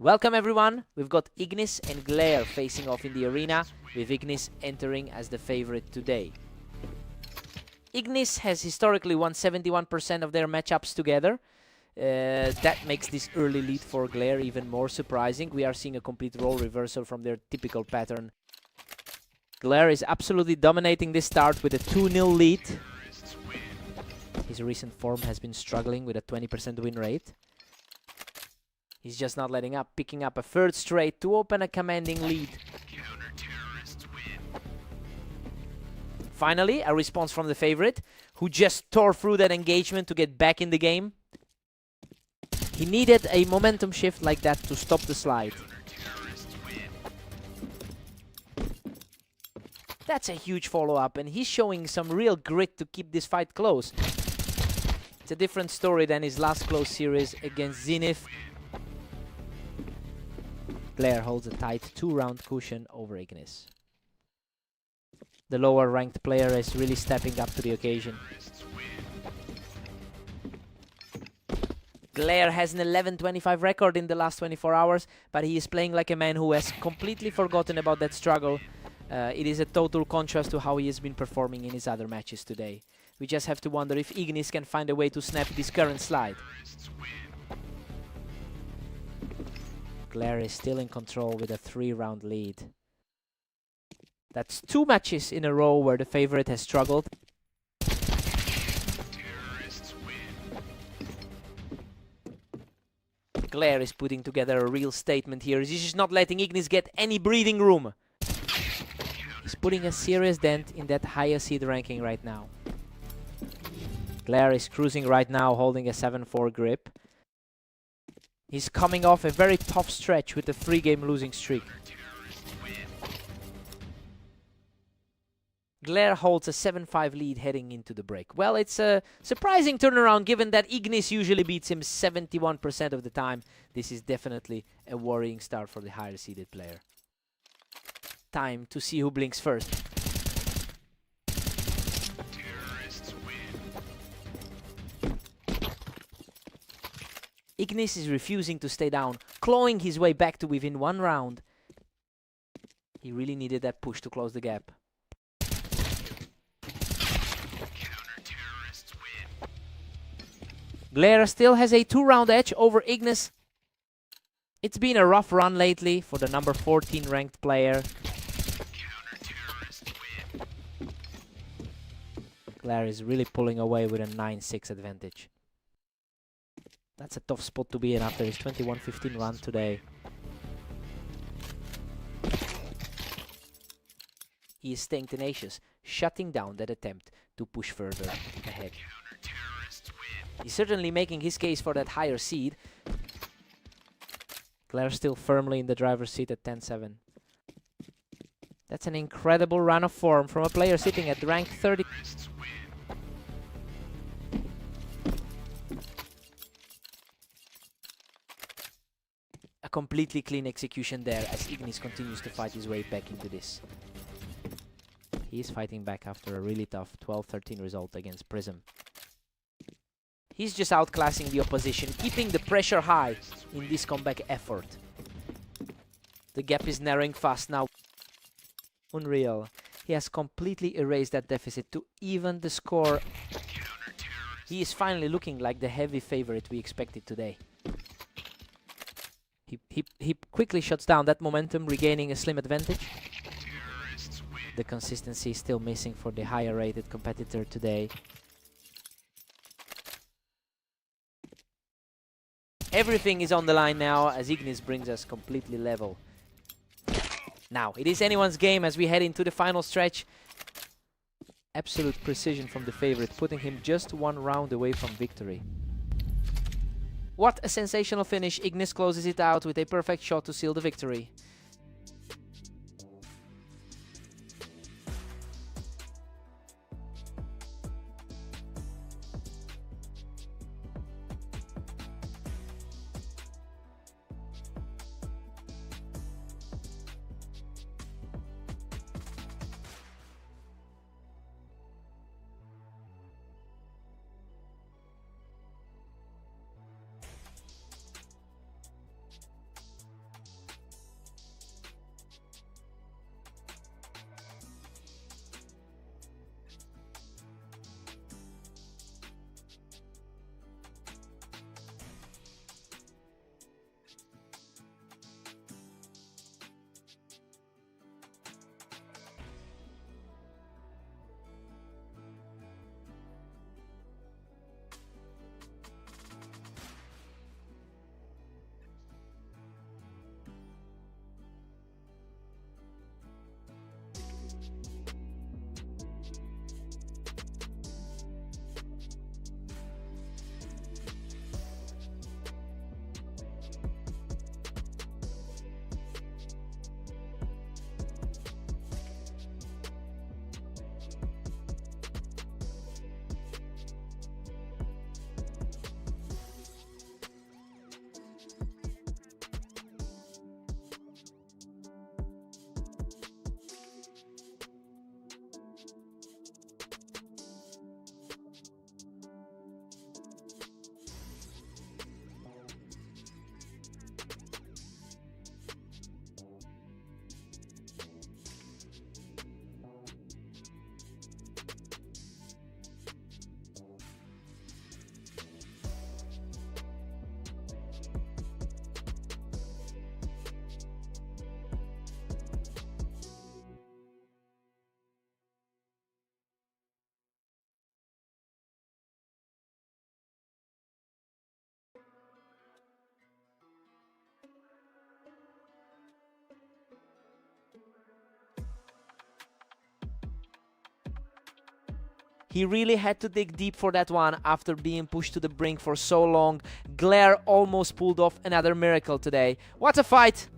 Speaker 2: Welcome everyone, we've got Ignis and Glare facing off in the arena, with Ignis entering as the favorite today. Ignis has historically won 71% of their matchups together. That makes this early lead for Glare even more surprising. We are seeing a complete role reversal from their typical pattern. Glare is absolutely dominating this start with a 2-0 lead. His recent form has been struggling with a 20% win rate. He's just not letting up, picking up a third straight to open a commanding lead. Finally, a response from the favorite, who just tore through that engagement to get back in the game. He needed a momentum shift like that to stop the slide. That's a huge follow-up, and he's showing some real grit to keep this fight close. It's a different story than his last close series against Zenith. Glare holds a tight 2-round cushion over Ignis. The lower ranked player is really stepping up to the occasion. Glare has an 11-25 record in the last 24 hours, but he is playing like a man who has completely forgotten about that struggle. It is a total contrast to how he has been performing in his other matches today. We just have to wonder if Ignis can find a way to snap this current slide. Glare is still in control with a 3-round lead. That's 2 matches in a row where the favorite has struggled. Glare is putting together a real statement here. He's just not letting Ignis get any breathing room. He's putting a serious dent in that higher seed ranking right now. Glare is cruising right now, holding a 7-4 grip. He's coming off a very tough stretch with a 3-game losing streak. Glare holds a 7-5 lead heading into the break. Well, it's a surprising turnaround given that Ignis usually beats him 71% of the time. This is definitely a worrying start for the higher seeded player. Time to see who blinks first. Ignis is refusing to stay down, clawing his way back to within 1 round. He really needed that push to close the gap. Glare still has a 2-round edge over Ignis. It's been a rough run lately for the number 14 ranked player. Glare is really pulling away with a 9-6 advantage. That's a tough spot to be in after his 21-15 run today. He is staying tenacious, shutting down that attempt to push further ahead. He's certainly making his case for that higher seed. Glare still firmly in the driver's seat at 10-7. That's an incredible run of form from a player sitting at rank 30. A completely clean execution there as Ignis continues to fight his way back into this. He is fighting back after a really tough 12-13 result against Prism. He's just outclassing the opposition, keeping the pressure high in this comeback effort. The gap is narrowing fast now. Unreal. He has completely erased that deficit to even the score. He is finally looking like the heavy favorite we expected today. He quickly shuts down that momentum, regaining a slim advantage. The consistency is still missing for the higher rated competitor today. Everything is on the line now as Ignis brings us completely level. Now, it is anyone's game as we head into the final stretch. Absolute precision from the favorite, putting him just 1 round away from victory. What a sensational finish. Ignis closes it out with a perfect shot to seal the victory. He really had to dig deep for that one after being pushed to the brink for so long. Glare almost pulled off another miracle today. What a fight!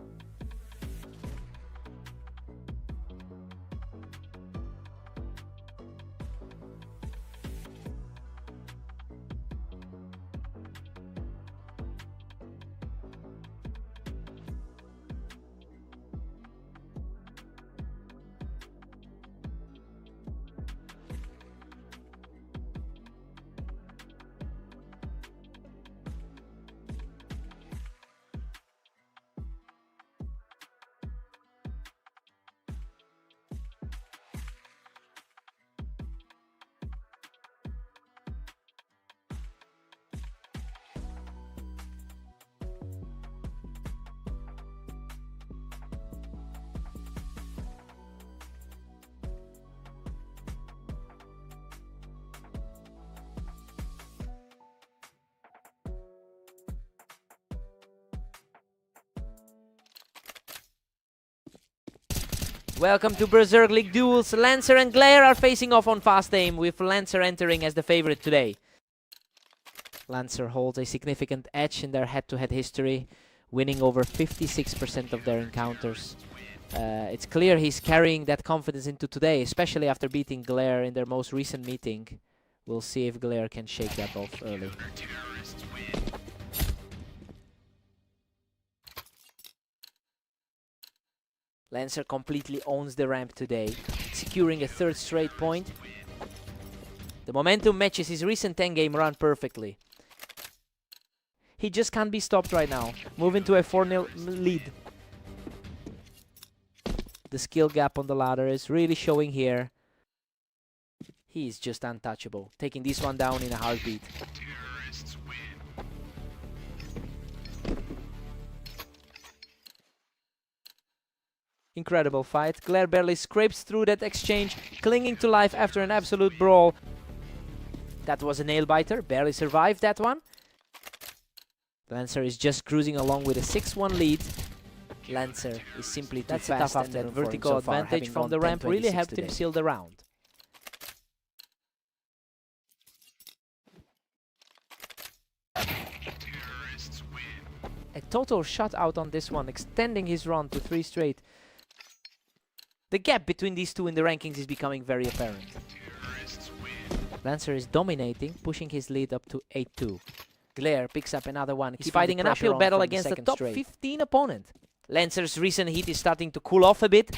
Speaker 2: Welcome to Berserk League Duels. Lancer and Glare are facing off on fast aim, with Lancer entering as the favorite today. Lancer holds a significant edge in their head-to-head history, winning over 56% of their encounters. It's clear he's carrying that confidence into today, especially after beating Glare in their most recent meeting. We'll see if Glare can shake that off early. Lancer completely owns the ramp today, securing a third straight point. The momentum matches his recent 10-game run perfectly. He just can't be stopped right now, moving to a 4-0 lead. The skill gap on the ladder is really showing here. He's just untouchable, taking this one down in a heartbeat. Incredible fight. Glare barely scrapes through that exchange, clinging to life after an absolute brawl. That was a nail-biter, barely survived that one. Lancer is just cruising along with a 6-1 lead. Lancer is simply too fast, and that vertical advantage from the ramp really helped him seal the round. A total shutout on this one, extending his run to 3 straight. The gap between these two in the rankings is becoming very apparent. Lancer is dominating, pushing his lead up to 8-2. Glare picks up another one. He's fighting an uphill battle against the top 15 opponent. Lancer's recent heat is starting to cool off a bit.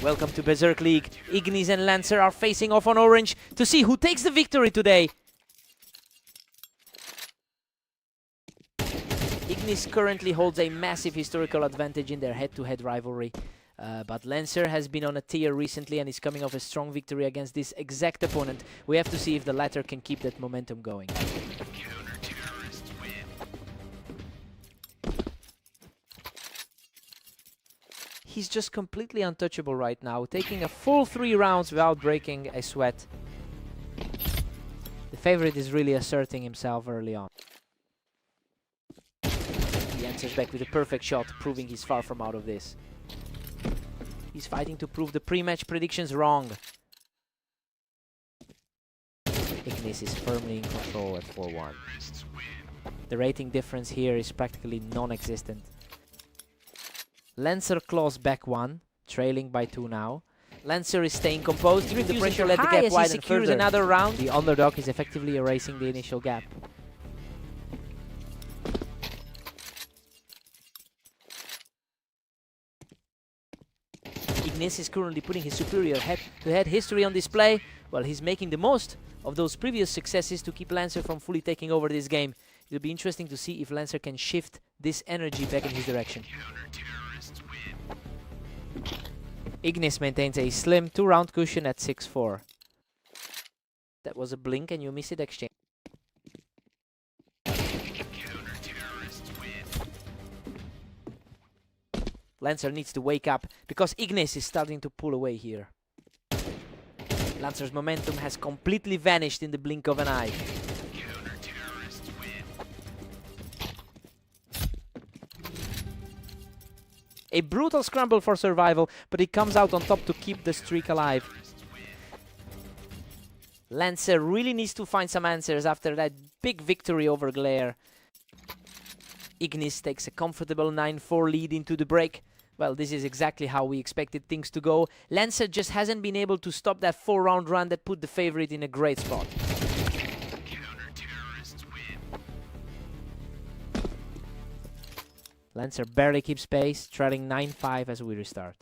Speaker 2: Welcome to Berserk League. Ignis and Lancer are facing off on orange to see who takes the victory today. Ignis currently holds a massive historical advantage in their head-to-head rivalry. But Lancer has been on a tear recently and is coming off a strong victory against this exact opponent. We have to see if the latter can keep that momentum going. He's just completely untouchable right now, taking a full 3 rounds without breaking a sweat. The favorite is really asserting himself early on. He answers back with a perfect shot, proving he's far from out of this. He's fighting to prove the pre-match predictions wrong. Ignis is firmly in control at 4-1. The rating difference here is practically non-existent. Lancer claws back 1, trailing by 2 now. Lancer is staying composed, keeping the pressure, let the gap widen further. Another round. The underdog is effectively erasing the initial gap. Ignis is currently putting his superior head-to-head history on display. Well, he's making the most of those previous successes to keep Lancer from fully taking over this game. It'll be interesting to see if Lancer can shift this energy back in his direction. Ignis maintains a slim 2-round cushion at 6-4. That was a blink and you miss it exchange. Lancer needs to wake up because Ignis is starting to pull away here. Lancer's momentum has completely vanished in the blink of an eye. A brutal scramble for survival, but he comes out on top to keep the streak alive. Lancer really needs to find some answers after that big victory over Glare. Ignis takes a comfortable 9-4 lead into the break. Well, this is exactly how we expected things to go. Lancer just hasn't been able to stop that 4-round run that put the favorite in a great spot. Lancer barely keeps pace, trailing 9-5 as we restart.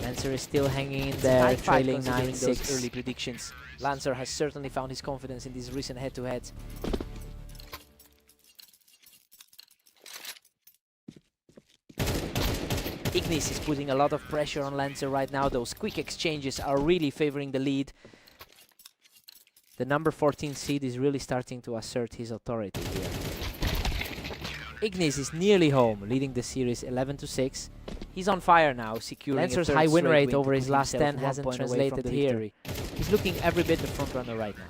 Speaker 2: Lancer is still hanging in there, trailing 9-6. Early predictions. Lancer has certainly found his confidence in these recent head-to-heads. Ignis is putting a lot of pressure on Lancer right now. Those quick exchanges are really favoring the lead. The number 14 seed is really starting to assert his authority here. Ignis is nearly home, leading the series 11-6. He's on fire now, securing Lancer's high win rate over his last 10 hasn't translated here. He's looking every bit the front runner right now.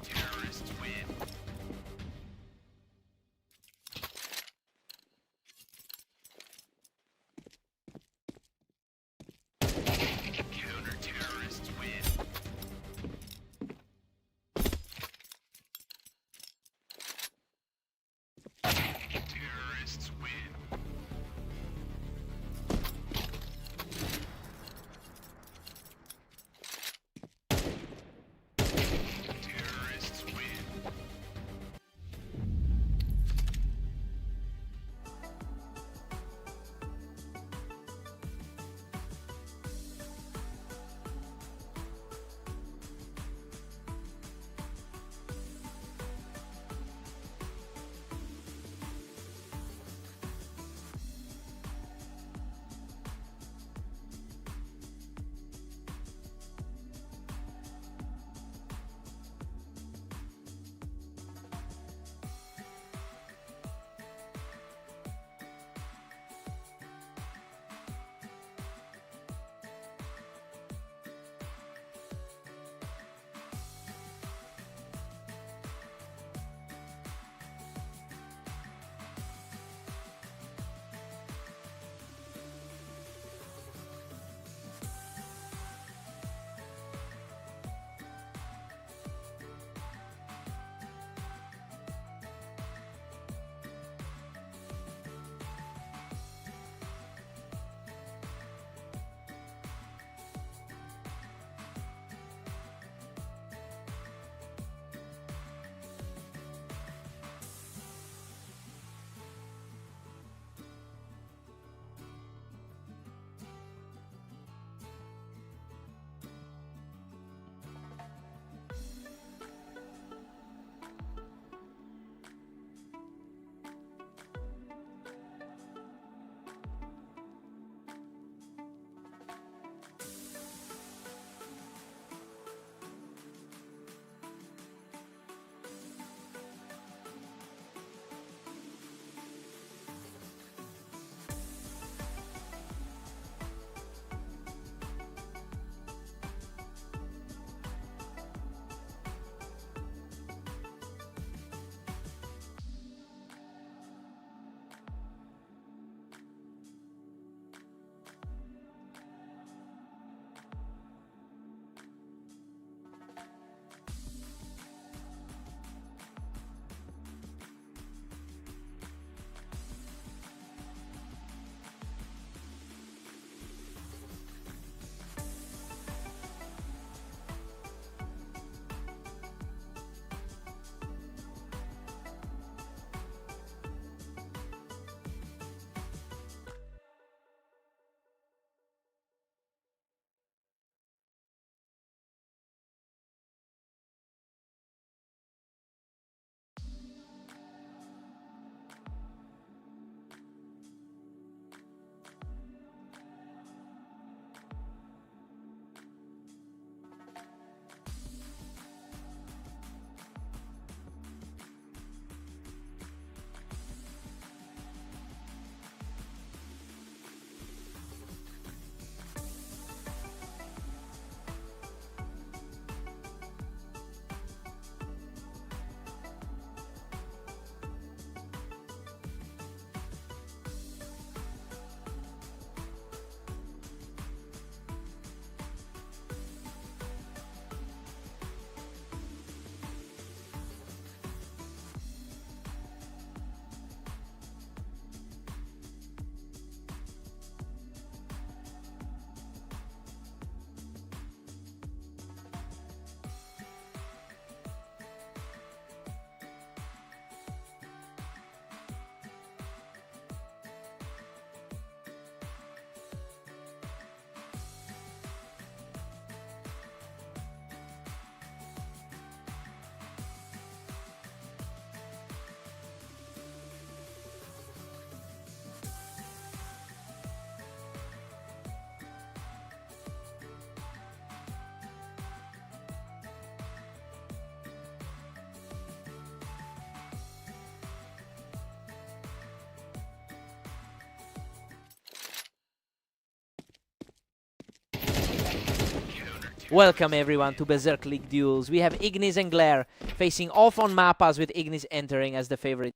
Speaker 2: Welcome everyone to Berserk League Duels. We have Ignis and Glare facing off on Mappas, with Ignis entering as the favorite.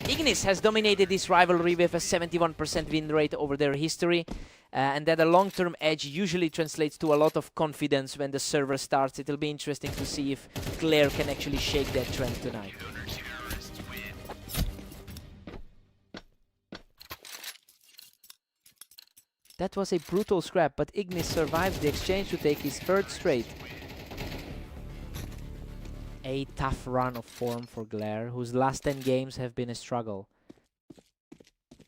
Speaker 2: Ignis has dominated this rivalry with a 71% win rate over their history, and that a long-term edge usually translates to a lot of confidence when the server starts. It'll be interesting to see if Glare can actually shake that trend tonight. That was a brutal scrap, but Ignis survives the exchange to take his third straight. A tough run of form for Glare, whose last 10 games have been a struggle.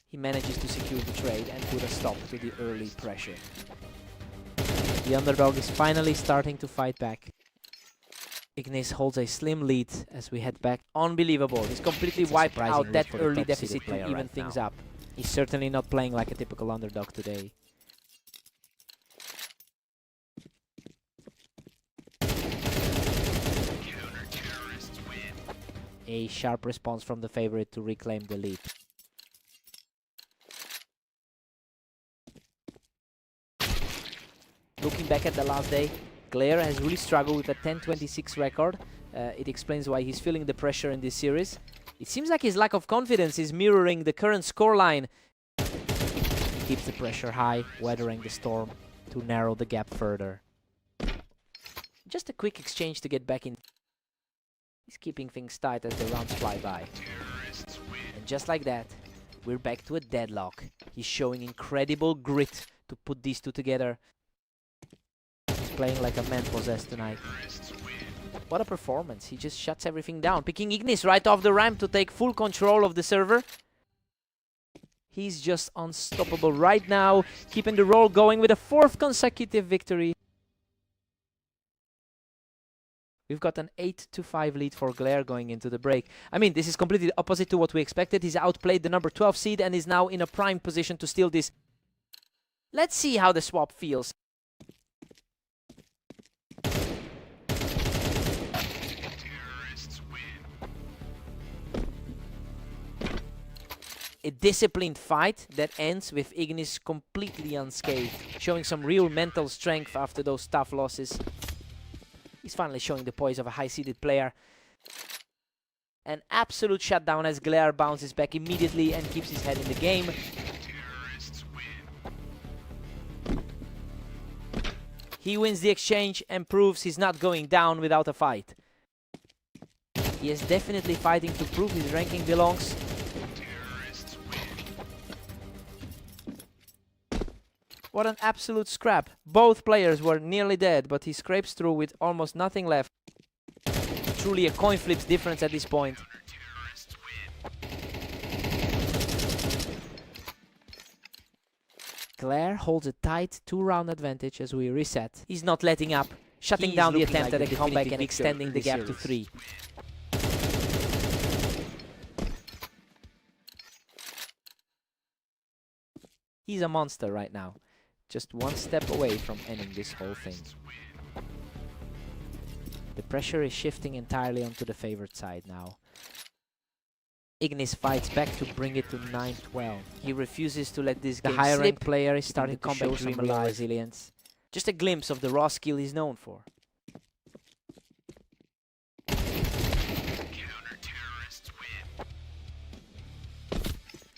Speaker 2: He manages to secure the trade and put a stop to the early pressure. The underdog is finally starting to fight back. Ignis holds a slim lead as we head back. Unbelievable, he's completely wiped out that early deficit to even things up. He's certainly not playing like a typical underdog today. A sharp response from the favorite to reclaim the lead. Looking back at the last day, Glare has really struggled with a 10-26 record. It explains why he's feeling the pressure in this series. It seems like his lack of confidence is mirroring the current scoreline. Keeps the pressure high, weathering the storm to narrow the gap further. Just a quick exchange to get back in. He's keeping things tight as the rounds fly by. And just like that, we're back to a deadlock. He's showing incredible grit to put these two together. He's playing like a man possessed tonight. What a performance. He just shuts everything down, picking Ignis right off the ramp to take full control of the server. He's just unstoppable right now, keeping the roll going with a 4th consecutive victory. We've got an 8-5 lead for Glare going into the break. I mean, this is completely opposite to what we expected. He's outplayed the number 12 seed and is now in a prime position to steal this. Let's see how the swap feels. A disciplined fight that ends with Ignis completely unscathed, showing some real mental strength after those tough losses. He's finally showing the poise of a high-seeded player. An absolute shutdown as Glare bounces back immediately and keeps his head in the game. He wins the exchange and proves he's not going down without a fight. He is definitely fighting to prove his ranking belongs. What an absolute scrap. Both players were nearly dead, but he scrapes through with almost nothing left. Truly a coin flip's difference at this point. Glare holds a tight 2-round advantage as we reset. He's not letting up, shutting down the attempt at a comeback and extending the gap to 3. He's a monster right now. Just one step away from ending this whole thing. The pressure is shifting entirely onto the favored side now. Ignis fights back to bring it to 9-12. He refuses to let this game slip. The higher-ranked player is starting to show some real resilience. Just a glimpse of the raw skill he's known for.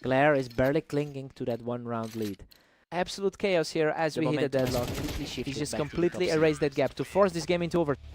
Speaker 2: Glare is barely clinging to that 1-round lead. Absolute chaos here as we hit a deadlock. He's just completely erased that gap to force this game into overtime.